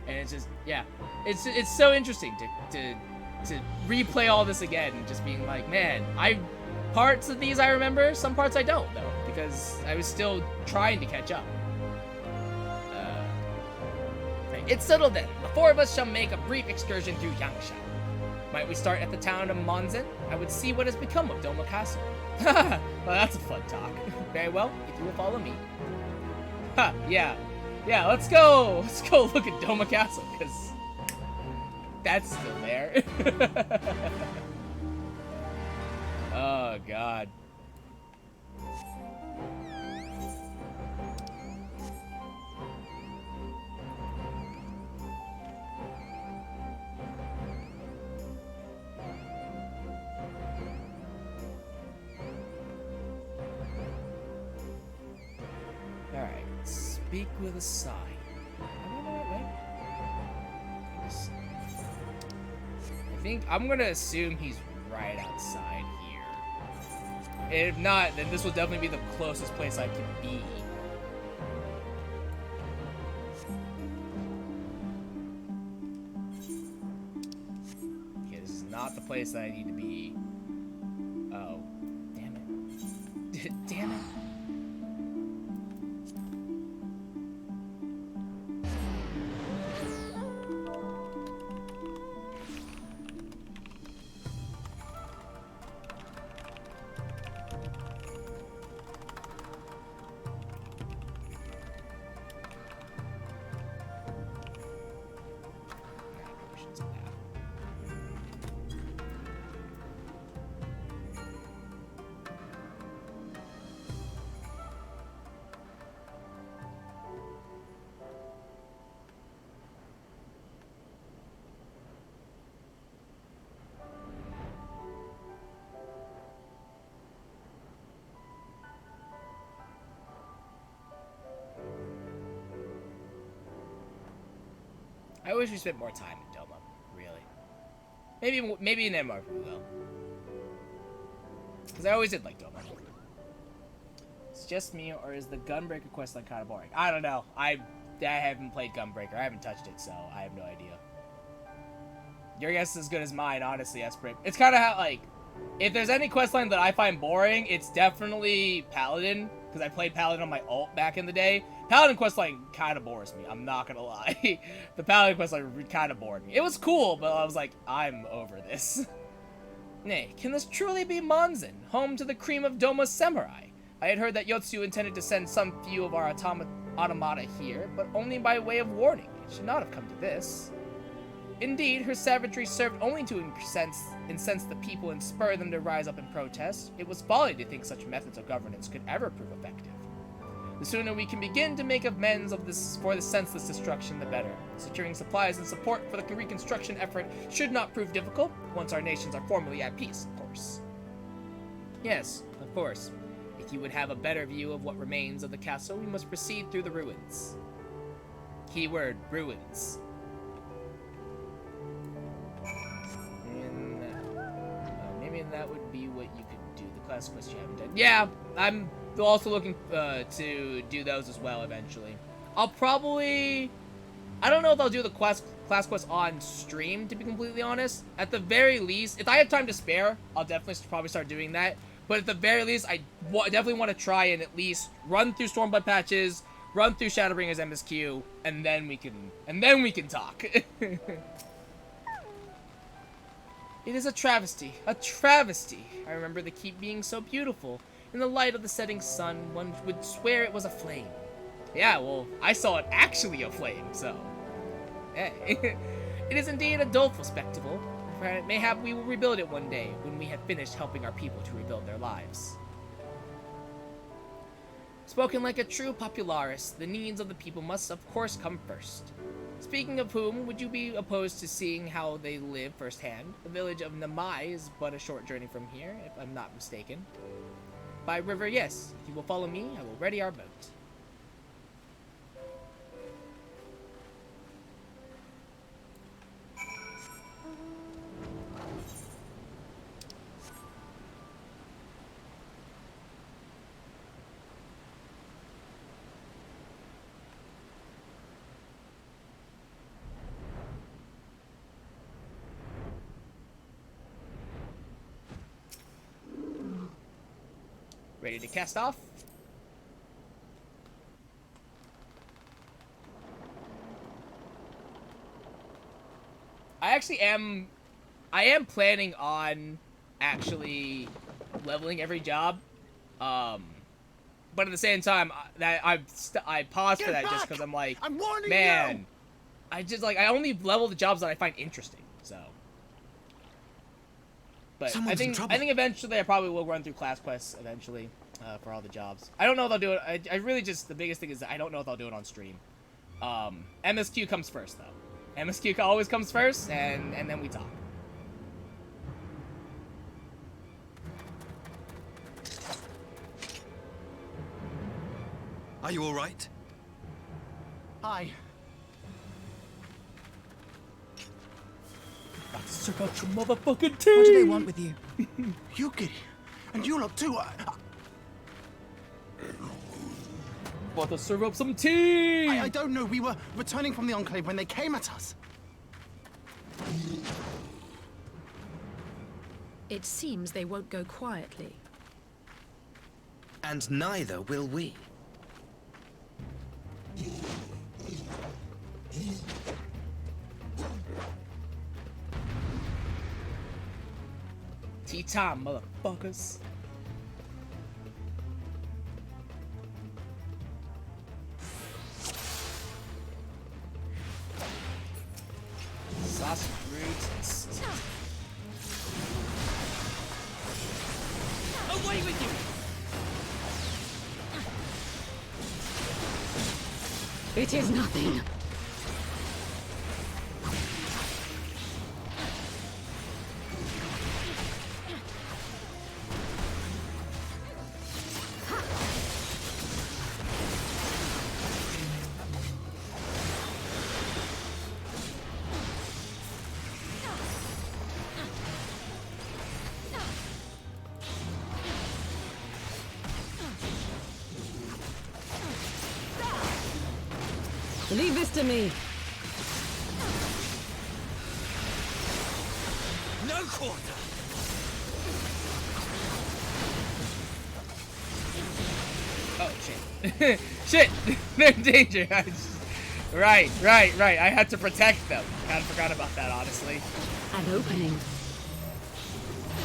[SPEAKER 1] And it's just, yeah, it's so interesting to replay all this again and just being like, man, parts of these I remember, some parts I don't, though, because I was still trying to catch up. Right. It's settled then. The four of us shall make a brief excursion through Yangshan. Might we start at the town of Monzen? I would see what has become of Doma Castle. Well, that's a fun talk. Very well, if you will follow me. Ha, yeah. Yeah, let's go look at Doma Castle, because that's still there. Oh, God. speak with a sigh. Am I going the right way? I think I'm gonna assume he's right outside here. And if not, then this will definitely be the closest place I can be. Okay, this is not the place that I need to be. Oh, damn it. Damn it. I wish we spent more time in Doma, really. Maybe in MR we will. Because I always did like Doma. It's just me, or is the Gunbreaker questline kind of boring? I don't know. I haven't played Gunbreaker. I haven't touched it, so I have no idea. Your guess is as good as mine, honestly, Esprit. It's kind of how, like, if there's any questline that I find boring, it's definitely Paladin. Because I played Paladin on my ult back in the day. Paladin questline kind of bores me. I'm not gonna lie. The Paladin questline kind of bored me. It was cool, but I was like, I'm over this. Nay, can this truly be Monzin, home to the cream of Doma's samurai? I had heard that Yotsu intended to send some few of our automata here, but only by way of warning. It should not have come to this. Indeed, her savagery served only to incense the people and spur them to rise up in protest. It was folly to think such methods of governance could ever prove effective. The sooner we can begin to make amends for this senseless destruction, the better. Securing supplies and support for the reconstruction effort should not prove difficult, once our nations are formally at peace, of course. Yes, of course. If you would have a better view of what remains of the castle, we must proceed through the ruins. Keyword, ruins. Maybe that would be what you could do. The class quest you haven't done. Yeah, I'm also looking to do those as well eventually. I'll probably... I don't know if I'll do the class quest on stream, to be completely honest. At the very least, if I have time to spare, I'll definitely probably start doing that. But at the very least, I definitely want to try and at least run through Stormblood patches, run through Shadowbringers MSQ, and then we can talk. It is a travesty. A travesty. I remember the keep being so beautiful. In the light of the setting sun, one would swear it was a flame. Yeah, well, I saw it actually a flame, so... Hey. It is indeed a doleful spectacle. Mayhap we will rebuild it one day, when we have finished helping our people to rebuild their lives. Spoken like a true popularis, the needs of the people must of course come first. Speaking of whom, would you be opposed to seeing how they live firsthand? The village of Namai is but a short journey from here, if I'm not mistaken. By river, yes. If you will follow me, I will ready our boat. Ready to cast off? I am planning on actually leveling every job. But at the same time, I paused for that just because I'm like, man, I only level the jobs that I find interesting. So, but I think eventually I probably will run through class quests eventually for all the jobs. I don't know if I'll do it. I really just the biggest thing is that I don't know if I'll do it on stream. MSQ comes first though. MSQ always comes first, and then we talk.
[SPEAKER 15] Are you all right?
[SPEAKER 2] Hi.
[SPEAKER 1] Let's check out your motherfucking tea!
[SPEAKER 21] What do they want with you?
[SPEAKER 2] Yuki, and you lot too.
[SPEAKER 1] Want to serve up some tea!
[SPEAKER 2] I don't know. We were returning from the Enclave when they came at us.
[SPEAKER 20] It seems they won't go quietly.
[SPEAKER 15] And neither will we.
[SPEAKER 1] Tea time, motherfuckers. Sausage roots. Away with you!
[SPEAKER 6] It is nothing. Leave this to me.
[SPEAKER 15] No quarter.
[SPEAKER 1] Oh shit. Shit! They're in danger. Right. I had to protect them. Kind of forgot about that, honestly.
[SPEAKER 6] An opening.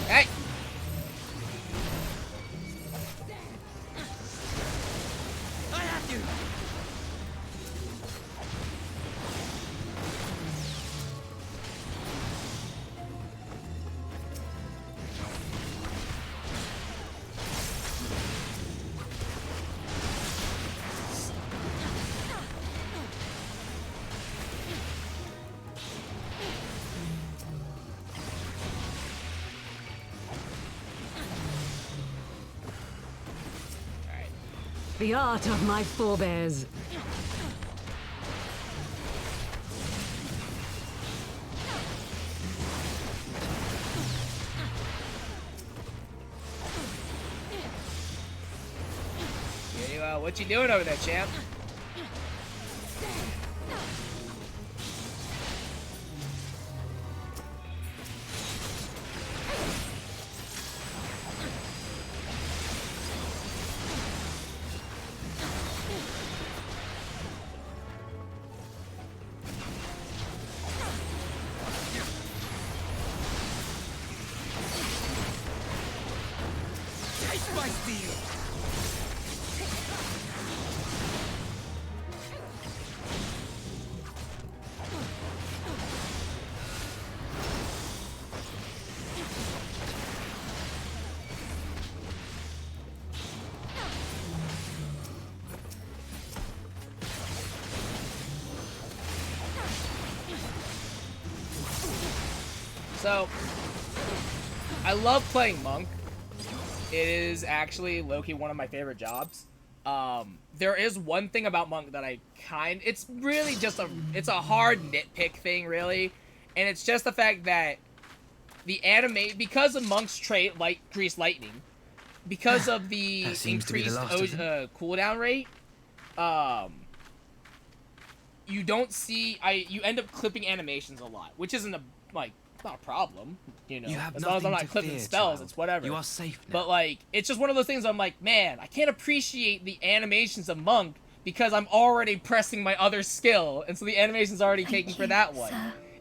[SPEAKER 1] Hey!
[SPEAKER 15] I have you.
[SPEAKER 6] The art of my forebears.
[SPEAKER 1] What you doing over there, champ?
[SPEAKER 15] Taste my steel.
[SPEAKER 1] So, I love playing Monk. It is actually low-key one of my favorite jobs. There is one thing about Monk that it's really just it's a hard nitpick thing, really. And it's just the fact that the because of Monk's trait, Grease Lightning, because of the increased cooldown rate, you don't see, you end up clipping animations a lot, which isn't not a problem, you know. As long as I'm not clipping spells, it's whatever.
[SPEAKER 15] You are safe now.
[SPEAKER 1] But it's just one of those things I'm like, man, I can't appreciate the animations of Monk because I'm already pressing my other skill, and so the animation's already taken for that one.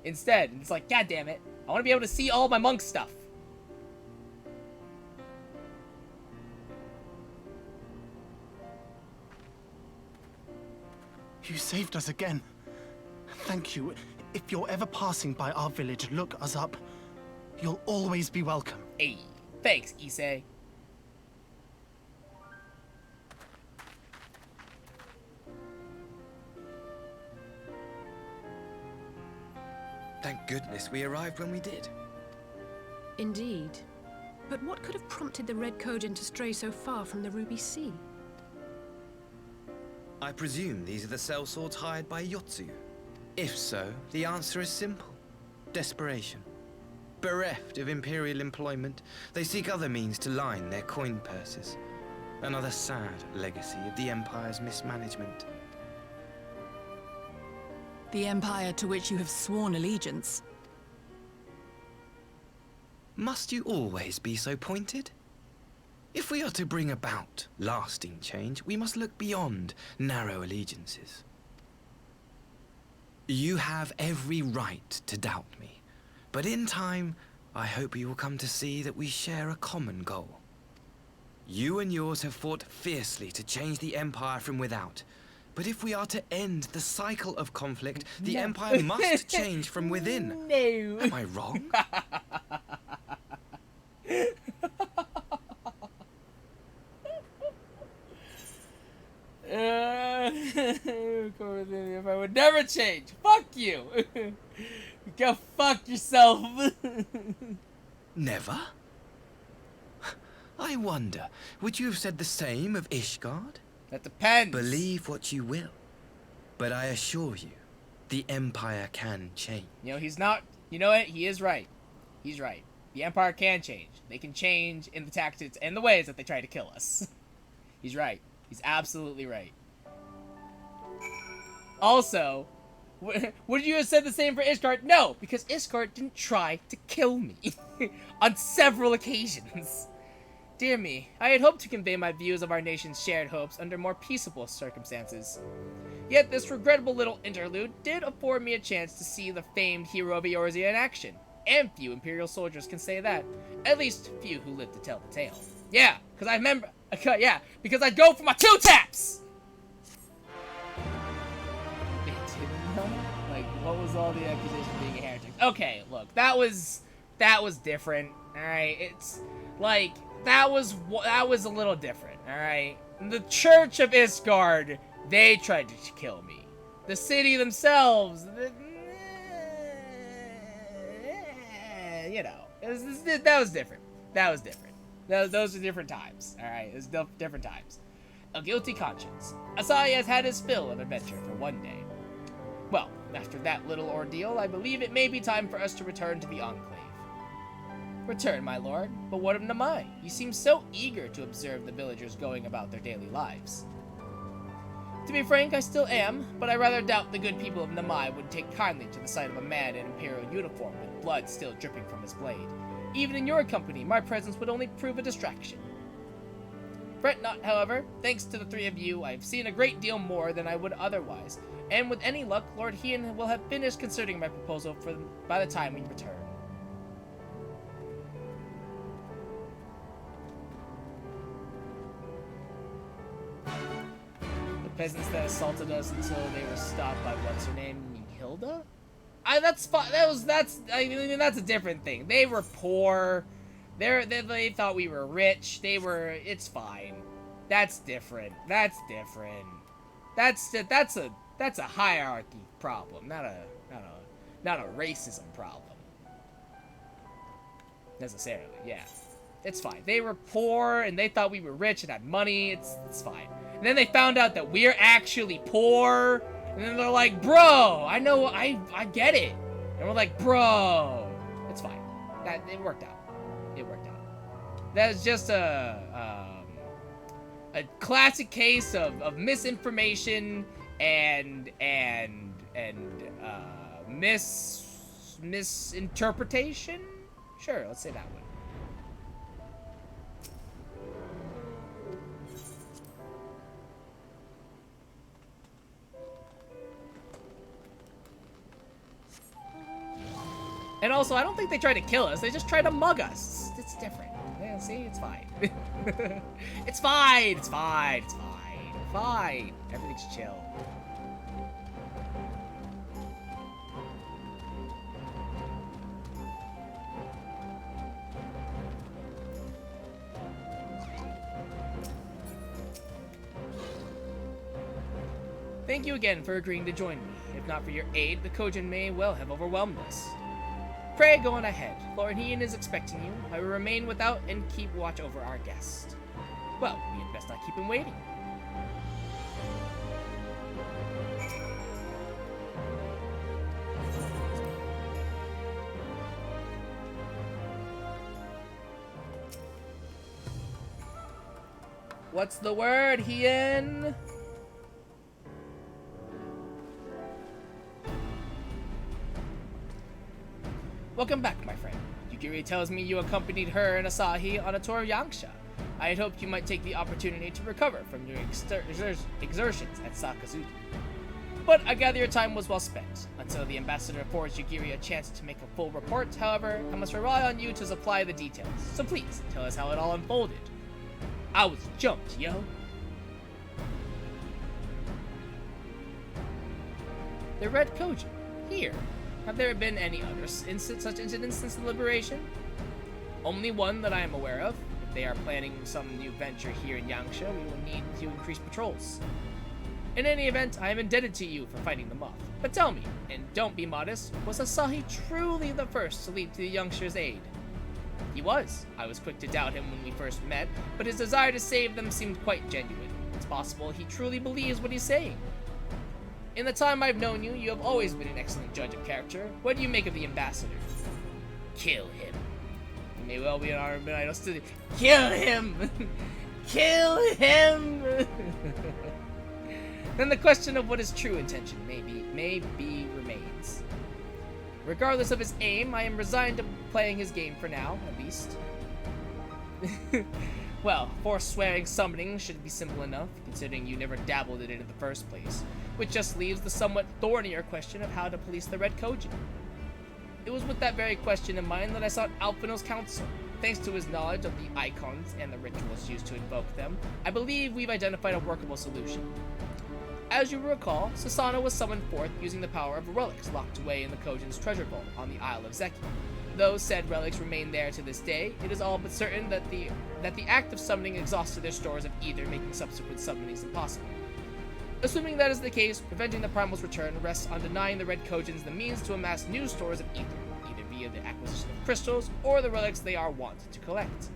[SPEAKER 1] Instead, it's like, god damn it, I want to be able to see all my Monk stuff.
[SPEAKER 2] You saved us again. Thank you. If you're ever passing by our village, look us up. You'll always be welcome.
[SPEAKER 1] Hey, thanks, Issei.
[SPEAKER 15] Thank goodness we arrived when we did.
[SPEAKER 20] Indeed. But what could have prompted the Red Kojin to stray so far from the Ruby Sea?
[SPEAKER 15] I presume these are the sellswords hired by Yotsu. If so, the answer is simple. Desperation. Bereft of Imperial employment, they seek other means to line their coin purses. Another sad legacy of the Empire's mismanagement.
[SPEAKER 21] The Empire to which you have sworn allegiance.
[SPEAKER 15] Must you always be so pointed? If we are to bring about lasting change, we must look beyond narrow allegiances. You have every right to doubt me, but in time, I hope you will come to see that we share a common goal. You and yours have fought fiercely to change the Empire from without, but if we are to end the cycle of conflict, the Empire must change from within.
[SPEAKER 1] No.
[SPEAKER 15] Am I wrong?
[SPEAKER 1] If I would never change. Fuck you. Go fuck yourself.
[SPEAKER 15] Never? I wonder, would you have said the same of Ishgard?
[SPEAKER 1] That depends.
[SPEAKER 15] Believe what you will, but I assure you, the Empire can change.
[SPEAKER 1] You know, he's not... You know what? He is right. He's right. The Empire can change. They can change in the tactics and the ways that they try to kill us. He's right. He's absolutely right. Also, would you have said the same for Ishgard? No, because Ishgard didn't try to kill me on several occasions. Dear me, I had hoped to convey my views of our nation's shared hopes under more peaceable circumstances. Yet this regrettable little interlude did afford me a chance to see the famed hero of Eorzea in action. And few Imperial soldiers can say that. At least few who live to tell the tale. Yeah, because I remember... Yeah, because I'd go for my 2 taps! Like, what was all the accusation of being a heretic? Okay, look, that was different, alright? It's, like, that was a little different, alright? The Church of Ishgard, they tried to kill me. The city themselves, you know, that was different. That was different. Those are different times, alright? It's different times. A guilty conscience. Asai has had his fill of adventure for one day. Well, after that little ordeal, I believe it may be time for us to return to the Enclave. Return, my lord, but what of Namai? You seem so eager to observe the villagers going about their daily lives. To be frank, I still am, but I rather doubt the good people of Namai would take kindly to the sight of a man in Imperial uniform with blood still dripping from his blade. Even in your company, my presence would only prove a distraction. Fret not, however. Thanks to the 3 of you, I have seen a great deal more than I would otherwise, and with any luck, Lord Hien will have finished considering my proposal by the time we return. The peasants that assaulted us until they were stopped by what's her name, Hilda? That's fine. I mean, that's a different thing. They were poor. They thought we were rich. It's fine. That's different. That's different. That's a hierarchy problem, not a racism problem. Necessarily, yeah. It's fine. They were poor and they thought we were rich and had money. It's fine. And then they found out that we're actually poor. And then they're like, bro, I know, I get it. And we're like, bro, it's fine. It worked out. It worked out. That was just a classic case of misinformation and misinterpretation? Sure, let's say that one. And also, I don't think they tried to kill us. They just tried to mug us. It's different. Yeah, see? It's fine. It's fine. It's fine. It's fine. Fine. Everything's chill. Thank you again for agreeing to join me. If not for your aid, the Kojin may well have overwhelmed us. Pray go on ahead. Lord Hien is expecting you. I will remain without and keep watch over our guest. Well, we had best not keep him waiting. What's the word, Hien? Welcome back, my friend. Yugiri tells me you accompanied her and Asahi on a tour of Yangsha. I had hoped you might take the opportunity to recover from your exertions at Sakazuki. But I gather your time was well spent. Until the ambassador affords Yugiri a chance to make a full report, however, I must rely on you to supply the details. So please, tell us how it all unfolded. I was jumped, yo. The Red Koji. Here. Have there been any other such incidents since the liberation? Only one that I am aware of. If they are planning some new venture here in Yangsha, we will need to increase patrols. In any event, I am indebted to you for fighting them off. But tell me, and don't be modest, was Asahi truly the first to leap to the youngster's aid? He was. I was quick to doubt him when we first met, but his desire to save them seemed quite genuine. It's possible he truly believes what he's saying. In the time I've known you, you have always been an excellent judge of character. What do you make of the ambassador? Kill him. He may well be an honorable idol still. Kill him! Kill him! Then the question of what his true intention may be remains. Regardless of his aim, I am resigned to playing his game for now, at least. Well, forswearing summoning should be simple enough, considering you never dabbled in it in the first place, which just leaves the somewhat thornier question of how to police the Red Koji. It was with that very question in mind that I sought Alphino's counsel. Thanks to his knowledge of the icons and the rituals used to invoke them, I believe we've identified a workable solution. As you recall, Susanoo was summoned forth using the power of relics locked away in the Kojin's treasure vault on the Isle of Zeki. Though said relics remain there to this day, it is all but certain that the act of summoning exhausted their stores of ether, making subsequent summonings impossible. Assuming that is the case, preventing the Primal's return rests on denying the Red Kojins the means to amass new stores of ether, either via the acquisition of crystals or the relics they are wont to collect.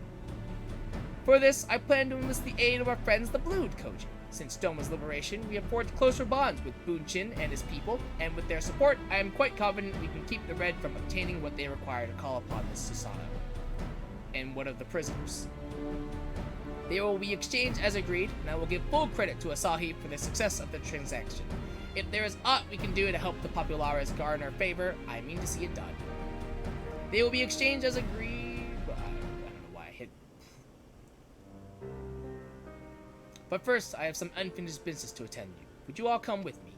[SPEAKER 1] For this, I plan to enlist the aid of our friends the Blued Koji. Since Doma's liberation, we have forged closer bonds with Bunchin and his people, and with their support, I am quite confident we can keep the Red from obtaining what they require to call upon this Susanoo and one of the prisoners. They will be exchanged as agreed, and I will give full credit to Asahi for the success of the transaction. If there is aught we can do to help the Populares garner favor, I mean to see it done. They will be exchanged as agreed. I don't know why I hit. But first, I have some unfinished business to attend to. Would you all come with me?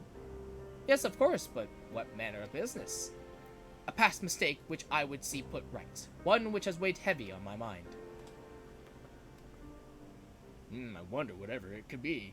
[SPEAKER 1] Yes, of course, but what manner of business? A past mistake which I would see put right. One which has weighed heavy on my mind. I wonder whatever it could be.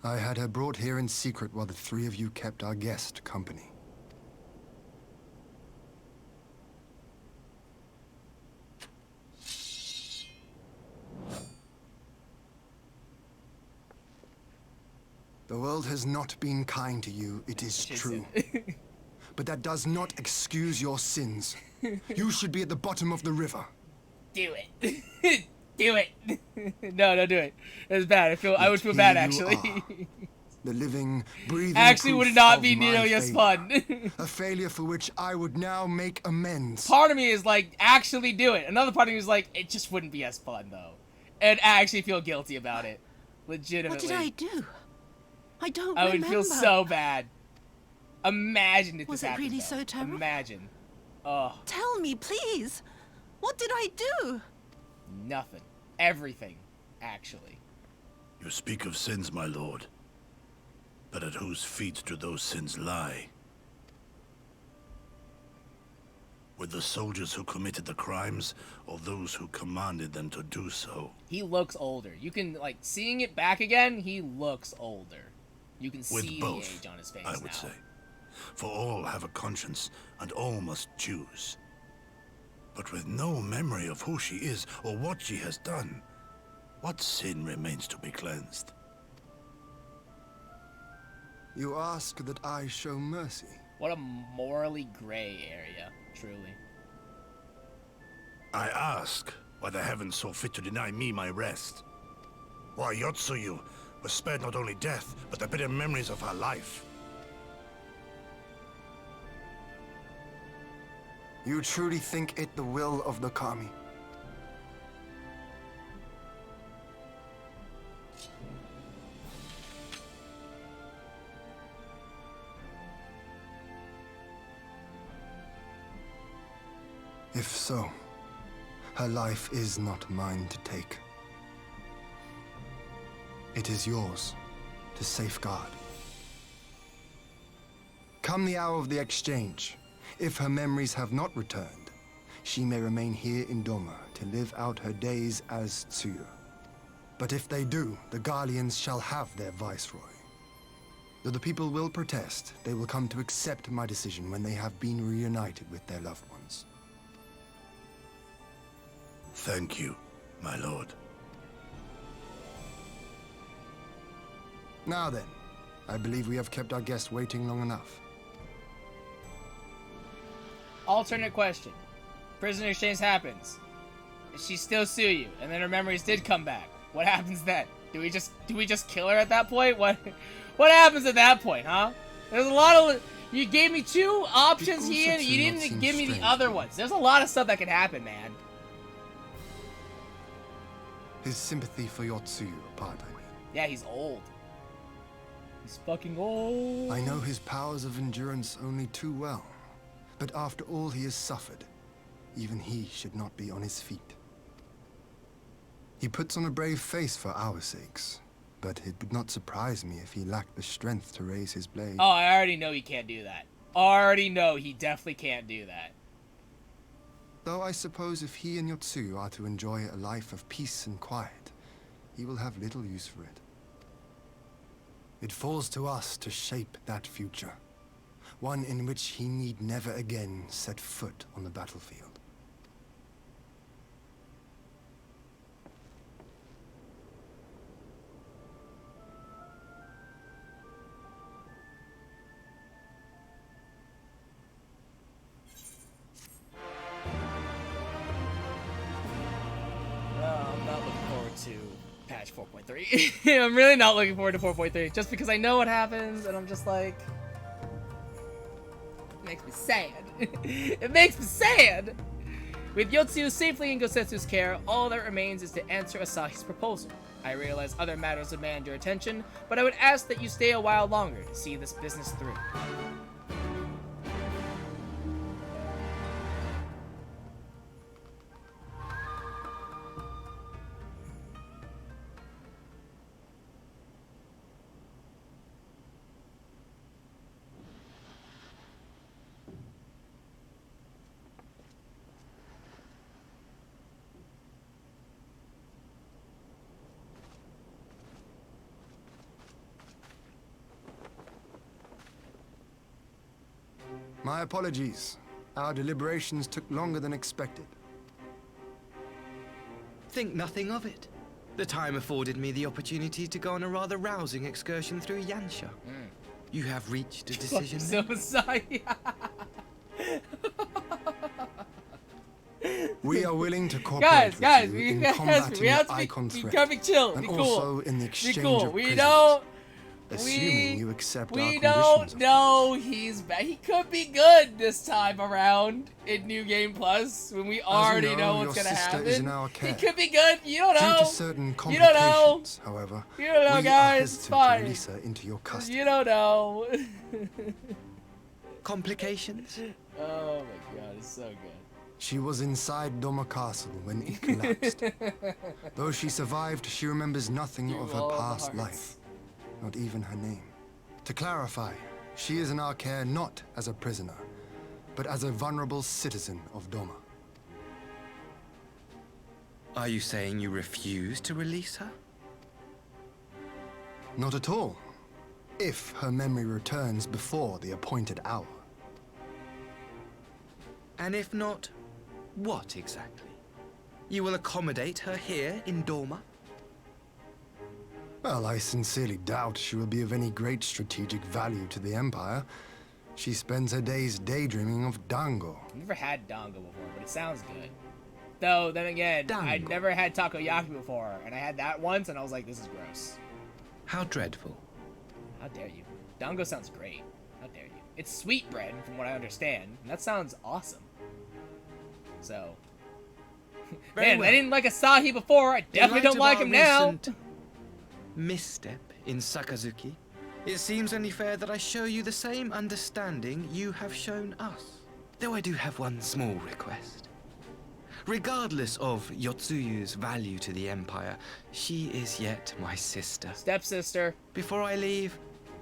[SPEAKER 7] I had her brought here in secret while the three of you kept our guest company. The world has not been kind to you, it is true. But that does not excuse your sins. You should be at the bottom of the river.
[SPEAKER 1] Do it. Do it. No, don't do it. It's bad. I would feel bad, actually.
[SPEAKER 7] The living, breathing
[SPEAKER 1] actually would not be nearly as fun.
[SPEAKER 7] A failure for which I would now make amends.
[SPEAKER 1] Part of me is like, actually do it. Another part of me is like, it just wouldn't be as fun, though. And I actually feel guilty about it. Legitimately.
[SPEAKER 8] What did I do? I don't
[SPEAKER 1] remember. I would feel so bad. Imagine if
[SPEAKER 8] was
[SPEAKER 1] this happened.
[SPEAKER 8] Was it really so terrible?
[SPEAKER 1] Imagine. Oh.
[SPEAKER 8] Tell me, please. What did I do?
[SPEAKER 1] Nothing. Everything, actually.
[SPEAKER 14] You speak of sins, my lord. But at whose feet do those sins lie? With the soldiers who committed the crimes, or those who commanded them to do so?
[SPEAKER 1] He looks older. You can, like, seeing it back again, he looks older. You can see the age on his face
[SPEAKER 14] I would say. For all have a conscience, and all must choose. But with no memory of who she is or what she has done, what sin remains to be cleansed?
[SPEAKER 7] You ask that I show mercy.
[SPEAKER 1] What a morally gray area, truly.
[SPEAKER 14] I ask why the heavens saw fit to deny me my rest. Why Yotsuyu was spared not only death, but the bitter memories of her life.
[SPEAKER 7] You truly think it the will of the Kami? If so, her life is not mine to take. It is yours to safeguard. Come the hour of the exchange, if her memories have not returned, she may remain here in Doma to live out her days as Tsuyu. But if they do, the Guardians shall have their viceroy. Though the people will protest, they will come to accept my decision when they have been reunited with their loved ones.
[SPEAKER 14] Thank you, my lord.
[SPEAKER 7] Now then, I believe we have kept our guest waiting long enough.
[SPEAKER 1] Alternate question. Prisoner exchange happens. She still sue you, and then her memories did come back. What happens then? Do we just kill her at that point? What happens at that point, huh? There's a lot of... You gave me two options here, and you didn't give me the other ones. There's a lot of stuff that can happen, man.
[SPEAKER 7] His sympathy for Yotsuyu apart, I mean.
[SPEAKER 1] Yeah, he's old. He's fucking old.
[SPEAKER 7] I know his powers of endurance only too well. But after all he has suffered, even he should not be on his feet. He puts on a brave face for our sakes, but it would not surprise me if he lacked the strength to raise his blade.
[SPEAKER 1] Oh, I already know he can't do that. Already know he definitely can't do that.
[SPEAKER 7] Though I suppose if he and Yotsuyu are to enjoy a life of peace and quiet, he will have little use for it. It falls to us to shape that future. One in which he need never again set foot on the battlefield.
[SPEAKER 1] I'm not looking forward to patch 4.3. I'm really not looking forward to 4.3, just because I know what happens, and I'm just like... It makes me sad. It makes me sad! With Yotsuyu safely in Gosetsu's care, all that remains is to answer Asahi's proposal. I realize other matters demand your attention, but I would ask that you stay a while longer to see this business through.
[SPEAKER 7] My apologies. Our deliberations took longer than expected.
[SPEAKER 15] Think nothing of it. The time afforded me the opportunity to go on a rather rousing excursion through Yansha. You have reached a decision.
[SPEAKER 1] So sorry.
[SPEAKER 7] We are willing to cooperate
[SPEAKER 1] guys,
[SPEAKER 7] with you in combating
[SPEAKER 1] we have
[SPEAKER 7] the
[SPEAKER 1] to
[SPEAKER 7] Icon
[SPEAKER 1] be
[SPEAKER 7] threat,
[SPEAKER 1] be chill,
[SPEAKER 7] and
[SPEAKER 1] be cool.
[SPEAKER 7] also in the exchange
[SPEAKER 1] be cool.
[SPEAKER 7] of
[SPEAKER 1] We
[SPEAKER 7] prisoners,
[SPEAKER 1] don't.
[SPEAKER 7] assuming you accept our
[SPEAKER 1] We
[SPEAKER 7] conditions.
[SPEAKER 1] don't know he's bad. He could be good this time around in New Game Plus when we already know what's gonna happen.
[SPEAKER 7] Is in our care.
[SPEAKER 1] He could be good. You don't know.
[SPEAKER 7] Due to certain
[SPEAKER 1] You don't know.
[SPEAKER 7] complications, however,
[SPEAKER 1] You don't know,
[SPEAKER 7] we
[SPEAKER 1] guys.
[SPEAKER 7] are
[SPEAKER 1] It's
[SPEAKER 7] hesitant
[SPEAKER 1] fine.
[SPEAKER 7] to release her into your custody.
[SPEAKER 1] You don't know.
[SPEAKER 15] Complications?
[SPEAKER 1] Oh my god, it's so good.
[SPEAKER 7] She was inside Doma Castle when it collapsed. Though she survived, she remembers nothing of her past life, not even her name. To clarify, she is in our care not as a prisoner, but as a vulnerable citizen of Doma.
[SPEAKER 15] Are you saying you refuse to release her?
[SPEAKER 7] Not at all. If her memory returns before the appointed hour.
[SPEAKER 15] And if not, what exactly? You will accommodate her here in Doma?
[SPEAKER 7] Well, I sincerely doubt she will be of any great strategic value to the Empire. She spends her days daydreaming of Dango.
[SPEAKER 1] I've never had Dango before, but it sounds good. though, then again, I'd never had takoyaki before, and I had that once, and I was like, this is gross.
[SPEAKER 15] How dreadful.
[SPEAKER 1] How dare you? Dango sounds great. How dare you? It's sweet bread, from what I understand, and that sounds awesome. So... Man, I didn't like Asahi before, I definitely don't like him now!
[SPEAKER 15] Misstep in Sakazuki, it seems only fair that I show you the same understanding you have shown us. Though I do have one small request. Regardless of Yotsuyu's value to the Empire, she is yet my sister.
[SPEAKER 1] Stepsister.
[SPEAKER 15] Before I leave,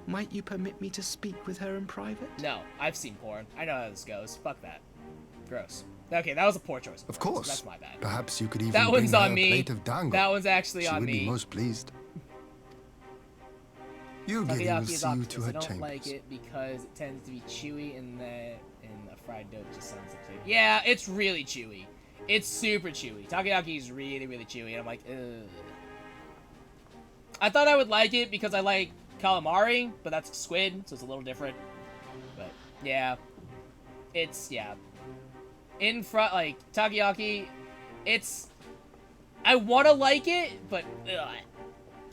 [SPEAKER 15] might you permit me to speak with her in private?
[SPEAKER 1] No, I've seen porn. I know how this goes. Fuck that. Gross. Okay, that was a poor choice.
[SPEAKER 7] Of course.
[SPEAKER 1] That's my bad.
[SPEAKER 7] Perhaps you could even
[SPEAKER 1] that one's
[SPEAKER 7] bring
[SPEAKER 1] on
[SPEAKER 7] her
[SPEAKER 1] me.
[SPEAKER 7] a plate of dango.
[SPEAKER 1] That one's actually on me.
[SPEAKER 7] She would be most pleased. Yugi will see you to her
[SPEAKER 1] I don't
[SPEAKER 7] chambers.
[SPEAKER 1] like it because it tends to be chewy and the fried dough just sounds like chewy. Yeah, it's really chewy. It's super chewy. Takoyaki is really, really chewy, and I'm like, ugh. I thought I would like it because I like calamari, but that's squid, so it's a little different. But yeah, in front, like takoyaki, I want to like it, but ugh,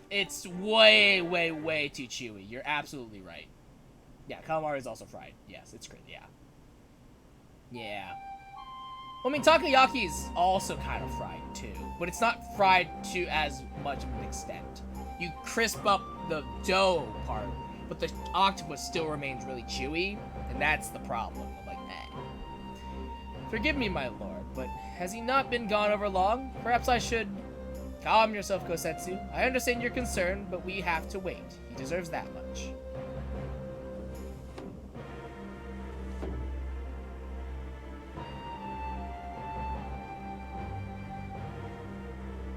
[SPEAKER 1] it's way, way, way too chewy. You're absolutely right. Yeah, calamari is also fried. Yes, it's great. Yeah. Yeah. Well, I mean, takoyaki is also kind of fried, too. But it's not fried to as much of an extent. You crisp up the dough part, but the octopus still remains really chewy, and that's the problem. I'm like, eh. Forgive me, my lord, but has he not been gone over long? Perhaps I should... Calm yourself, Kosetsu. I understand your concern, but we have to wait. He deserves that much.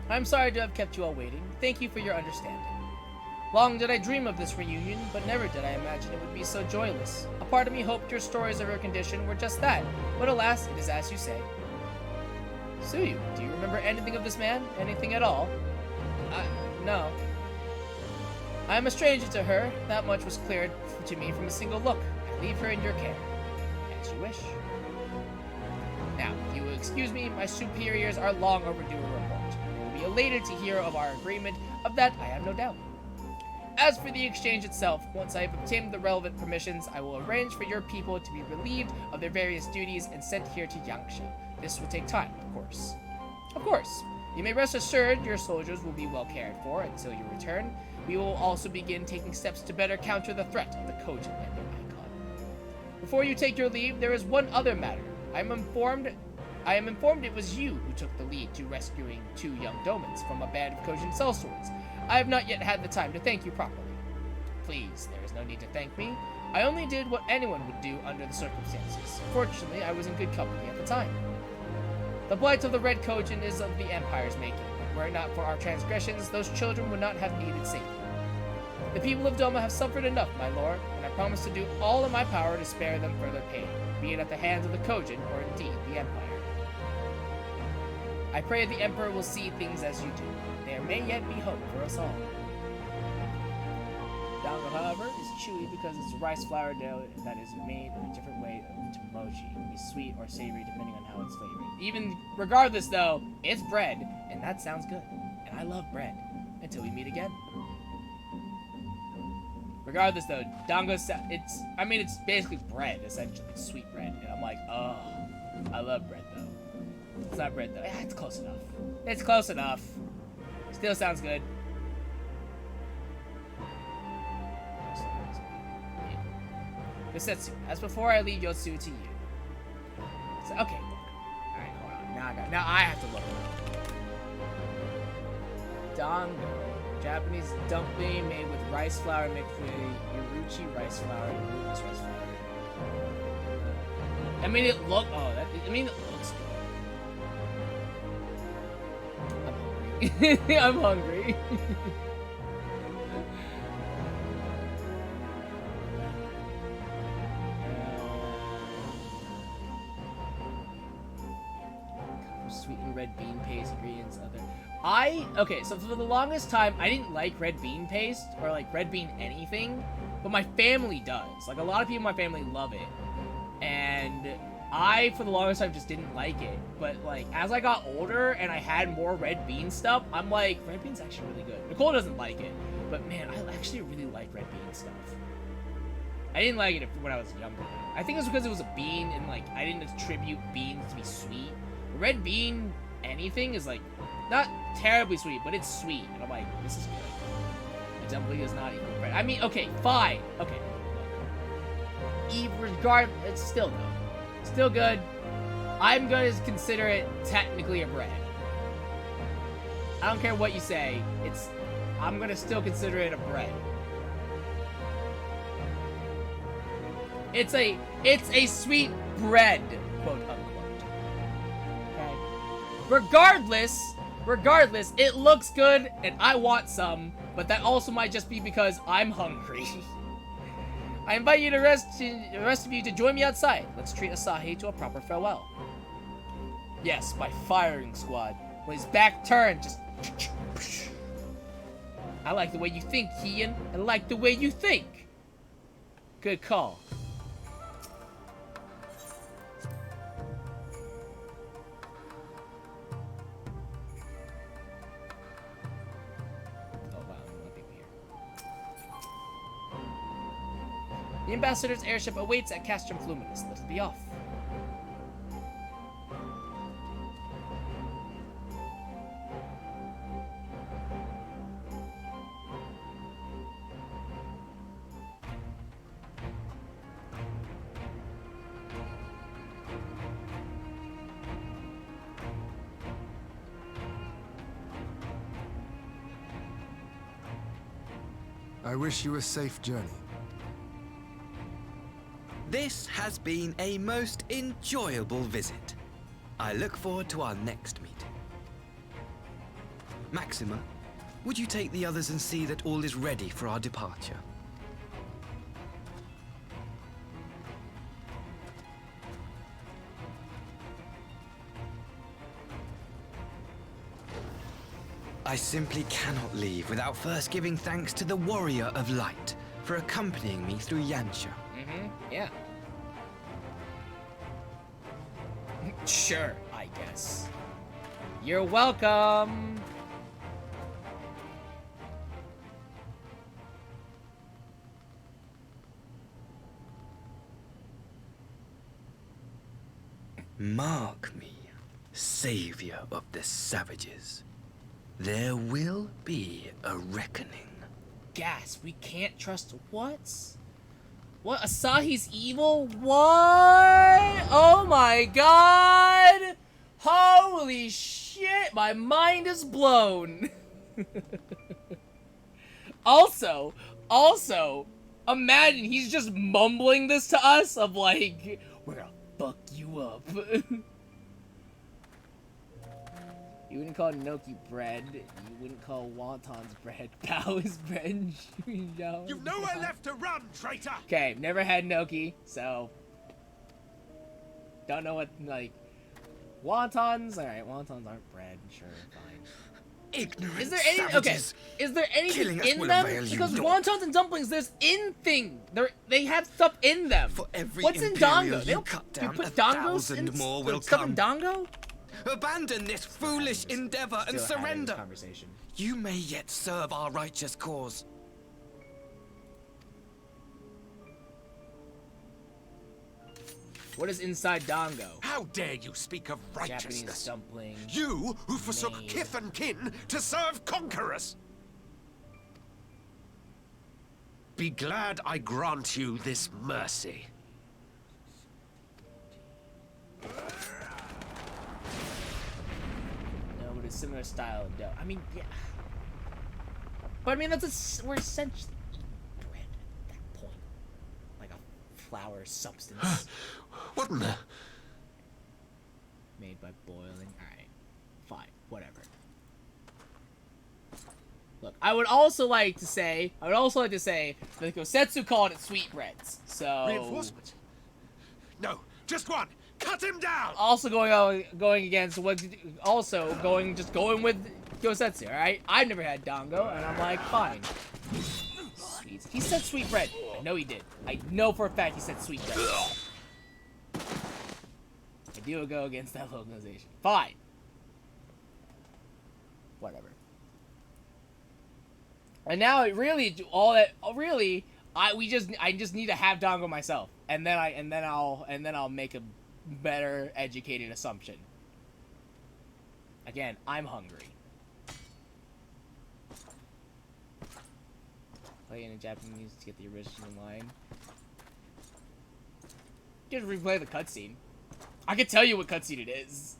[SPEAKER 1] I'm sorry to have kept you all waiting. Thank you for your understanding. Long did I dream of this reunion, but never did I imagine it would be so joyless. A part of me hoped your stories of her condition were just that, but alas, it is as you say. Suyu, do you remember anything of this man? Anything at all? No. I am a stranger to her. That much was clear to me from a single look. I leave her in your care. As you wish. Now, if you will excuse me, my superiors are long overdue a report. They will be elated to hear of our agreement. Of that, I have no doubt. As for the exchange itself, once I have obtained the relevant permissions, I will arrange for your people to be relieved of their various duties and sent here to Yangsha. This will take time, of course. Of course. You may rest assured your soldiers will be well cared for until your return. We will also begin taking steps to better counter the threat of the Kojin and their icon. Before you take your leave, there is one other matter. I am informed it was you who took the lead to rescuing 2 young domans from a band of Kojin sellswords. I have not yet had the time to thank you properly. Please, there is no need to thank me. I only did what anyone would do under the circumstances. Fortunately, I was in good company at the time. The blight of the Red Kojin is of the Empire's making. Were it not for our transgressions, those children would not have needed safety. The people of Doma have suffered enough, my lord, and I promise to do all in my power to spare them further pain, be it at the hands of the Kojin or indeed the Empire. I pray the Emperor will see things as you do. There may yet be hope for us all. Dango, however, is chewy because it's rice flour dough that is made in a different way to mochi. It can be sweet or savory depending on how it's flavored. Even regardless, though, it's bread, and that sounds good. And I love bread. Until we meet again. Regardless, though, dango, it's basically bread, essentially. It's sweet bread. And I'm like, oh, I love bread, though. It's not bread, though. Yeah, it's close enough. It's close enough. Still sounds good. Kosetsu, as before, I leave Yotsu to you. So, okay, look. Alright, hold on. Now I have to look it up. Dango. Japanese dumpling made with rice flour mixed with Uruchi rice flour and glutinous rice flour. I mean, it looks good. I'm hungry. Sweetened red bean paste, ingredients, other. Okay, so for the longest time, I didn't like red bean paste, or like red bean anything, but my family does. Like, a lot of people in my family love it. And I, for the longest time, just didn't like it. But, like, as I got older and I had more red bean stuff, I'm like, red bean's actually really good. Nicole doesn't like it, but man, I actually really like red bean stuff. I didn't like it when I was younger. I think it was because it was a bean and, like, I didn't attribute beans to be sweet. Red bean anything is, like, not terribly sweet, but it's sweet. And I'm like, this is good. The dumpling is not equal bread. I mean, okay, fine. Okay. It's still good. Still good. I'm going to consider it technically a bread. I don't care what you say. I'm going to still consider it a bread. It's a sweet bread, quote unquote. Okay. Regardless, it looks good and I want some, but that also might just be because I'm hungry. I invite you the rest of you to join me outside. Let's treat Asahi to a proper farewell. Yes, my firing squad. When his back turned, just... I like the way you think, Kian. I like the way you think. Good call. The ambassador's airship awaits at Castrum Fluminus. Let us be off.
[SPEAKER 7] I wish you a safe journey.
[SPEAKER 15] This has been a most enjoyable visit. I look forward to our next meeting. Maxima, would you take the others and see that all is ready for our departure? I simply cannot leave without first giving thanks to the Warrior of Light for accompanying me through Yansha.
[SPEAKER 1] Yeah. Sure, I guess. You're welcome.
[SPEAKER 15] Mark me, savior of the savages. There will be a reckoning.
[SPEAKER 1] Gas, we can't trust what? What? Asahi's evil? What? Oh my god! Holy shit! My mind is blown. Also, imagine he's just mumbling this to us of like, we're gonna fuck you up. You wouldn't call gnocchi bread. You wouldn't call wontons bread. Bao is bread.
[SPEAKER 4] You've nowhere left to run, traitor!
[SPEAKER 1] Okay, never had gnocchi, so... Don't know what, like... Wontons? Alright, wontons aren't bread. Sure, fine.
[SPEAKER 15] Ignorant
[SPEAKER 1] Is there any...
[SPEAKER 15] savages.
[SPEAKER 1] Okay, is there anything
[SPEAKER 15] Killing us
[SPEAKER 1] in
[SPEAKER 15] will
[SPEAKER 1] them?
[SPEAKER 15] avail you
[SPEAKER 1] Because
[SPEAKER 15] naught.
[SPEAKER 1] wontons and dumplings, there's in thing. They have stuff in them.
[SPEAKER 15] For every
[SPEAKER 1] What's in
[SPEAKER 15] imperial
[SPEAKER 1] dango?
[SPEAKER 15] you
[SPEAKER 1] They don't
[SPEAKER 15] cut
[SPEAKER 1] you
[SPEAKER 15] down,
[SPEAKER 1] put
[SPEAKER 15] 1,000
[SPEAKER 1] dongos in
[SPEAKER 15] more will
[SPEAKER 1] stuff
[SPEAKER 15] come.
[SPEAKER 1] in dango?
[SPEAKER 15] Abandon this foolish endeavor and
[SPEAKER 1] Still having this
[SPEAKER 15] surrender.
[SPEAKER 1] conversation.
[SPEAKER 15] You may yet serve our righteous cause.
[SPEAKER 1] What is inside dango?
[SPEAKER 4] How dare you speak of
[SPEAKER 1] Japanese
[SPEAKER 4] righteousness?
[SPEAKER 1] dumpling.
[SPEAKER 4] You who forsook
[SPEAKER 1] Made.
[SPEAKER 4] kith and kin to serve conquerors! Be glad I grant you this mercy.
[SPEAKER 1] No, but it's similar style of dough. I mean, yeah. But I mean, we're essentially eating bread at that point. Like a flour substance.
[SPEAKER 4] What in the...
[SPEAKER 1] Made by boiling. Alright. Fine. Whatever. Look, I would also like to say that the Kosetsu called it sweetbreads. So
[SPEAKER 4] Reinforcements? No, just one! Cut him down!
[SPEAKER 1] also going against what just going with Kosetsu, alright? I've never had dango, and I'm like, fine. Sweet. He said sweet bread. I know he did. I know for a fact he said sweet bread. do go against that organization. Fine. Whatever. And now it really I just need to have Dongo myself, and then I'll make a better educated assumption. Again, I'm hungry. Play in Japanese to get the original line. Just replay the cutscene. I can tell you what cutscene it is.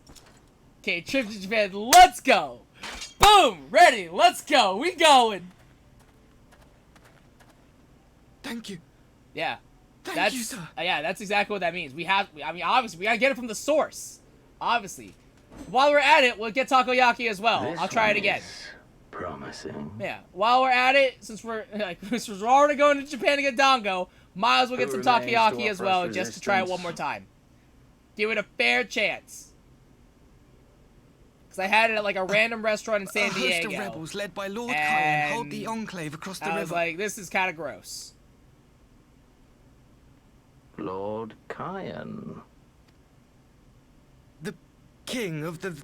[SPEAKER 1] Okay, trip to Japan, let's go! Boom! Ready, let's go! We going!
[SPEAKER 15] Thank you.
[SPEAKER 1] Yeah.
[SPEAKER 15] Thank you, sir.
[SPEAKER 1] Yeah, that's exactly what that means. Obviously, we gotta get it from the source. Obviously. While we're at it, we'll get takoyaki as well. I'll try it again.
[SPEAKER 11] Promising.
[SPEAKER 1] Yeah. While we're at it, since we're already going to Japan to get Dango, might as well get some takoyaki as well, just to try it one more time. Give it a fair chance. Because I had it at like a random restaurant in San Diego.
[SPEAKER 15] A host of rebels led by Lord Kyan hold the enclave across the river.
[SPEAKER 1] I was like, this is kind of gross.
[SPEAKER 11] Lord Kyan.
[SPEAKER 15] The king of the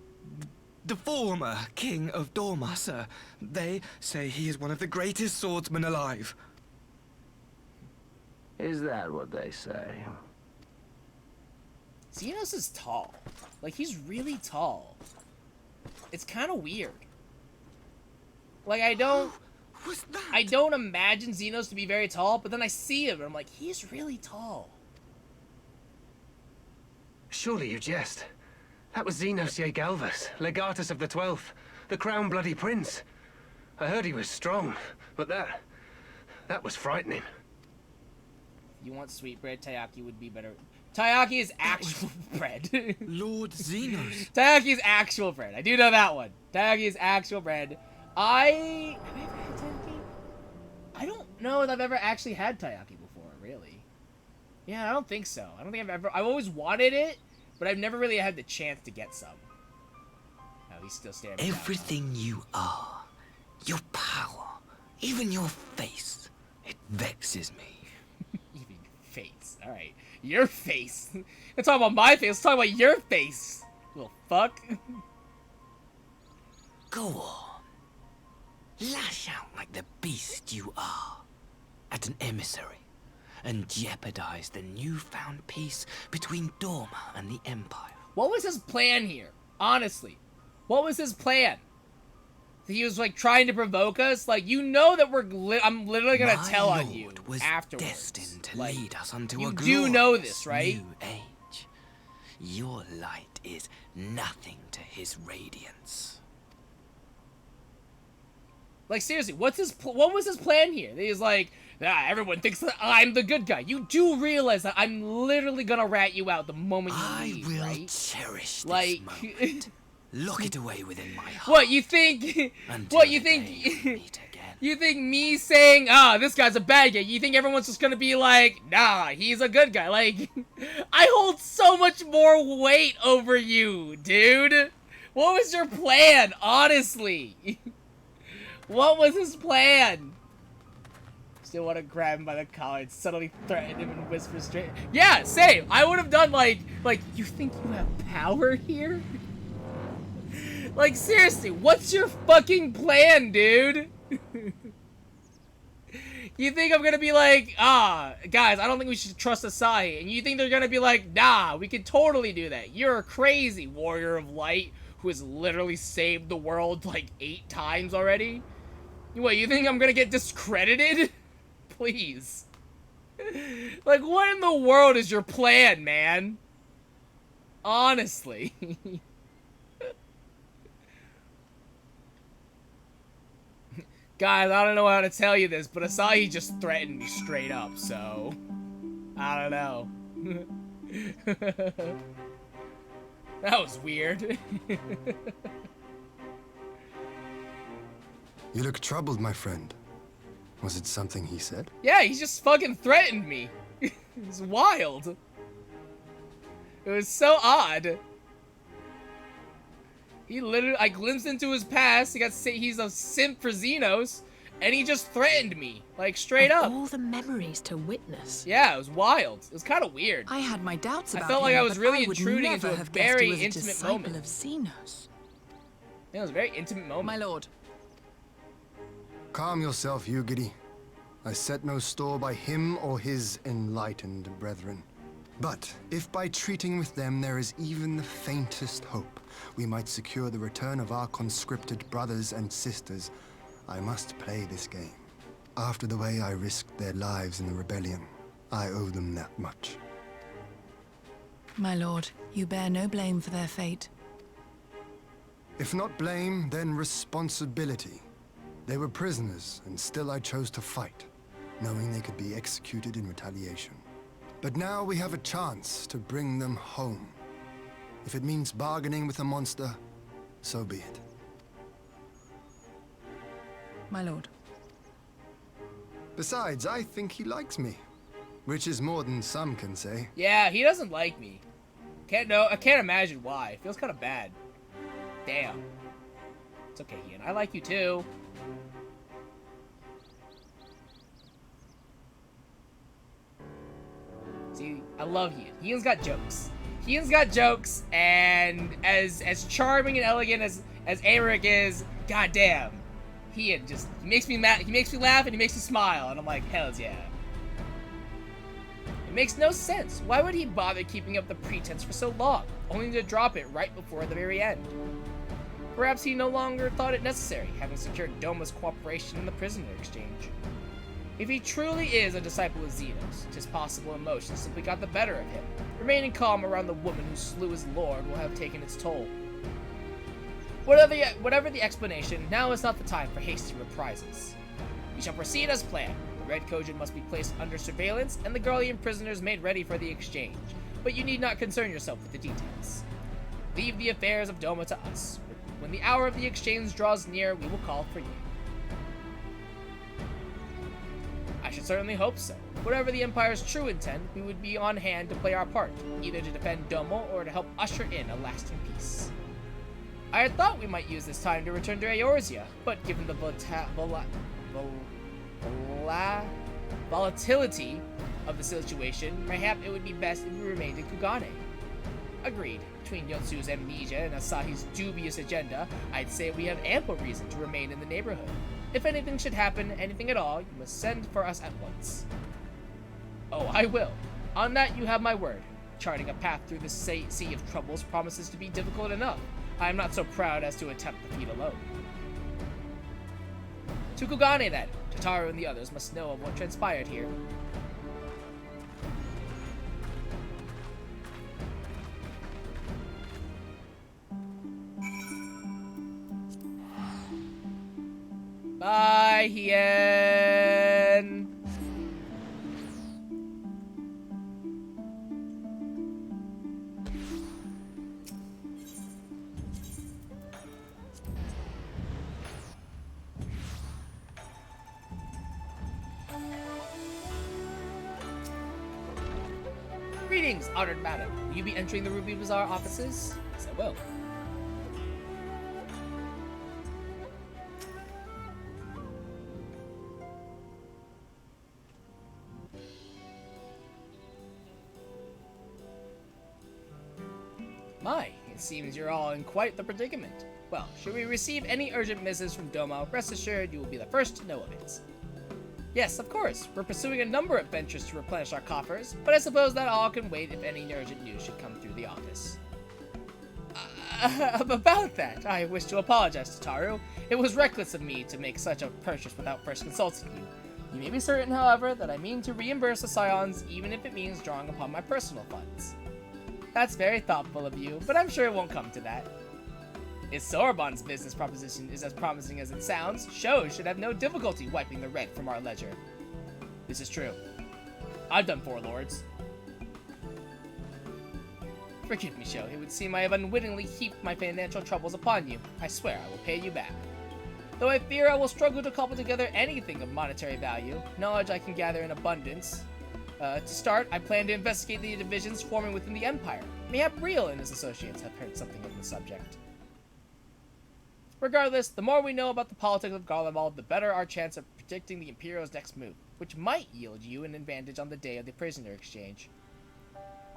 [SPEAKER 15] former king of Dorma, sir. They say he is one of the greatest swordsmen alive.
[SPEAKER 11] Is that what they say?
[SPEAKER 1] Xenos is tall. Like, he's really tall. It's kind of weird. Like, I don't imagine Xenos to be very tall, but then I see him and I'm like, he's really tall.
[SPEAKER 13] Surely you jest. That was Xenos Galvus, legatus of the 12th, the crown bloody prince. I heard he was strong, but that was frightening.
[SPEAKER 1] You want sweet bread, Taiyaki would be better. Taiyaki is actual bread.
[SPEAKER 15] Lord Xenos.
[SPEAKER 1] Taiyaki is actual bread. I do know that one. Taiyaki is actual bread. Have I ever had Taiyaki? I don't know if I've ever actually had Taiyaki before, really. Yeah, I don't think so. I don't think I've always wanted it, but I've never really had the chance to get some. Oh, he's still staring.
[SPEAKER 15] Everything you are, your power, even your face, it vexes me.
[SPEAKER 1] Even face. Alright. Your face. Let's talk about my face. Let's talk about your face. Little fuck.
[SPEAKER 15] Go on. Lash out like the beast you are. At an emissary. And jeopardize the newfound peace between Dorma and the Empire.
[SPEAKER 1] What was his plan here? Honestly. What was his plan? He was like trying to provoke us? Like, you know that I'm literally gonna tell on you afterwards.
[SPEAKER 15] Destined to
[SPEAKER 1] like,
[SPEAKER 15] lead us unto
[SPEAKER 1] you
[SPEAKER 15] a
[SPEAKER 1] do know this, right?
[SPEAKER 15] New age. Your light is nothing to his radiance.
[SPEAKER 1] Like, seriously, what was his plan here? He's like, everyone thinks that I'm the good guy. You do realize that I'm literally gonna rat you out the moment you leave,
[SPEAKER 15] I will
[SPEAKER 1] right?
[SPEAKER 15] cherish this
[SPEAKER 1] like,
[SPEAKER 15] moment. Lock it away within my heart.
[SPEAKER 1] What, you think... What, you think... You think me saying, this guy's a bad guy, you think everyone's just gonna be like, nah, he's a good guy? Like, I hold so much more weight over you, dude. What was your plan, honestly? What was his plan? Still want to grab him by the collar and suddenly threaten him and whisper straight. Yeah, same. I would have done like, you think you have power here? Like, seriously, what's your fucking plan, dude? You think I'm gonna be like, guys, I don't think we should trust Asahi. And you think they're gonna be like, nah, we could totally do that. You're a crazy warrior of light who has literally saved the world like 8 times already? What, you think I'm gonna get discredited? Please. Like, what in the world is your plan, man? Honestly. Guys, I don't know how to tell you this, but Asahi just threatened me straight up, so... I don't know. That was weird.
[SPEAKER 7] You look troubled, my friend. Was it something he said?
[SPEAKER 1] Yeah, he just fucking threatened me. It's wild. It was so odd. He literally, I glimpsed into his past. He's a simp for Xenos, And he just threatened me, like, straight up.
[SPEAKER 20] All the memories to witness.
[SPEAKER 1] Yeah, it was wild. It was kind of weird.
[SPEAKER 21] I had my doubts about
[SPEAKER 1] I felt like
[SPEAKER 21] him,
[SPEAKER 1] I was
[SPEAKER 21] but
[SPEAKER 1] really
[SPEAKER 21] I would
[SPEAKER 1] intruding
[SPEAKER 21] never
[SPEAKER 1] into a
[SPEAKER 21] have guessed
[SPEAKER 1] very
[SPEAKER 21] he was a
[SPEAKER 1] intimate
[SPEAKER 21] disciple
[SPEAKER 1] moment.
[SPEAKER 21] of Xenos.
[SPEAKER 1] Yeah, it was a very intimate moment.
[SPEAKER 21] My lord.
[SPEAKER 7] Calm yourself, Ugiri. I set no store by him or his enlightened brethren. But if by treating with them there is even the faintest hope, we might secure the return of our conscripted brothers and sisters, I must play this game. After the way I risked their lives in the rebellion, I owe them that much.
[SPEAKER 21] My lord, you bear no blame for their fate.
[SPEAKER 7] If not blame, then responsibility. They were prisoners, and still I chose to fight, knowing they could be executed in retaliation. But now we have a chance to bring them home. If it means bargaining with a monster, so be it.
[SPEAKER 21] My lord.
[SPEAKER 7] Besides, I think he likes me, which is more than some can say.
[SPEAKER 1] Yeah, he doesn't like me. I can't imagine why. It feels kind of bad. Damn. It's okay, Ian. I like you too. See, I love Ian. Ian's got jokes. Ian's got jokes, and as charming and elegant as Aymeric is, goddamn, Ian just he makes me laugh and he makes me smile, and I'm like, hells yeah. It makes no sense. Why would he bother keeping up the pretense for so long, only to drop it right before the very end? Perhaps he no longer thought it necessary, having secured Doma's cooperation in the prisoner exchange. If he truly is a disciple of Xenos, 'tis possible emotion simply got the better of him. Remaining calm around the woman who slew his lord will have taken its toll. Whatever the explanation, now is not the time for hasty reprisals. We shall proceed as planned. The Red Kojin must be placed under surveillance, and the Garlean prisoners made ready for the exchange. But you need not concern yourself with the details. Leave the affairs of Doma to us. When the hour of the exchange draws near, we will call for you. I should certainly hope so. Whatever the Empire's true intent, we would be on hand to play our part, either to defend Domo or to help usher in a lasting peace. I had thought we might use this time to return to Eorzea, but given the volatility of the situation, perhaps it would be best if we remained in Kugane. Agreed. Between Yotsu's amnesia and Asahi's dubious agenda, I'd say we have ample reason to remain in the neighborhood. If anything should happen, anything at all, you must send for us at once. Oh, I will. On that you have my word. Charting a path through this sea of troubles promises to be difficult enough. I am not so proud as to attempt the feat alone. To Kugane then. Tataru and the others must know of what transpired here. Bye, Hien! Greetings, honored madam. Will you be entering the Ruby Bazaar offices? Yes, I will. My, it seems you're all in quite the predicament. Well, should we receive any urgent missives from Doma, rest assured you will be the first to know of it. Yes, of course, we're pursuing a number of ventures to replenish our coffers, but I suppose that all can wait if any urgent news should come through the office. About that, I wish to apologize, Tataru. It was reckless of me to make such a purchase without first consulting you. You may be certain, however, that I mean to reimburse the Scions, even if it means drawing upon my personal funds. That's very thoughtful of you, but I'm sure it won't come to that. If Sorbonne's business proposition is as promising as it sounds, Sho should have no difficulty wiping the red from our ledger. This is true. I've done 4 lords. Forgive me, Sho. It would seem I have unwittingly heaped my financial troubles upon you. I swear I will pay you back. Though I fear I will struggle to cobble together anything of monetary value, knowledge I can gather in abundance. To start, I plan to investigate the divisions forming within the Empire. Mayhap Real and his associates have heard something of the subject. Regardless, the more we know about the politics of Garlemald, the better our chance of predicting the Imperial's next move, which might yield you an advantage on the day of the prisoner exchange.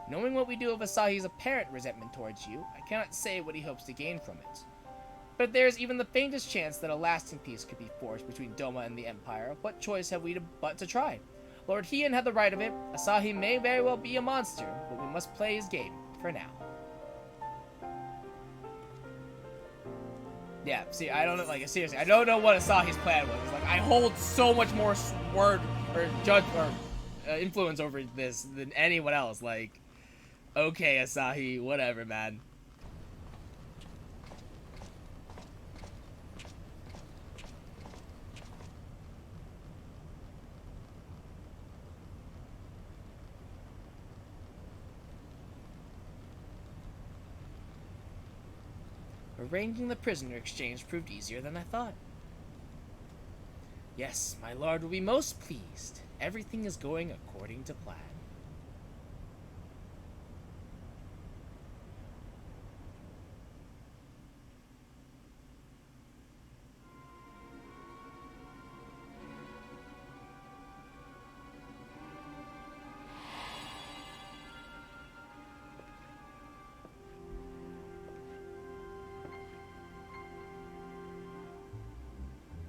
[SPEAKER 1] Knowing what we do of Asahi's apparent resentment towards you, I cannot say what he hopes to gain from it. But if there is even the faintest chance that a lasting peace could be forged between Doma and the Empire, what choice have we but to try? Lord Hien had the right of it. Asahi may very well be a monster, but we must play his game, for now. Yeah, see, I don't know, like, seriously, I don't know what Asahi's plan was. Like, I hold so much more word, or judge, or influence over this than anyone else. Like, okay, Asahi, whatever, man. Arranging the prisoner exchange proved easier than I thought. Yes, my lord will be most pleased. Everything is going according to plan.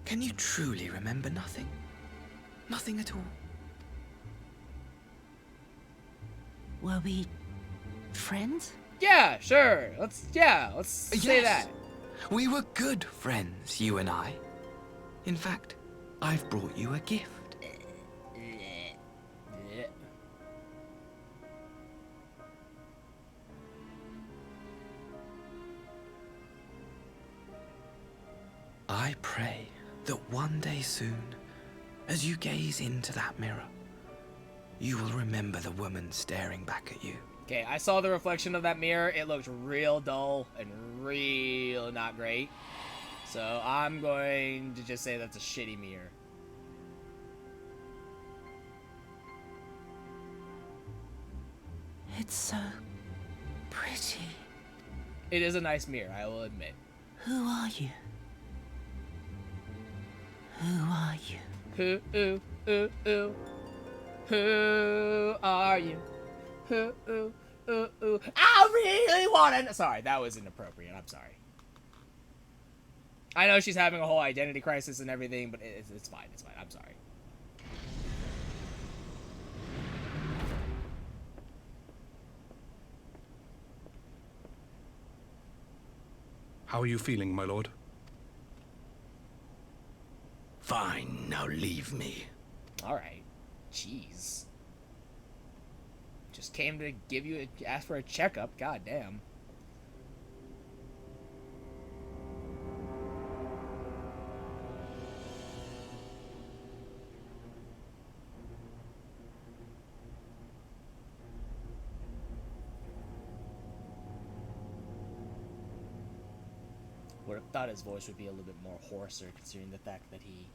[SPEAKER 15] Can you truly remember nothing? Nothing at all?
[SPEAKER 16] Were we friends?
[SPEAKER 1] Yeah, sure. Let's say that.
[SPEAKER 15] We were good friends, you and I. In fact, I've brought you a gift. I pray that one day soon, as you gaze into that mirror, you will remember the woman staring back at you.
[SPEAKER 1] Okay, I saw the reflection of that mirror. It looked real dull and real not great. So I'm going to just say that's a shitty mirror.
[SPEAKER 16] It's so pretty.
[SPEAKER 1] It is a nice mirror, I will admit.
[SPEAKER 16] Who are you? Who are you?
[SPEAKER 1] Who are you? Who I really want to. Sorry, that was inappropriate. I'm sorry. I know she's having a whole identity crisis and everything, but it's fine. It's fine. I'm sorry.
[SPEAKER 12] How are you feeling, my lord?
[SPEAKER 18] Fine, now leave me.
[SPEAKER 1] Alright. Jeez. Just came to ask for a checkup. God damn. Would have thought his voice would be a little bit more hoarser, considering the fact that he...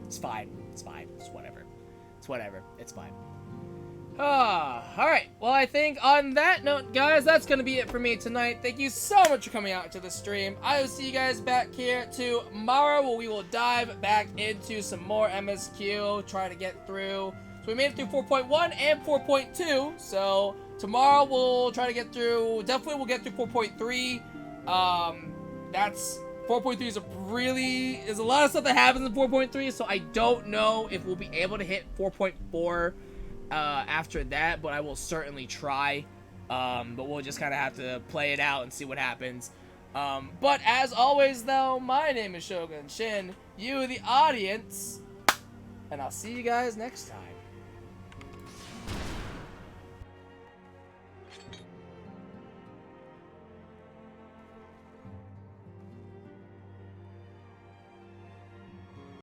[SPEAKER 1] It's fine. It's fine. It's whatever. It's whatever. It's fine. Alright. Well, I think on that note, guys, that's going to be it for me tonight. Thank you so much for coming out to the stream. I will see you guys back here tomorrow, where we will dive back into some more MSQ, try to get through. So we made it through 4.1 and 4.2. So tomorrow we'll try to get through, definitely we'll get through 4.3. That's 4.3 is a lot of stuff that happens in 4.3, so I don't know if we'll be able to hit 4.4 after that, but I will certainly try. But we'll just kind of have to play it out and see what happens. But as always, though, my name is Shogun Shin, you the audience, and I'll see you guys next time.